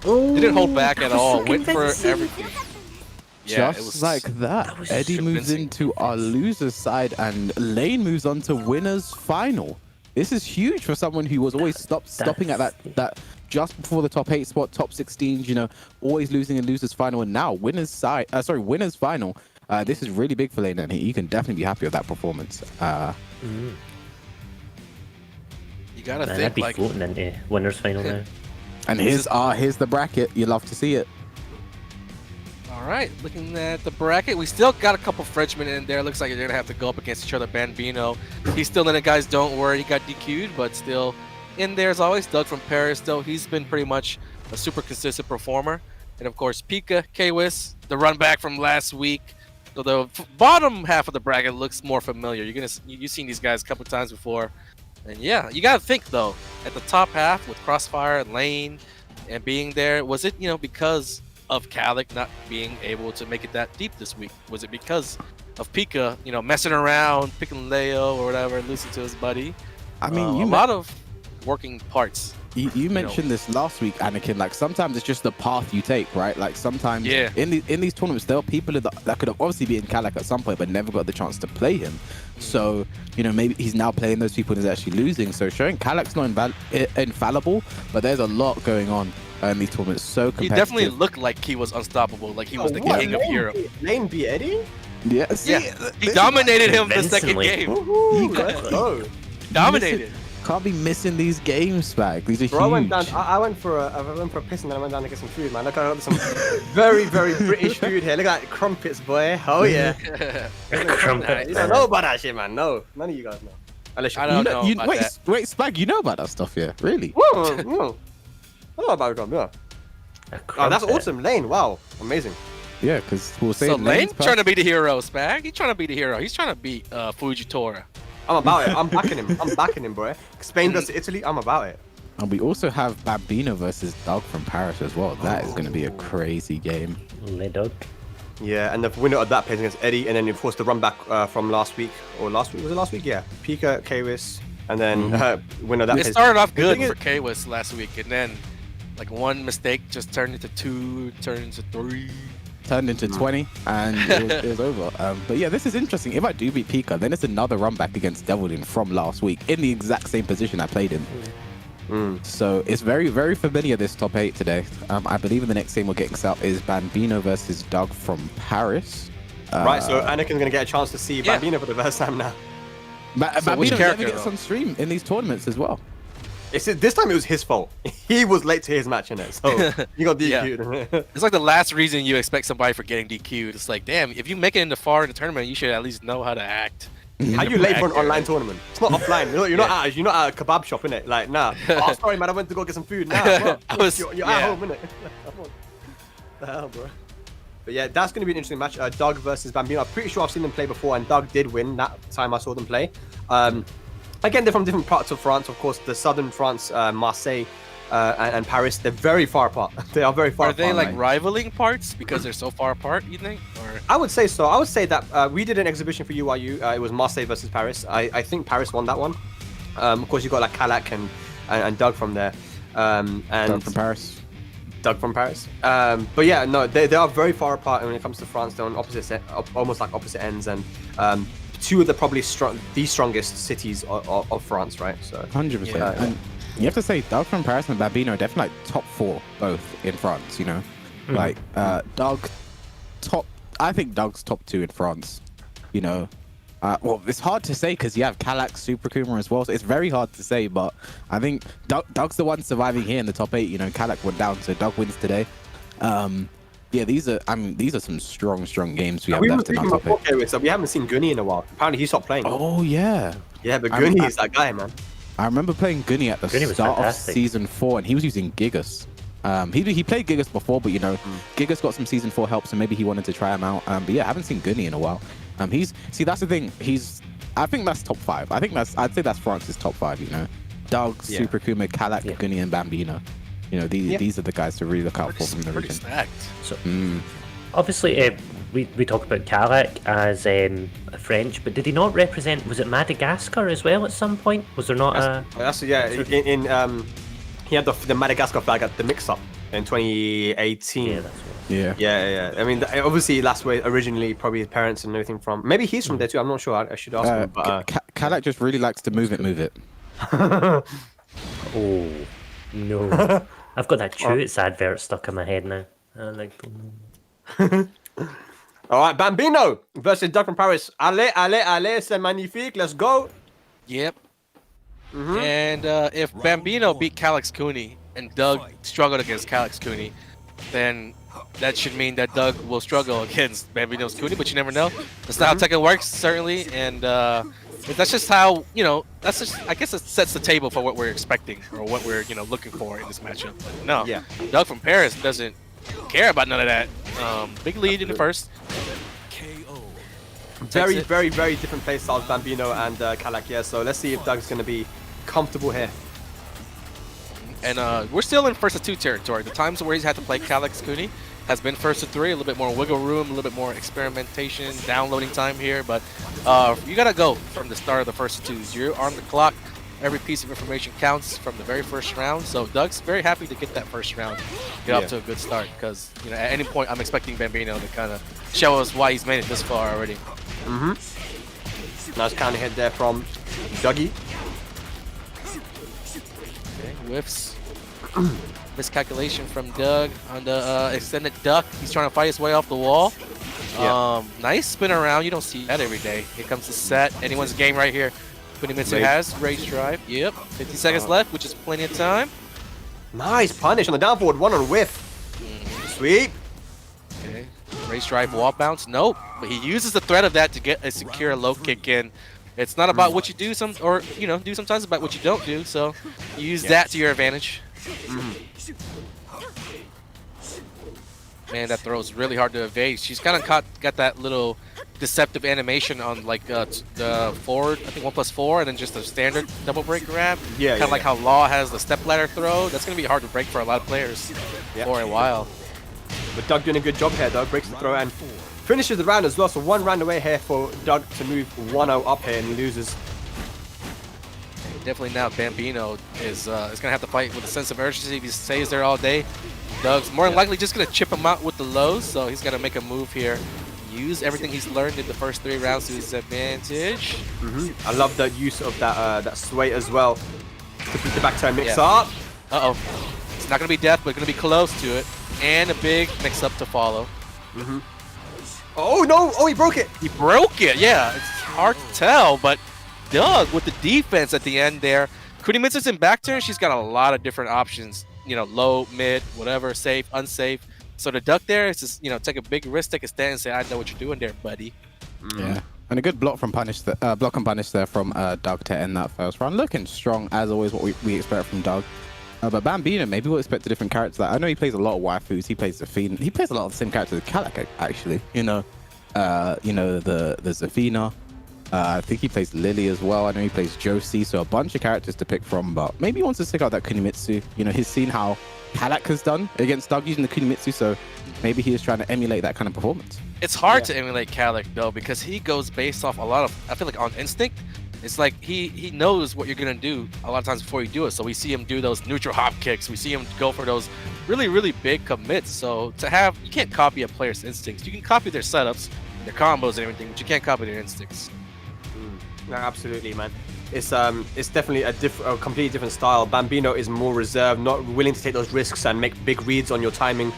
Oh, Didn't hold back at that was all. so Went for convincing. everything. Yeah, Just it was like that, was Eddie moves convincing. into our loser's side and Lain moves on to winner's final. This is huge for someone who was always stopping at that just before the top 8 spot, top 16s, you know, always losing in loser's final, and now winner's final. This is really big for Lain, and he can definitely be happy with that performance. You gotta Man, I'd think be like floating into winner's final now. And here's the bracket. You love to see it. all right, looking at the bracket, we still got a couple Frenchmen in there. Looks like they're gonna have to go up against each other. Bambino, he's still in it, guys. Don't worry, he got DQ'd, but still in there as always. Doug from Paris, though, he's been pretty much a super consistent performer. And of course, PiKa, Kwis, the run back from last week. So the bottom half of the bracket looks more familiar. You've seen these guys a couple times before. And yeah, you gotta think though, at the top half with Crossfire, Lain, and being there, was it, you know, because of Kalik not being able to make it that deep this week? Was it because of PiKa, you know, messing around, picking Leo or whatever, losing to his buddy? I mean, a lot of working parts. You mentioned this last week, Anakin. Like sometimes it's just the path you take, right? Like sometimes in these tournaments, there are people that could have obviously beaten Kalik at some point, but never got the chance to play him. So you know, maybe he's now playing those people and he's actually losing. So showing Kalik's not infallible, but there's a lot going on in these tournaments. So competitive. He definitely looked like he was unstoppable, like he was the king of Europe. Lain beat Eddie? Yeah, see, Yeah, he dominated him the second Convincingly. game. Dominated. Can't be missing these games, Spag. These are Bro, huge. I went for a piss and then I went down to get some food, man. Look, I got some very, very British food here. Look at that crumpets, boy. Oh yeah. Crumpet. You don't know about that shit, man. No, none of you guys know. Unless I don't know about wait, that. wait, Spag, you know about that stuff, yeah? Really? Whoa, whoa. I don't know about it, yeah. Oh, that's awesome, Lain. Wow, amazing. Yeah, because we'll say So Lane's trying to be the hero, Spag. He's trying to be the hero. He's trying to beat Fujitora. I'm about it. I'm backing him. I'm backing him, boy. Spain versus Italy. I'm about it. And we also have Bambino versus Doug from Paris as well. That is going to be a crazy game. Le Dog. Yeah, and the winner of that plays against Eddie, and then of course the run back from last week, or last week, was it last week? Yeah, PiKa, Kwis, and then winner of that. It plays. started off The good thing for Kwis last week, and then like one mistake just turned into 2, turned into 3. Turned into 20 and it was over. But yeah, this is interesting. If I do beat PiKa, then it's another run back against Devilnin from last week in the exact same position I played in. So it's very, very familiar, this top 8 today. I believe in the next game we're getting set up is Bambino versus Doug from Paris. Right, so Anakin's going to get a chance to see Bambino for the first time now. Bambino which never character, gets though? Oh, on stream in these tournaments as well. This time it was his fault. He was late to his match in it, so you got DQ'd. It's like the last reason you expect somebody for getting DQ'd. It's like, damn, if you make it in the far in the tournament, you should at least know how to act. How you late for an online tournament? It's not offline. You're not at a kebab shop, innit? Like, nah. Oh, sorry, man. I went to go get some food. Nah, bro. You're at home, innit? Come on. The hell, bro. But yeah, that's going to be an interesting match. Doug versus Bambino. I'm pretty sure I've seen them play before, and Doug did win that time I saw them play. Again, they're from different parts of France. Of course, the southern France, Marseille, and Paris, they're very far apart. They are very far apart. Are they like rivaling parts because they're so far apart, you think? Or I would say so. I would say that we did an exhibition for UYU. It was Marseille versus Paris. I think Paris won that one. Of course, you got like Kalak and Doug from there. And Doug from Paris. Doug from Paris. But yeah, no, they are very far apart when it comes to France. They're on almost like opposite ends, and two of the probably the strongest cities of France, right? So 100%. And you have to say, Doug from Paris and Bambino are definitely like top 4 both in France. You know, like Doug top. I think Doug's top 2 in France. You know. Well, it's hard to say because you have Kalak, Super Kuma as well, so it's very hard to say. But I think Doug's the one surviving here in the top 8. You know, Kalak went down, so Doug wins today. Yeah, these are some strong games we have left in our top 8. So we haven't seen Gunny in a while. Apparently, he stopped playing. Oh yeah, yeah, but Gunny is that guy, man. I remember playing Gunny at the start of season 4, and he was using Gigas. He played Gigas before, but you know, Gigas got some season 4 help, so maybe he wanted to try him out. But yeah, I haven't seen Gunny in a while. That's the thing. I think that's top 5. I'd say that's France's top 5. You know, Doug, Super Kuma, Kalak, Gunny, and Bambino. You know, these are the guys to really look out for from the region. So, obviously, we talk about Kalak as French, but did he not represent? Was it Madagascar as well at some point? Was there not he had the Madagascar flag at the mix-up in 2018. Yeah, that's right. Yeah. I mean, obviously, that's where originally probably his parents and everything from. Maybe he's from there too. I'm not sure. I should ask him. But Kalak just really likes to move it. Oh no! I've got that Chewits advert stuck in my head now. All right, Bambino versus Doug from Paris. Allez, c'est magnifique. Let's go. Yep. And if Bambino beat Kalak's Cooney and Doug struggled against Kalak's Cooney, then that should mean that Doug will struggle against Bambino's Cooney, but you never know. That's not how Tekken works, certainly, and that's just how, you know, I guess it sets the table for what we're expecting or what we're, you know, looking for in this matchup. But no, Doug from Paris doesn't care about none of that. Big lead in the first. Very different play styles, Bambino and Kalak, yeah, so let's see if Doug's going to be comfortable here. And we're still in first to 2 territory. The times where he's had to play Kalak's Cooney has been first to 3, a little bit more wiggle room, a little bit more experimentation, downloading time here, but you gotta go from the start of the first to 2s. You're on the clock. Every piece of information counts from the very first round, so Doug's very happy to get that first round, get off to a good start, because, you know, at any point I'm expecting Bambino to kind of show us why he's made it this far already. Nice counter hit there from Dougie. Okay, whiffs. Miscalculation from Doug on the extended duck. He's trying to fight his way off the wall. Nice spin around. You don't see that every day. Here comes the set. Anyone's game right here. Kunimitsu has race drive. Yep. 50 seconds left, which is plenty of time. Nice punish on the down forward. 1 on whiff. Sweet. Okay. Race drive wall bounce. Nope. But he uses the threat of that to get a secure low kick in. It's not about what you do sometimes, it's about what you don't do. So you use that to your advantage. Man, that throw is really hard to evade. She's kind of got that little deceptive animation on like the forward, I think 1+4, and then just a standard double break grab. Kind of like how Law has the step ladder throw. That's gonna be hard to break for a lot of players for a while. But Doug doing a good job here though, breaks the throw and finishes the round as well. So 1 round away here for Doug to move 1-0 up here, and he loses. Definitely now Bambino is gonna have to fight with a sense of urgency if he stays there all day. Doug's more than likely just gonna chip him out with the lows, so he's gonna make a move here. Use everything he's learned in the first 3 rounds to his advantage. I love the use of that sway as well to put the back turn mix up. It's not gonna be death, but it's gonna be close to it, and a big mix up to follow. Oh no! Oh, he broke it. He broke it. Yeah, it's hard to tell, but Doug with the defense at the end there. Kunimitsu's in back turn. She's got a lot of different options. You know, low, mid, whatever, safe, unsafe. So the duck there is just, you know, take a big risk, take a stand, and say, "I know what you're doing there, buddy." Yeah, and a good block from block and punish there from Doug to end that first round. Looking strong as always, what we expect from Doug. But Bambino, maybe we'll expect a different character. Like, I know he plays a lot of waifus. He plays Zafina. He plays a lot of the same characters as Kalak, actually. You know, the Zafina. I think he plays Lily as well. I know he plays Josie, so a bunch of characters to pick from. But maybe he wants to stick out that Kunimitsu. You know, he's seen how Kalak has done against Doug using the Kunimitsu, so maybe he is trying to emulate that kind of performance. It's hard to emulate Kalak though, because he goes based off a lot of, I feel like, on instinct. It's like he knows what you're gonna do a lot of times before you do it. So we see him do those neutral hop kicks. We see him go for those really, really big commits. So to have, you can't copy a player's instincts. You can copy their setups, their combos and everything, but you can't copy their instincts. No, absolutely, man. It's definitely a completely different style. Bambino is more reserved, not willing to take those risks and make big reads on your timing.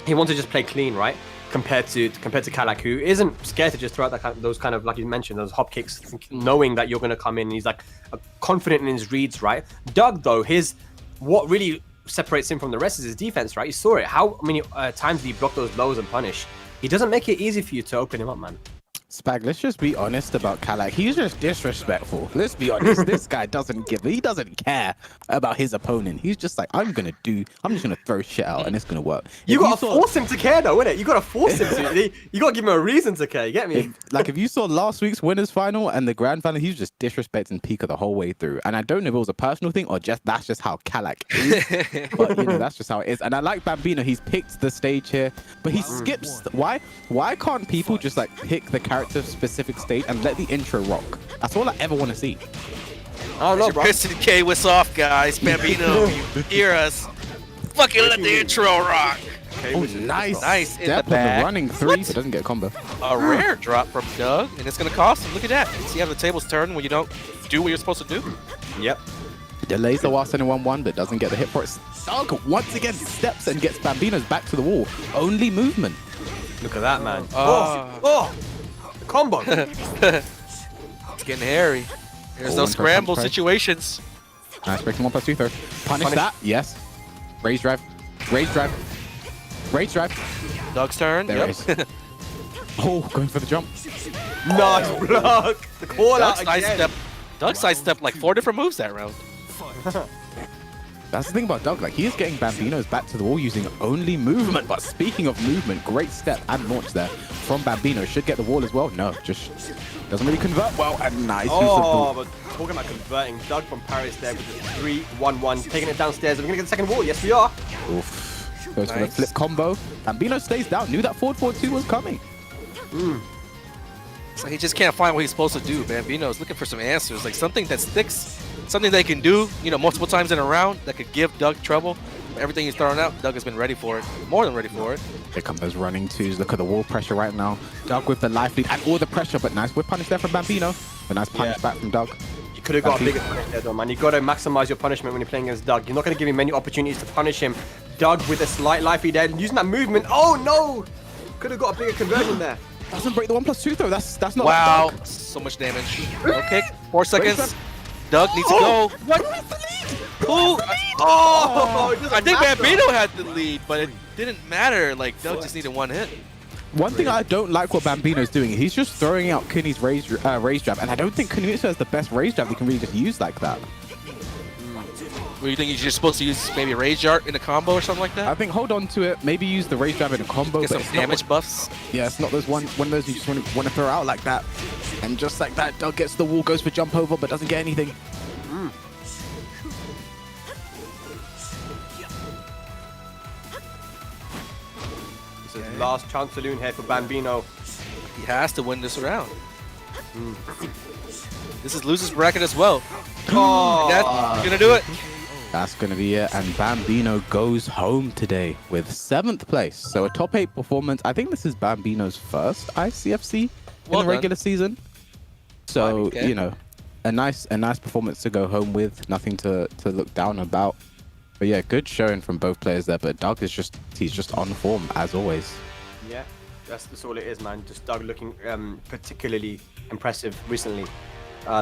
He wants to just play clean, right? Compared to Kalak, who isn't scared to just throw out those kind of, like you mentioned, those hop kicks, knowing that you're going to come in. And he's like confident in his reads, right? Doug, though, what really separates him from the rest is his defense, right? You saw it. How many times did he block those blows and punish? He doesn't make it easy for you to open him up, man. Spag, let's just be honest about Kalak. He's just disrespectful. Let's be honest. This guy doesn't care about his opponent. He's just like, I'm just gonna throw shit out and it's gonna work. You gotta force him to care, though, innit? You gotta force him to. You gotta give him a reason to care. You get me? If you saw last week's winners final and the grand final, he was just disrespecting PiKa the whole way through. And I don't know if it was a personal thing or that's just how Kalak is. But that's just how it is. And I like Bambino. He's picked the stage here, but he skips. Why can't people just like pick the character specific state and let the intro rock? That's all I ever want to see. I don't know, bro. Piston K was off, guys. Bambino, you hear us? Fucking let the intro rock. Oh, nice in step the on back. the running three, so doesn't get a combo. A rare drop from Doug, and it's gonna cost him. Look at that. See how the tables turn when you don't do what you're supposed to do? Yep. Delays the while sending 1-1, but doesn't get the hit for it. Doug once again steps and gets Bambino's back to the wall. Only movement. Look at that, man. The combo. It's getting hairy. There's no scramble situations. Nice breaking 1+2 throw. Punish that. Yes. Raise drive. Raise drive. Raise drive. Doug's turn. There it is. Oh, going for the jump. Nice block. The call out again. Doug sidestepped like 4 different moves that round. That's the thing about Doug, like he's getting Bambino's back to the wall using only movement. But speaking of movement, great step and launch there from Bambino. Should get the wall as well. No, just doesn't really convert well. And nice use of but talking about converting, Doug from Paris there with the 3-1-1, taking it downstairs. Are we gonna get the second wall? Yes, we are. Oof. Goes for the flip combo. Bambino stays down. Knew that forward 4-2 was coming. So he just can't find what he's supposed to do. Bambino's looking for some answers, like something that sticks, something they can do, multiple times in a round that could give Doug trouble. Everything he's throwing out, Doug has been ready for it, more than ready for it. Here come those running twos. Look at the wall pressure right now. Doug with the life lead and all the pressure, but nice whip punish there from Bambino. A nice punish back from Doug. You could have got a bigger punish there, though, man. You got to maximize your punishment when you're playing against Doug. You're not going to give him many opportunities to punish him. Doug with a slight life lead there, using that movement. Oh no! Could have got a bigger conversion there. Doesn't break the 1+2 though. That's not wow, Doug. So much damage. Okay, 4 seconds. Doug needs to go. What? Who? Oh! I think Bambino had the lead, but it didn't matter. Like Doug just needed 1 hit. One thing I don't like what Bambino's doing, he's just throwing out Kunni's raise jab, and I don't think Kunitsu has the best raise jab he can really just use like that. What do you think you're just supposed to use maybe Rage Art in a combo or something like that? I think hold on to it, maybe use the raise jab in a combo. Get some damage buffs. Yeah, it's not those one of those you just want to throw out like that. And just like that, Doug gets the wall, goes for jump over, but doesn't get anything. This is last chance saloon here for Bambino. He has to win this round. This is loser's bracket as well. Oh, That's gonna do it. That's going to be it. And Bambino goes home today with 7th place. So a top 8 performance. I think this is Bambino's first ICFC in the regular season. So, a nice performance to go home with. Nothing to look down about. But yeah, good showing from both players there. But Doug is he's just on form as always. Yeah, that's all it is, man. Just Doug looking particularly impressive recently.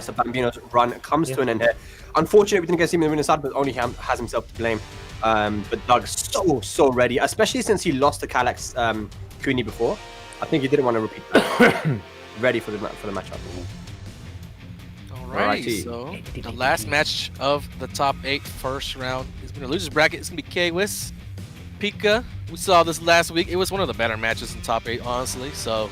So Bambino's run comes to an end here. Unfortunately, we didn't get to see him in the winner's side, but only him has himself to blame. But Doug's so ready, especially since he lost to Kalak's Kuni before. I think he didn't want to repeat that. Ready for the matchup. Alrighty, so the last match of the top 8 first round is going to loser's bracket. It's going to be K-Wiz, PiKa. We saw this last week. It was one of the better matches in top 8, honestly. So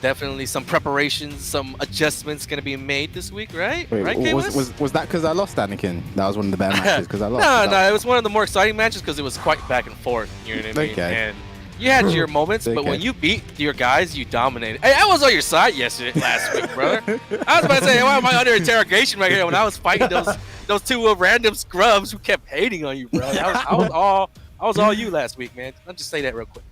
definitely some preparations, some adjustments going to be made this week, right? Wait, right, K-Wiz? was that because I lost, Anakin? That was one of the better matches because I lost. No, it was one of the more exciting matches because it was quite back and forth. You know what I mean? Okay. And you had your moments, but when you beat your guys, you dominated. Hey, I was on your side last week, brother. I was about to say, why am I under interrogation right here when I was fighting those those two random scrubs who kept hating on you, bro. I was all you last week, man. I'll just say that real quick.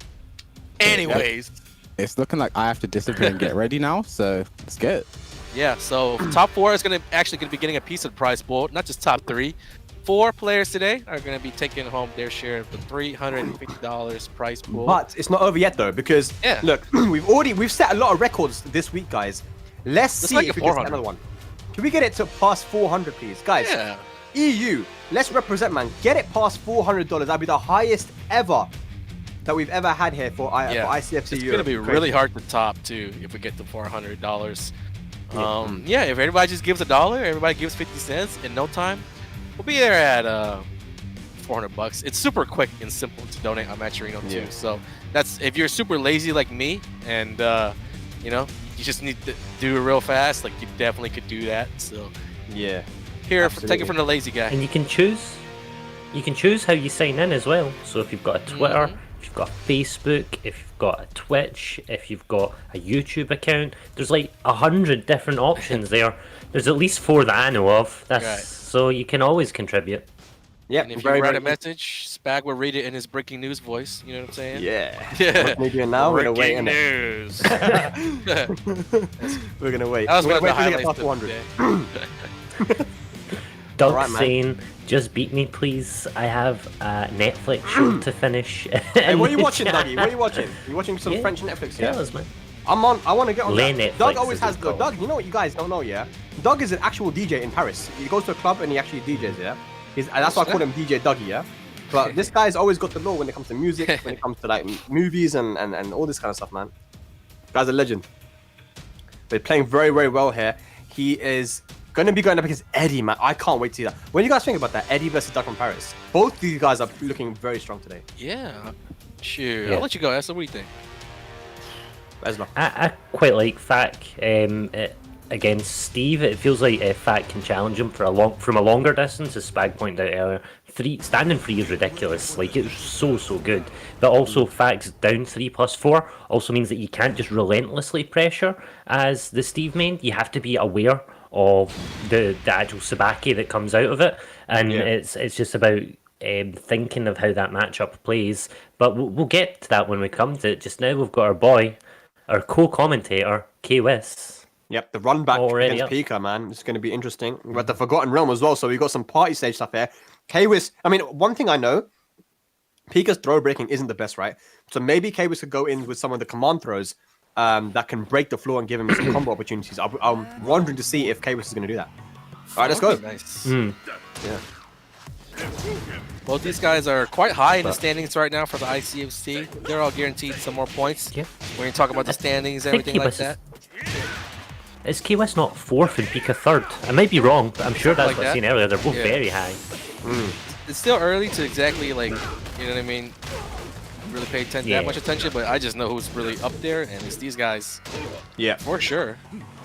Anyways, It's looking like I have to disappear and get ready now, so let's get it. yeah. So top 4 is gonna be getting a piece of the prize pool, not just top 3. 4 players today are gonna be taking home their share of the $350 prize pool. But it's not over yet though, because Yeah. look, we've set a lot of records this week, guys. Let's see make if it we can set 400. another one. Can we get it to past 400, please, guys? Yeah. EU, let's represent, man. Get it past $400. That'd be the highest ever that we've ever had here for ICFC. It's gonna be really hard to top too if we get to $400. Yeah, if everybody just gives $1, everybody gives 50 cents in no time, we'll be there at $400. It's super quick and simple to donate on Matcherino too. So that's if you're super lazy like me and you know you just need to do it real fast. Like you definitely could do that. So yeah. here, take it from the lazy guy. And you can choose how you sign in as well. So if you've got a Twitter, if you've got a Facebook, if you've got a Twitch, if you've got a YouTube account, there's like 100 different options there. There's at least 4 that I know of. That's Right. so you can always contribute. Yeah. And if you write a message, Spag will read it in his breaking news voice. You know what I'm saying? Yeah. Yeah. What can we do now? We're gonna wait. Breaking news. We're gonna wait. That was We're one of the gonna wait till we get highlights past of 400. the day. Doug Alright, man. saying, "Just beat me, please. I have a Netflix show to finish." Hey, what are you watching, Dougie? What are you watching? You watching some French Netflix? Yeah, Yeah. man. I'm on. I want to get on Lain that. Netflix, Doug always as has. it's called. Doug, you know what you guys don't know, yeah? Doug is an actual DJ in Paris. He goes to a club and he actually DJs, yeah. That's why I call him DJ Dougie, yeah. But this guy's always got the law when it comes to music, when it comes to like movies and all this kind of stuff, man. Guy's a legend. They're playing very, very well here. He is going to be going up against Eddie, man. I can't wait to see that. What do you guys think about that? Eddie versus Doug from Paris. Both these guys are looking very strong today. Yeah. Shoot. Yeah. I'll let you go, Essa. What do you think? Esla. I quite like Fak against Steve. It feels like Fak can challenge him from a longer distance, as Spag pointed out earlier. Standing 3 is ridiculous. Like, it's so good. But also, Fak's down 3+4 also means that you can't just relentlessly pressure as the Steve main. You have to be aware of the actual sabaki that comes out of it, and it's just about thinking of how that matchup plays. But we'll get to that when we come to it. Just now, we've got our boy, our co-commentator, K-Wiss. Yep, the run back Already against PiKa, man. It's going to be interesting. We're at the Forgotten Realm as well, so we've got some party stage stuff here. K-Wiss, I mean, one thing I know, PiKa's throw breaking isn't the best, right? So maybe K-Wiss could go in with some of the command throws that can break the floor and give him some combo opportunities. I'm wondering to see if K-Wiss is going to do that. All right, let's go. Nice. Yeah. Both these guys are quite high in the standings right now for the ICFC. They're all guaranteed some more points. Yeah. When you talk about the standings and everything like that. Is K-Wiss not 4th and PiKa 3rd? I might be wrong, but I'm sure that's Like what that? I've seen earlier. They're both Yeah. very high. It's still early to exactly, like, you know what I mean, really pay that much attention, but I just know who's really up there, and it's these guys. Yeah. For sure.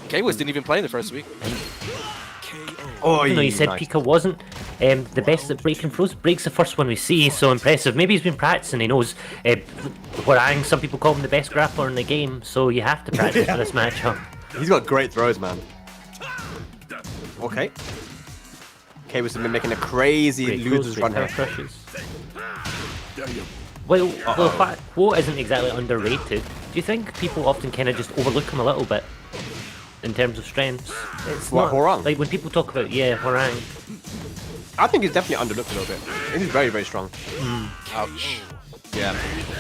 K-Wiz didn't even play in the first week. Oh, Even though you said nice. PiKa wasn't the best at breaking throws, breaks the first one we see, so impressive. Maybe he's been practicing, he knows. Hwarang, some people call him the best grappler in the game, so you have to practice for this matchup. He's got great throws, man. Okay. K-Wiss has been making a crazy Great losers throws, run great here. power crushes. Well, Quo isn't exactly underrated. Do you think people often kind of just overlook him a little bit in terms of strengths? It's What, not Hwarang? like when people talk about Hwarang. I think he's definitely underlooked a little bit. He's very, very strong. Ouch. Yeah.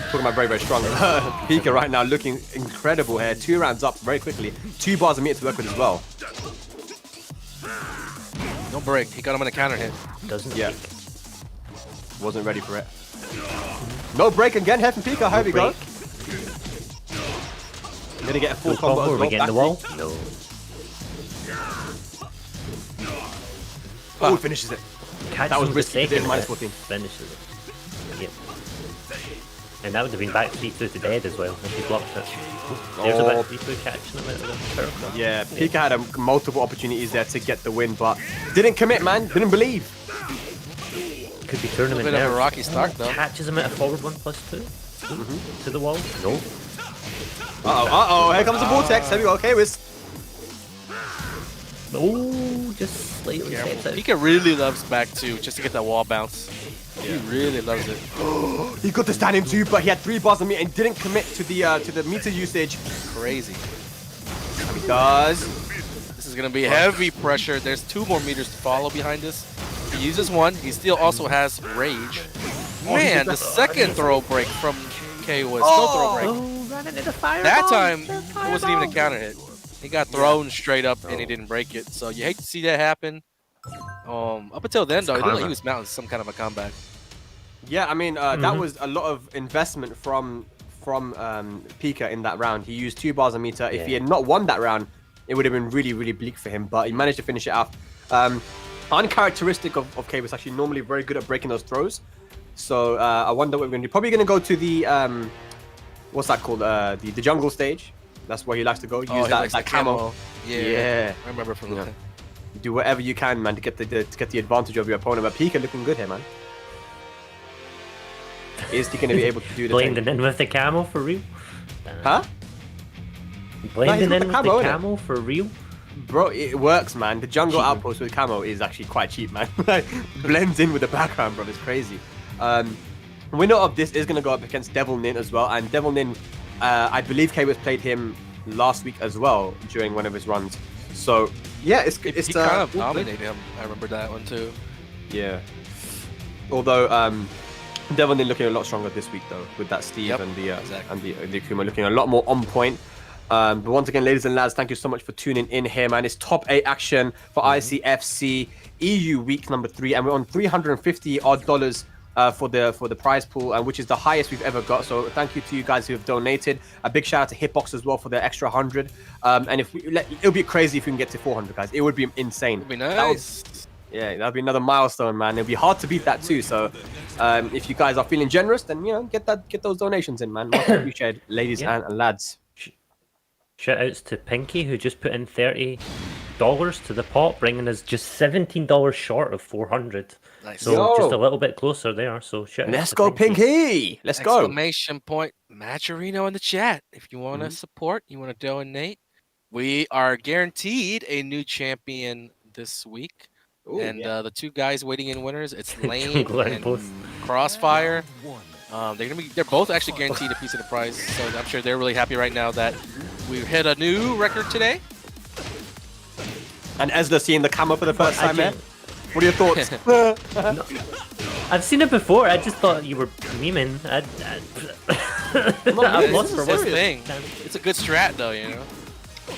Talking about very, very strong. PiKa right now looking incredible here. 2 rounds up very quickly. 2 bars of meter to work with as well. No break. He got him in a counter hit. Doesn't Yeah. take. Wasn't ready for it. No break again here from PiKa. Here we go. break. Gonna get a full Full combo combo, as are we well. getting the wall? No. Oh, he finishes it. Catches That was him risky, the he did second, minus but 14. Finishes it. Yep. And that would have been back 3-2 to dead as well if he blocked it. There's a bit Oh. of 3-2 catching him out of the circle. Yeah, PiKa had multiple opportunities there to get the win, but didn't commit, man. Didn't believe. Could be A tournament bit of a nerves. rocky start, though. Catches him at a forward 1+2 to the wall. No. Uh-oh, here comes the vortex. Here we go. Okay, Wiz. Oh. just slightly steps out. PiKa really loves back two just to get that wall bounce. He really loves it. He got to stand him too, but he had 3 bars on meter and didn't commit to the meter usage. Crazy. He does. This is gonna be heavy pressure. There's 2 more meters to follow behind this. He uses 1. He still also has rage. Man, the second throw break from K was no throw break. Oh, running into the fireball. That time, it wasn't even a counter hit. He got thrown straight up and he didn't break it. So you hate to see that happen. Up until then, though, it looked like he was mounting some kind of a comeback. Yeah, I mean, that was a lot of investment from PiKa in that round. He used 2 bars a meter. If he had not won that round, it would have been really, really bleak for him. But he managed to finish it off. Uncharacteristic of K was actually normally very good at breaking those throws. So I wonder what we're going to do. Probably going to go to the, what's that called? The jungle stage. That's where he likes to go. Use that camo. Yeah. I remember from that. Do whatever you can, man, to get the advantage of your opponent. But PiKa looking good here, man. Is he going to be able to do the blending in with the camo for real? Huh? Blending in with the camo for real? Bro, it works, man. The jungle outpost with camo is actually quite cheap, man. Blends in with the background, bro. It's crazy. Winner of this is going to go up against Devilnin as well. And Devilnin, I believe K-Wiz played him last week as well during one of his runs. So, yeah, it's he kind of dominated him. I remember that one too. Yeah. Although, Devilnin looking a lot stronger this week, though, with that Steve and the Akuma looking a lot more on point. But once again, ladies and lads, thank you so much for tuning in here, man. It's top 8 action for ICFC EU week number 3, and we're on $350 odd for the prize pool, which is the highest we've ever got. So thank you to you guys who have donated. A big shout out to Hitbox as well for the extra 100. And if it'll be crazy if we can get to 400, guys. It would be insane. It'd be nice. That'd be another milestone, man. It'll be hard to beat that too. So if you guys are feeling generous, then get those donations in, man. Much appreciated, ladies and lads. Shout outs to Pinky, who just put in $30 to the pot, bringing us just $17 short of 400. Nice. So just a little bit closer there. So shout Let's go, Pinky. Let's go. Exclamation point, Matcherino in the chat. If you want to support, you want to donate, we are guaranteed a new champion this week. Ooh, and the 2 guys waiting in winners, it's Lain and Crossfire. They're both actually guaranteed a piece of the prize, so I'm sure they're really happy right now that we hit a new record today. And Ezra seeing the camo for the first time, man. What are your thoughts? I've seen it before. I just thought you were memeing. I'm lost for this thing. It's a good strat, though, you know.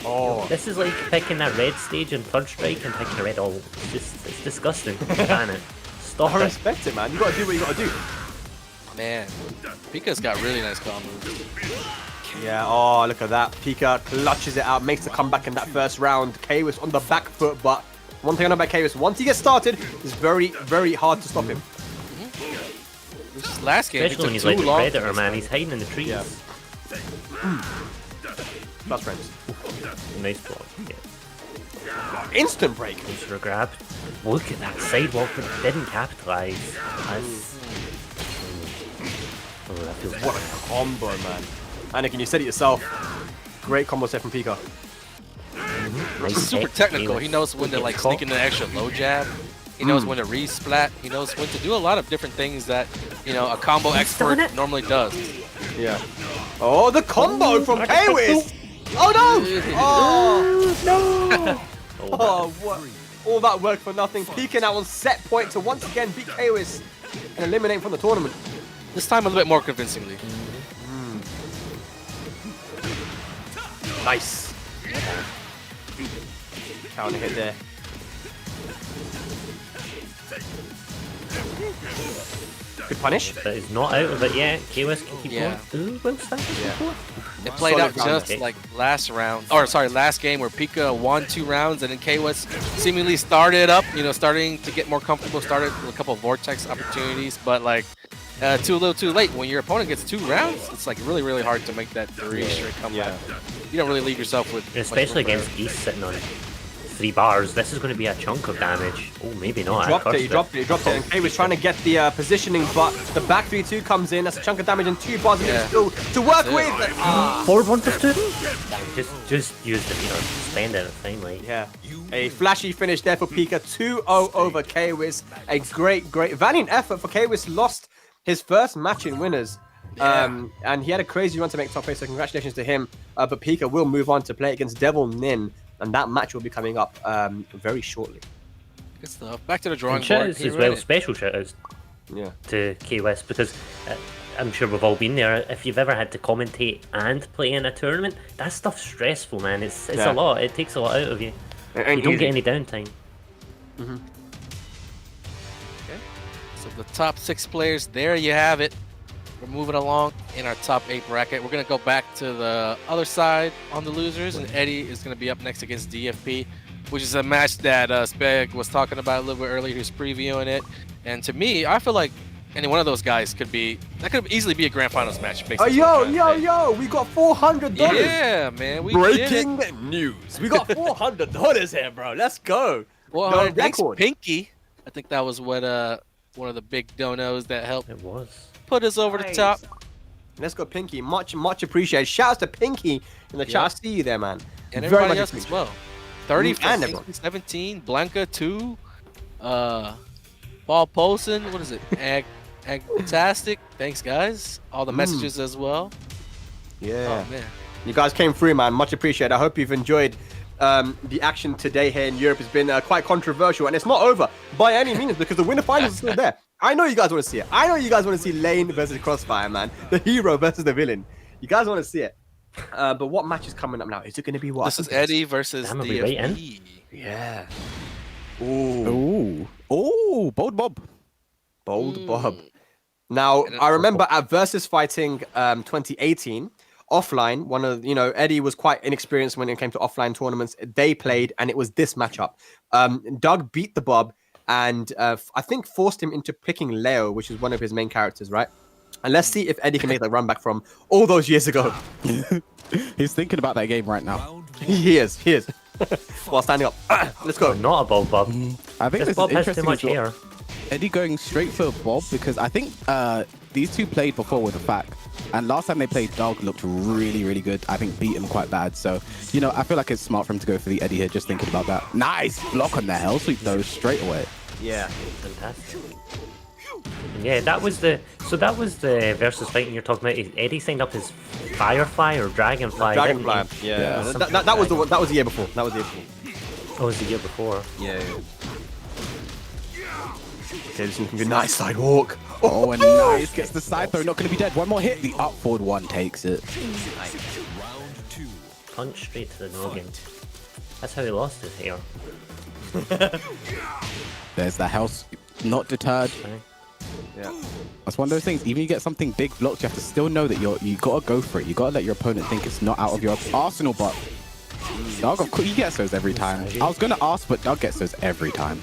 Oh, this is like picking that red stage in Third Strike and picking a red all. It's disgusting. Ban it. Stop I respect it, man. You gotta do what you gotta do. Man, PiKa's got really nice combos. Yeah, oh, look at that. PiKa clutches it out, makes the comeback in that first round. K-Wiz on the back foot, but one thing I know about K-Wiz, once he gets started, it's very, very hard to stop him. This last game, especially when he's like the Predator, man. He's hiding in the trees. Yeah. Plus friends. Nice block. Yeah. Instant break. Should have grabbed. Look at that sidewalk, but didn't capitalize. Oh, that feels what a combo, man. Anakin, you said it yourself. Great combo set from PiKa. He's super technical. He knows when to like sneak in an extra low jab. He knows when to re-splat. He knows when to do a lot of different things that, you know, a combo expert normally does. Yeah. Oh, the combo from K-Wiz! Oh no! Oh no! Oh, what? All that work for nothing. PiKa now on set point to once again beat K-Wiz and eliminate from the tournament. This time a little bit more convincingly. Nice. Counter hit there. Good punish. But he's not out of it yet. K-Wiz can keep going. Ooh, well started. It played out just like last round, or sorry, last game where PiKa won 2 rounds and then K-Wiz seemingly started up, you know, starting to get more comfortable, started with a couple of vortex opportunities, but like too little too late. When your opponent gets 2 rounds, it's like really, really hard to make that 3 straight comeback. You don't really leave yourself with, especially against Geese sitting on 3 bars. This is going to be a chunk of damage. Oh, maybe not. He dropped it. And Kay was trying to get the positioning, but the back 3-2 comes in. That's a chunk of damage and 2 bars still to work with. Forward 1 for 2. Just use the meter. Spend it finally. Yeah. A flashy finish there for PiKa. 2-0 over Kwis. A great valiant effort for Kwis. Lost his first match in winners. And he had a crazy run to make top 8, so congratulations to him. But PiKa will move on to play against Devilnin, and that match will be coming up very shortly. Good stuff. Back to the drawing board. Shoutouts as well, special shoutouts to Kwis, because I'm sure we've all been there. If you've ever had to commentate and play in a tournament, that stuff's stressful, man. It's a lot. It takes a lot out of you. You don't get any downtime. Okay. So the top 6 players, there you have it. We're moving along in our top 8 bracket. We're going to go back to the other side on the losers, and Eddie is going to be up next against D.F.P, which is a match that Speg was talking about a little bit earlier. He was previewing it. And to me, I feel like any one of those guys could easily be a grand finals match. Yo, we got $400. Yeah, man. Breaking news. We got $400 here, bro. Let's go. Well, thanks, Pinky. I think that was what one of the big donos that helped. It was. Put us over the top. Let's go, Pinky. Much appreciated. Shouts to Pinky in the chat. I see you there, man. And everybody else as well. 30 for 17, Blanca 2, Paul Polson, what is it? Agtastic. Thanks, guys. All the messages as well. Yeah. Oh, man. You guys came through, man. Much appreciated. I hope you've enjoyed the action today here in Europe. Has been quite controversial, and it's not over by any means because the winner finals is still there. I know you guys want to see it. I know you guys want to see Lain versus Crossfire, man. The hero versus the villain. You guys want to see it. But what match is coming up now? Is it going to be what? This is Eddie versus D.F.P. Yeah. Ooh, Bold Bob. Bold Bob. Now, I remember at Versus Fighting 2018, offline, Eddie was quite inexperienced when it came to offline tournaments. They played, and it was this matchup. Doug beat the Bob, and I think forced him into picking Leo, which is one of his main characters, right? And let's see if Eddie can make that run back from all those years ago. He's thinking about that game right now. He is. While standing up. Let's go. Not a Bob. I think this Bob has too much hair. Eddie going straight for Bob because I think these two played before with a fact. And last time they played, Dog looked really, really good. I think beat him quite bad. So, I feel like it's smart for him to go for the Eddie here, just thinking about that. Nice block on the hell sweep though, straight away. Yeah. Fantastic. Yeah, that was the versus fighting you're talking about. Eddie signed up his Firefly or Dragonfly. Dragonfly. Yeah. That was the year before. Oh, it was the year before. Yeah. Okay, this is gonna be a nice side walk. Oh, and nice gets the side throw. Not gonna be dead. One more hit. The up forward one takes it. Round 2. Punch straight to the noggin. That's how he lost his hair. There's the house. Not deterred. Yeah. That's one of those things. Even you get something big blocked, you have to still know that you gotta go for it. You gotta let your opponent think it's not out of your arsenal. But Doug, of course, he gets those every time. I was gonna ask, but Doug gets those every time.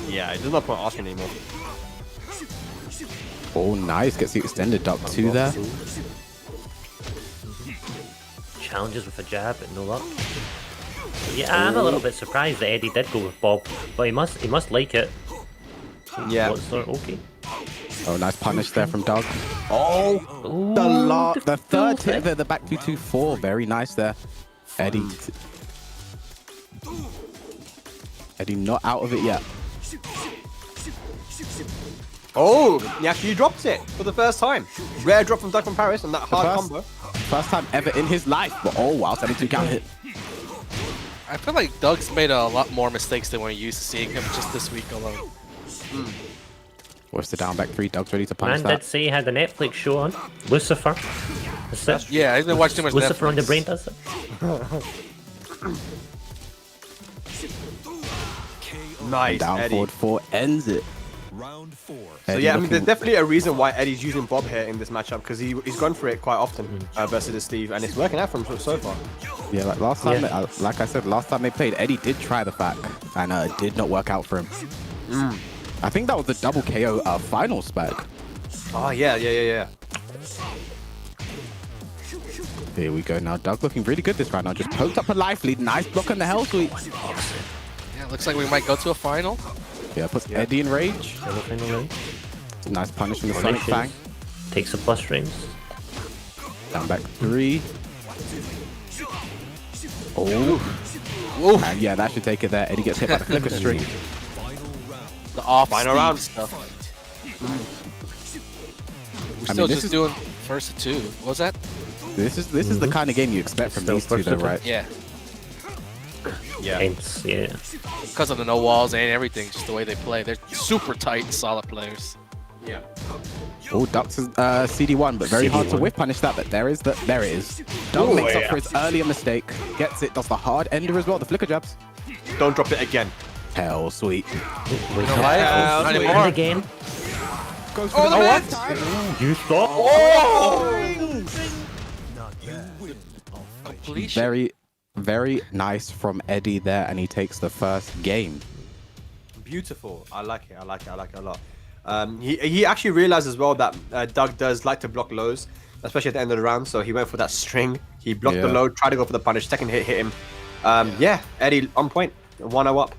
Yeah, there's no point asking anymore. Oh, nice. Gets the extended duck 2 there. Challenges with a jab, but no luck. Yeah, I'm a little bit surprised that Eddie did go with Bob, but he must like it. Yeah. Okay. Oh, nice punish there from Doug. Oh, the third hit there, the back 2-2-4. Very nice there. Eddie not out of it yet. Oh, he actually dropped it for the first time. Rare drop from Doug from Paris and that hard combo. First time ever in his life. But oh wow, 72 count hit. I feel like Doug's made a lot more mistakes than we're used to seeing him just this week alone. What's the down back 3? Doug's ready to punch Man did say he had the Netflix show on. Lucifer. Yeah, I've been watching too much Lucifer Netflix. on the brain does it. Nice, down Eddie. forward 4 ends it. Round 4. So yeah, there's definitely a reason why Eddie's using Bob here in this matchup because he's gone for it quite often versus Steve, and it's working out for him so far. Yeah, like last time, like I said, last time they played, Eddie did try the fact, and it did not work out for him. I think that was the double KO final spec. Oh yeah. Here we go now. Doug looking really good this round now. Just poked up a life lead. Nice block on the hell sweep. looks like we might go to a final. Yeah, puts Eddie in rage. Double final range. Nice punish from the Sonic Fang. Takes the plus frames. Down back 3. Oh. And yeah, that should take it there. Eddie gets hit by the flicker string. The off Final round stuff. We're I still mean, just doing first to 2. What was that? This is the kind of game you expect from Still these two, first though, to right? Yeah. Hence, yeah. Because of the no walls and everything, just the way they play. They're super tight, solid players. Yeah. Oh, Ducks is CD1, but very hard to CD1. whiff punish that. But there it is. Duck makes up for his earlier mistake. Gets it. Does the hard ender as well. The flicker jabs. Don't drop it again. Hell, sweet. Wait, Not anymore. again. Goes for the left. You thought? Completion. Very, very nice from Eddie there, and he takes the first game. Beautiful. I like it. I like it a lot. He actually realized as well that Doug does like to block lows, especially at the end of the round. So he went for that string. He blocked the low, tried to go for the punish. Second hit him. Yeah, Eddie on point. 1-0 up.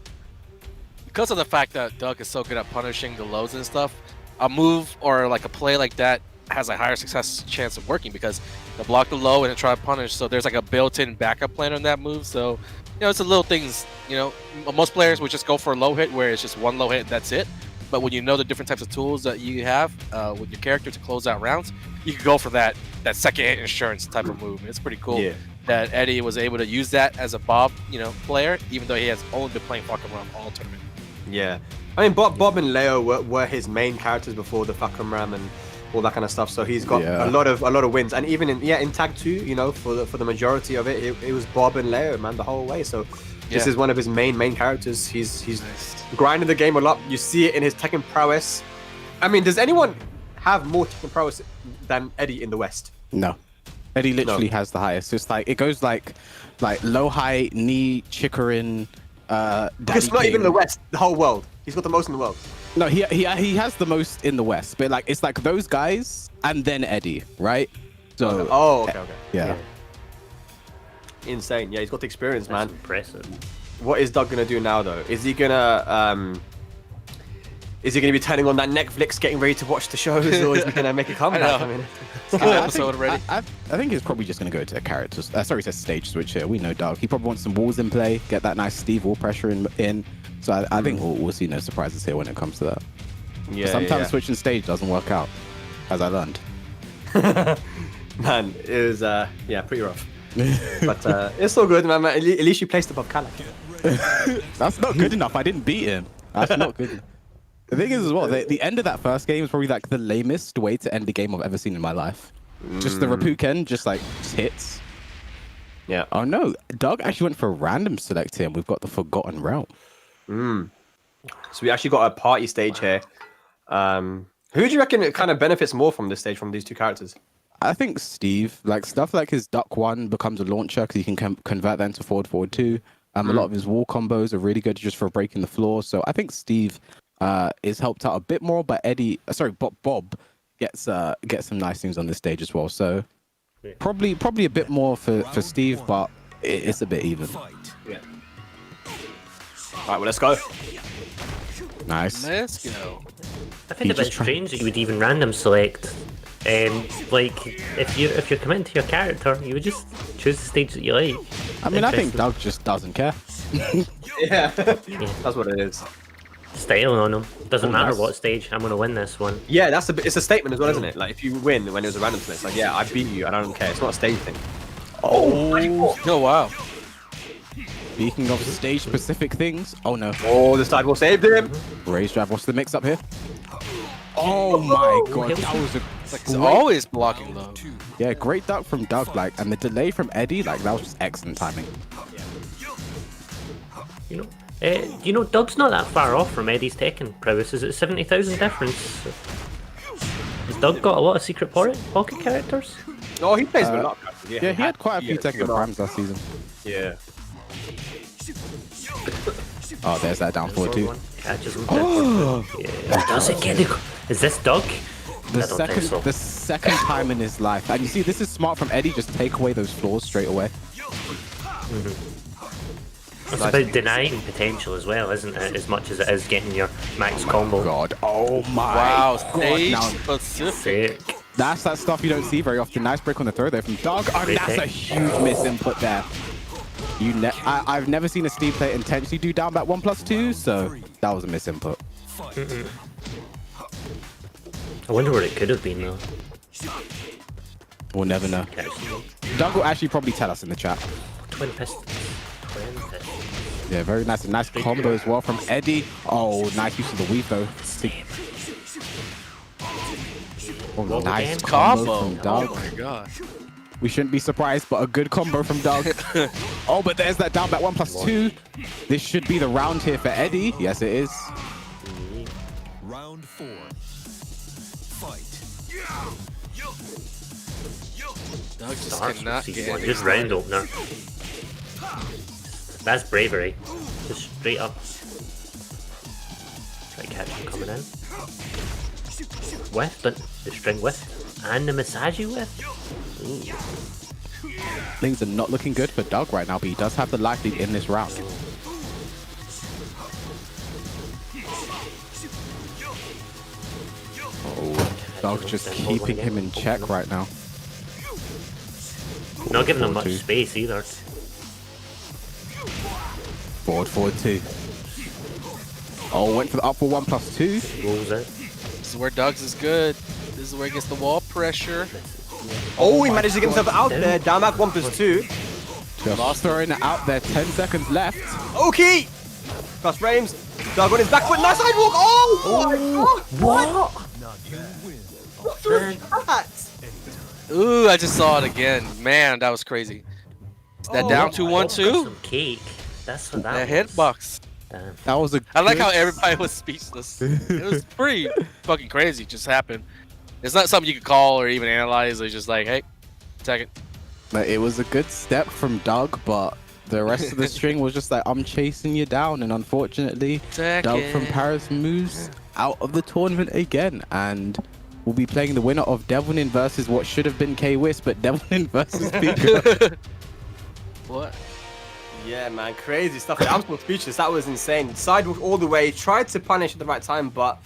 Because of the fact that Doug is so good at punishing the lows and stuff, a move or like a play like that has a higher success chance of working because they'll block the low and then try to punish. So there's like a built-in backup plan on that move. So, you know, it's the little things, you know, most players would just go for a low hit where it's just one low hit and that's it. But when you know the different types of tools that you have with your character to close out rounds, you can go for that second hit insurance type of move. It's pretty cool that Eddie was able to use that as a Bob, you know, player, even though he has only been playing Fahkumram all tournament. Yeah, I mean Bob and Leo were his main characters before the Fahkumram and all that kind of stuff. So he's got a lot of wins, and even in tag 2, you know, for the majority of it, it was Bob and Leo, man, the whole way. So this is one of his main characters. He's grinding the game a lot. You see it in his Tekken prowess. I mean, does anyone have more Tekken prowess than Eddie in the West? No. Eddie literally has the highest. It's like it goes like low, high, knee, Chikarin, It's not even the West, the whole world. He's got the most in the world. No, he has the most in the West, but like it's like those guys and then Eddie, right? So okay. Yeah. Insane. Yeah, he's got the experience, man. That's impressive. What is Doug gonna do now, though? Is he gonna be turning on that Netflix, getting ready to watch the shows, or is he gonna make a comeback? I mean, episode already. I think he's probably just gonna go to a character. Sorry, it's a stage switch here. We know Doug. He probably wants some walls in play, get that nice Steve wall pressure in. So I think we'll see no surprises here when it comes to that. yeah. But sometimes switching stage doesn't work out, as I learned. Man, it was pretty rough. But it's all good, man. At least you placed above Kalak. That's not good enough. I didn't beat him. That's not good enough. The thing is as well, the end of that first game is probably like the lamest way to end the game I've ever seen in my life. Just the Rapuken just hits. Yeah. Oh no, Doug actually went for a random select here and we've got the Forgotten Realm. So we actually got a party stage here. Who do you reckon it kind of benefits more from this stage, from these two characters? I think Steve, like stuff like his Duck 1 becomes a launcher because he can convert that into forward 2. A lot of his wall combos are really good just for breaking the floor. So I think Steve is helped out a bit more, but Bob gets some nice things on this stage as well. So probably a bit more for Steve, but it's a bit even. Yeah. All right, well, let's go. Nice. Let's go. I find it a bit strange that you would even random select. Like if you're committing to your character, you would just choose the stage that you like. I mean, I think Doug just doesn't care. Yeah, that's what it is. Styling on him. Doesn't matter nice. what stage. I'm gonna win this one. Yeah, it's a statement as well, isn't it? Like if you win when it was a random select, like I beat you, and I don't care. It's not a stage thing. Oh wow. Speaking of stage-specific things, oh no. Oh, the side will save him. Raise drive, what's the mix-up here? Oh my god, that was a He's always blocking low. great duck from Doug, and the delay from Eddie, that was just excellent timing. You know, Doug's not that far off from Eddie's Tekken prowess. Is it 70,000 difference? Has Doug got a lot of secret pocket characters? Oh, he plays with a lot. Yeah, he had quite a few Tekken primes last season. Yeah. Oh, there's that down forward too. Catches him. Yeah. Does it get it? Is this Doug? The second time in his life. And you see, this is smart from Eddie, just take away those flaws straight away. I It's about denying potential as well, isn't it? As much as it is getting your max combo. God, oh my Wow, God. stage Now, specific. Sick. that's that stuff you don't see very often. Nice break on the throw there from Doug. Oh, Great that's a pick. huge misinput there. I've never seen a Steve player intentionally do down back 1+2, so that was a misinput. I wonder what it could have been though. We'll never know. Doug will actually probably tell us in the chat. Twin pistons. Twin pistons. Yeah, very nice. A nice combo as well from Eddie. Oh, nice use of the weave though. Oh, nice again? combo from Doug. Oh my god. We shouldn't be surprised, but a good combo from Doug. Oh, but there's that down back 1+2. This should be the round here for Eddie. Yes, it is. Round 4. Fight. Doug just Starts cannot with get C1. any Just round opener. That's bravery. Just straight up. Try to catch him coming in. Whiff, but the string whiff. And the Massagey whiff. Ooh. Things are not looking good for Doug right now, but he does have the life lead in this round. Oh, Doug just keeping him in check right now. Not giving him much 4-2. space either. Forward 2. Oh, went for the up for 1+2. Rolls out. This is where Doug's is good. This is where he gets the wall pressure. Oh, he managed to get himself out there. Down back 1+2. Just throwing it out there. 10 seconds left. Okay. Cross frames. Doug on his back foot. Nice sidewalk. Oh my god. What? What was that? Ooh, I just saw it again. Man, that was crazy. That down 2-1-2. Some cake. That's what That that was. hitbox. Damn. That was a I like good- how everybody was speechless. It was pretty fucking crazy. It just happened. It's not something you could call or even analyze. It's just like, hey, second. It was a good step from Doug, but the rest of the string was just like, I'm chasing you down. And unfortunately, Doug from Paris moves out of the tournament again. And we'll be playing the winner of Devilnin versus what should have been K-Wisp, but Devilnin versus PiKa. What? Yeah, man, crazy stuff. I'm still speechless. That was insane. Sidewalk all the way. Tried to punish at the right time, but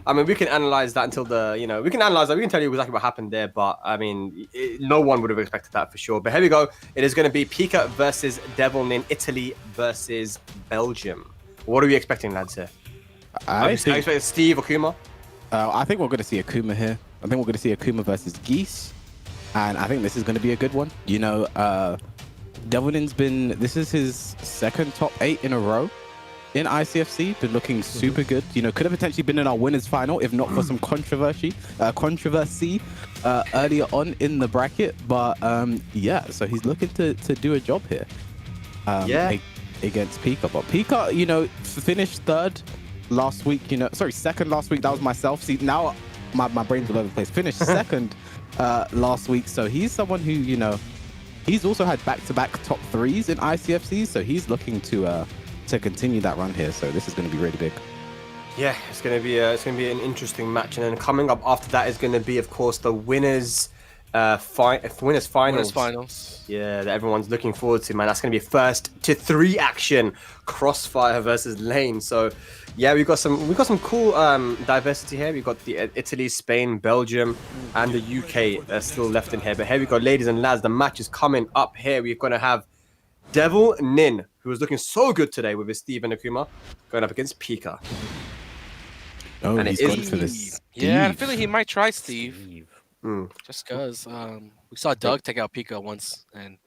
I mean, we can analyze that until the, we can analyze that. We can tell you exactly what happened there, but I mean, no one would have expected that for sure. But here we go. It is going to be PiKa versus Devilnin, Italy versus Belgium. What are we expecting, lads? Here, I I think expect Steve Akuma. I think we're going to see Akuma here. I think we're going to see Akuma versus Geese. And I think this is going to be a good one. Devilnin's this is his second top 8 in a row in ICFC. Been looking super good. Could have potentially been in our winners final if not for some controversy earlier on in the bracket. But yeah, so he's looking to do a job here. Against PiKa. But PiKa, finished third last week. Second last week. That was myself. See, now my brain's all over the place. Finished second last week. So he's someone who, he's also had back-to-back top 3s in ICFC, so he's looking to continue that run here. So this is going to be really big. Yeah, it's going to be an interesting match, and then coming up after that is going to be, of course, the winners finals. Winners finals. Yeah, that everyone's looking forward to, man. That's going to be first to 3 action. Crossfire versus Lain. So yeah, we've got some cool diversity here. We've got the Italy, Spain, Belgium, and the UK still left in here. But here we go, ladies and lads. The match is coming up here. We're going to have Devilnin, who was looking so good today with his Steve and Akuma, going up against PiKa. Oh, And he's it gone is- for this. Yeah, I feel like he might try Steve. Mm. Just because we saw Doug take out PiKa once, and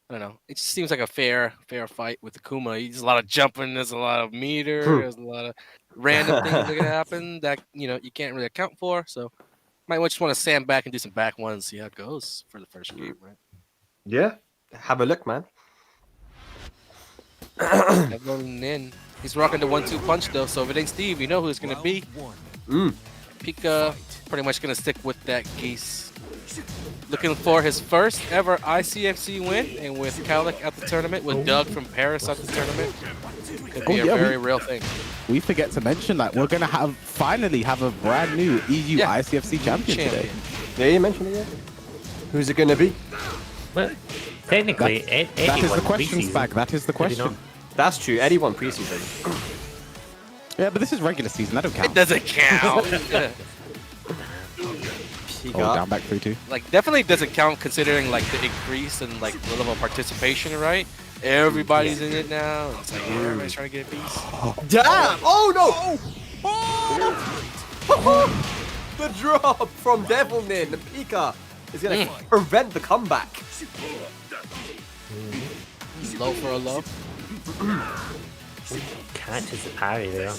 I don't know. It just seems like a fair fight with Akuma. There's a lot of jumping, there's a lot of meter, there's a lot of random things that can happen that you can't really account for. So might just want to stand back and do some back ones, see how it goes for the first game, right? Yeah, have a look, man. Devilnin. He's rocking the 1-2 punch though, so if it ain't Steve, you know who it's gonna be. PiKa pretty much gonna stick with that Geese. Looking for his first ever ICFC win, and with Kalik at the tournament, with Doug from Paris at the tournament, could be a very real thing. We forget to mention that we're gonna finally have a brand new EU ICFC champion today. Yeah, you mentioned it. Yeah. Who's it going to be? Well, technically, That is the question, Spag. That is the question. That's true. Eddie won preseason. Yeah, but this is regular season. That don't count. It doesn't count. PiKa. Oh, down back 3-2. Like, definitely doesn't count considering like the increase in like the level of participation, right? Everybody's in it now. It's like everybody's trying to get a piece. Damn! Oh no! Oh! The drop from Devilnin. The PiKa is gonna prevent the comeback. Low for a low. Catches the parry there.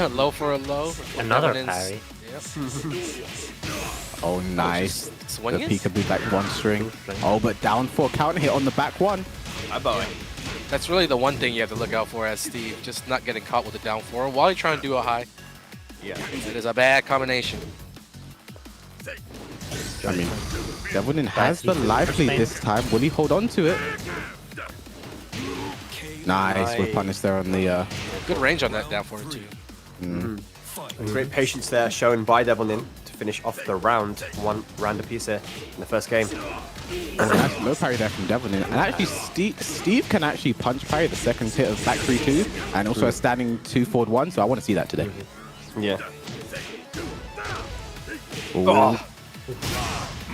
Low for a low. Another Devilnin's- parry. Yep. Oh, nice. The Swinging. PiKa blew back one string. Oh, but down 4 counter hit on the back one. That's really the one thing you have to look out for as Steve, just not getting caught with the down 4 while you're trying to do a high. Yeah. It is a bad combination. I mean, Devilnin has the life lead this time. Will he hold on to it? Nice. We're punished there on the... Good range on that down 4 too. Great patience there shown by Devilnin to finish off the round. One round apiece here in the first game. Oh, nice low parry there from Devilnin. And actually, Steve can actually punch parry the second hit of back 3-2 and also a standing 2 forward 1. So I want to see that today. Yeah. Ooh.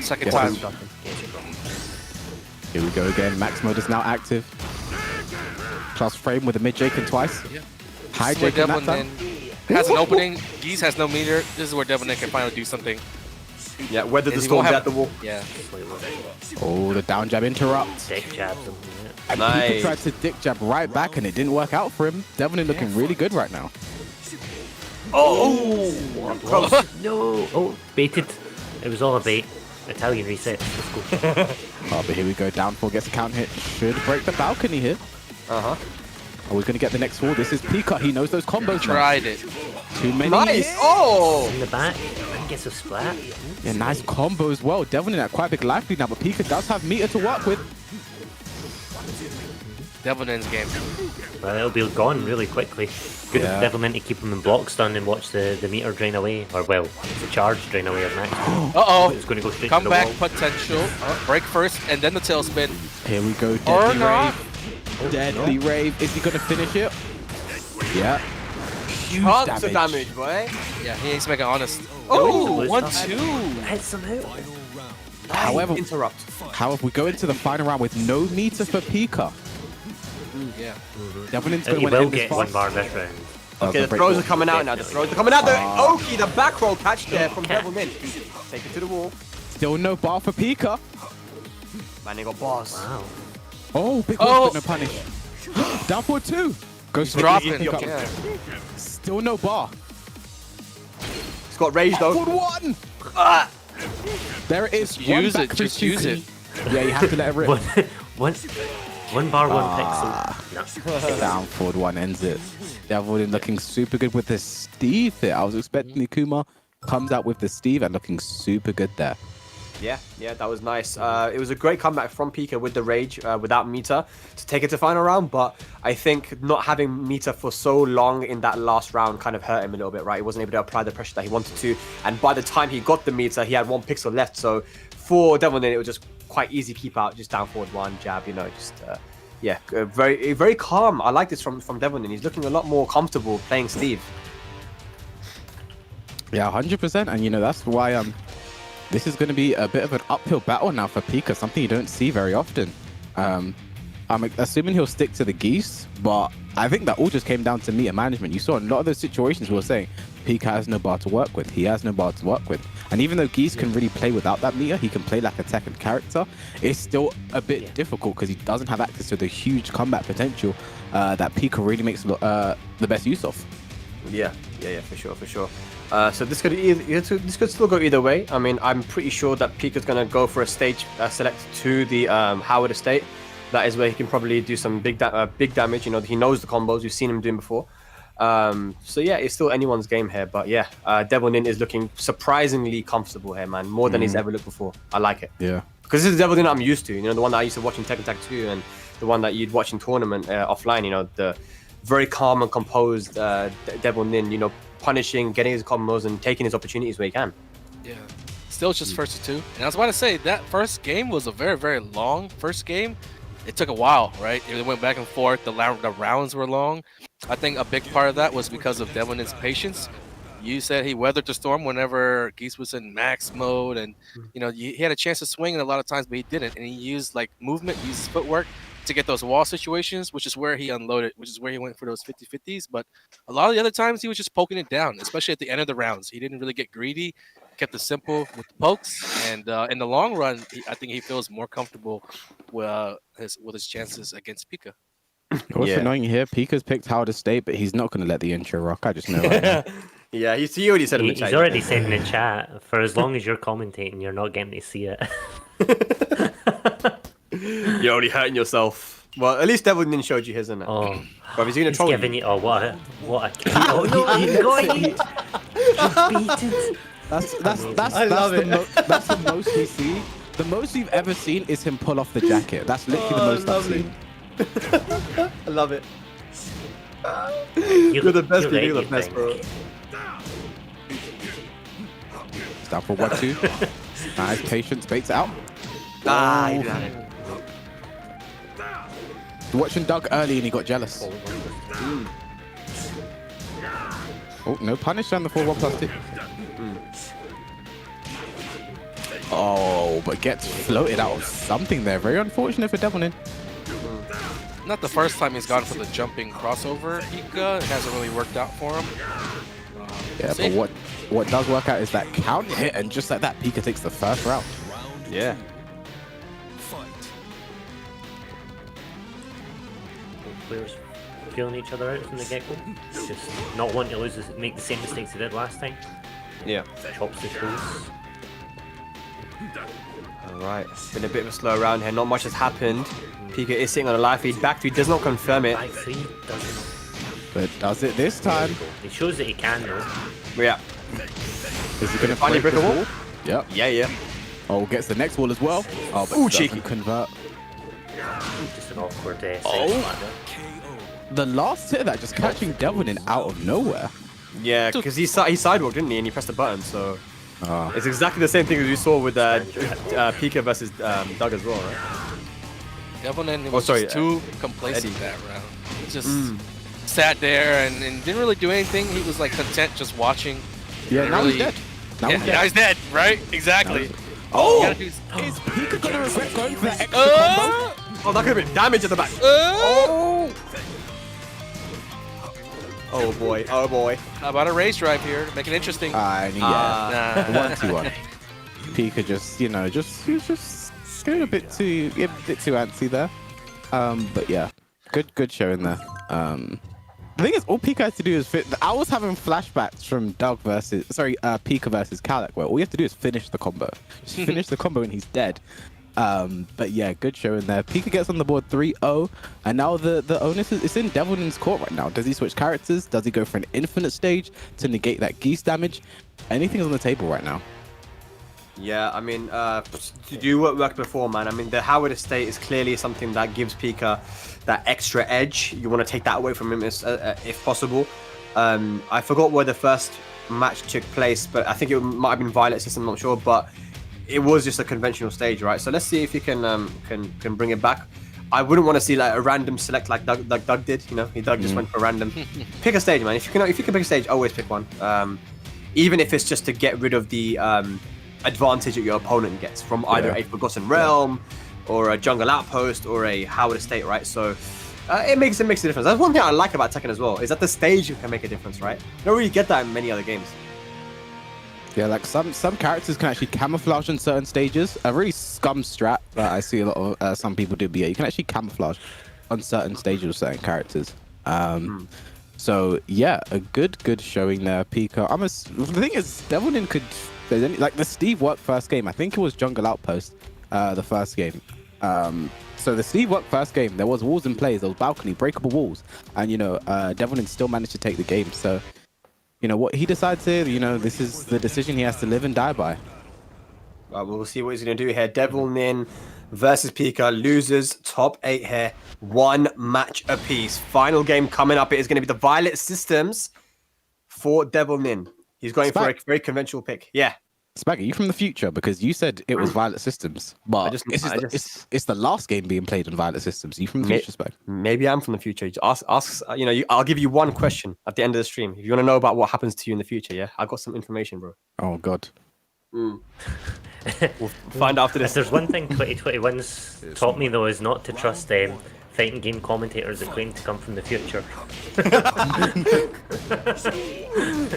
Second Yes. time. Here we go again. Max mode is now active. Plus frame with a mid Jaken twice. Yeah. High This is where Jaken that time. Devilnin has an opening. Geese has no meter. This is where Devilnin can finally do something. Yeah, weather the And he storms won't at the wall. Yeah. Oh, the down jab interrupt. Dick jabs him. And Nice. PiKa tried to dick jab right back and it didn't work out for him. Devilnin looking really good right now. Oh! No! Oh, baited. It was all a bait. Italian reset. Let's go. Oh, but here we go. Down 4 gets a count hit. Should break the balcony here. Uh-huh. Are we going to get the next 4? This is PiKa. He knows those combos now. Tried it. Too many. Nice! hits. Oh! In the back. And gets a splat. Yeah, nice combo as well. Devilnin at quite a big life lead now, but PiKa does have meter to work with. Devilnin's game. Well, it'll be gone really quickly. Good Yeah. of Devilnin to keep him in block stun and watch the meter drain away. Or, well, the charge drain away of Max. Uh-oh. It's going to go straight to Comeback the wall. potential. Break first and then the tailspin. Here we go. Or Deadly not. Rave. Deadly Rave. Is he going to finish it? Yeah. Huge Tons of damage, boy. Yeah, he needs to make it honest. Oh! Blue 1-2. stuff. Hits him out. However, Interrupt. we go into the final round with no meter for PiKa. Yeah. Devilnin's And going he to will end this get 1 fast. bar this round. Okay, the throws are coming out now. The throws are coming out. The Oki, the back roll catch there from Devilnin. Take it to the wall. Still no bar for PiKa. Man, they got bars. Wow. Oh, big Oh. but no punish. Down for 2. Goes Dropping. PiKa. Yeah. Still no bar. He's got rage though. Forward 1. There it is. Just One use back it, through just 2. use it. Yeah, you have to let it rip. One bar, 1 pixel. No. Down forward 1 ends it. Devilnin looking super good with the Steve hit. I was expecting Akuma comes out with the Steve and looking super good there. Yeah, that was nice. It was a great comeback from PiKa with the rage without meter to take it to final round, but I think not having meter for so long in that last round kind of hurt him a little bit, right? He wasn't able to apply the pressure that he wanted to, and by the time he got the meter, he had 1 pixel left, so for Devilnin, it was just quite easy keep out, just down forward 1 jab, you know, just very calm. I like this from Devilnin. He's looking a lot more comfortable playing Steve. Yeah, 100%. And you know, that's why this is going to be a bit of an uphill battle now for PiKa, something you don't see very often. I'm assuming he'll stick to the Geese, but I think that all just came down to meter management. You saw a lot of those situations we were saying PiKa has no bar to work with. He has no bar to work with. And even though Geese can really play without that meter, he can play like a second character. It's still a bit difficult because he doesn't have access to the huge combat potential that PiKa really makes the best use of. Yeah, for sure. So this could still go either way. I mean, I'm pretty sure that PiKa's gonna go for a stage select to the Howard Estate. That is where he can probably do some big damage. You know, he knows the combos. We've seen him doing before. So yeah, it's still anyone's game here. But yeah, Devilnin is looking surprisingly comfortable here, man. More than he's ever looked before. I like it. Yeah. Because this is the Devilnin I'm used to. You know, the one that I used to watch in Tekken Tag 2 and the one that you'd watch in tournament offline. You know, the very calm and composed Devilnin. You know, punishing, getting his combos, and taking his opportunities where he can. Yeah. Still just first to 2. And I was about to say, that first game was a very, very long first game. it took a while, right? It went back and forth. The rounds were long. I think a big part of that was because of Devilnin's patience. You said he weathered the storm whenever Geese was in max mode, and he had a chance to swing a lot of times, but he didn't. And he used like movement, used his footwork to get those wall situations, which is where he unloaded, which is where he went for those 50-50s. But a lot of the other times he was just poking it down, especially at the end of the rounds. He didn't really get greedy, kept it simple with the pokes, and in the long run, I think he feels more comfortable with his chances against PiKa. What's annoying here? PiKa's picked how to stay, but he's not going to let the intro rock. I just know right now. Yeah, he already said in the chat. He's already said in the chat, for as long as you're commentating, you're not getting to see it. You're already hurting yourself. Well, at least Devilnin showed you his, isn't it? Oh, but he's gonna troll giving you. Oh, what a oh, no, he's going. That's I love that's the most we see. The most we've ever seen is him pull off the jacket. That's literally the most I've seen. I love it. You're the best. You're the best, bro. Stop for 1-2. Nice patience, baits out. He got it. Watching Doug early and he got jealous. Oh, no punish on the 4-1+2. Oh, but gets floated out of something there. Very unfortunate for Devilnin. Not the first time he's gone for the jumping crossover PiKa. It hasn't really worked out for him. Yeah, but what does work out is that counter hit, and just like that, PiKa takes the first round. Yeah. Players feeling each other out from the get-go. Just not wanting to lose, make the same mistakes they did last time. Yeah. Chops the toes. Alright, been a bit of a slow round here. Not much has happened. PiKa is sitting on a live feed. Back 3 does not confirm it. Back 3 doesn't. But does it this time? He shows that he can though. Yeah. Is he going to finally break a wall? Yep. Yeah. Oh, gets the next wall as well. Oh, but cheeky. Convert. Just an awkward side ladder. The last hit of that, just catching Devilnin out of nowhere. Yeah, because he sidewalked, didn't he? And he pressed the button, so... It's exactly the same thing as we saw with PiKa versus Doug as well, right? Devilnin was just too complacent that round. He just sat there and didn't really do anything. He was like content just watching. Yeah, now he's dead. Now he's dead, right? Exactly. Is PiKa gonna regret going for that extra combo? Oh, that could have been damage at the back. Oh boy. How about a race drive here? Make it interesting. Yeah. 1-2-1. PiKa just, he was just getting a bit too antsy there. But yeah, good showing there. The thing is, all PiKa has to do is fit. I was having flashbacks from PiKa versus Kalak, where all you have to do is finish the combo. Just finish the combo and he's dead. But yeah, good showing there. PiKa gets on the board 3-0, and now the onus is in Devilnin's court right now. Does he switch characters? Does he go for an infinite stage to negate that Geese damage? Anything's on the table right now. Yeah, I mean, to do what worked before, man. I mean, the Howard Estate is clearly something that gives PiKa that extra edge. You want to take that away from him if possible. I forgot where the first match took place, but I think it might have been Violet System, I'm not sure, but it was just a conventional stage, right? So let's see if he can bring it back. I wouldn't want to see like a random select like Doug did. Doug just went for random. Pick a stage, man. If you can pick a stage, always pick one. Even if it's just to get rid of the advantage that your opponent gets from either a Forgotten Realm or a Jungle Outpost or a Howard Estate, right? So it makes a difference. That's one thing I like about Tekken as well, is that the stage can make a difference, right? You don't really get that in many other games. Yeah, like some characters can actually camouflage on certain stages. A really scum strat that I see a lot of some people do, but yeah, you can actually camouflage on certain stages of certain characters. So yeah, a good showing there, PiKa. The thing is, Devilnin could, like the Steve worked first game. I think it was Jungle Outpost, the first game. So the Steve worked first game. There was walls in place. There was balcony, breakable walls, and Devilnin still managed to take the game. So. What he decides here, this is the decision he has to live and die by. Well, we'll see what he's going to do here. Devilnin versus PiKa. Losers, top 8 here. 1 match apiece. Final game coming up. It is going to be the Violet Systems for Devilnin. He's going for a very conventional pick. Yeah. Spag, are you from the future? Because you said it was Violet Systems, but it's the last game being played on Violet Systems. Are you from the future, Spag? Maybe I'm from the future. Just ask. I'll give you one question at the end of the stream. If you want to know about what happens to you in the future, yeah, I got some information, bro. Oh God. We'll find out after this. If there's one thing 2021's taught me though, is not to trust fighting game commentators that claim to come from the future.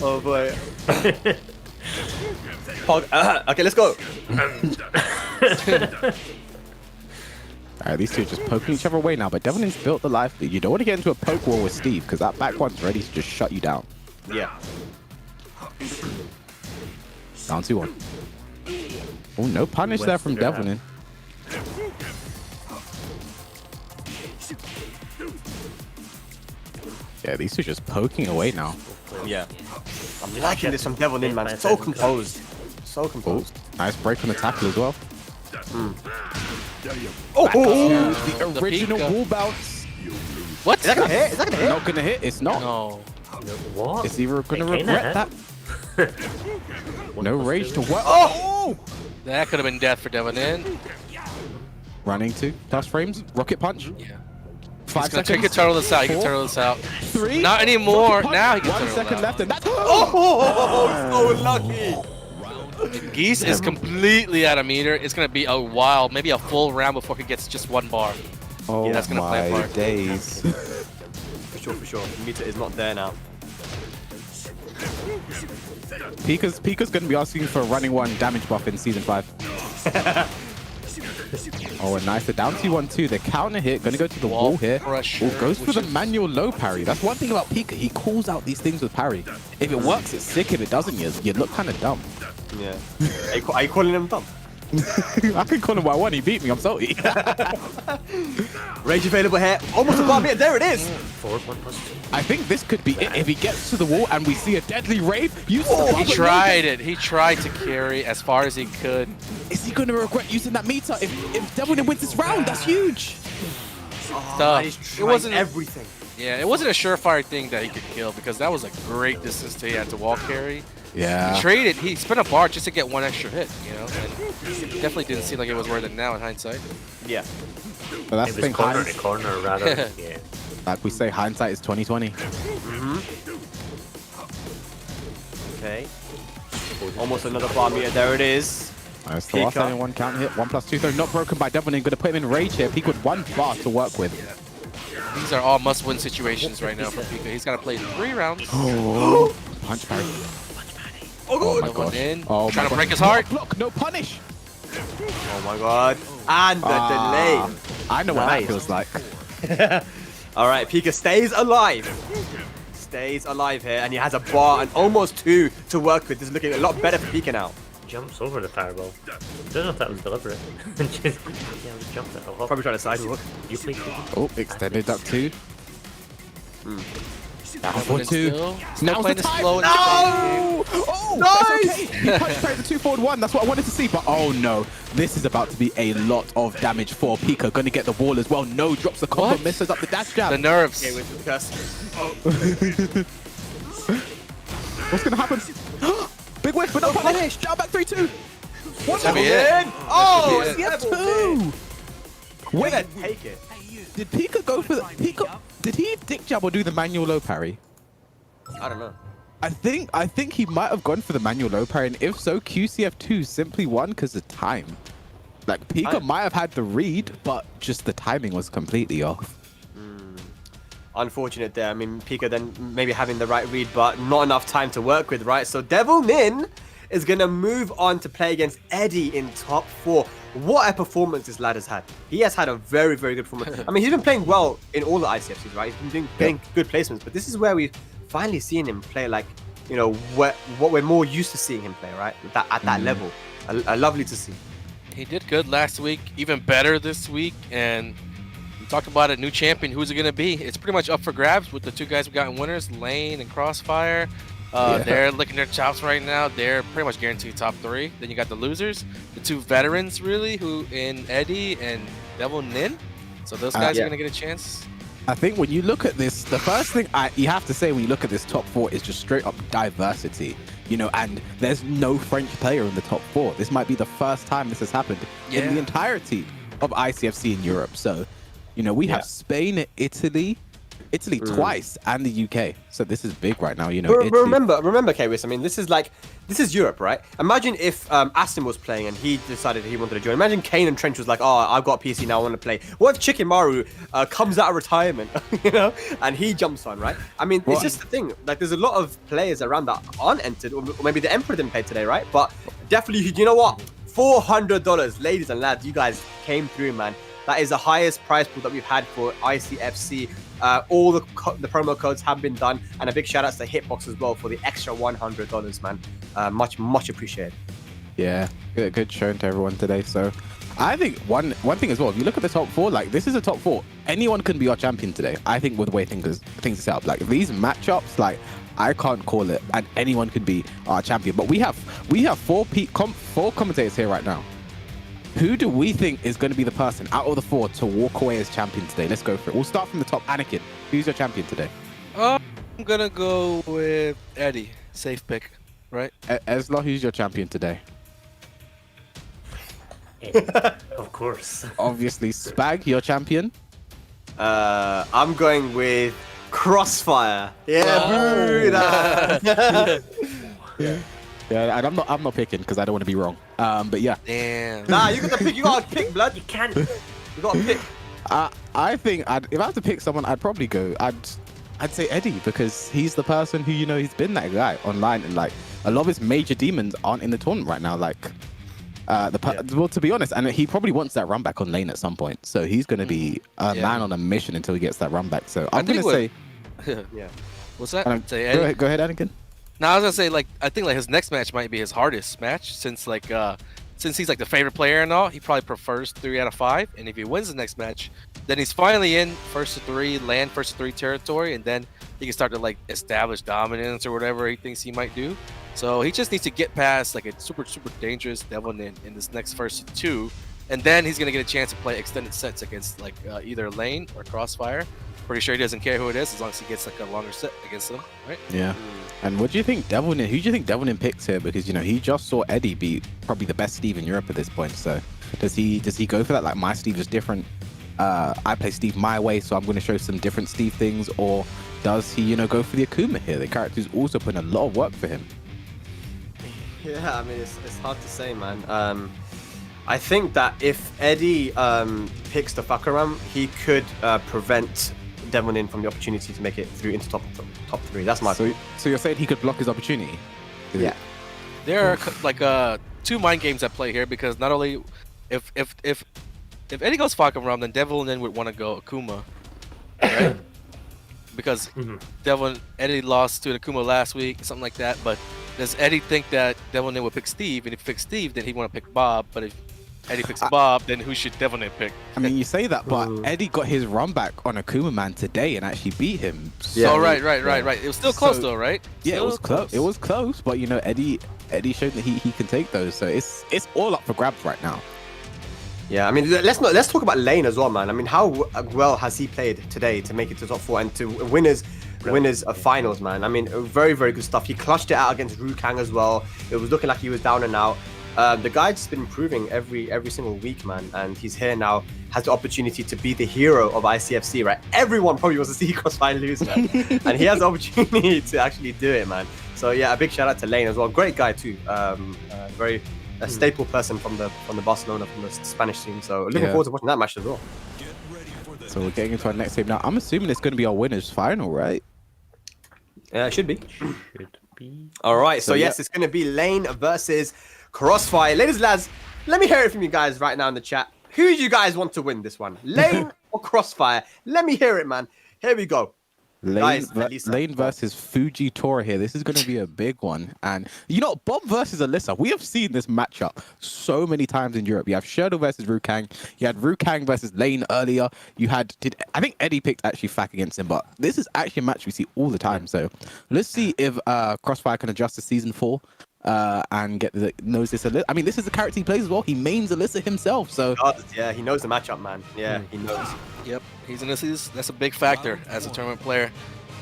Oh boy. Okay, let's go. Alright, these two are just poking each other away now, but Devilnin's built the life lead. You don't want to get into a poke war with Steve, because that back one's ready to just shut you down. Yeah. Down 2-1. Oh, no punish there from Devilnin. Yeah, these two just poking away now. Yeah. I'm liking this from Devilnin, man. So composed. So composed. Oh, nice break on the tackle as well. The original PiKa. wall bounce. What? Is that gonna hit? Is that gonna hit? Not gonna hit. It's not. No. What? It's either gonna It kinda regret that. No rage to work. Oh! That could have been death for Devilnin. Running 2+ frames. Rocket punch. Yeah. 5 He seconds. can turtle this out. He can 4, turtle this out. 3. Not anymore. Rocket punch. Now he can 1 turtle second out. left, and that's. Oh, so lucky. Geese is completely out of meter. It's gonna be a while, maybe a full round before he gets just 1 bar. Oh, that's gonna play a my part. days. For sure. Meter is not there now. PiKa's gonna be asking for a running 1 damage buff in season 5. Oh, and nice. The down 2-1-2. The counter hit. Gonna go to the wall here. Pressure, Oh, goes for the which is- manual low parry. That's one thing about PiKa. He calls out these things with parry. If it works, it's sick. If it doesn't, you look kind of dumb. Yeah. Are you calling him dumb? I can call him what I want. He beat me. I'm salty. Rage available here. Almost a bar meter. There it is. Forward 1+2. I think this could be it. If he gets to the wall and we see a deadly rave, use the He bubble tried it. He tried to carry as far as he could. Is he going to regret using that meter? If Devilnin wins this round, that's huge. It wasn't everything. Yeah, it wasn't a surefire thing that he could kill because that was a great distance to he had to wall carry. Yeah. He traded. He spent a bar just to get 1 extra hit. You know, and it definitely didn't seem like it was worth it now in hindsight. Yeah. But that's It the was thing. corner to corner rather. Yeah. Like we say, hindsight is 20/20. Okay. Almost another bar meter. There it is. Nice. The last PiKa. time 1 count hit. 1+2 throw not broken by Devilnin. Going to put him in rage here. PiKa with 1 bar to work with. These are all must-win situations right now for PiKa. He's got to play 3 rounds. Oh, punch parry. Oh, my Another one gosh. in. Oh, Trying my to gosh. break his heart. Block, no punish. Oh my god. And the delay. I know what that Nice. feels like. All right, PiKa stays alive. Stays alive here, and he has a bar and almost 2 to work with. This is looking a lot better for PiKa now. Jumps over the fireball. Don't know if that was deliberate. Just, yeah, I was jumping it a lot. Probably trying to sidewalk. You played PiKa? Oh, extended duck 2. Down Devilnin 4-2. still Now's playing the this time. slow in the No! Oh, Nice! that's okay. He punch parried the 2-forward-1. That's what I wanted to see. But oh no, this is about to be a lot of damage for PiKa. Going to get the wall as well. No, drops the combo, What? misses up the dash jab. The nerves. Okay, with the curse. What's going to happen? Big whiff, but not punish. Down back 3-2. What's That'd be it. Oh, That'd be it's He level has 2. Wait, Take it. did PiKa go for the PiKa? Did he dick jab or do the manual low parry? I don't know. I think he might have gone for the manual low parry, and if so, QCF2 simply won because of time. Like PiKa might have had the read, but just the timing was completely off. Unfortunate there. I mean, PiKa then maybe having the right read, but not enough time to work with, right? So Devilnin is going to move on to play against Edddyy in top 4. What a performance this lad has had. He has had a very, very good performance. I mean, he's been playing well in all the ICFCs, right? He's been getting good placements, but this is where we've finally seen him play like, you know, what we're more used to seeing him play, right? At that level. Lovely to see. He did good last week, even better this week, and we talked about a new champion. Who's it going to be? It's pretty much up for grabs with the 2 guys we got in winners, Lain and Crossfire. They're licking their chops right now. They're pretty much guaranteed top 3. Then you got the losers, the 2 veterans, really, who in Edddyy and Devilnin. So those guys are going to get a chance. I think when you look at this, the first thing you have to say when you look at this top 4 is just straight up diversity. You know, and there's no French player in the top 4. This might be the first time this has happened in the entirety of ICFC in Europe. So, you know, we have Spain, Italy twice, and the UK. So this is big right now. You know, but remember, Kwis. I mean, this is Europe, right? Imagine if Aston was playing and he decided he wanted to join. Imagine Kane and Trench was like, "Oh, I've got a PC now, I want to play." What if Chikimaru comes out of retirement, you know, and he jumps on, right? I mean, it's just the thing. Like, there's a lot of players around that aren't entered, or maybe the Emperor didn't play today, right? But definitely, you know what? $400, ladies and lads, you guys came through, man. That is the highest prize pool that we've had for ICFC. All the promo codes have been done, and a big shout out to Hitbox as well for the extra $100, man. Much appreciated. Yeah, good showing to everyone today. So I think one thing as well, if you look at the top 4, like, this is a top 4. Anyone can be our champion today, I think, with the way things are set up. Like, these matchups, like, I can't call it, and anyone could be our champion. But we have 4 commentators here right now. Who do we think is going to be the person out of the 4 to walk away as champion today? Let's go for it. We'll start from the top. Anakin, who's your champion today? I'm gonna go with Eddie. Safe pick, right? Esla, who's your champion today? Of course. Obviously, Spag, your champion. I'm going with Crossfire. Yeah, Yeah, and I'm not picking because I don't want to be wrong. But yeah. Damn. Nah, you got to pick. You got to pick, blood. You can't. You got to pick. I think if I had to pick someone, I'd probably go. I'd say Eddie, because he's the person who, you know, he's been that guy online, and like a lot of his major demons aren't in the tournament right now. Like well, to be honest, and he probably wants that run back on Lain at some point. So he's going to be a man on a mission until he gets that run back. So I'm going to say. Yeah. What's that? Say Eddie. Go ahead, Anakin. Now I was gonna say, like, I think like his next match might be his hardest match, since he's like the favorite player and all, he probably prefers 3 out of 5. And if he wins the next match, then he's finally in first to 3 land, first to 3 territory, and then he can start to like establish dominance or whatever he thinks he might do. So he just needs to get past like a super dangerous Devilnin in this next first 2, and then he's gonna get a chance to play extended sets against like either Lain or Crossfire. Pretty sure he doesn't care who it is as long as he gets like a longer set against them, right? Yeah. And what do you think Devilnin? Who do you think Devilnin picks here? Because, you know, he just saw Eddie beat probably the best Steve in Europe at this point. So does he go for that? Like, my Steve is different. I play Steve my way, so I'm going to show some different Steve things. Or does he, you know, go for the Akuma here? The character who's also putting a lot of work for him. Yeah, I mean, it's hard to say, man. I think that if Eddie picks the Fahkumram, he could prevent Devilnin from the opportunity to make it through into top 3. That's my so you're saying he could block his opportunity? Yeah. There are like 2 mind games at play here, because not only if Eddie goes Fahkumram, then Devilnin would want to go Akuma, right? Because Eddie lost to an Akuma last week, something like that. But does Eddie think that Devilnin would pick Steve? And if he picks Steve, then he'd want to pick Bob. But if Eddie picks Bob, then who should Devilnin pick? I mean, you say that, but Eddie got his run back on Akuma Man today and actually beat him. So, yeah, right. It was still close though, right? Yeah, it was close. It was close, but you know, Eddie showed that he can take those. So it's all up for grabs right now. Yeah, I mean, let's talk about Lain as well, man. I mean, how well has he played today to make it to top 4 and to winners of finals, man? I mean, very good stuff. He clutched it out against Kang as well. It was looking like he was down and out. The guy's just been improving every single week, man, and he's here now, has the opportunity to be the hero of ICFC, right? Everyone probably wants to see Crossfire lose, man, and he has the opportunity to actually do it, man. So yeah, a big shout out to Lain as well. Great guy too. Very staple person from the Barcelona, from the Spanish team. So looking forward to watching that match as well. So we're getting into our next game now. I'm assuming it's going to be our winners final, right? Yeah, it should be. Should be. All right. So yes, it's going to be Lain versus Crossfire. Ladies and lads, let me hear it from you guys right now in the chat. Who do you guys want to win this one? Lain or Crossfire? Let me hear it, man. Here we go. Lain versus Fujitora here. This is going to be a big one. And, you know, Bob versus Alisa. We have seen this matchup so many times in Europe. You have Shadow versus Kang. You had Kang versus Lain earlier. You had, I think Eddie picked actually Fak against him, but this is actually a match we see all the time. So let's see if Crossfire can adjust to Season 4. And get knows this Alisa. I mean, this is the character he plays as well. He mains Alisa himself, so yeah, he knows the matchup, man. Yeah, he knows. Yep, he's in this. That's a big factor as a tournament player.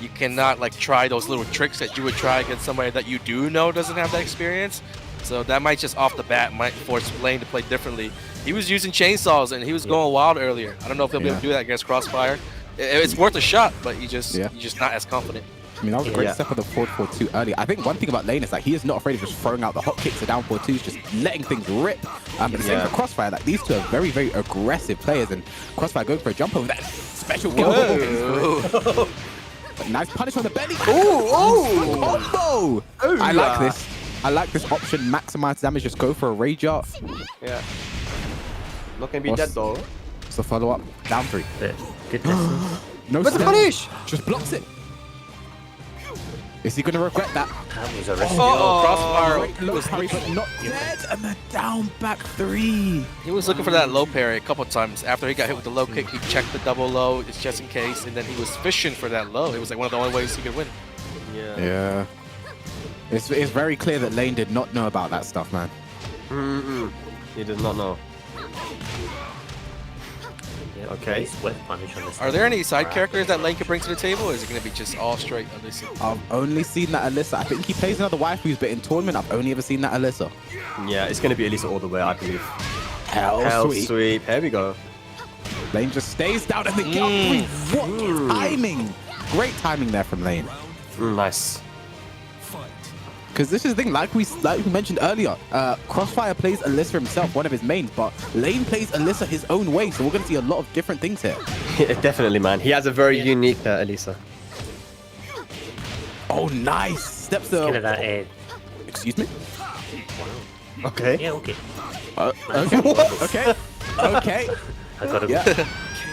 you cannot like try those little tricks that you would try against somebody that you do know doesn't have that experience. So that might just off the bat might force Lain to play differently. He was using chainsaws and he was going wild earlier. I don't know if they'll be able to do that against Crossfire. It's worth a shot, but you're just not as confident. I mean, that was a great step of the forward 4-2 early. I think one thing about Lain is like he is not afraid of just throwing out the hot kicks to down 4-2s, just letting things rip. But the same for Crossfire. Like these two are very, very aggressive players, and Crossfire going for a jump over that special kill. Nice punish on the belly. Combo! I like this. I like this option. Maximize damage. Just go for a rage art. Yeah. Not gonna be dead though. It's the follow up. Down 3. Good distance. No. But the punish! Just blocks it. Is he going to regret that? That was a risky Crossfire was but not dead, and then down back 3. He was looking for that low parry a couple times. After he got hit with the low kick, he checked the double low just in case, and then he was fishing for that low. It was like one of the only ways he could win. Yeah. It's very clear that Lain did not know about that stuff, man. He did not know. Okay. Nice whip punish on this. Are there any side characters that Lain can bring to the table, or is it going to be just all straight Alisa? I've only seen that Alisa. I think he plays another waifus, but in tournament, I've only ever seen that Alisa. Yeah, it's going to be Alisa all the way, I believe. Hell sweep. Here we go. Lain just stays down at the kill. What timing! Great timing there from Lain. Nice. Because this is the thing, like we mentioned earlier, Crossfire plays Alisa himself, one of his mains, but Lain plays Alisa his own way, so we're going to see a lot of different things here. Yeah, definitely, man. He has a very unique Alisa. Oh, nice! Steps the... Get that head. Excuse me? Okay. Yeah, okay. Okay. Okay. I got him. Yeah.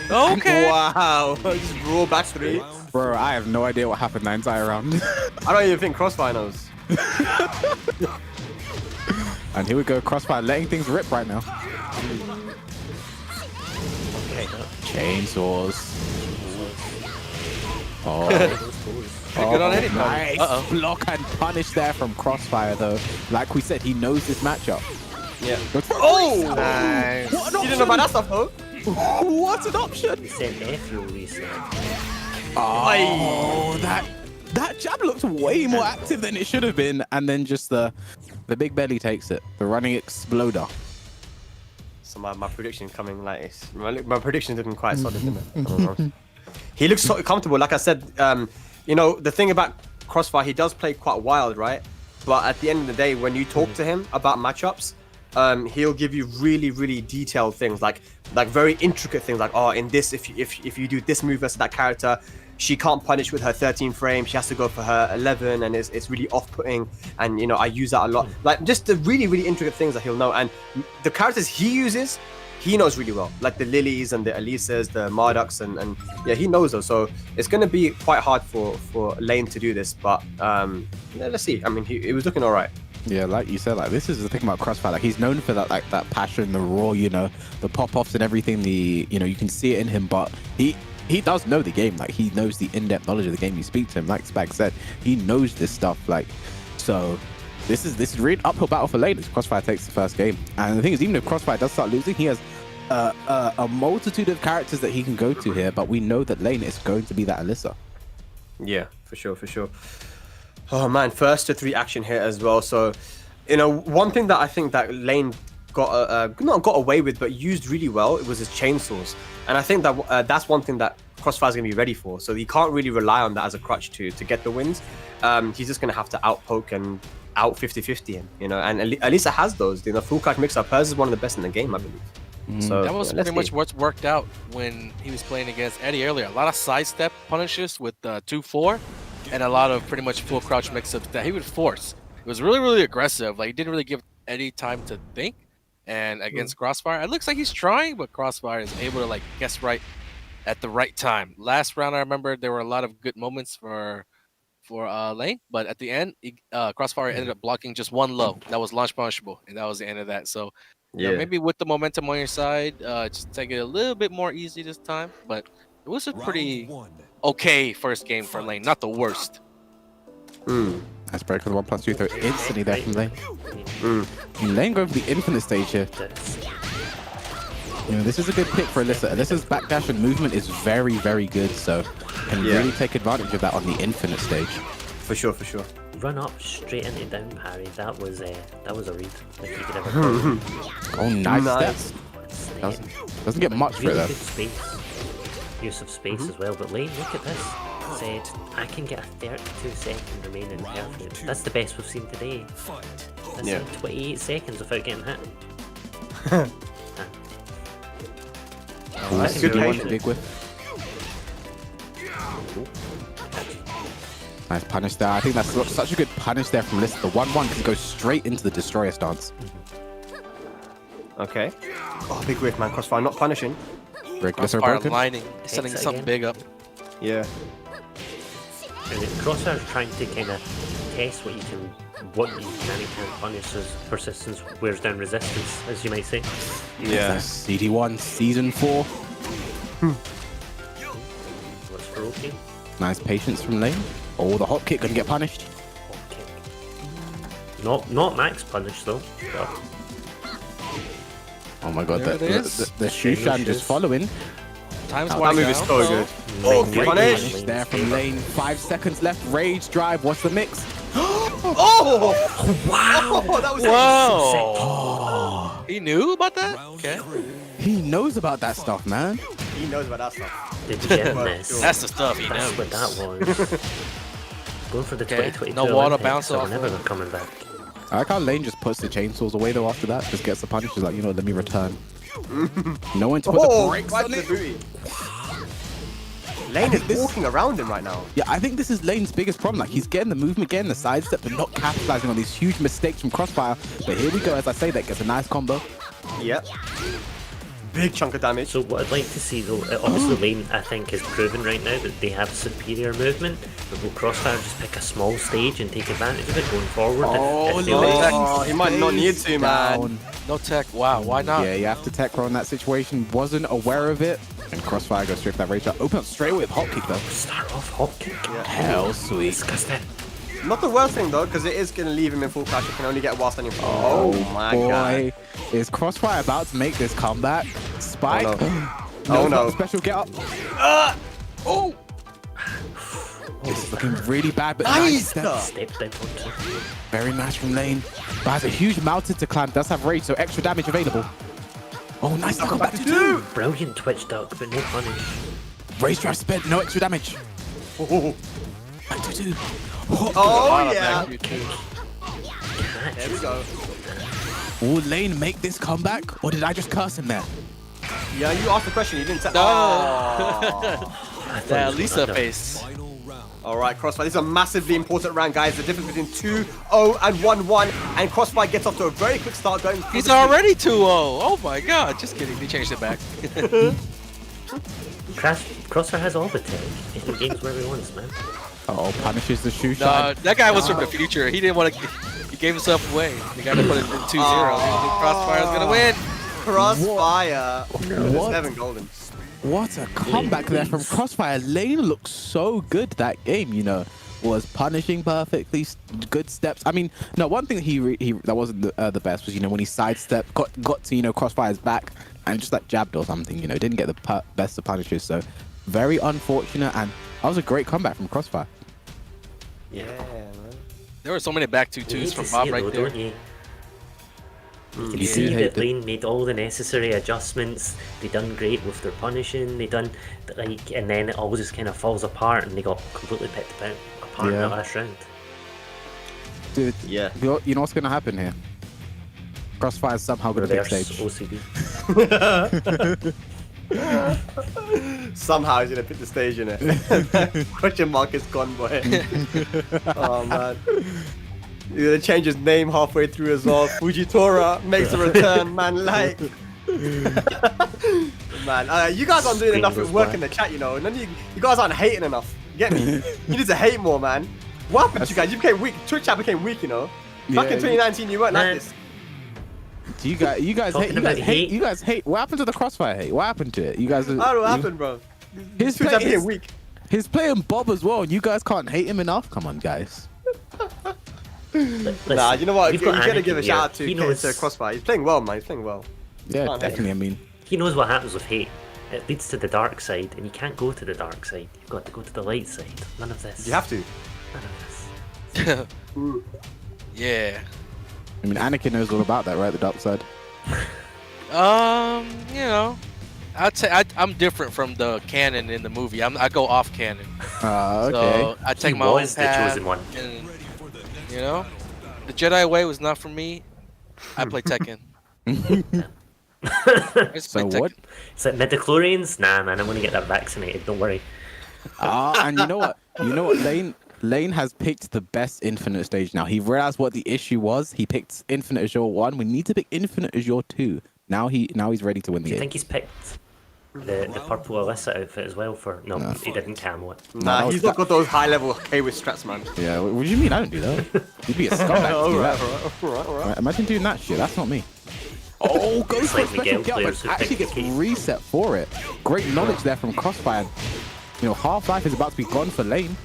Okay. Wow. Just roll back 3. Bro, I have no idea what happened that entire round. I don't even think Crossfire knows. And here we go, Crossfire letting things rip right now. Okay. Chainsaws. Oh. Good on Edddyy. Nice block and punish there from Crossfire, though. Like we said, he knows this matchup. Yeah. Oh! Nice. What an You didn't know about that stuff, though? What an option! He said F you reset. Oh, that jab looks way more active than it should have been, and then just the big belly takes it. The running exploder. So my prediction coming like it's, my prediction looking quite solid, isn't it? I don't know. He looks so comfortable. Like I said, you know, the thing about Crossfire, he does play quite wild, right? But at the end of the day, when you talk to him about matchups, he'll give you really, really detailed things, like very intricate things, like, oh, in this, if you do this move versus that character, she can't punish with her 13 frame, she has to go for her 11, and it's really off-putting, and you know, I use that a lot. Like just the really, really intricate things that he'll know, and the characters he uses, he knows really well, like the Lilies and the Alisas, the Marduks, and yeah, he knows those. So it's going to be quite hard for Lain to do this, but let's see. I mean, it was looking all right. Yeah, like you said, like this is the thing about Crossfire. Like he's known for that, like that passion, the raw, you know, the pop-offs and everything. You know, you can see it in him, but he does know the game. Like he knows the in-depth knowledge of the game. You speak to him, like Spag said, he knows this stuff. Like, so this is really an uphill battle for Lain as Crossfire takes the first game. And the thing is, even if Crossfire does start losing, he has a multitude of characters that he can go to here. But we know that Lain is going to be that Alisa. Yeah, for sure, for sure. Oh man, first to 3 action here as well. So, you know, one thing that I think that Lain got not got away with, but used really well, it was his chainsaws. And I think that that's one thing that Crossfire's gonna be ready for. So he can't really rely on that as a crutch to get the wins. He's just gonna have to outpoke and out 50-50 him, you know. And Alisa has those. You know, full crack mix-up. Hers is one of the best in the game, I believe. So that was pretty much what's worked out when he was playing against Edddyy earlier. A lot of sidestep punishes with 2-4. And a lot of pretty much full crouch mix-ups that he would force. It was really, really aggressive. Like, he didn't really give Edddyy time to think. And against Crossfire, it looks like he's trying, but Crossfire is able to, like, guess right at the right time. Last round, I remember there were a lot of good moments for Lain, but at the end, Crossfire ended up blocking just one low. That was launch punishable, and that was the end of that. So, you know, maybe with the momentum on your side, just take it a little bit more easy this time. But it was a pretty okay first game for Lain, not the worst. Nice break for the 1+2 throw instantly there from Lain. Lain going for the infinite stage here. You know, this is a good pick for Alisa. Alisa's backdash and movement is very, very good. So can really take advantage of that on the infinite stage. For sure, for sure. Run up straight into down parry. That was a read. If you could ever call it. Oh, nice Nice. step. Doesn't get much for it Really though. good space. Use of space as well. But Lain, look at this. Said, I can get a 32-second remaining perfect. That's the best we've seen today. That's Yeah. like 28 seconds without getting hit. Alright, Ooh, good CD1 patience. big whip. Nice punish there. I think that's such a good punish there from List. The 1-1 can go straight into the Destroyer stance. Okay. Oh, big whiff, man. Crossfire not punishing. Regulus are Crossfire broken. lining, setting it something again. big up. Yeah. And Crossfire's trying to kind of test what you can and can't punish as persistence wears down resistance, as you might say. Yeah. CD1 Season 4. What's for okay? Nice patience from Lain. Oh, the hop kick gonna get punished. Okay. Not max punish though. But Oh my god, There the it is. Shushan Shushan. just following. Time's That winding move is down, so though. good. Oh, Great punish! punish. There from Lain. 5 seconds left. Rage drive. What's the mix? Oh! Wow! Oh, that was Whoa! He knew about that? Okay. He knows about that stuff, man. He knows about that stuff. did you get this? That's the stuff he That's knows. what that was. Going for the Okay, 2022 no water Olympics, bounce so off whenever of- they're coming back. I like how Lain just puts the chainsaws away though after that. Just gets the punish. He's like, you know, let me return. No one to put the Oh, brakes right on to the it. booty. Lain is walking around him right now. Yeah, I think this is Lane's biggest problem. Like, he's getting the movement, getting the sidestep, but not capitalizing on these huge mistakes from Crossfire. But here we go, as I say, that gets a nice combo. Yep. Big chunk of damage. So what I'd like to see though, obviously Lain I think is proven right now that they have superior movement, but will Crossfire just pick a small stage and take advantage of it going forward? If they win? Oh, he might not need to, man. No tech. Wow, why not? Yeah, you have to tech roll in that situation. Wasn't aware of it. And Crossfire goes straight for that rage shot. Open up straight away with hop kick though. Start off hop kick. Hell sweet. Disgusting. Not the worst thing though, because it is going to leave him in full crash. You can only get while standing. Oh my god. Is Crossfire about to make this comeback? Spike. Oh no. Special get up. Oh. This is looking really bad, but nice step. Step down punch. Very nice from Lain. But has a huge mountain to climb. Does have rage, so extra damage available. Oh, nice. Come back to 2. Brilliant twitch duck, but no punish. Rage drive sped, no extra damage. Oh, Back to 2. oh yeah. Catch. There we go. Will Lain make this comeback? Or did I just curse him there? Yeah, you asked the question. You didn't say. I thought That it was Alisa under. face. All right, Crossfire. This is a massively important round, guys. The difference between 2-0 and 1-1, and Crossfire gets off to a very quick start going. He's already 2-0. Oh my god. Just kidding. They changed it back. Crossfire has all the tech. He can games where he wants, man. Oh, punishes the shoe No, shot. that guy was from the future. He didn't want to. He gave himself away. He got to put it in 2-0. Crossfire's gonna win. Crossfire. What? 7 golden. What a comeback there from Crossfire. Lane looked so good that game, you know. Was punishing perfectly, good steps. I mean, no, one thing that wasn't the best was, you know, when he sidestepped, got to, you know, Crossfire's back and just like jabbed or something, you know, didn't get the best of punishes. So very unfortunate, and that was a great comeback from Crossfire. Yeah, man. There were so many back You 2-2s need from to Bob see it right though, there. don't you? You can You see do hate that it. Lain made all the necessary adjustments. They done great with their punishing. They done like, and then it all just kind of falls apart, and they got completely picked apart in Yeah. the last round. Dude, Yeah. you know what's going to happen here? Crossfire's somehow going to pick Reverse stage. OCD. Somehow he's gonna pick the stage in it. Question mark is gone, boy. Oh man. He's gonna change his name halfway through as well. Fujitora makes a return, man. Like, man, you guys aren't doing enough work in the chat, you know. And then you guys aren't hating enough. You get me? You need to hate more, man. What happened to you guys? You became weak. Twitch chat became weak, you know. Back in 2019, you weren't like Man. this. Do you guys Talking hate? about hate. You guys hate. What happened to the Crossfire hate? What happened to it? You guys. I don't know what happened, bro. His Twitch play chat became is- weak. He's playing Bob as well, and you guys can't hate him enough. Come on, guys. Listen, Nah, you know what? we've You got gotta give a Anakin shout out here. He to knows, Crossfire. He's playing well, man. He's playing well. Yeah, Can't hate definitely. I mean, he knows what happens with hate. it leads to the dark side, and you can't go to the dark side. You've got to go to the light side. None of this. You have to. None of this. Yeah. I mean, Anakin knows all about that, right? The dark side. You know, I'd say I'm different from the canon in the movie. I go off canon. Okay. So I take my own was the path, chosen one. and, you know, the Jedi way was not for me. I play Tekken. I just So play what? Tekken. It's like midichlorians? Nah, man, I'm gonna get that vaccinated. Don't worry. And you know what? Lain has picked the best Infinite stage now. He realized what the issue was. He picked Infinite Azure 1. We need to pick Infinite Azure 2. Now he's ready to win the Do you game. think he's picked the purple Alisa outfit as well for... No, he didn't camo it. Nah, he's not got those high level K with strats, man. Yeah, what do you mean? I don't do that. You'd be a scumbag to do that. Alright. Right, imagine doing that shit. That's not me. Oh, go It's for a like special Miguel kill, players but who actually pick gets the key. reset for it. Great knowledge there from Crossfire. You know, Half-Life is about to be gone for Lain.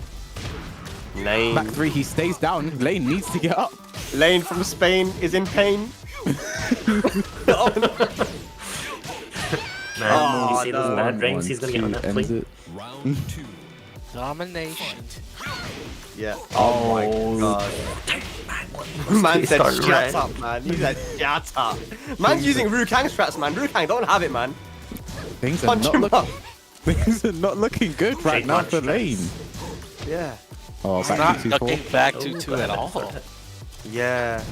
Lain. Back 3, he stays down. Lain needs to get up. Lain from Spain is in pain. Man, you see those no. bad rings he's gonna get on that Ends plate? it. Round 2. Domination. Yeah. Oh my god. Man said, Start shut red. up, man. He said, shut up. Man's using Kang strats, man. Kang, don't have it, man. Things are Punch not him looking. up. Things are not looking good right now punch for strikes. Lain. Yeah. Oh, It's back not to 2-4. looking back to Oh, 2 got at it. all. Yeah.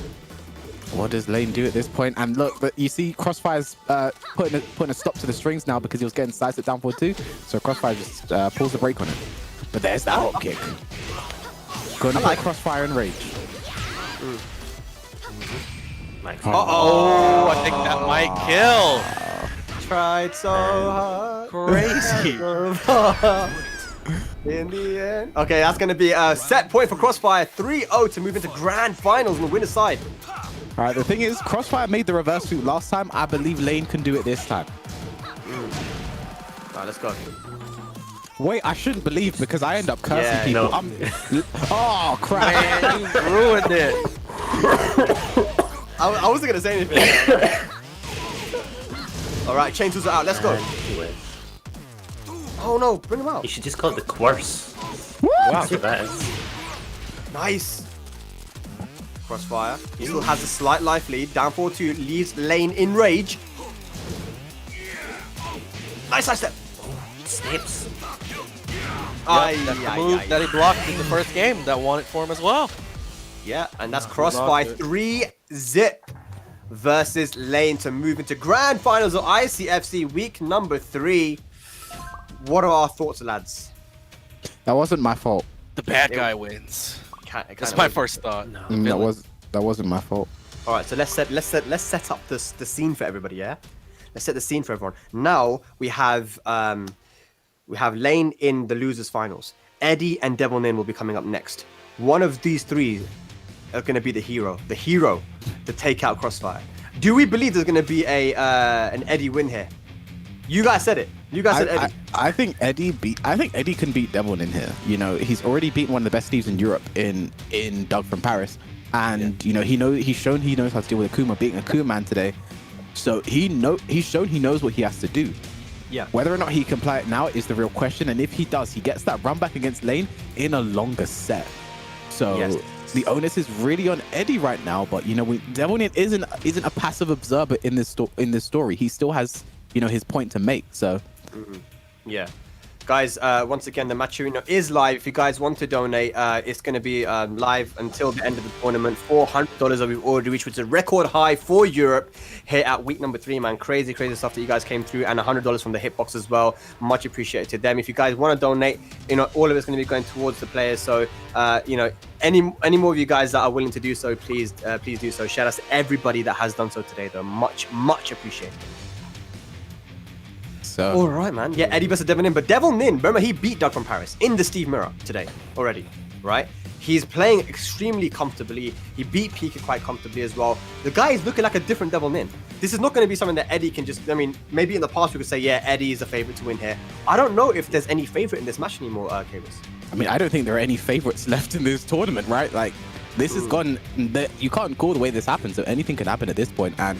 What does Lain do at this point? And look, but you see Crossfire's putting a stop to the strings now because he was getting sidestepped down for 2. So Crossfire just pulls the brake on it. But there's that hop kick. Gonna put Crossfire in rage. Oh, I think that might kill. Tried so hard. Crazy. In the end. Okay, that's going to be a set point for Crossfire. 3-0 to move into grand finals on the winner's side. All right, the thing is, Crossfire made the reverse sweep last time. I believe Lain can do it this time. Alright, let's go. Wait, I shouldn't believe because I end up cursing Yeah, people. no. Oh, crap. Man, you ruined it. I wasn't going to say anything. Alright, chain tools are out. Let's go. Oh no, bring him out. You should just call it the Quirse. What? That's what that is. Nice. Crossfire. He still has a slight life lead. Down 4-2 leaves Lain in rage. Nice side step. Snips. That's the move that he blocked in the first game that won it for him as well. Yeah, and that's Crossfire 3-zip versus Lain to move into grand finals of ICFC week number 3. What are our thoughts, lads? That wasn't my fault. The bad guy wins. It That's kinda my was. first thought. No. That wasn't my fault. All right, so let's set up the scene for everybody. Yeah, let's set the scene for everyone. Now we have Lain in the losers finals. Eddie and Devilnin will be coming up next. One of these three are going to be the hero to take out Crossfire. Do we believe there's going to be an Eddie win here? You guys said it. You guys said Eddie. I think Eddie can beat Devilnin here. You know, he's already beaten one of the best teams in Europe in Doug from Paris, and you know he's shown he knows how to deal with Akuma, beating Akuma today. So he's shown he knows what he has to do. Yeah. Whether or not he can play it now is the real question, and if he does, he gets that run back against Lain in a longer set. So Yes. the onus is really on Eddie right now. But you know, Devilnin isn't a passive observer in this story. He still has his point to make. So. Yeah. Guys, once again, the match arena is live. If you guys want to donate, it's going to be live until the end of the tournament. $400 that we've already reached, which is a record high for Europe here at week number 3, man. Crazy stuff that you guys came through, and $100 from the hitbox as well. Much appreciated to them. If you guys want to donate, all of it's going to be going towards the players. So, any more of you guys that are willing to do so, please do so. Shout out to everybody that has done so today, though. Much appreciated. So. All right, man. Yeah, Eddie versus Devilnin. But Devilnin, remember, he beat Doug from Paris in the Steve Mirror today already, right? He's playing extremely comfortably. He beat PiKa quite comfortably as well. The guy is looking like a different Devilnin. This is not going to be something that Eddie can just... I mean, maybe in the past we could say, yeah, Eddie is a favorite to win here. I don't know if there's any favorite in this match anymore, Kairos. I mean, I don't think there are any favorites left in this tournament, right? Like, this has gone... You can't call the way this happened, so anything can happen at this point. And,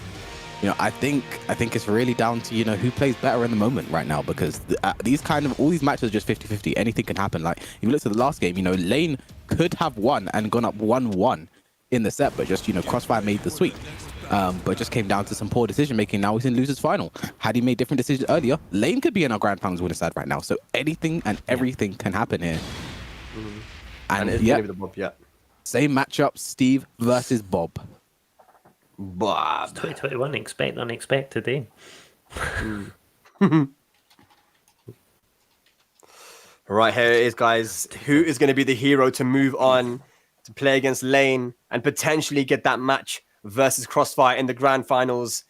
I think it's really down to who plays better in the moment right now, because these all these matches are just 50-50. Anything can happen. Like if you look at the last game, Lain could have won and gone up 1-1 in the set, but just Crossfire made the sweep. But just came down to some poor decision making. Now he's in losers final. Had he made different decisions earlier, Lain could be in our grand finals winner side right now. So anything and everything can happen here. And it's gonna be the Bob, yeah. Same matchup, Steve versus Bob. Bob. 2021, expect unexpected, eh? Right, here it is, guys. Who is going to be the hero to move on to play against Lain and potentially get that match versus Crossfire in the grand finals?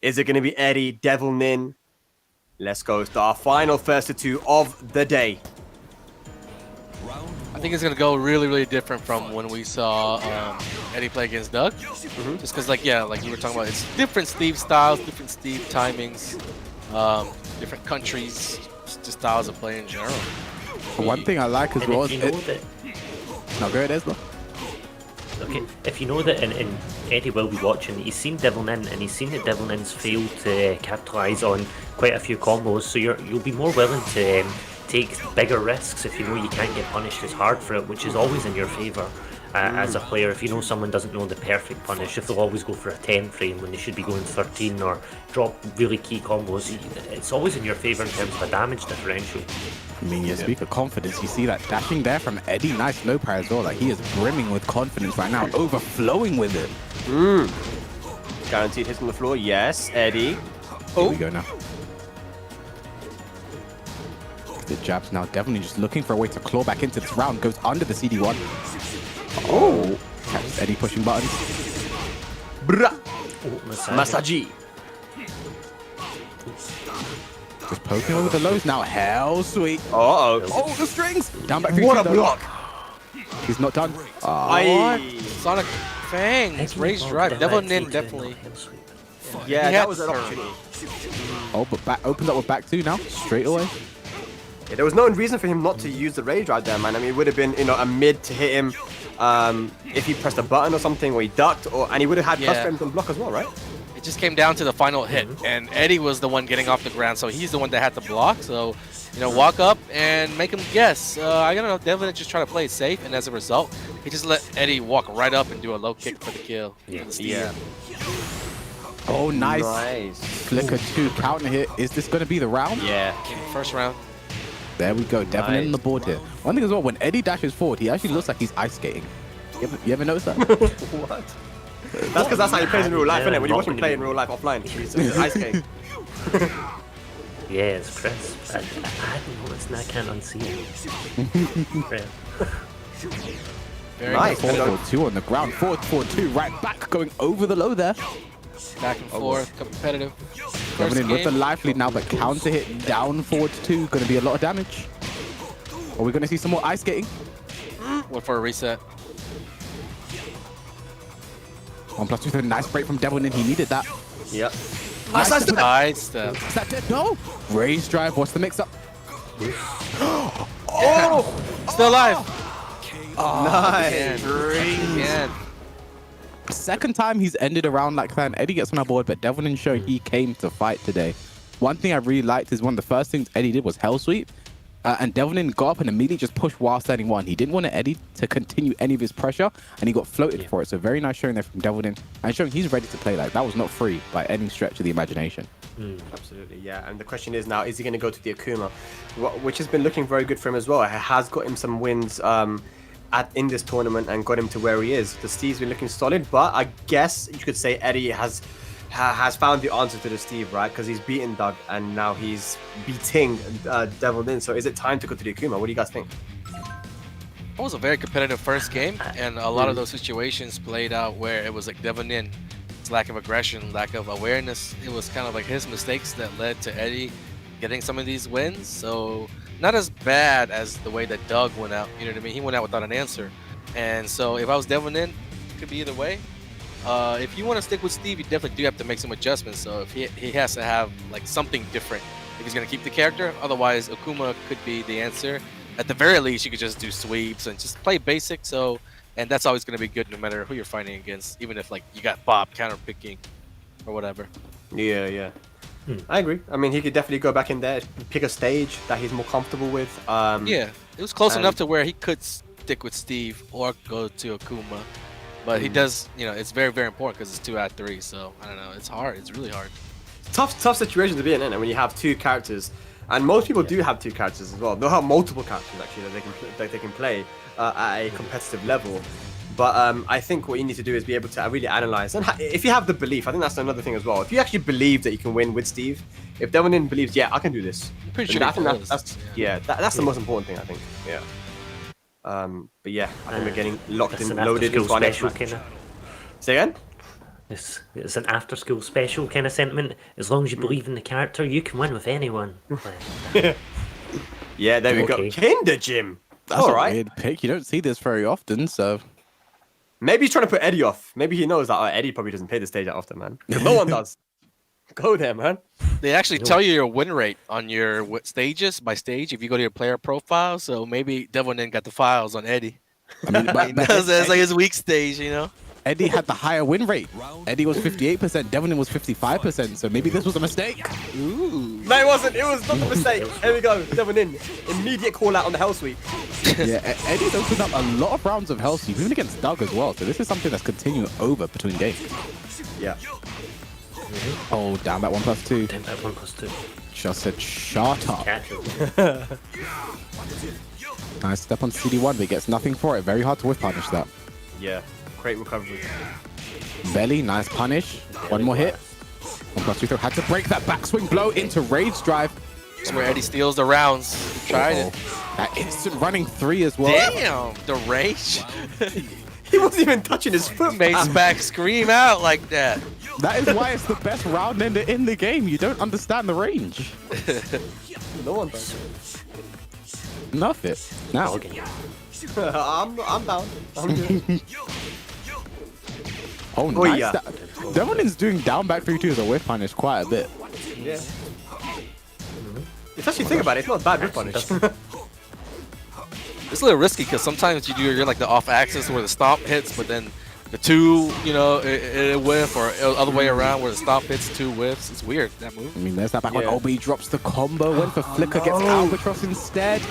Is it going to be Eddie, Devilnin? Let's go to our final first to two of the day. I think it's gonna go really, really different from when we saw Eddie play against Doug. Just because, like we were talking about, it's different Steve styles, different Steve timings, different countries, just styles of play in general. One thing I like as well is no, go ahead, Esla. Okay, if you know that, and Eddie will be watching, he's seen Devilnin, and he's seen that Devilnin's failed to capitalise on quite a few combos, so you'll be more willing to take bigger risks if you know you can't get punished as hard for it, which is always in your favour as a player. If you know someone doesn't know the perfect punish, if they'll always go for a 10 frame when they should be going 13, or drop really key combos, it's always in your favour in terms of a damage differential. I mean, you speak of confidence, you see that dashing there from Eddie. Nice low power as well. Like, he is brimming with confidence right now, overflowing with it. Guaranteed hits on the floor. Yes, Eddie. Here we go now. The jabs now. Devilnin just looking for a way to claw back into this round. Goes under the CD1. Oh, catches Eddie pushing buttons. Brah. Masaji. Just poking over the lows now. Hell sweet. Oh, the strings. Down back. what a block. He's not done. Sonic Fangs, raised drive. Devilnin definitely. Yeah, He that had was an serve. opportunity. Oh, but back opens up with back two now. Straight away. Yeah, there was no reason for him not to use the rage right there, man. I mean, it would have been, a mid to hit him if he pressed a button or something, or he ducked, and he would have had plus frames on block as well, right? It just came down to the final hit, and Eddie was the one getting off the ground, so he's the one that had to block. So, walk up and make him guess. I don't know, Devilnin just trying to play it safe, and as a result, he just let Eddie walk right up and do a low kick for the kill. Yeah. Oh, nice. Flicker 2 counter hit. Is this going to be the round? Yeah. First round. There we go. Devilnin on the board here. One thing as well, when Eddie dashes forward, he actually looks like he's ice skating. You ever notice that? What? That's because that's how he plays in real life, isn't it? When you watch him play in real life offline, he's ice skating. Yeah, it's crisp. I hadn't noticed, and I can't unsee it. Very Nice. 4-4-2 on the ground. 4-4-2 right back, going over the low there. Back and forth, competitive. Devilnin with the life lead now, but counter hit down forward 2. Going to be a lot of damage. Are we going to see some more ice skating? Went for a reset. 1+2. Nice break from Devilnin. He needed that. Yep. Nice step. Is that dead? No. Raise drive. What's the mix-up? Still alive. Nice. Again. Second time he's ended a round like that, and Eddie gets on our board, but Devilnin showed he came to fight today. One thing I really liked is one of the first things Eddie did was hell sweep, and Devilnin got up and immediately just pushed while standing one. He didn't want Eddie to continue any of his pressure, and he got floated for it. So very nice showing there from Devilnin, and showing he's ready to play. Like, that was not free by any stretch of the imagination. Absolutely, yeah. And the question is now, is he going to go to the Akuma, which has been looking very good for him as well. It has got him some wins in this tournament and got him to where he is. The Steve's been looking solid, but I guess you could say Eddie has found the answer to the Steve, right? Because he's beaten Doug and now he's beating Devilnin. So is it time to go to the Akuma? What do you guys think? It was a very competitive first game, and a lot of those situations played out where it was like Devilnin's lack of aggression, lack of awareness. It was kind of like his mistakes that led to Eddie getting some of these wins. So not as bad as the way that Doug went out. You know what I mean? He went out without an answer. And so if I was Devilnin, it could be either way. If you want to stick with Steve, you definitely do have to make some adjustments. So if he has to have like something different if he's going to keep the character. Otherwise, Akuma could be the answer. At the very least, you could just do sweeps and just play basic. So, and that's always going to be good no matter who you're fighting against, even if like you got Bob counter picking or whatever. Yeah. I agree. I mean, he could definitely go back in there, pick a stage that he's more comfortable with. Yeah, it was close enough to where he could stick with Steve or go to Akuma, but he does. You know, it's very, very important because it's 2 out of 3. So I don't know. It's hard. It's really hard. Tough situation to be in, isn't it? When you have 2 characters, and most people do have 2 characters as well. They'll have multiple characters actually that they can play at a competitive level. But I think what you need to do is be able to really analyze, and if you have the belief, I think that's another thing as well. If you actually believe that you can win with Steve, if Devilnin believes, yeah, I can do this. Pretty sure I think that's the most important thing. I think. Yeah. But yeah, I think we're getting locked in, loaded into our next match. Say again? It's an after-school special kind of sentiment. As long as you believe in the character, you can win with anyone. Yeah, there we go. Kinder Gym. That's all right. A weird pick. You don't see this very often, so. Maybe he's trying to put Eddie off. Maybe he knows that Eddie probably doesn't play the stage that often, man. No one does. Go there, man. They actually tell you your win rate on your stages by stage if you go to your player profile. So maybe Devilnin got the files on Eddie. I mean, that's like his weak stage, you know. Eddie had the higher win rate. Eddie was 58%, Devilnin was 55%, so maybe this was a mistake. Ooh. No, it wasn't. It was not a mistake. Here we go, Devilnin. Immediate call out on the Hell Sweep. Yeah, Eddie's opened up a lot of rounds of Hell Sweep, even against Doug as well, so this is something that's continuing over between games. Yeah. Oh, down that 1+2. Down that 1+2. Just said, shut up. Nice step on CD1, but he gets nothing for it. Very hard to whiff punish that. Yeah. Great recovery. Belly, nice punish. One more hit. 1+2 throw. Had to break that backswing blow into Rage Drive. That's where Eddie steals the rounds. Tried it. That instant running 3 as well. Damn, the rage. He wasn't even touching his foot. Mate's back scream out like that. That is why it's the best round in the game. You don't understand the range. No one does. Enough it. Now. I'm down. I'm good. Oh, nice. Yeah. Devilnin's doing down back 3-2 as a whiff punish quite a bit. Yeah. If you think about it, it's not a bad whiff punish. It's a little risky because sometimes you're like the off axis where the stomp hits, but then the 2, you know, it whiff, or other way around where the stomp hits 2 whiffs. It's weird, that move. I mean, there's that back when OB drops the combo, went for Flicker, gets Albatross instead.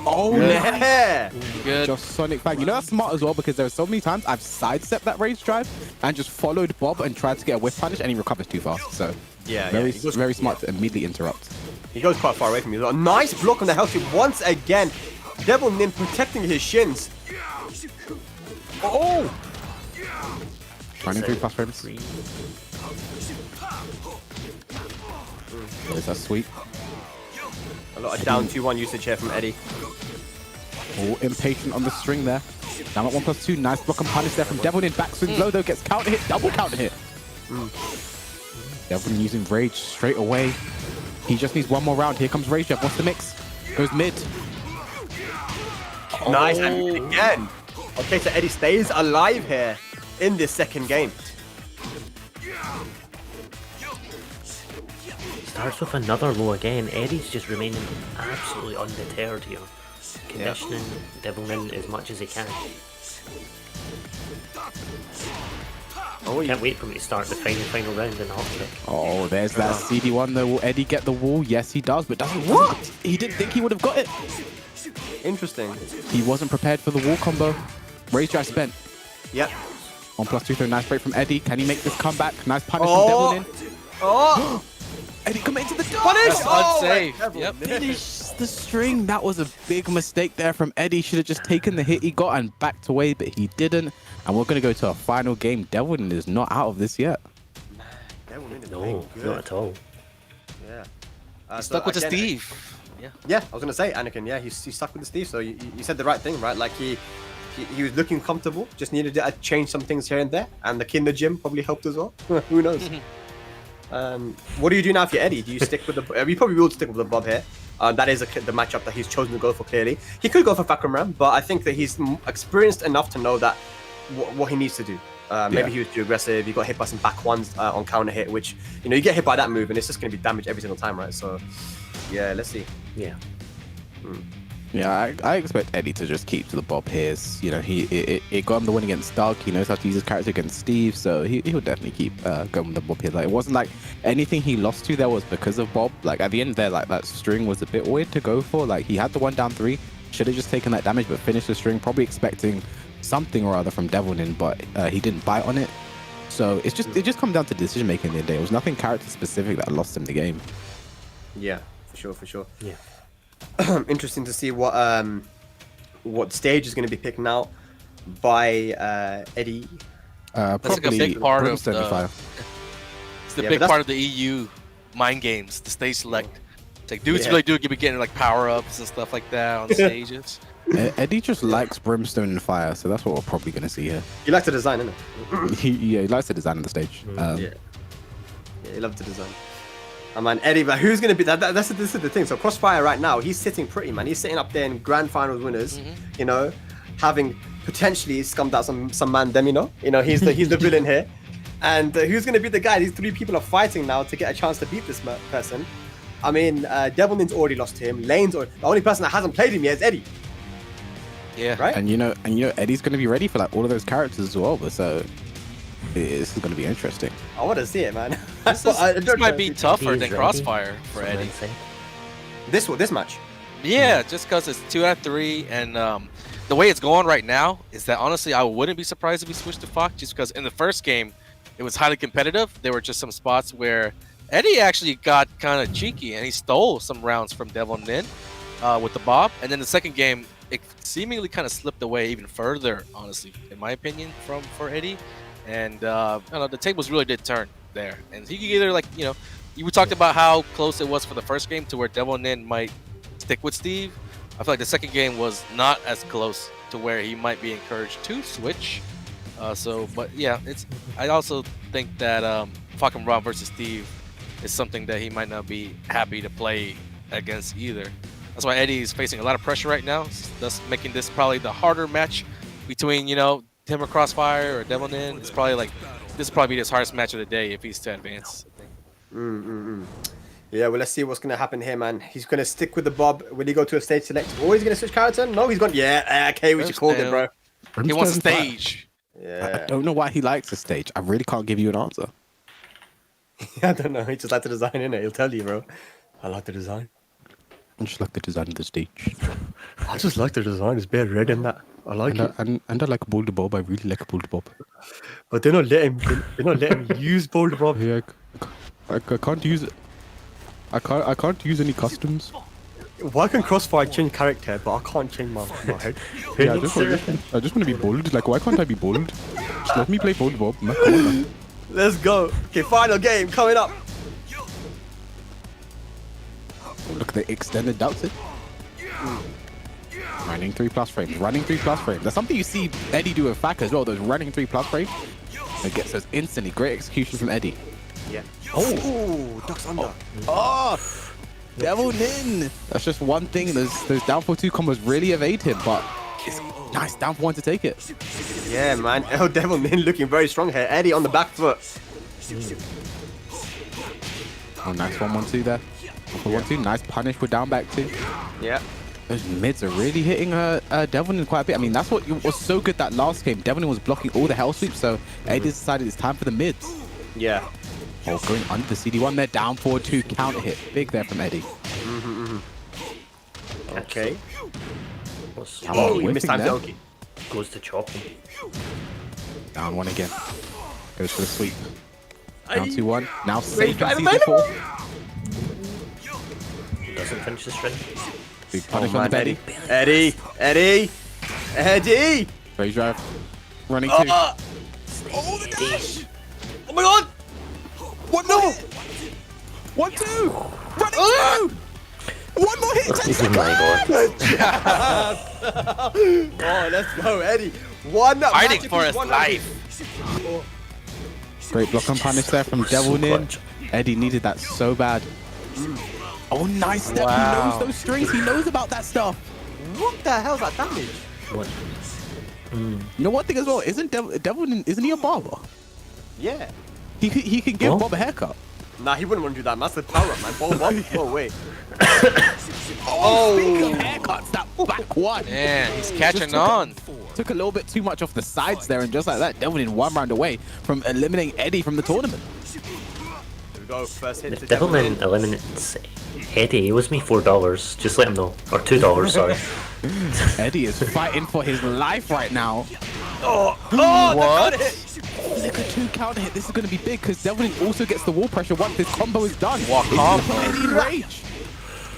Oh, yeah. Good. Just Sonic Fang. You know that's smart as well because there are so many times I've sidestepped that Rage Drive and just followed Bob and tried to get a whiff punish and he recovers too fast. So yeah, very smart to immediately interrupt. He goes quite far away from you. A nice block on the health sweep once again. Devilnin protecting his shins. Oh! Running 3+ frames. There's that sweep. A lot of down 2-1 usage here from Eddie. Oh, impatient on the string there. Down at 1+2. Nice block and punish there from Devilnin. Backswing blow though, gets counter hit, double counter hit. Devilnin using Rage straight away. He just needs one more round. Here comes Rage Drive. What's the mix? Goes mid. Nice, and again. Okay, so Eddie stays alive here in this second game. Starts with another low again. Eddie's just remaining absolutely undeterred here. Conditioning Devilnin as much as he can. Oh, can't wait for me to start the final round in the hot trick. Oh, there's that CD1 though. Will Eddie get the wall? Yes, he does, but doesn't. What? He didn't think he would have got it. Interesting. He wasn't prepared for the wall combo. Rage Drive spent. Yep. 1+2 throw. Nice break from Eddie. Can he make this comeback? Nice punish from Devilnin. Oh! Eddie, come into the door. Punish! That's unsafe. Yep. Finish the string. That was a big mistake there from Eddie. Should have just taken the hit he got and backed away, but he didn't. And we're going to go to a final game. Devilnin is not out of this yet. No, not at all. Yeah. Stuck with the Steve. Yeah, I was going to say, Anakin, yeah, he's stuck with the Steve. So you said the right thing, right? Like he was looking comfortable, just needed to change some things here and there. And the Kinder Gym probably helped as well. Who knows? What do you do now if you're Eddie? Do you stick with the... You probably will stick with the Bob here. That is the matchup that he's chosen to go for, clearly. He could go for Fahkumram, but I think that he's experienced enough to know that what he needs to do. Maybe he was too aggressive. He got hit by some back ones on counter hit, which, you know, you get hit by that move and it's just going to be damage every single time, right? So, yeah, let's see. Yeah. Yeah, I expect Eddie to just keep to the Bob here. You know, it got him the win against Stark. He knows how to use his character against Steve, so he would definitely keep going with the Bob here. Like, it wasn't like anything he lost to there was because of Bob. Like, at the end there, like, that string was a bit weird to go for. Like, he had the 1 down 3, should have just taken that damage, but finished the string, probably expecting something or other from Devilnin, but he didn't bite on it. So it just comes down to decision making at the end of the day. It was nothing character specific that lost him the game. Yeah, for sure. Yeah. Interesting to see what stage is going to be picked out by Eddiey. That's like a Probably big part of Brimstone the, Fire. it's the Yeah, big but part of the EU mind games, the stage select. It's like dudes really do be getting like power ups and stuff like that on the stages. Eddie just likes Brimstone and Fire, so that's what we're probably going to see here. He likes the design, isn't it? He likes the design of the stage. Yeah, he loves the design. Man, Eddie, but who's going to be that? This is the thing. So Crossfire right now, he's sitting pretty, man. He's sitting up there in grand finals winners, you know, having potentially scummed out some man them, you know. He's the villain here. And who's going to be the guy? These 3 people are fighting now to get a chance to beat this person. I mean, Devilnin's already lost to him. Lane's the only person that hasn't played him yet is Eddie. Yeah. Right. And you know, Eddie's going to be ready for like all of those characters as well. But so this is going to be interesting. I want to see it, man. This might be tougher than Crossfire for Eddie. This match. Yeah, just because it's 2 out of 3, and the way it's going right now is that honestly I wouldn't be surprised if he switched to Fahk, just because in the first game it was highly competitive. There were just some spots where Eddie actually got kind of cheeky and he stole some rounds from Devilnin with the Bob, and then the second game it seemingly kind of slipped away even further, honestly, in my opinion, for Eddie. And I don't know, the tables really did turn there, and he could either, like, you know, you talked about how close it was for the first game to where Devilnin might stick with Steve. I feel like the second game was not as close to where he might be encouraged to switch. But yeah, I also think that Fahkumram versus Steve is something that he might not be happy to play against either. That's why Eddie is facing a lot of pressure right now, thus making this probably the harder match between, you know, him or Crossfire or Devilnin. It's probably like this will probably be his hardest match of the day if he's to advance. Yeah, well, let's see what's gonna happen here, man. He's gonna stick with the Bob. Will he go to a stage select, or he's gonna switch character? No, he's gone. Yeah, okay, we should call it, bro. He wants a stage. Yeah. I don't know why he likes the stage. I really can't give you an answer. I don't know. He just likes the design, innit? He'll tell you, bro. I like the design. I just like the design of the stage. I just like the design. It's bare red in that. I like it. And I like Boulder Bob. I really like Boulder Bob. But they're not letting him use Boulder Bob. Yeah, I can't use it. I can't use any customs. Why can Crossfire change character, but I can't change my head? Yeah, I just want to be bold. Like, why can't I be bold? Just let me play Boulder Bob. Come on, man. Let's go. Okay, final game coming up. Look at the extended Doubted. Running 3+ frames. Running 3+ frames. That's something you see Eddie do with Fahk as well. Those running 3+ frames. It gets those instantly. Great execution from Eddie. Yeah. Oh, ducks under. Oh, Devilnin. That's just one thing. Those down for 2 combos really evade him, but it's nice down for 1 to take it. Yeah, man. Oh, Devilnin looking very strong here. Eddie on the back foot. Oh, nice 1-1-2 there. 1-1-2. Nice punish with down back 2. Yeah. Those mids are really hitting Devilnin quite a bit. I mean, that's what was so good that last game. Devilnin was blocking all the hell sweeps, so Eddie decided it's time for the mids. Yeah. Oh, going under the CD1 there, down 4-2, counter hit. Big there from Eddie. Okay. Oh, he missed time to Oki. Goes to chopping. Down 1 again. Goes for the sweep. Down 2-1. Now safe Great in drive CC4. Doesn't finish the string. Big punish on the Eddie. Eddie! Phase drive. Running 2. Oh, the dash! Oh my god! What? No! 1-2! Running 2! One more hit! 10 seconds! Oh, let's go, Eddie. Fighting for his life. Great block and punish there from Devilnin. Eddie needed that so bad. Oh, nice step. He knows those strings. He knows about that stuff. What the hell's that damage? You know one thing as well? Isn't Devilnin, isn't he a barber? Yeah. He can give Bob a haircut. Nah, he wouldn't want to do that. That's the power up, man. Bulb up. Oh, wait. Speaking of haircuts, that back one. Man, he's catching on. Took a little bit too much off the sides there, and just like that, Devilnin 1 round away from eliminating Eddie from the tournament. Here we go. First hit If to Devilnin eliminates Eddie, it was me $4. Just let him know. Or $2, sorry. Eddie is fighting for his life right now. What? Look at 2 counter hit. This is going to be big because Devilnin also gets the wall pressure once his combo is done. What combo? Eddie in rage.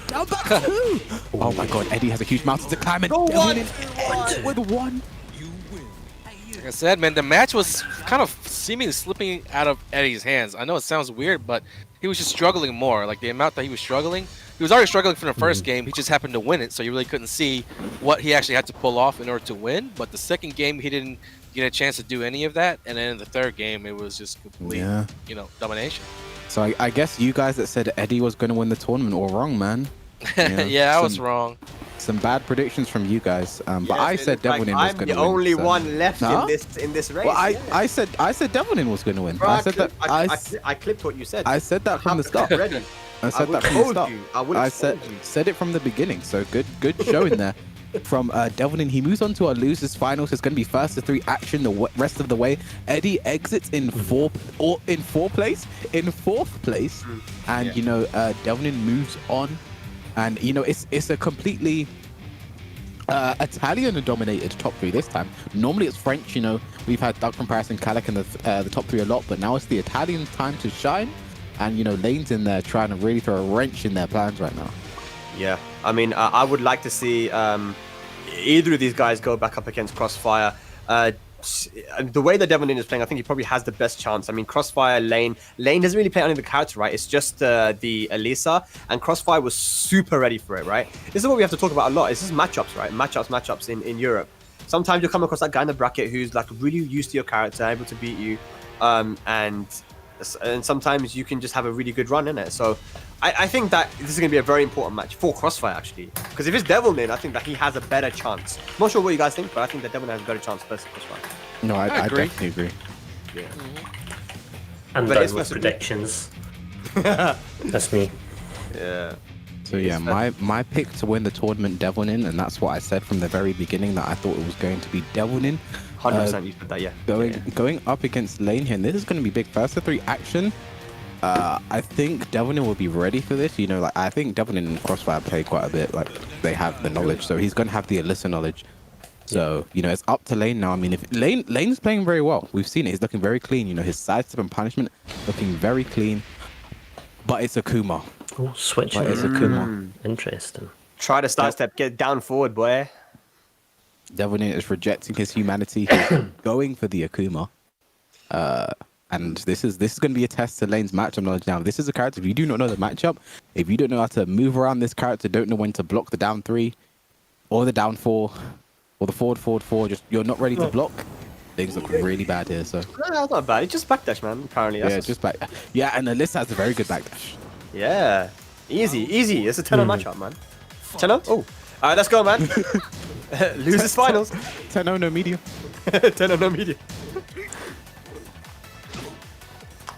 Down back 2. Oh my god, Eddie has a huge mountain to climb and Go one. ends it with 1. Like I said, man, the match was kind of seemingly slipping out of Eddie's hands. I know it sounds weird, but he was just struggling more. Like the amount that he was struggling, he was already struggling from the first game. He just happened to win it, so you really couldn't see what he actually had to pull off in order to win. But the second game, he didn't get a chance to do any of that, and then in the third game, it was just complete, you know, domination. So I guess you guys that said Eddie was going to win the tournament were wrong, man. Yeah, I was wrong. Some bad predictions from you guys, but I said Devilnin was going to win. I'm the only so. one left Huh? in this race. Well, I said Devilnin was going to win. Bro, I said that. I clipped what you said. I said that from the start. Ready. I said that from the start. I said it from the beginning. So good showing there from Devilnin. He moves on to our losers finals. It's going to be first to 3 action the rest of the way. Eddie exits in fourth place, and you know Devilnin moves on, and you know it's a completely Italian-dominated top 3 this time. Normally it's French. You know, we've had Doug from Paris and Kalak in the top 3 a lot, but now it's the Italian time to shine. And you know, Lane's in there trying to really throw a wrench in their plans right now. Yeah, I mean, I would like to see either of these guys go back up against Crossfire. The way that Devilnin is playing, I think he probably has the best chance. I mean, Crossfire, Lain doesn't really play any of the character, right? It's just the Alisa, and Crossfire was super ready for it, right? This is what we have to talk about a lot. This is matchups, right? Matchups in Europe. Sometimes you'll come across that guy in the bracket who's like really used to your character, able to beat you, and sometimes you can just have a really good run in it. So I think that this is going to be a very important match for Crossfire, actually. Because if it's Devilnin, I think that he has a better chance. I'm not sure what you guys think, but I think that Devilnin has a better chance versus Crossfire. No, I definitely agree. Yeah. I'm But done it's with supposed to be- predictions. That's me. Yeah. So yeah, my pick to win the tournament, Devilnin, and that's what I said from the very beginning, that I thought it was going to be Devilnin. 100% you said that, yeah. Going up against Lain here, and this is going to be big. First to 3 action. I think Devilnin will be ready for this. You know, like I think Devilnin and Crossfire play quite a bit. Like they have the knowledge, so he's going to have the Alisa knowledge. So you know, it's up to Lain now. I mean, if Lane's playing very well, we've seen it. He's looking very clean. You know, his sidestep and punishment looking very clean. But it's Akuma. Oh, switching. But it's Akuma. Interesting. Try to sidestep, get down forward, boy. Devilnin is rejecting his humanity. He's going for the Akuma. And this is going to be a test to Lane's matchup knowledge now. This is a character, if you do not know the matchup, if you don't know how to move around this character, don't know when to block the down 3 or the down 4 or the forward 4, just you're not ready to block, things look really bad here. So No, that's not bad. It's just backdash, man, apparently. That's just back. Yeah, and Alisa has a very good backdash. Yeah. Easy. It's a 10-0 matchup, man. 10-0? Oh. All right, let's go, man. Losers finals. 10-0, no medium. 10-0, no media.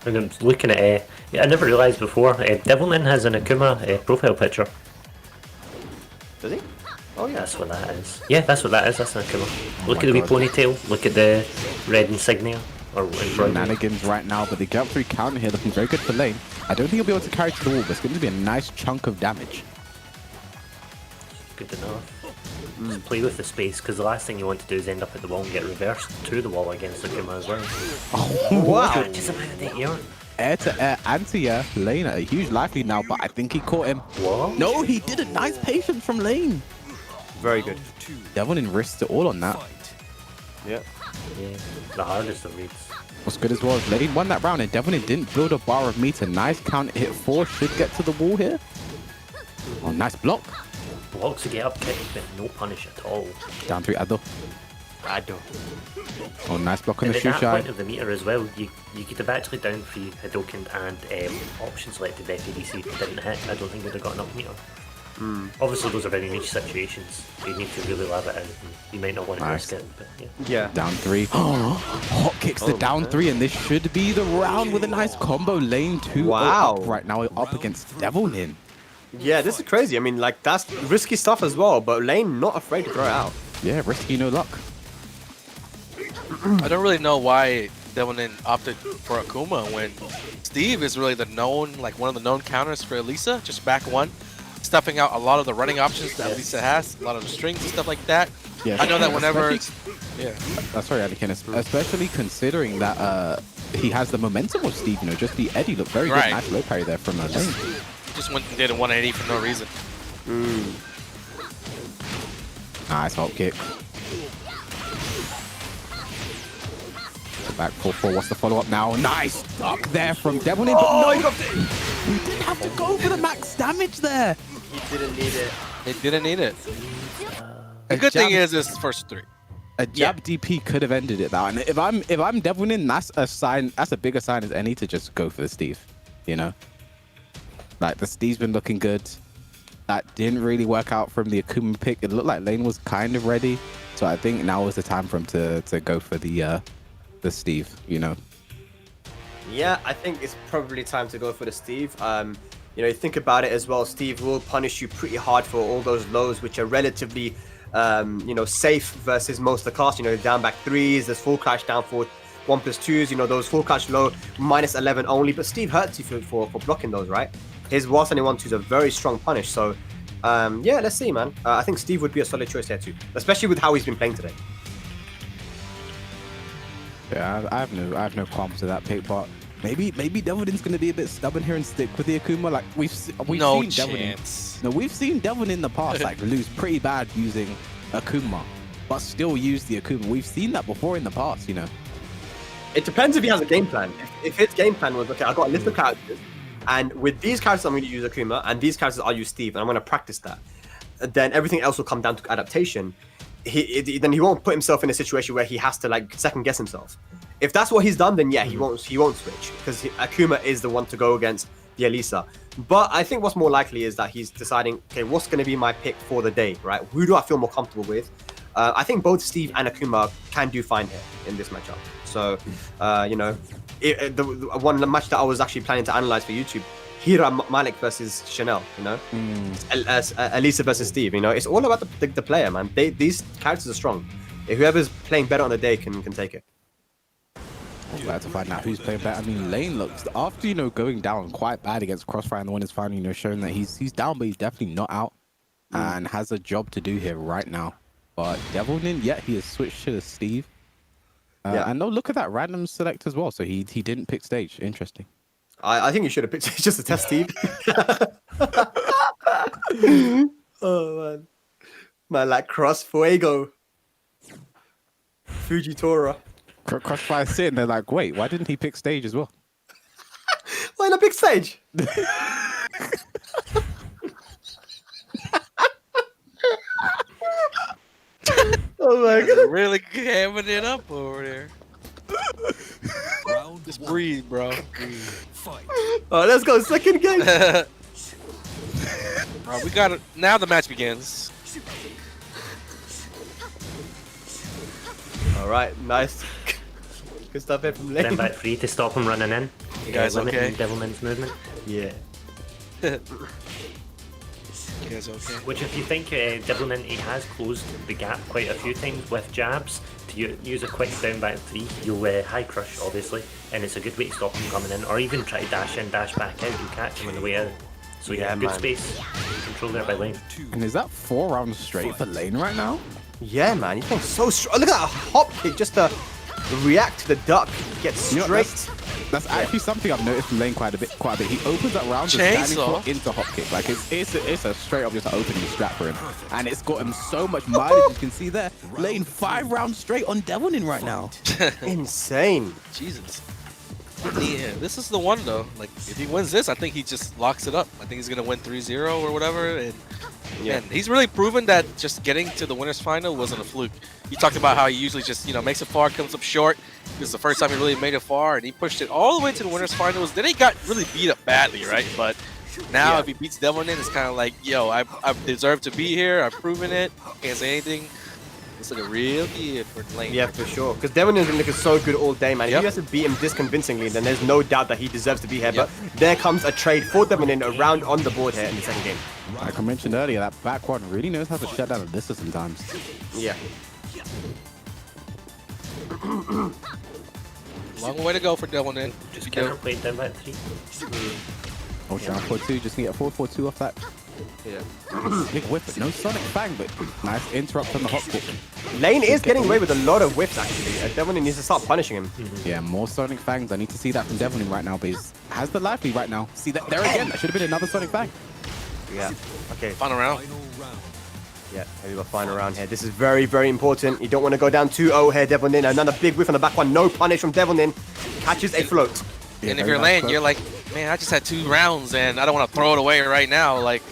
And I'm looking at I never realised before, Devilnin has an Akuma profile picture. Does he? Oh, yeah. That's what that is. Yeah, that's what that is. That's an Akuma. Look at the wee ponytail. Look at the red insignia. Or embroidery. Shenanigans right now, but the get up 3 counter here looking very good for Lain. I don't think he'll be able to carry to the wall, but it's going to be a nice chunk of damage. Good enough. Just play with the space, because the last thing you want to do is end up at the wall and get reversed to the wall against Akuma as well. Oh, Wow. Just about the air. Air to air, anti-air, Lain at a huge life lead now, but I think he caught him. What? No, he didn't. Nice patience from Lain. Very good. Devilnin risked it all on that. Yeah. Yeah, the hardest of reads. What's good as well is Lain won that round and Devilnin didn't build a bar of meter. Nice counter hit 4, should get to the wall here. Oh, nice block. Blocks to get up kick, but no punish at all. Down 3 Ado. Ado. Oh, nice block on And the at shoe that shy. point of the meter as well, you could have actually down 3 Hadoken and option selected FADC if it didn't hit. I don't think you'd have got enough meter. Obviously, those are very niche situations. You need to really love it, and you might not want to risk it. But Yeah. Down 3. Hot kicks the down 3, and this should be the round with a nice combo. Lane 2 Wow. up right now up against Devilnin. Yeah, this is crazy. I mean, like, that's risky stuff as well, but Lain not afraid to throw it out. Yeah, risky, no luck. I don't really know why Devilnin opted for Akuma when Steve is really the known, like one of the known counters for Alisa, just back one, stuffing out a lot of the running options that Alisa has, a lot of the strings and stuff like that. Yeah, I know that whenever, yeah. Sorry, Anakin, especially considering that he has the momentum with Steve, you know, just the Eddie looked very good. Nice low parry there from Lane. Just went and did a 180 for no reason. Nice hop kick. Back 4-4, what's the follow-up now? Nice duck there from Devilnin, but no, we didn't have to go for the max damage there. He didn't need it. They didn't need it. The good thing is this first 3. A jab DP could have ended it now, and if I'm Devilnin, that's a sign. That's a bigger sign as any to just go for the Steve. You know, like the Steve's been looking good. That didn't really work out from the Akuma pick. It looked like Lane was kind of ready, so I think now was the time for him to go for the Steve. You know. Yeah, I think it's probably time to go for the Steve. You know, you think about it as well. Steve will punish you pretty hard for all those lows, which are relatively, you know, safe versus most of the class. You know, down back 3s, there's full crash down for 1+2s. You know, those full crash low -11 only. But Steve hurts you for blocking those, right? His whilst and 1-2s are very strong punish. So, yeah, let's see, man. I think Steve would be a solid choice here too, especially with how he's been playing today. Yeah, I have no qualms with that pick, but maybe Devilnin's gonna be a bit stubborn here and stick with the Akuma. Like we've no seen chance. Devilnin. No, we've seen Devilnin in the past like lose pretty bad using Akuma, but still use the Akuma. We've seen that before in the past, you know. It depends if he has a game plan. If his game plan was, okay, I've got a list of characters, and with these characters I'm going to use Akuma, and these characters I'll use Steve, and I'm going to practice that, then everything else will come down to adaptation. Then he won't put himself in a situation where he has to like second guess himself. If that's what he's done, then yeah, he won't switch, because Akuma is the one to go against the Alisa. But I think what's more likely is that he's deciding, okay, what's going to be my pick for the day, right? Who do I feel more comfortable with? I think both Steve and Akuma can do fine here in this matchup. So, you know, the one match that I was actually planning to analyze for YouTube, Hira Malik versus Chanel, you know, Alisa versus Steve, you know, it's all about the player, man. These characters are strong. Whoever's playing better on the day can take it. Glad to find out who's playing better. I mean, Lane looks, after, you know, going down quite bad against Crossfire and the one is finally, you know, showing that he's down, but he's definitely not out and has a job to do here right now. But Devilnin, yeah, he has switched to the Steve. And no, look at that random select as well. So he didn't pick stage. Interesting. I think you should have picked it just to test Steve. Oh, man, like Crossfuego. Fujitora. Crossfire sitting there like, wait, why didn't he pick stage as well? Why not pick stage? Oh my god. Really hamming it up over there. Just breathe, bro. Fight. Oh, let's go. Second game. Bro, we got it. Now the match begins. All right, nice. Good stuff here from Lain. Stand back 3 to stop him running in. You guys okay? Devilnin's movement. Yeah. You guys okay? Which, if you think Devilnin, he has closed the gap quite a few times with jabs. To use a quick down back 3, you'll high crush, obviously, and it's a good way to stop him coming in, or even try to dash in, dash back out, and catch him on the way out. So yeah, good space control there by Lain. And is that 4 rounds straight for Lain right now? Yeah, man, he's playing so strong. Look at that hop kick just to react to the duck, get straight. You know, that's actually something I've noticed from Lain quite a bit. He opens that round with standing foot into hop kick. Like it's a straight up just an opening strat for him, and it's got him so much mileage. You can see there, Lain 5 rounds straight on Devilnin right now. Insane. Jesus. Yeah, this is the one though. Like, if he wins this, I think he just locks it up. I think he's gonna win 3-0 or whatever. And yeah, he's really proven that just getting to the winners final wasn't a fluke. He talked about how he usually just, you know, makes it far, comes up short. This is the first time he really made it far, and he pushed it all the way to the winners finals. Then he got really beat up badly, right? But Now, Yeah. if he beats Devilnin, it's kind of like, yo, I deserve to be here. I've proven it. Can't say anything. It's like a real good for Lain. Yeah, for sure. Because Devilnin has been looking so good all day, man. If Yep. you have to beat him this convincingly, then there's no doubt that he deserves to be here. Yep. But there comes a trade for Devilnin, a round on the board here in the second game. Like I mentioned earlier, that back one really knows how to shut down Alisa sometimes. Yeah. Long way to go for Devilnin. Just counterplay down by 3. Oh, down 4-2, just need a 4-4-2 off that. Yeah. Big whip, but no Sonic Fang, but nice interrupt on the hop kick. Lain is getting away with a lot of whips, actually. Devilnin needs to start punishing him. Yeah, more Sonic Fangs. I need to see that from Devilnin right now, but he has the life lead right now. See that there again? That should have been another Sonic Fang. Yeah. Okay. Final round. Final round. Yeah, here we go, final round here. This is very, very important. You don't want to go down 2-0 here, Devilnin. Another big whiff on the back one. No punish from Devilnin. Catches a float. Yeah, And if very you're nice Lain, throw. you're like, man, I just had 2 rounds and I don't want to throw it away right now. Like,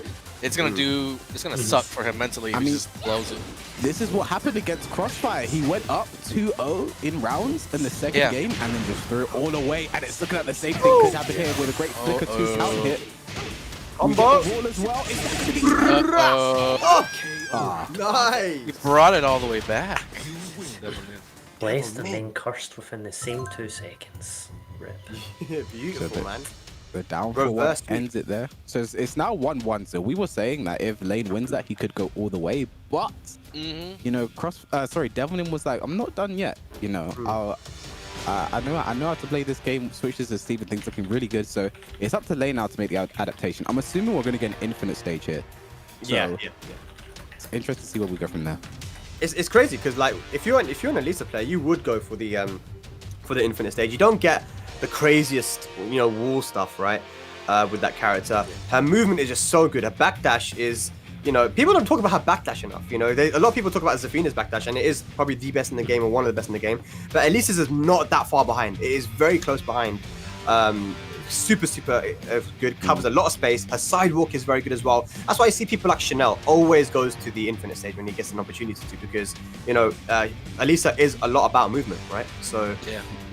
it's gonna suck for him mentally if I he mean- just blows it. This is what happened against Crossfire. He went up 2-0 in rounds in the second game and then just threw it all away. And it's looking at the same thing could happen here with a great flicker 2 sound hit. Combo. We get the wall as well. It's actually Nice. He brought it all the way back. Blessed and then cursed within the same 2 seconds. Rip. Beautiful, man. the down for one Reverse ends it there. So it's now 1-1. So we were saying that if Lain wins that, he could go all the way. But you know, Devilnin was like, I'm not done yet. You know, I know how to play this game. Switches to Steve and things looking really good. So it's up to Lain now to make the adaptation. I'm assuming we're going to get an infinite stage here. So Yeah. it's interesting to see where we go from there. It's crazy because like if you're an Alisa player, you would go for the infinite stage. You don't get the craziest wall stuff, right? With that character, her movement is just so good. Her backdash is, people don't talk about her backdash enough. A lot of people talk about Zafina's backdash, and it is probably the best in the game or one of the best in the game. But Alisa's is not that far behind. It is very close behind. Super good, covers a lot of space. Her sidewalk is very good as well. That's why I see people like Chanel always goes to the infinite stage when he gets an opportunity to, because Alisa is a lot about movement, right? So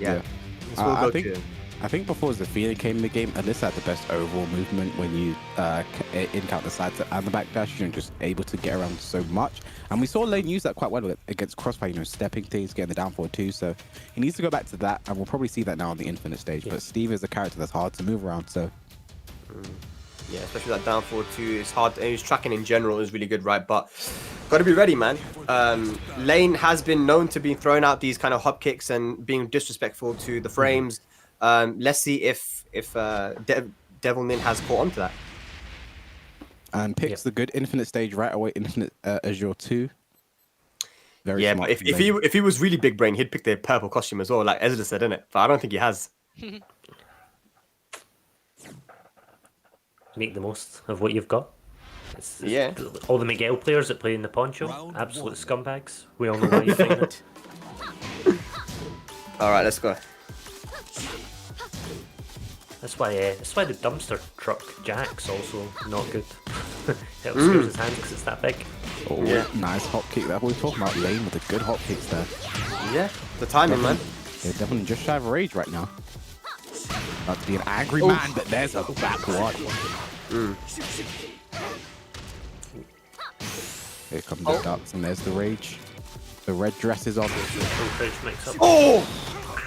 yeah. This will go to him. I think before Zafina came in the game, Alisa had the best overall movement when you encounter the side and the backdash. You're just able to get around so much. And we saw Lain use that quite well against Crossfire, stepping things, getting the down 4-2. So he needs to go back to that, and we'll probably see that now on the infinite stage. But Steve is a character that's hard to move around, so... Yeah, especially that down 4-2, it's hard. And his tracking in general is really good, right? But got to be ready, man. Lain has been known to be throwing out these kind of hop kicks and being disrespectful to the frames. Let's see if Devilnin has caught on to that. And picks the good infinite stage right away, infinite Azure 2. Very Yeah, smart but from Lain. if he was really big brain, he'd pick the purple costume as well, like Ezra said, innit? But I don't think he has. Make the most of what you've got. It's Yeah. All the Miguel players that play in the poncho, absolute scumbags. We all know why you're doing it. All right, let's go. That's why the dumpster truck jack's also not good. It squares his hand because it's that big. Oh, Yeah. nice hop kick. That's what we're talking about. Lain with the good hop kicks there. Yeah, the timing, man. Yeah, definitely just shy of rage right now. About to be an angry man, but there's a back one. Here come the ducks, and there's the rage. The red dress is on. Oh!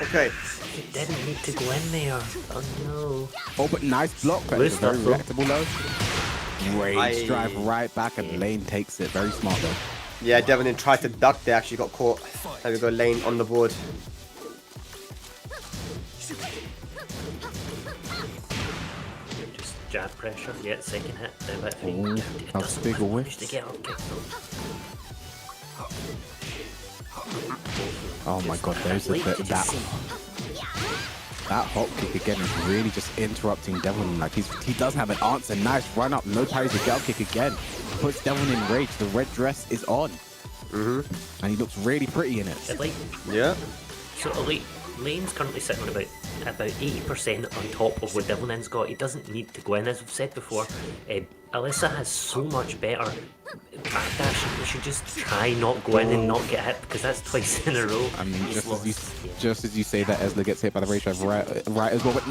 Okay. You didn't need to go in there. Oh no. Oh, but nice block. But it's a very Loose reactable low. Rage drive right back, and Lain takes it. Very smart though. Yeah, Devilnin tried to duck. They actually got caught. There we go, Lain on the board. Just jab pressure. Yeah, second hit. Down by 3. Oh, It how doesn't big a manage whiff. to get up kick though. Oh my god, there's Late to that see. that hop kick again is really just interrupting Devilnin. Like he doesn't have an answer. Nice run up, no parry to get kick again. Puts Devilnin in rage. The red dress is on. And he looks really pretty in it. Elite. Yeah. So Elite, Lane's currently sitting on about 80% on top of what Devilnin's got. He doesn't need to go in. As we've said before, Alisa has so much better backdash. You should just try not go in and not get hit, because that's twice in a row. I mean, just as you say that, Esla gets hit by the rage drive right as well, but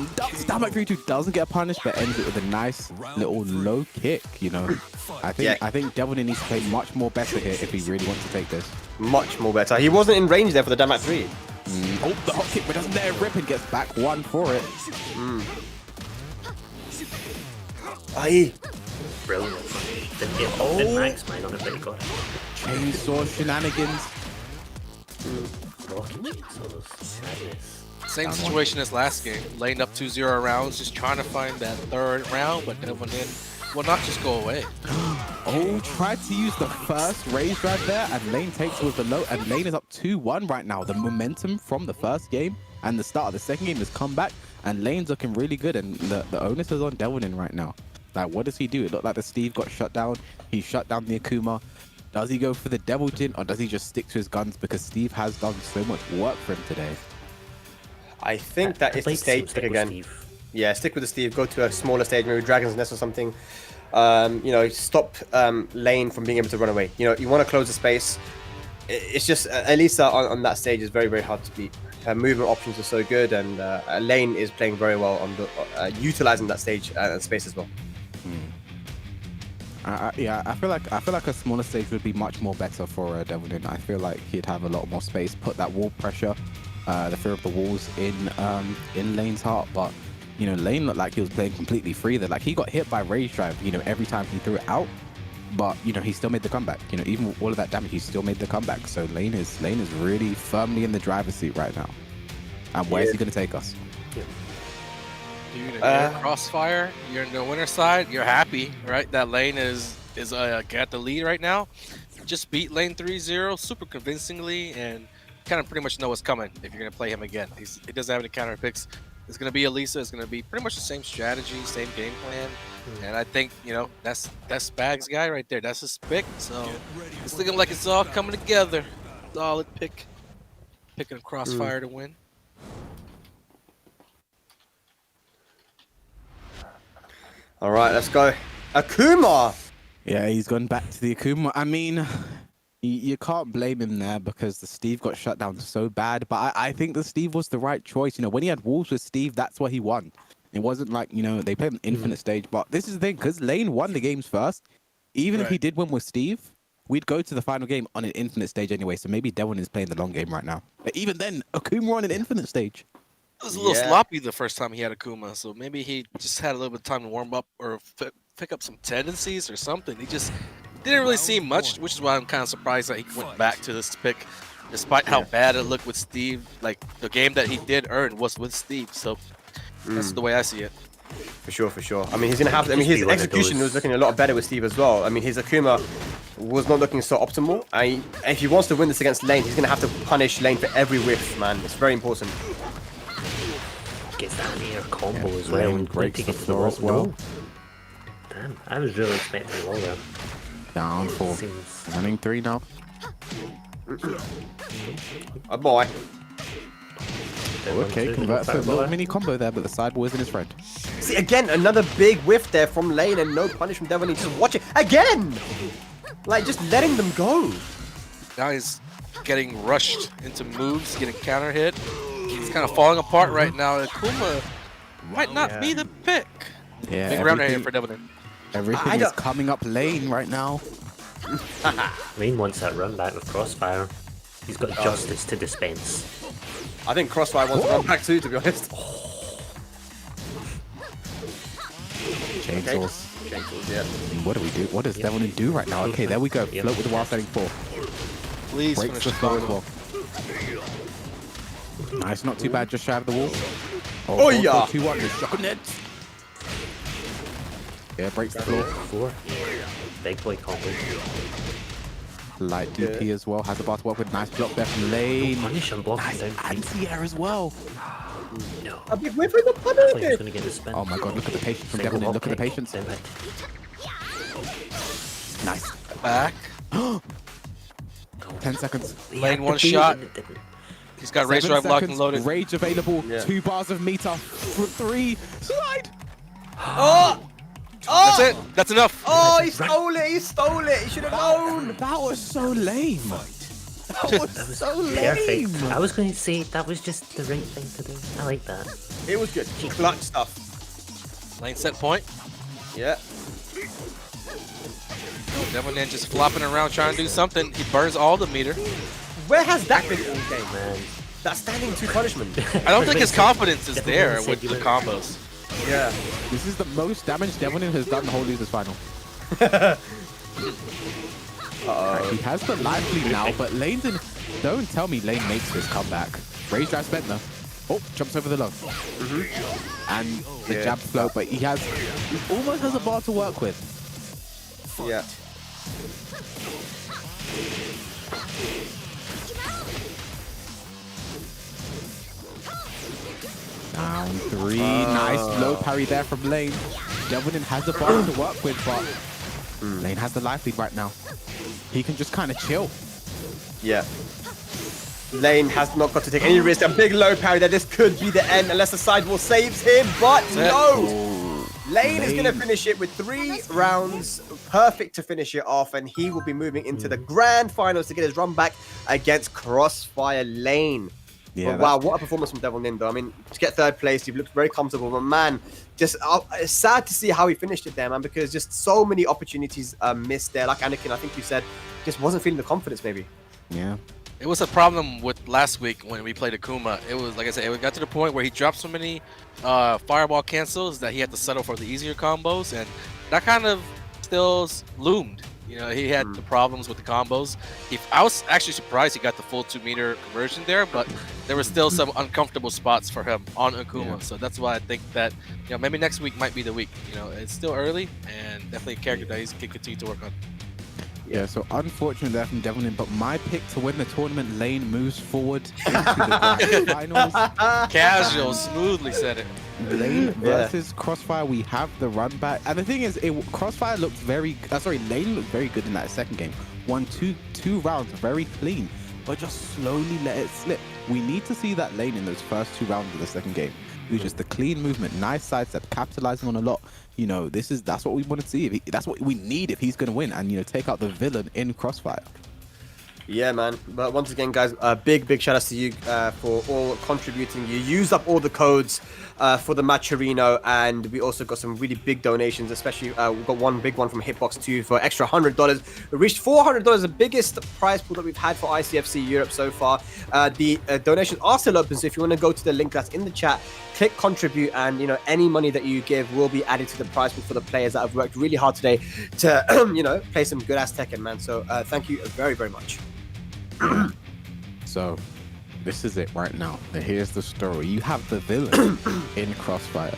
down back 3-2 doesn't get punished, but ends it with a nice little low kick. You know, I think Devilnin needs to play much more better here if he really wants to take this. Much more better. He wasn't in range there for the down back 3. Oh, the hot kick, but doesn't let it rip and gets back 1 for it. Aye. Brilliant. Didn't max mine on it, but he got it. Chainsaw shenanigans. Rocket chainsaws. Madness. Same situation as last game. Laid up 2-0 rounds, just trying to find that third round, but Devilnin will not just go away. Oh, tried to use the first rage drive there, and Lain takes with the low, and Lain is up 2-1 right now. The momentum from the first game and the start of the second game has come back, and Lane's looking really good, and the onus is on Devilnin right now. Like, what does he do? It looked like the Steve got shut down. He shut down the Akuma. Does he go for the Devilnin, or does he just stick to his guns, because Steve has done so much work for him today? I think that is the stage pick again. Yeah, stick with the Steve. Go to a smaller stage, maybe Dragon's Nest or something. You know, stop Lain from being able to run away. You know, you want to close the space. It's just Alisa on that stage is very, very hard to beat. Her movement options are so good, and Lain is playing very well on the, utilizing that stage and space as well. Yeah, I feel like a smaller stage would be much more better for Devilnin. I feel like he'd have a lot more space, put that wall pressure, the fear of the walls in Lane's heart. But you know, Lain looked like he was playing completely free there. Like, he got hit by rage drive, you know, every time he threw it out. But you know, he still made the comeback. You know, even with all of that damage, he still made the comeback. So Lain is really firmly in the driver's seat right now. And where is he going to take us? Dude, Crossfire, you're in the winner side, you're happy, right? That Lain is got the lead right now. Just beat Lain 3-0 super convincingly, and kind of pretty much know what's coming if you're going to play him again. He doesn't have any counter picks. It's going to be Alisa. It's going to be pretty much the same strategy, same game plan. And I think, you know, that's Spag's guy right there. That's his pick. So it's looking like it's all coming together. Solid pick. Picking Crossfire to win. All right, let's go. Akuma! Yeah, he's gone back to the Akuma. I mean, you can't blame him there, because the Steve got shut down so bad. But I think the Steve was the right choice. You know, when he had walls with Steve, that's what he won. It wasn't like, you know, they played an infinite stage. But this is the thing, because Lain won the games first. Even if he did win with Steve, we'd go to the final game on an infinite stage anyway. So maybe Devilnin is playing the long game right now. But even then, Akuma on an infinite stage. It was a little sloppy the first time he had Akuma, so maybe he just had a little bit of time to warm up or pick up some tendencies or something. He just didn't really see much, which is why I'm kind of surprised that he went back to this pick, despite how bad it looked with Steve. Like, the game that he did earn was with Steve, so that's the way I see it. For sure, for sure. I mean, he's gonna have. I mean, his execution was looking a lot better with Steve as well. I mean, his Akuma was not looking so optimal. If he wants to win this against Lain, he's gonna have to punish Lain for every whiff, man. It's very important. Gets that air combo as well, and breaks take the it to floor as well. Damn, I was really expecting a wall there. Down for running 3 now. Oh boy. Okay, converts a little mini combo there, but the sidewall isn't his friend. See, again, another big whiff there from Lain, and no punish from Devilnin. Just watch it again. Like, just letting them go. Now he's getting rushed into moves, getting counter hit. He's kind of falling apart right now. Akuma might not be the pick. Yeah, big round right here for Devilnin. Everything is coming up Lain right now. Lain wants that run back with Crossfire. He's got justice to dispense. I think Crossfire wants to run back too, to be honest. Chainsaws. Chainsaws, yeah. What do we do? What does Devilnin do right now? Okay, there we go. Float with the wild setting 4. Please breaks the floor as well. Nice, not too bad. Just shy of the wall. Oh yeah. 2-1. The shot net. Yeah, breaks the floor. Big boy combo. Light DP as well. Has the bar to work with. Nice block there from Lain. Punish and block Nice down. anti-air as well. No. A big whiff with the He's punish. gonna get the spin. Oh my god, look at the patience from Single Devilnin. Look at the kick. patience. Down hit. Nice. Back. 10 seconds. He Lain had one to beat shot. and it didn't. He's got Rage Drive locked and loaded. Rage available. Yeah. 2 bars of meter. 3. Slide. Oh! That's it. That's enough. Oh, he stole it. He stole it. He should have known. That was so lame. That was so Perfect. lame. I was going to say that was just the right thing to do. I like that. It was good. Clutch stuff. Lane set point. Yeah. Devilnin just flopping around trying to do something. He burns all the meter. Where has that been all game, man? That standing 2 punishment. I don't think his confidence is Devilnin there said with you the were- combos. Yeah. This is the most damage Devilnin has done the whole losers final. He has the life lead now, but Lane's in. Don't tell me Lane makes this comeback. Rage Drive spent though. Oh, jumps over the low. And the jab flow, but he almost has a bar to work with. Yeah. Down 3. Nice low parry there from Lane. Devilnin has a bar to work with, but Lane has the life lead right now. He can just kind of chill. Yeah. Lane has not got to take any risk. A big low parry there. This could be the end unless the sidewall saves him, but no! Lane is going to finish it with 3 rounds. Perfect to finish it off, and he will be moving into the grand finals to get his run back against Crossfire Lane. Yeah, But wow, what a performance from Devilnin, though. I mean, to get 3rd place, he looked very comfortable, but man, just it's sad to see how he finished it there, man, because just so many opportunities missed there. Like Anakin, I think you said, just wasn't feeling the confidence, maybe. Yeah. It was a problem with last week when we played Akuma. It was, like I said, it got to the point where he dropped so many fireball cancels that he had to settle for the easier combos, and that kind of still loomed. You know, he had the problems with the combos. I was actually surprised he got the full 2-meter conversion there, but there were still some uncomfortable spots for him on Akuma. Yeah. So that's why I think that, you know, maybe next week might be the week. You know, it's still early and definitely a character that he can continue to work on. Yeah, so unfortunate there from Devilnin, but my pick to win the tournament, Lane moves forward into the grand finals. Casual, smoothly said it. Lane versus Crossfire, we have the run back. And the thing is, Crossfire looked very, Lane looked very good in that second game. Won two rounds very clean, but just slowly let it slip. We need to see that Lane in those first 2 rounds of the second game. It was just the clean movement, nice sidestep, capitalizing on a lot. You know, that's what we want to see. That's what we need if he's going to win and, you know, take out the villain in Crossfire. Yeah, man. But once again, guys, big shout out to you for all contributing. You used up all the codes for the Matcherino, and we also got some really big donations, especially we got one big one from Hitbox2 for extra $100. We reached $400, the biggest prize pool that we've had for ICFC Europe so far. The donations are still open, so if you want to go to the link that's in the chat, click contribute, and you know, any money that you give will be added to the prize pool for the players that have worked really hard today to you know, play some good ass Tekken, man. So thank you very much. So this is it right now. Here's the story. You have the villain in Crossfire.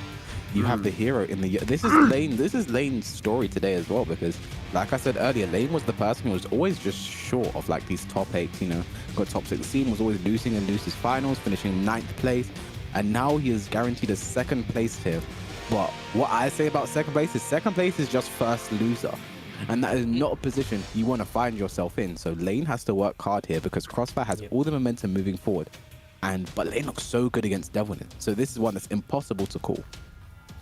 You have the hero in the. This is Lane's story today as well, because like I said earlier, Lane was the person who was always just short of like these top 8, you know, got top 16, was always losing in losers finals, finishing 9th place, and now he is guaranteed a 2nd place here. But what I say about 2nd place is just first loser. And that is not a position you want to find yourself in. So Lane has to work hard here because Crossfire has all the momentum moving forward. But Lane looks so good against Devilnin. So this is one that's impossible to call.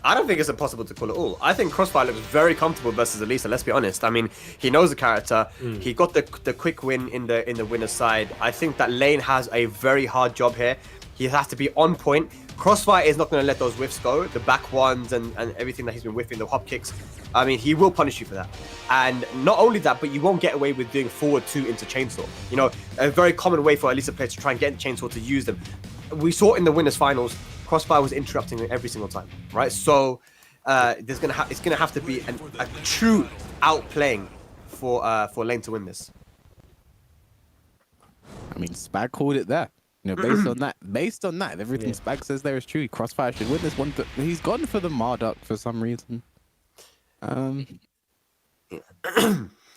I don't think it's impossible to call at all. I think Crossfire looks very comfortable versus Alisa, let's be honest. I mean, he knows the character. He got the quick win in the winner's side. I think that Lane has a very hard job here. He has to be on point. Crossfire is not going to let those whiffs go, the back ones and everything that he's been whiffing, the hop kicks. I mean, he will punish you for that. And not only that, but you won't get away with doing forward 2 into chainsaw. You know, a very common way for Alisa players to try and get into chainsaw to use them. We saw in the winners finals, Crossfire was interrupting it every single time, right? So it's gonna have to be a true outplaying for Lane to win this. I mean, Spag called it there. You know, based on that, if everything Spag says there is true, Crossfire should win this one. He's gone for the Marduk for some reason. I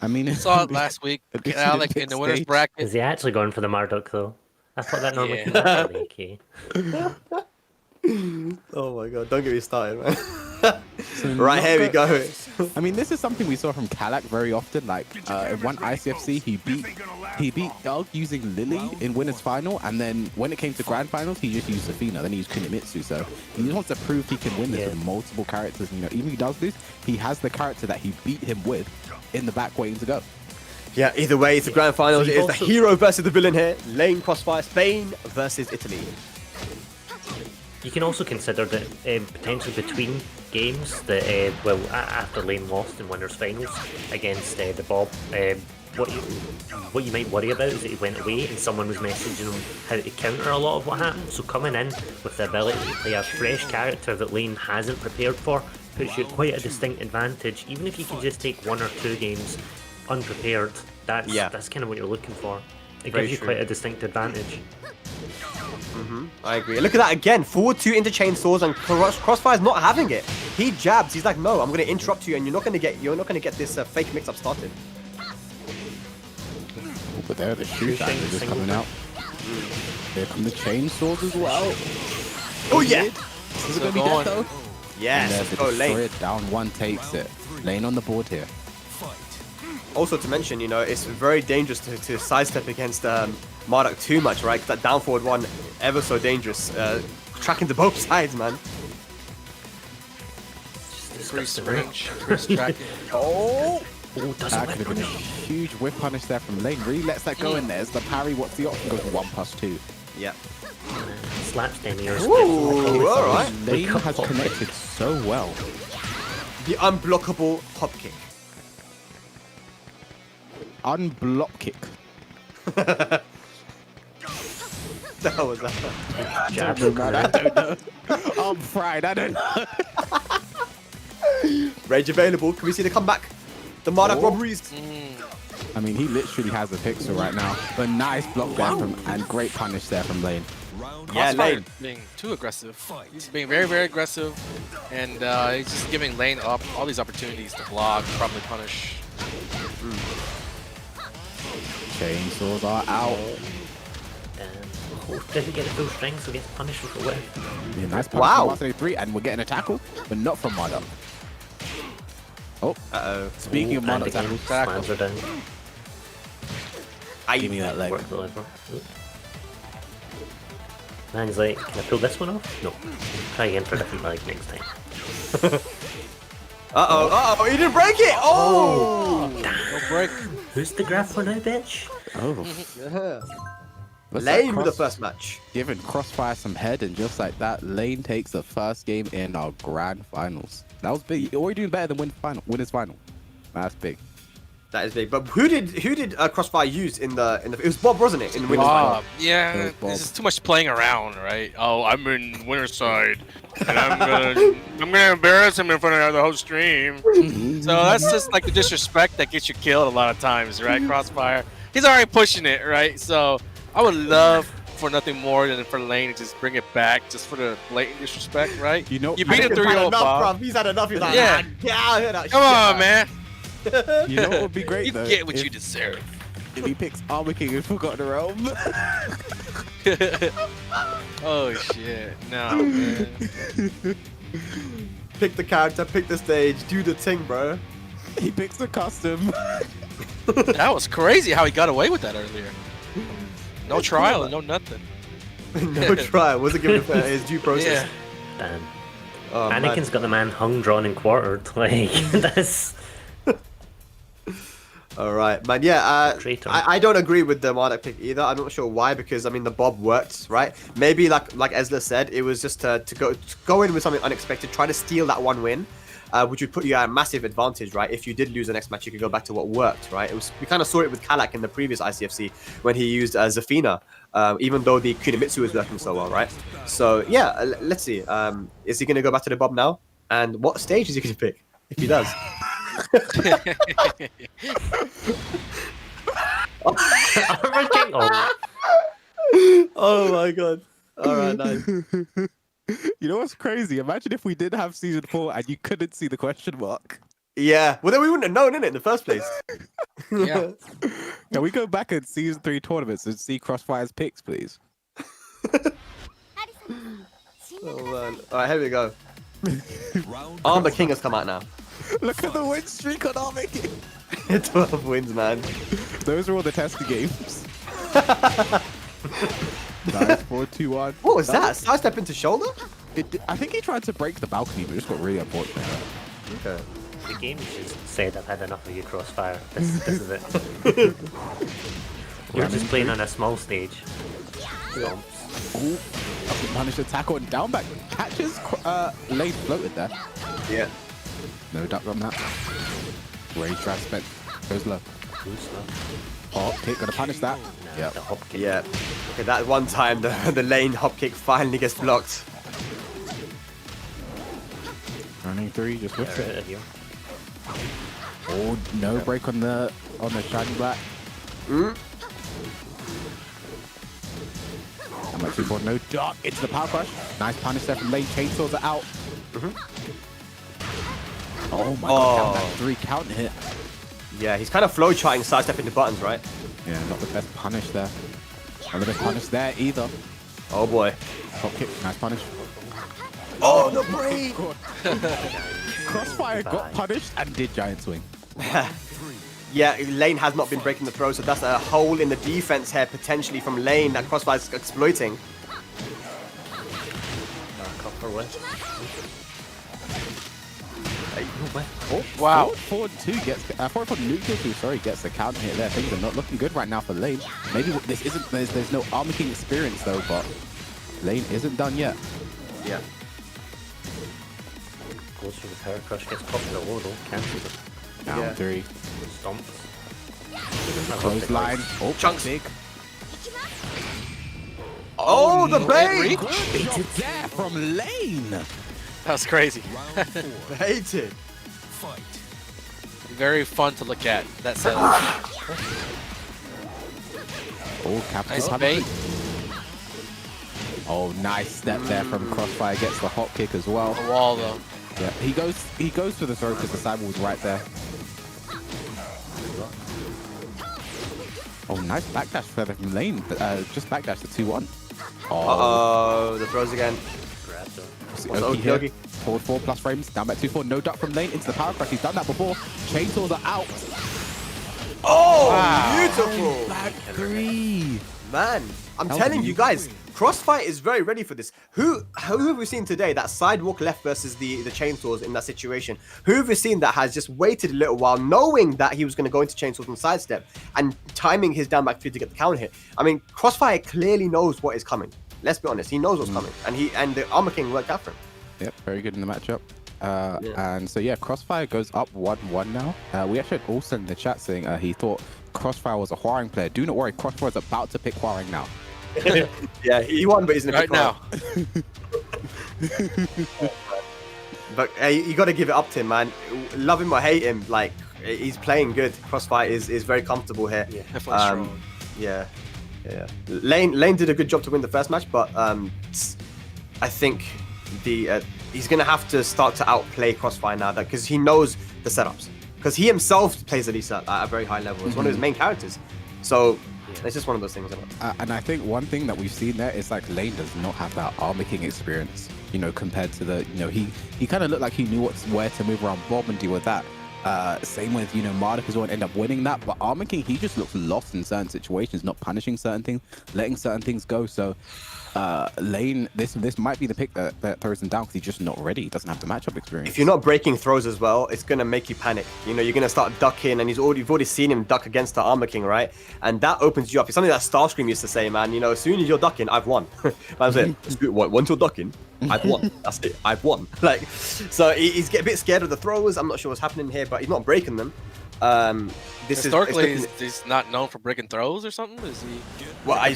mean, Saw it last week. Alec in the winner's bracket. Is he actually going for the Marduk though? I thought that normally came out for the AK. Oh my god, don't get me started, man. Right, here we go. I mean, this is something we saw from Kalak very often. Like in one ICFC, he beat Doug using Lily in winners final, and then when it came to grand finals, he just used Zafina. Then he used Kunimitsu. So he just wants to prove he can win this with multiple characters. You know, even if he does lose, he has the character that he beat him with in the back waiting to go. Yeah, either way, it's the grand finals. It is the hero versus the villain here. Lain Crossfire, Spain versus Italy. You can also consider that potentially between games that after Lain lost in winners finals against the Bob, what you might worry about is that he went away and someone was messaging him how to counter a lot of what happened. So coming in with the ability to play a fresh character that Lain hasn't prepared for puts you at quite a distinct advantage. Even if you can just take 1 or 2 games unprepared, that's kind of what you're looking for. It gives you quite a distinct advantage. I agree. Look at that again. Forward 2 interchain swords, and Crossfire's not having it. He jabs. He's like, no, I'm going to interrupt you, and you're not going to get this fake mix-up started. But there, the shoot is just coming out. There come the chain swords as well. Oh yeah. Is it going to be death though? Yes. Oh, Lain. Down 1 takes it. Lain on the board here. Also to mention, you know, it's very dangerous to sidestep against Marduk too much, right? 'Cause that down forward 1, ever so dangerous. Tracking to both sides, man. Increased range, increased tracking. Oh! Doesn't That could have been a huge whip punish there from Lain. Really lets that go in there. As the parry, what's the option? Goes 1+2. Yeah. Slaps down ears. Ooh, alright. Lain has connected so well. The unblockable hop kick. Unblock kick. The hell was that? Jabs. I don't know. I'm fried. I don't know. Rage available. Can we see the comeback? The Marduk robberies. I mean, he literally has a pixel right now. But nice block there and great punish there from Lain. Yeah, Lain. Being too aggressive. He's being very, very aggressive, and he's just giving Lain up all these opportunities to block, probably punish. Chainsaws are out. Didn't get a full string, so gets punished with a whip. Yeah, nice punish from 3, and we're getting a tackle, but not from Marduk. Oh, speaking of Marduk tackles, Slams are down. give me that leg. Work the lever. Man's like, can I pull this one off? No. Try again for a different leg next time. He didn't break it! Oh! No break. Who's the graph for now, bitch? Oh. What's Lain that, with the first match. Giving Crossfire some head, and just like that, Lain takes the first game in our grand finals. That was big. You're already doing better than winners final. That's big. That is big. But who did Crossfire use in the it was Bob, wasn't it? In the winners final. Yeah, this is too much playing around, right? Oh, I'm in winner's side, and I'm gonna embarrass him in front of the whole stream. So that's just like the disrespect that gets you killed a lot of times, right? Crossfire. He's already pushing it, right? So I would love for nothing more than for Lain to just bring it back, just for the blatant disrespect, right? You know, you beat it 3-0, Bob. He's had enough. He's like, Yeah. Come on, man. You know what would be great You though? get what you deserve. If he picks Armor King and Forgotten Realm. Oh shit! No, man. Pick the character, pick the stage, do the thing, bro. He picks the custom. That was crazy how he got away with that earlier. No trial and no nothing. No trial. Wasn't given his due process. Yeah. Damn. Oh, Anakin's got the man hung, drawn, and quartered. Like, that's... All right, man. Yeah, Traitor. I don't agree with the Marduk pick either. I'm not sure why, because I mean the Bob worked, right? Maybe like Ezra said, it was just to go in with something unexpected, try to steal that 1 win, which would put you at a massive advantage, right? If you did lose the next match, you could go back to what worked, right? We kind of saw it with Kalak in the previous ICFC when he used Zafina, even though the Kunimitsu was working so well, right? So yeah, let's see. Is he going to go back to the Bob now? And what stage is he going to pick if he does? Oh my god. Alright, nice. You know what's crazy? Imagine if we did have season 4 and you couldn't see the question mark. Yeah, well then we wouldn't have known, innit, in the first place. Yeah. Can we go back at season 3 tournaments and see Crossfire's picks, please? Oh man. Alright, here we go. Round Armor King has come out now. Look at the win streak on Armor King. 12 wins, man. Those are all the test games. Nice, 4-2-1. What was that? Sidestep into shoulder? I think he tried to break the balcony, but just got really unfortunate. Okay. The game just said I've had enough of your Crossfire. This is it. You're just playing on a small stage. Stomps. Oh, punish attack on down back. Catches Lain floated there. Yeah. No doubt on that. Rage aspect. Goes low. Hop kick, gonna punish that. Yeah. The hop kick. Yeah. Okay, that one time the Lain hop kick finally gets blocked. Running 3, just whips Get it. out of here. Oh, no break on the shiny black. I'm actually for no dot into the power crush. Nice punish there from Lain. Chainsaws are out. Oh my god, that 3 counter hit. Yeah, he's kind of flow charting sidestep into buttons, right? Yeah, not the best punish there. Not the best punish there either. Oh boy. Hop kick, nice punish. Oh, the break! Crossfire got punished and did giant swing. Yeah, Lain has not been breaking the throw, so that's a hole in the defense here potentially from Lain that Crossfire's exploiting. Copper win. Oh, Wow. 4-2 gets 4-4 neutral 2, sorry, gets the counter hit there. Things are not looking good right now for Lain. Maybe this isn't there's no Armor King experience though, but Lain isn't done yet. Yeah. Goes for the power crush, gets popped in the low though, cancels it. Down Yeah. 3. Stomps. Close line. Oh, Chunks. big. Oh, the bait! Good there from Lain. That was crazy. round 4. Baited. Fight. Very fun to look at. That setup. Oh, capital Nice punishment. bait. Oh, nice step there from Crossfire. Gets the hop kick as well. The wall though. Yeah, he goes for the throw because the sidewall's right there. Oh, nice backdash further from Lain. Just backdash to 2-1. Uh-oh, the throws again. Grabs him. What's Oki here. Okie? Forward 4 plus frames. Down back 2-4. No duck from Lain into the power crush. He's done that before. Chainsaws are out. Oh, Wow. beautiful! Back 3. Man, I'm How telling do you you guys, Crossfire is very ready for this. Who have we seen today that sidewalk left versus the chainsaws in that situation? Who have we seen that has just waited a little while, knowing that he was going to go into chainsaws and sidestep, and timing his down back 3 to get the counter hit? I mean, Crossfire clearly knows what is coming. Let's be honest, he knows what's coming, and the Armor King worked out for him. Yep, very good in the matchup. And so yeah, Crossfire goes up 1-1 now. We actually had also in the chat saying he thought Crossfire was a Hwoarang player. Do not worry, Crossfire is about to pick Hwoarang now. Yeah, he won, but he's in a Right big now. But you got to give it up to him, man. Love him or hate him, like he's playing good. Crossfire is very comfortable here. Yeah. Definitely strong. Yeah. Lain did a good job to win the first match, but I think he's gonna have to start to outplay Crossfire now, because he knows the setups. Because he himself plays Alisa at a very high level. It's one of his main characters. So it's just one of those things. And I think one thing that we've seen there is like Lain does not have that Armor King experience, you know, compared to the, you know, he kind of looked like he knew where to move around Bob and deal with that. Same with, you know, Marduk as well, and end up winning that. But Armor King, he just looks lost in certain situations, not punishing certain things, letting certain things go. So Lain, this might be the pick that throws him down because he's just not ready. He doesn't have the matchup experience. If you're not breaking throws as well, it's gonna make you panic. You know, you're gonna start ducking, and you've already seen him duck against the Armor King, right? And that opens you up. It's something that Starscream used to say, man. You know, as soon as you're ducking, I've won. That's it. Once you're ducking, I've won. That's it. I've won. Like, so he's a bit scared of the throws. I'm not sure what's happening here, but he's not breaking them. Historically, he's not known for breaking throws or something. Is he? Well, I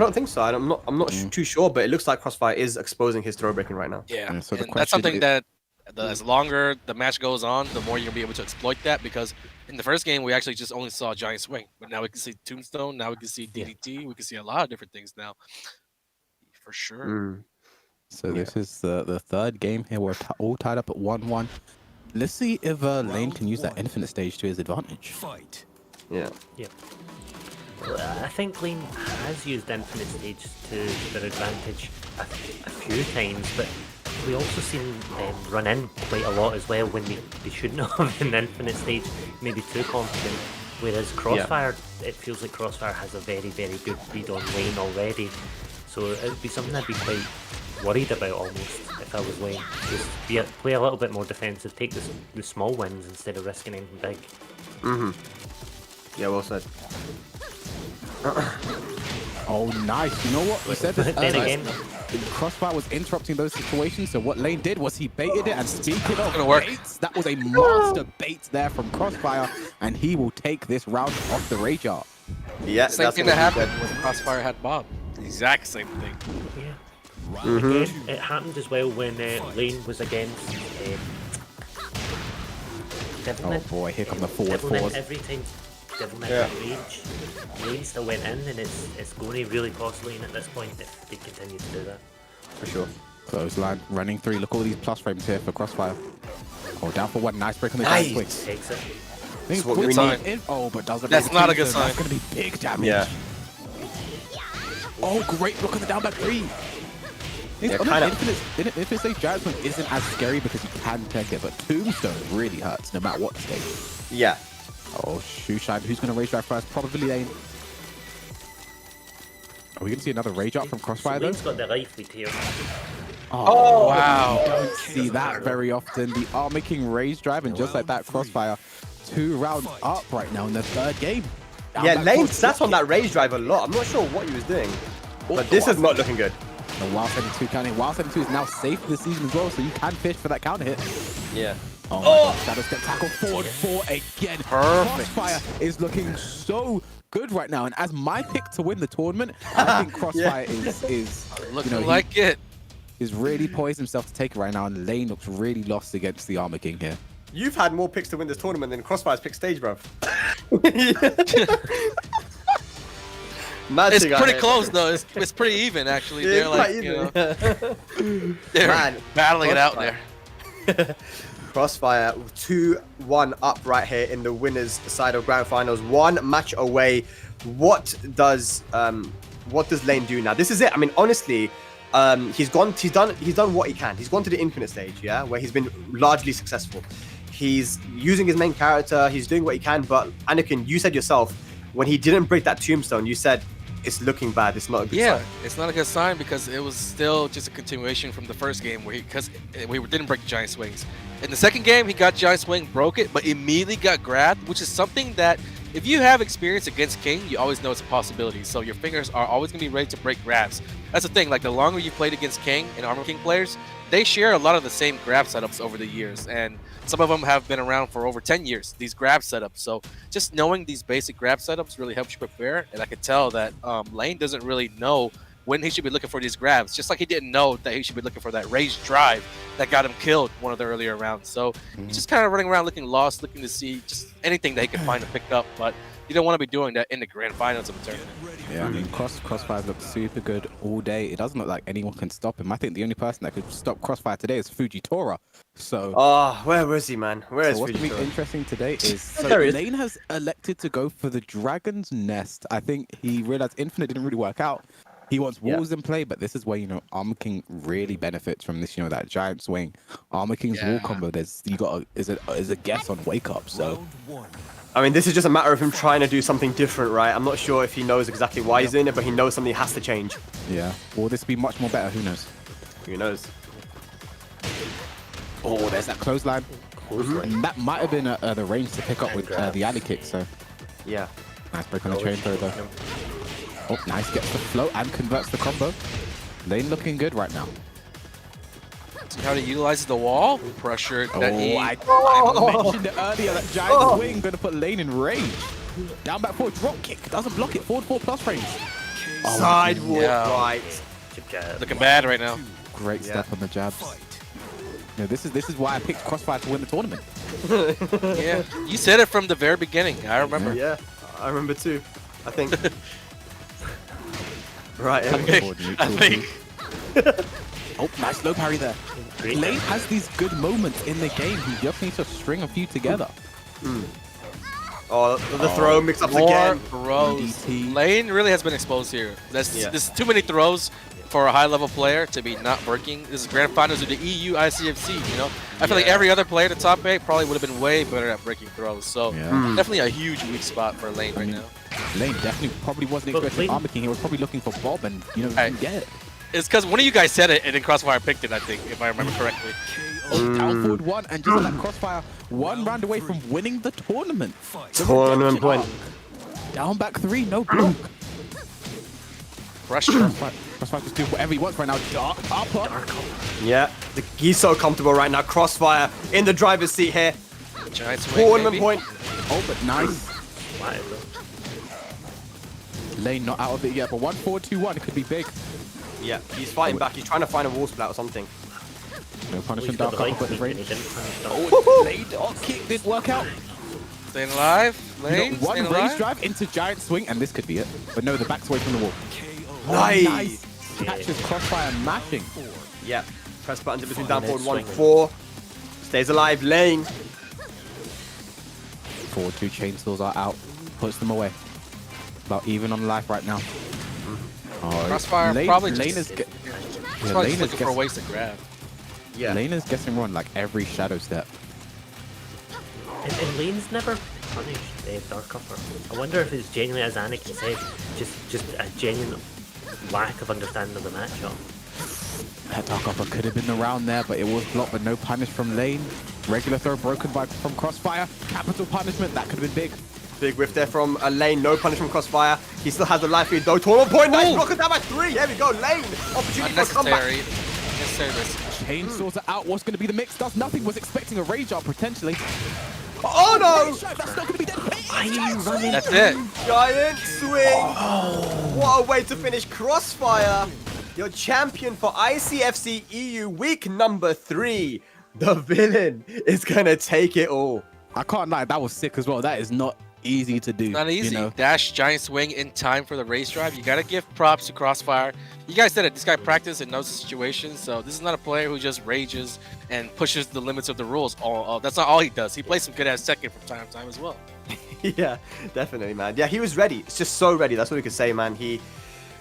don't think so. I'm not too sure, but it looks like Crossfire is exposing his throw breaking right now. Yeah, And so the and that's something question that as longer the match goes on, the more you're gonna be able to exploit that. Because in the first game, we actually just only saw Giant Swing, but now we can see Tombstone. Now we can see DDT. We can see a lot of different things now, for sure. So this is the third game here. We're all tied up at 1-1. Let's see if Lain can use that infinite stage to his advantage. Fight. Yeah. Yep. I think Lain has used Infinite Stage to their advantage a few times, but we also seen them run in quite a lot as well when they shouldn't have in the Infinite stage, maybe too confident. Whereas Crossfire, it feels like Crossfire has a very, very good read on Lain already. So it would be something I'd be quite worried about almost if I was Lain. Just play a little bit more defensive, take the small wins instead of risking anything big. Yeah, well said. Oh, nice. You know what? We said this Then earlier. again, Crossfire was interrupting those situations, so what Lain did was he baited it, and speaking of gonna work. baits, that was a master bait there from Crossfire, and he will take this round off the Rage Art. Yeah, Same that's thing what that he happened when Crossfire had Bob. The exact same thing. yeah. Again, it happened as well when Lain was against Devilnin. Oh boy, here come the forward Devilnin, fours. every time Devilnin had rage, Lain still went in, and it's going to really cost Lain at this point if they continue to do that. For sure. Clothesline, running through. Look at all these plus frames here for Crossfire. Oh, down for one. Nice break on the down swing. Takes it. Think what we quick need. in. Oh, but doesn't. That's really not a keep, good so That's sign. going to be big damage. Yeah. Oh, great block on the down back three. Yeah, On kind the of. Infinite stage, Giant Swing isn't as scary because you can take it, but Tombstone really hurts no matter what stage. Yeah. Oh, Shaheen, who's going to rage drive first? Probably Lain. Are we going to see another rage up from Crossfire though? Lain's got the life lead here. Oh, wow. You don't see that very often. The Armor King rage drive, and just like that, Crossfire 2 rounds up right now in the third game. Down Yeah, back Lain forward sat on block that rage drive a lot. I'm not sure what he was doing. Oh, But this oh, is not looking good. it. The Wild 72 counter. Wild 72 is now safe this season as well, so you can fish for that counter hit. Yeah. Oh, my God. Shadow step tackle forward 4 again. Perfect. Crossfire is looking so good right now, and as my pick to win the tournament, I think Crossfire is Looking you know, like it. he's really poised himself to take it right now, and Lain looks really lost against the Armor King here. You've had more picks to win this tournament than Crossfire's pick stage, bruv. Mad It's thing I pretty heard. close though. It's pretty even actually. Yeah, They're like, quite you know, even. they're Man, battling it out Crossfire. there. Crossfire 2-1 up right here in the winners side of grand finals, 1 match away. What does Lain do now? This is it. I mean, honestly, he's done what he can. He's gone to the infinite stage, yeah, where he's been largely successful. He's using his main character. He's doing what he can. But Anakin, you said yourself when he didn't break that tombstone, you said it's looking bad. It's not a good Yeah, sign. it's not a good sign because it was still just a continuation from the first game where we didn't break the giant swings. In the second game, he got giant swing, broke it, but immediately got grabbed, which is something that if you have experience against King, you always know it's a possibility. So your fingers are always going to be ready to break grabs. That's the thing. Like the longer you played against King and Armor King players, they share a lot of the same grab setups over the years, and some of them have been around for over 10 years, these grab setups. So just knowing these basic grab setups really helps you prepare, and I could tell that Lain doesn't really know when he should be looking for these grabs, just like he didn't know that he should be looking for that raised drive that got him killed one of the earlier rounds. So he's just kind of running around looking lost, looking to see just anything that he can find to pick up, but you don't want to be doing that in the grand finals of the tournament. Yeah, I mean, Crossfire looks super good all day. It doesn't look like anyone can stop him. I think the only person that could stop Crossfire today is Fujitora. So, Oh, where is he, man? Where is what's going to be Fujitora? interesting today is so There he is. Lain has elected to go for the Dragon's Nest. I think he realized Infinite didn't really work out. He wants walls in play, but this is where, you know, Armor King really benefits from this, you know, that giant swing. Armor King's wall combo, is a guess on wake up, so. I mean, this is just a matter of him trying to do something different, right? I'm not sure if he knows exactly why he's in it, but he knows something has to change. Yeah. Will this be much more better? Who knows? Who knows? Oh, there's that clothesline. And that might have been the range to pick up with the alley kick, so. Yeah. Nice break on the chain throw, though. Oh, nice. Gets the float and converts the combo. Lain looking good right now. See how he utilizes the wall? Pressure that he... I mentioned it earlier, that giant swing going to put Lain in rage. Down back forward, drop kick. Doesn't block it. Forward 4+ frames. Sidewalk Yeah. right. Chip jab. Looking bad right now. Great Yeah. step on the jabs. You know, this is why I picked Crossfire to win the tournament. Yeah, you said it from the very beginning. I remember. Yeah, I remember too. I think. Right. Okay, I think. Oh, nice low parry there. Great. Lain has these good moments in the game. He just needs to string a few together. Oh, the throw mix-ups More again. throws. DDT. Lain really has been exposed here. There's too many throws for a high-level player to be not working. This is grand finals of the EU ICFC, you know? I feel like every other player at the top 8 probably would have been way better at breaking throws. So definitely a huge weak spot for Lain right now. Lain definitely probably wasn't expecting Armor King. He was probably looking for Bob and, you know, didn't get it. It's because one of you guys said it and then Crossfire picked it, I think, if I remember correctly. Oh, down forward 1 and just like Crossfire 1 round away from winning the tournament. Tournament point. Down back 3, no block. Pressure. Crossfire just doing whatever he wants right now. Dark upper. Yeah, the Geese so comfortable right now. Crossfire in the driver's seat here. Giant swing, Tournament point. Oh, but nice. Lain not out of it yet, but 1-4-2-1, it could be big. Yeah, he's fighting back. He's trying to find a wall splat or something. No punishment, dark upper, but the range. Oh, Lain kick didn't work out. Staying alive. Lain, You know, one staying raise alive. drive into giant swing, and this could be it. But no, the back's away from the wall. Nice. Catches Crossfire mashing. Yeah, press buttons in between Oh, down forward that's 1-4. Stays alive. Lain. Forward 2 chainsaws are out. Puts them away. About even on life right now. Crossfire Lain, probably Lain just, is he's probably just looking for ways to grab. Yeah. Lain is guessing run like every shadow step. And Lane's never punished Dark Upper. I wonder if it's genuinely, as Anakin said, just a genuine lack of understanding of the matchup. That Dark Upper could have been around there, but it was blocked, but no punish from Lain. Regular throw broken from Crossfire. Capital punishment, that could have been big. Big whiff there from Lain. No punish from Crossfire. He still has the life lead though. Tournament point. Nice block it down by 3. Here we go. Lain. Opportunity for a comeback. Unnecessary risk. Chainsaws are out. What's going to be the mix? Does nothing. Was expecting a rage up potentially. Oh no! That's not going to be dead. That's it. Giant swing. What a way to finish. Crossfire, your champion for ICFC EU week number 3. The villain is going to take it all. I can't lie. That was sick as well. That is not easy to do. Not easy. You know? Dash, giant swing in time for the race drive. You gotta give props to Crossfire. You guys said it. This guy practiced and knows the situation. So this is not a player who just rages and pushes the limits of the rules. That's not all he does. He plays some good ass second from time to time as well. Yeah, definitely, man. Yeah, he was ready. It's just so ready. That's what we could say, man. He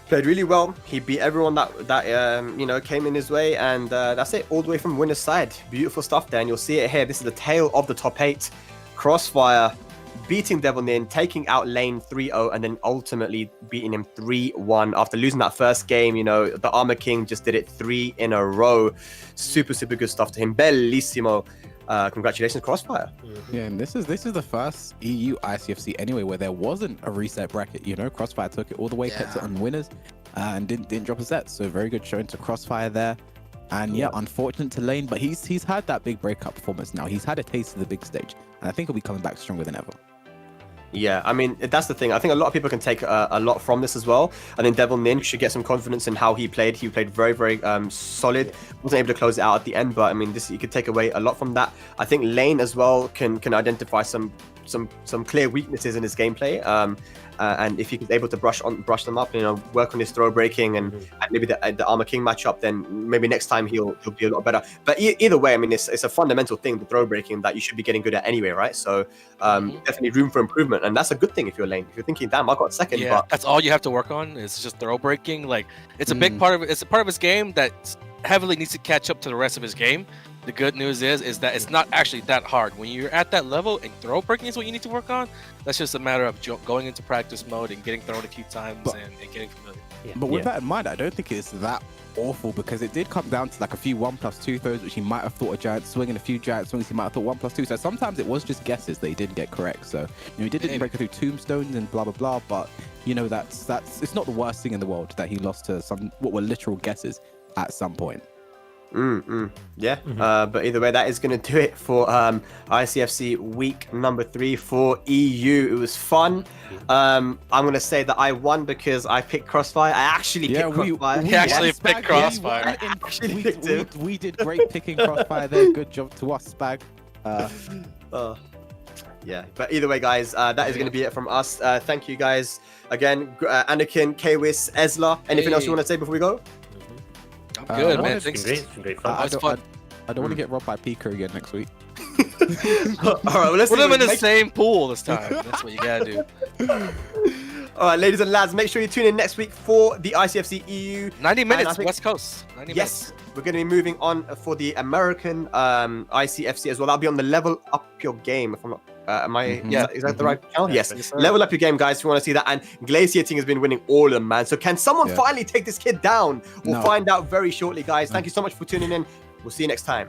played really well. He beat everyone that you know, came in his way, and that's it. All the way from winner's side. Beautiful stuff there, and you'll see it here. This is the tale of the top 8. Crossfire beating Devilnin, taking out Lain 3-0, and then ultimately beating him 3-1 after losing that first game. You know, the Armor King just did it 3 in a row. Super good stuff to him. Bellissimo. Congratulations, Crossfire. Yeah, and this is the first EU ICFC anyway where there wasn't a reset bracket. You know, Crossfire took it all the way, kept it on winners, and didn't drop a set. So very good showing to Crossfire there. And yeah, unfortunate to Lain, but he's had that big breakout performance now. He's had a taste of the big stage, and I think he'll be coming back stronger than ever. Yeah, I mean, that's the thing. I think a lot of people can take a lot from this as well. I think Devilnin should get some confidence in how he played. He played very solid. Wasn't able to close it out at the end, but I mean, you could take away a lot from that. I think Lain as well can identify some clear weaknesses in his gameplay. And if he's able to brush them up, you know, work on his throw breaking and maybe the Armor King matchup, then maybe next time he'll be a lot better. But either way, I mean, it's a fundamental thing, the throw breaking, that you should be getting good at anyway, right? So definitely room for improvement, and that's a good thing if you're Lain. If you're thinking, damn, I got second, Yeah, but that's all you have to work on. It's just throw breaking. Like, it's a big part of it. It's a part of his game that heavily needs to catch up to the rest of his game. The good news is that it's not actually that hard. When you're at that level and throw breaking is what you need to work on, that's just a matter of going into practice mode and getting thrown a few times and getting familiar. Yeah. But with that in mind, I don't think it's that awful, because it did come down to like a few 1+2 throws, which he might have thought a giant swing, and a few giant swings he might have thought 1+2. So sometimes it was just guesses that he didn't get correct. So, you know, he didn't break through tombstones and blah, blah, blah. But, you know, that's it's not the worst thing in the world that he lost to what were literal guesses at some point. Yeah, but either way, that is going to do it for ICFC week number 3 for EU. It was fun. I'm going to say that I won because I picked Crossfire. I actually picked Crossfire. We actually picked Crossfire. We did great picking Crossfire there. Good job to us, Spag. Yeah, but either way, guys, that is going to be it from us. Thank you, guys. Again, Anakin, Kwis, Ezla. Anything else you want to say before we go? I'm good, man. It's been great. It's been great fun. I don't want to get robbed by PiKa again next week. All right, well, let's put them in the same pool this time. That's what you gotta do. All right, ladies and lads, make sure you tune in next week for the ICFC EU. 90 minutes, think- West Coast. 90 Yes, minutes. we're going to be moving on for the American ICFC as well. That'll be on the Level Up Your Game. If I'm not, am I? Mhm. Is that the right channel? Yes. Yes, sir. Level Up Your Game, guys. If you want to see that, and Glaciating has been winning all of them, man. So can someone Yeah. finally take this kid down? We'll No. find out very shortly, guys. Thank you so much for tuning in. We'll see you next time.